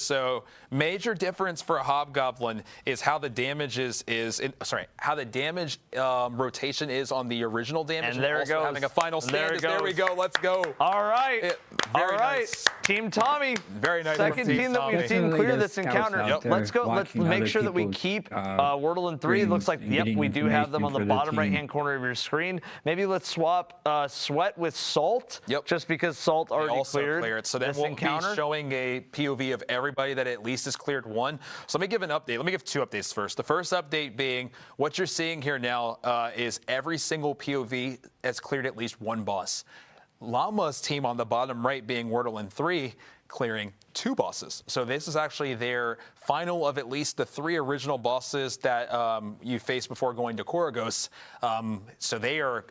major difference for a Hobgoblin is how the damage how the damage rotation is on the original damage. And there it goes. Having a final stand. There we go. Let's go. All right. Very nice. Team Tommy. Very nice. Second team that we've seen clear this encounter. Let's go. Let's make sure that we keep Wordle and 3. It looks like, we do have them on the bottom right-hand corner of your screen. Maybe let's swap Sweat with Salt. Yep. Just because Salt already also cleared. So then we'll be showing a POV of everybody that at least has cleared one. So let me give an update. Let me give 2 updates first. The first update being what you're seeing here now is every single POV has cleared at least one boss. Llama's team on the bottom right being Wordle and 3 clearing 2 bosses. So this is actually their final of at least the 3 original bosses that you faced before going to Koragos. So they are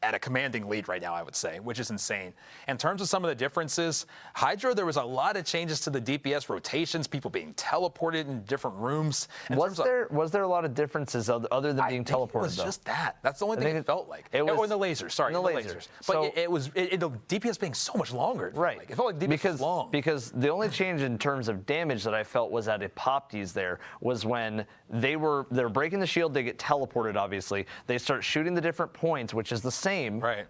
at a commanding lead right now, I would say, which is insane. In terms of some of the differences, Hydra, there was a lot of changes to the DPS rotations, people being teleported in different rooms. Was there a lot of differences other than being teleported? It was just that. That's the only thing it felt like. Or in the lasers, sorry. In the lasers. But it was the DPS being so much longer. Right. It felt like DPS was long. Because the only change in terms of damage that I felt was at Epoptes there was when they're breaking the shield, they get teleported, obviously. They start shooting the different points, which is the same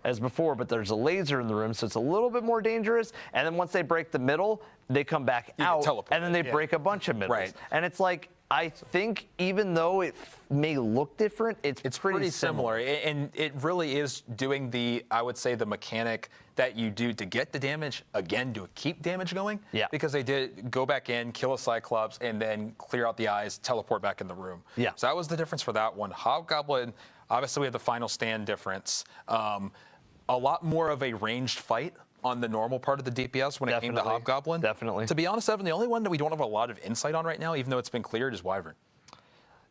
as before, but there's a laser in the room, so it's a little bit more dangerous. And then once they break the middle, they come back out, and then they break a bunch of middles. Right. And it's like, I think even though it may look different, it's pretty similar. And it really is doing I would say, the mechanic that you do to get the damage, again, to keep damage going. Yeah. Because they did go back in, kill a Cyclops, and then clear out the eyes, teleport back in the room. Yeah. So that was the difference for that one. Hobgoblin, obviously we had the final stand difference. A lot more of a ranged fight on the normal part of the DPS when it came to Hobgoblin. Definitely. To be honest, Evan, the only one that we don't have a lot of insight on right now, even though it's been cleared, is Wyvern.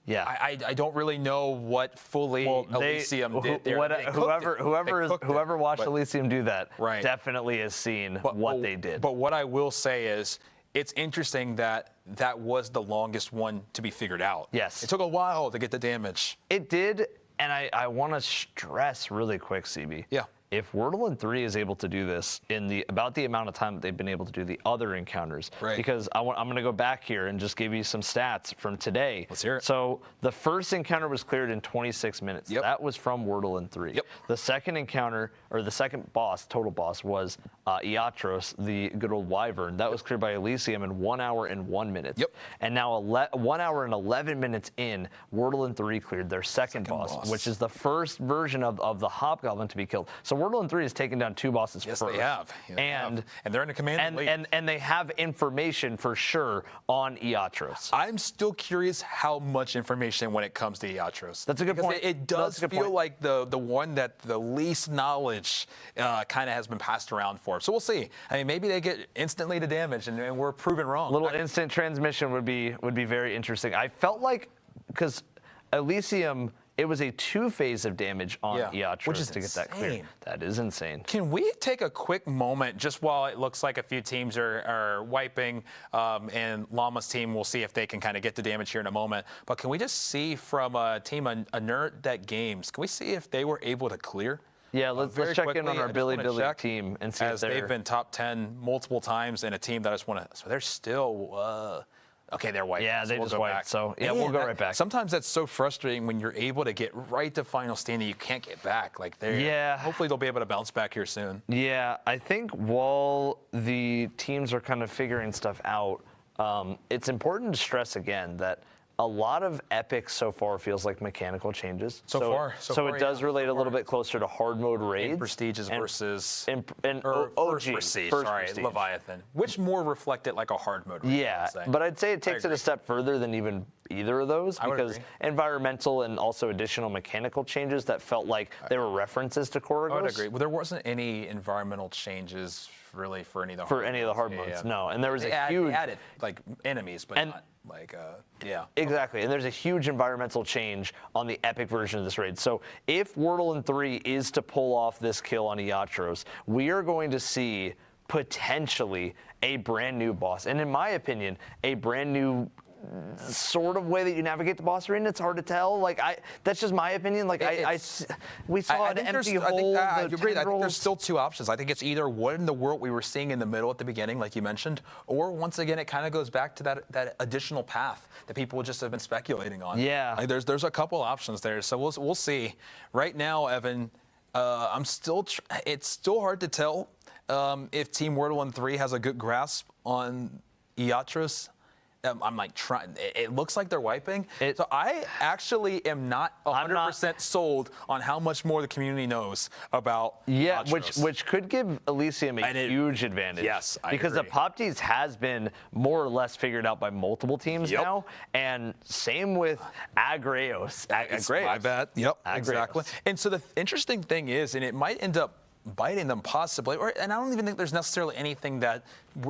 Yeah, I don't really know what fully Elysium did there. Whoever watched Elysium do that definitely has seen what they did. But what I will say is, it's interesting that that was the longest one to be figured out. Yes. It took a while to get the damage. It did, and I want to stress really quick, CB. Yeah. If Wordle and 3 is able to do this in about the amount of time that they've been able to do the other encounters, because I'm going to go back here and just give you some stats from today. Let's hear it. So the first encounter was cleared in 26 minutes. Yep. That was from Wordle and 3. Yep. The second encounter, or the second boss, total boss, was Iatros, the good old Wyvern. That was cleared by Elysium in 1 hour and 1 minute. Yep. And now 1 hour and 11 minutes in, Wordle and 3 cleared their second boss, which is the first version of the Hobgoblin to be killed. So Wordle and 3 has taken down 2 bosses first. Yes, they have. And they're in a command lead. And they have information for sure on Iatros. I'm still curious how much information when it comes to Iatros. That's a good point. It does feel like the one that the least knowledge kind of has been passed around for. So we'll see. I mean, maybe they get instantly to damage, and we're proven wrong. A little instant transmission would be very interesting. I felt like, because Elysium, it was a 2-phase of damage on Iatros which is to get that clear. insane. That is insane. Can we take a quick moment, just while it looks like a few teams are wiping, and Llama's team, we'll see if they can kind of get the damage here in a moment. But can we just see from a team, Inert Deck Games, can we see if they were able to clear? Yeah, let's check in on our Billy team and see as if they've been top 10 multiple times in a team that I just want to. So they're still. Okay, they're wiped. Yeah, so they we'll just go wiped. back. So, yeah, we'll go right back. Sometimes that's so frustrating when you're able to get right to final stand and you can't get back. Like, hopefully they'll be able to bounce back here soon. Yeah, I think while the teams are kind of figuring stuff out, it's important to stress again that a lot of Epic so far feels like mechanical changes. So far, it does relate a little bit closer to hard mode raids. Prestiges versus OG. Prestige, Leviathan, which more reflected like a hard mode raid. Yeah, but I'd say it takes it a step further than even either of those, because environmental and also additional mechanical changes that felt like they were references to Koragos. I would agree. Well, there wasn't any environmental changes really for any of the hard modes. No, and there was they added like enemies, but not like Exactly, and there's a huge environmental change on the Epic version of this raid. So if Wordle and 3 is to pull off this kill on Iatros, we are going to see potentially a brand new boss, and in my opinion, a brand new sort of way that you navigate the boss arena. It's hard to tell. Like that's just my opinion. Like we saw an empty hole. I agree. I think there's still 2 options. I think it's either what in the world we were seeing in the middle at the beginning, like you mentioned, or once again it kind of goes back to that additional path that people just have been speculating on. Yeah. Like there's a couple options there. So we'll see. Right now, Evan, it's still hard to tell if Team Wordle and 3 has a good grasp on Iatros. I'm like trying. It looks like they're wiping. So I actually am not 100% sold on how much more the community knows about. Yeah, Iatros. which could give Elysium a huge advantage. Yes, because agree. the Pop Tease has been more or less figured out by multiple teams now, and same with Agreos. My bad. Yep, Agreos. Exactly. And so the interesting thing is, and it might end up biting them possibly, and I don't even think there's necessarily anything that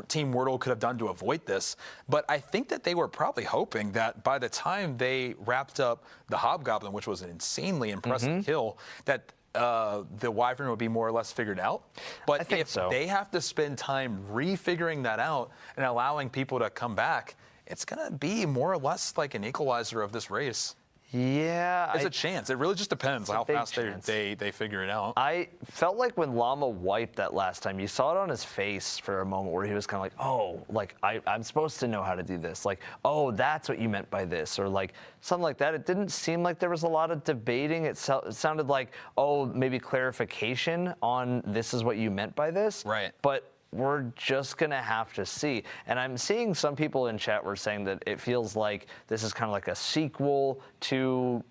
Team Wordle could have done to avoid this, but I think that they were probably hoping that by the time they wrapped up the Hobgoblin, which was an insanely impressive kill, that the Wyvern would be more or less figured out. But if they have to spend time refiguring that out and allowing people to come back, it's going to be more or less like an equalizer of this race. Yeah. There's a chance. It really just depends how fast they figure it out. I felt like when Llama wiped that last time, you saw it on his face for a moment where he was kind of like, oh, like I'm supposed to know how to do this. Like, oh, that's what you meant by this. Or like something like that. It didn't seem like there was a lot of debating. It sounded like, oh, maybe clarification on this is what you meant by this. Right. But we're just going to have to see. And I'm seeing some people in chat were saying that it feels like this is kind of like a sequel to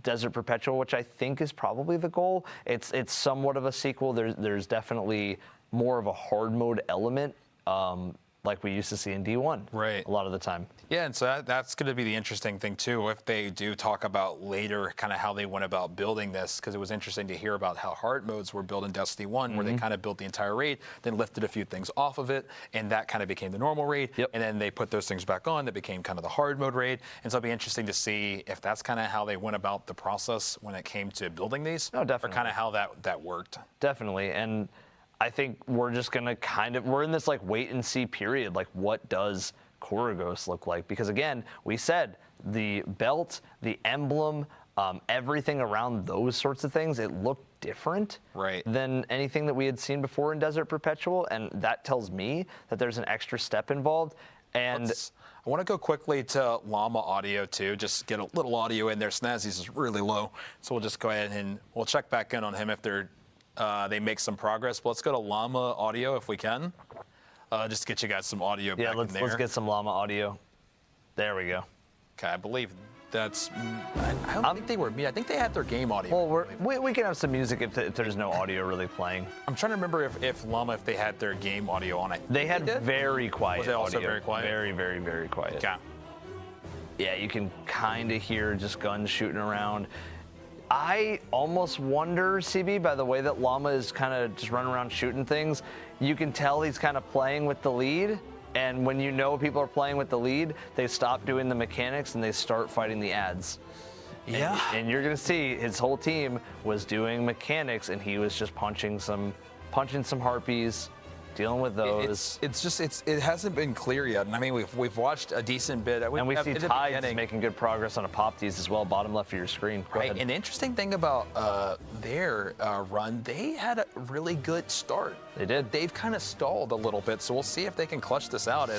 Desert Perpetual, which I think is probably the goal. It's somewhat of a sequel. There's definitely more of a hard mode element like we used to see in D1 right. a lot of the time. Yeah, and so that's going to be the interesting thing, too, if they do talk about later kind of how they went about building this, because it was interesting to hear about how hard modes were built in Destiny 1, where they kind of built the entire raid, then lifted a few things off of it, and that kind of became the normal raid, and then they put those things back on, that became kind of the hard mode raid, and so it'll be interesting to see if that's kind of how they went about the process when it came to building these, or kind of how that worked. Definitely, and I think we're just going to we're in this like wait and see period. Like, what does Koragos look like? Because again, we said the belt, the emblem, everything around those sorts of things, it looked different than anything that we had seen before in Desert Perpetual. And that tells me that there's an extra step involved. And I want to go quickly to Llama audio too, just get a little audio in there. Snazzy's is really low. So we'll just go ahead and we'll check back in on him if they make some progress. But let's go to Llama audio if we can, just to get you guys some audio back in there. Let's get some Llama audio. There we go. Okay, I believe that's. I don't think they were me. I think they had their game audio. Well, we can have some music if there's no audio really playing. I'm trying to remember if Llama, if they had their game audio on. They had very quiet. Was it also audio. very quiet? Very, very, very quiet. Okay. Yeah, you can kind of hear just guns shooting around. I almost wonder, CB, by the way that Llama is kind of just running around shooting things, you can tell he's kind of playing with the lead. And when you know people are playing with the lead, they stop doing the mechanics and they start fighting the ads. Yeah. And you're gonna see his whole team was doing mechanics, and he was just punching some harpies, dealing with those. It hasn't been clear yet. And I mean, we've watched a decent bit. And we see Tides making good progress on a pop tease as well, bottom left of your screen. Go ahead. An interesting thing about their run, they had a really good start. They did. They've kind of stalled a little bit, so we'll see if they can clutch this out.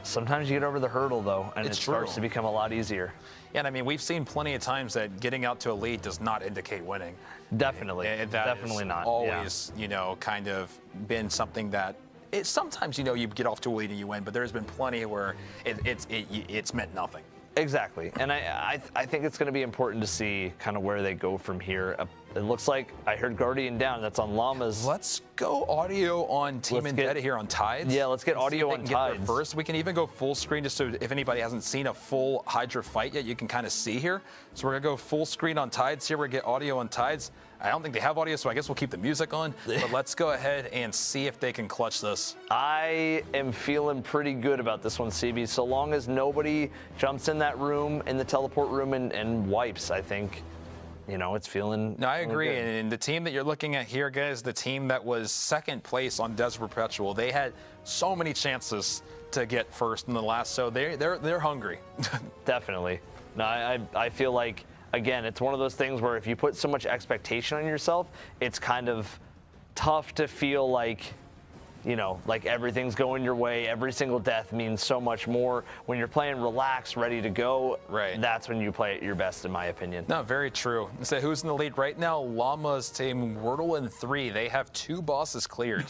Sometimes you get over the hurdle, though, and it starts to become a lot easier. Yeah, and I mean, we've seen plenty of times that getting out to a lead does not indicate winning. Definitely. Definitely not. Always, kind of been something that sometimes, you get off to a lead and you win, but there's been plenty where it's meant nothing. Exactly. And I think it's going to be important to see kind of where they go from here. It looks like I heard Guardian down. That's on Llama's. Let's go audio on Team Indebted here on Tides. Yeah, let's get audio on Tides. First, we can even go full screen just so if anybody hasn't seen a full Hydra fight yet, you can kind of see here. So we're going to go full screen on Tides here. We're going to get audio on Tides. I don't think they have audio, so I guess we'll keep the music on. But let's go ahead and see if they can clutch this. I am feeling pretty good about this one, CB. So long as nobody jumps in that room, in the teleport room, and wipes, I think, it's feeling. No, I agree. And the team that you're looking at here, guys, the team that was second place on Desert Perpetual, they had so many chances to get first in the last. So they're hungry. Definitely. No, I feel like, again, it's one of those things where if you put so much expectation on yourself, it's kind of tough to feel like, like everything's going your way. Every single death means so much more. When you're playing relaxed, ready to go, that's when you play at your best, in my opinion. No, very true. So who's in the lead right now? Llama's team, Wordle and 3. They have 2 bosses cleared.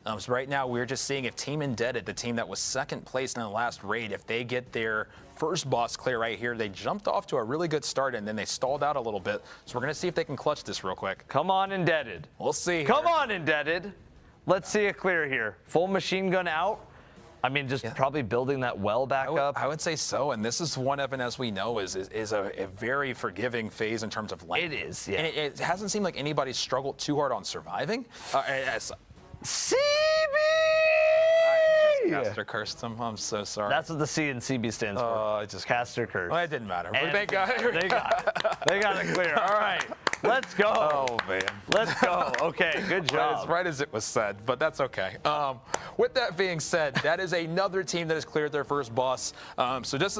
So right now we're just seeing if Team Indebted, the team that was second place in the last raid, if they get their first boss clear right here, they jumped off to a really good start and then they stalled out a little bit. So we're going to see if they can clutch this real quick. Come on, Indebted. We'll see. Come on, Indebted. Let's see it clear here. Full machine gun out. I mean, just probably building that well back up. I would say so. And this is one, Evan, as we know, is a very forgiving phase in terms of length. It is, yeah. And it hasn't seemed like anybody's struggled too hard on surviving. CB! Caster cursed him. I'm so sorry. That's what the C in CB stands for. Caster curse. Well, it didn't matter. They got it clear. All right. Let's go. Oh, man. Let's go. Okay, good job. Right as it was said, but that's okay. With that being said, that is another team that has cleared their first boss. So just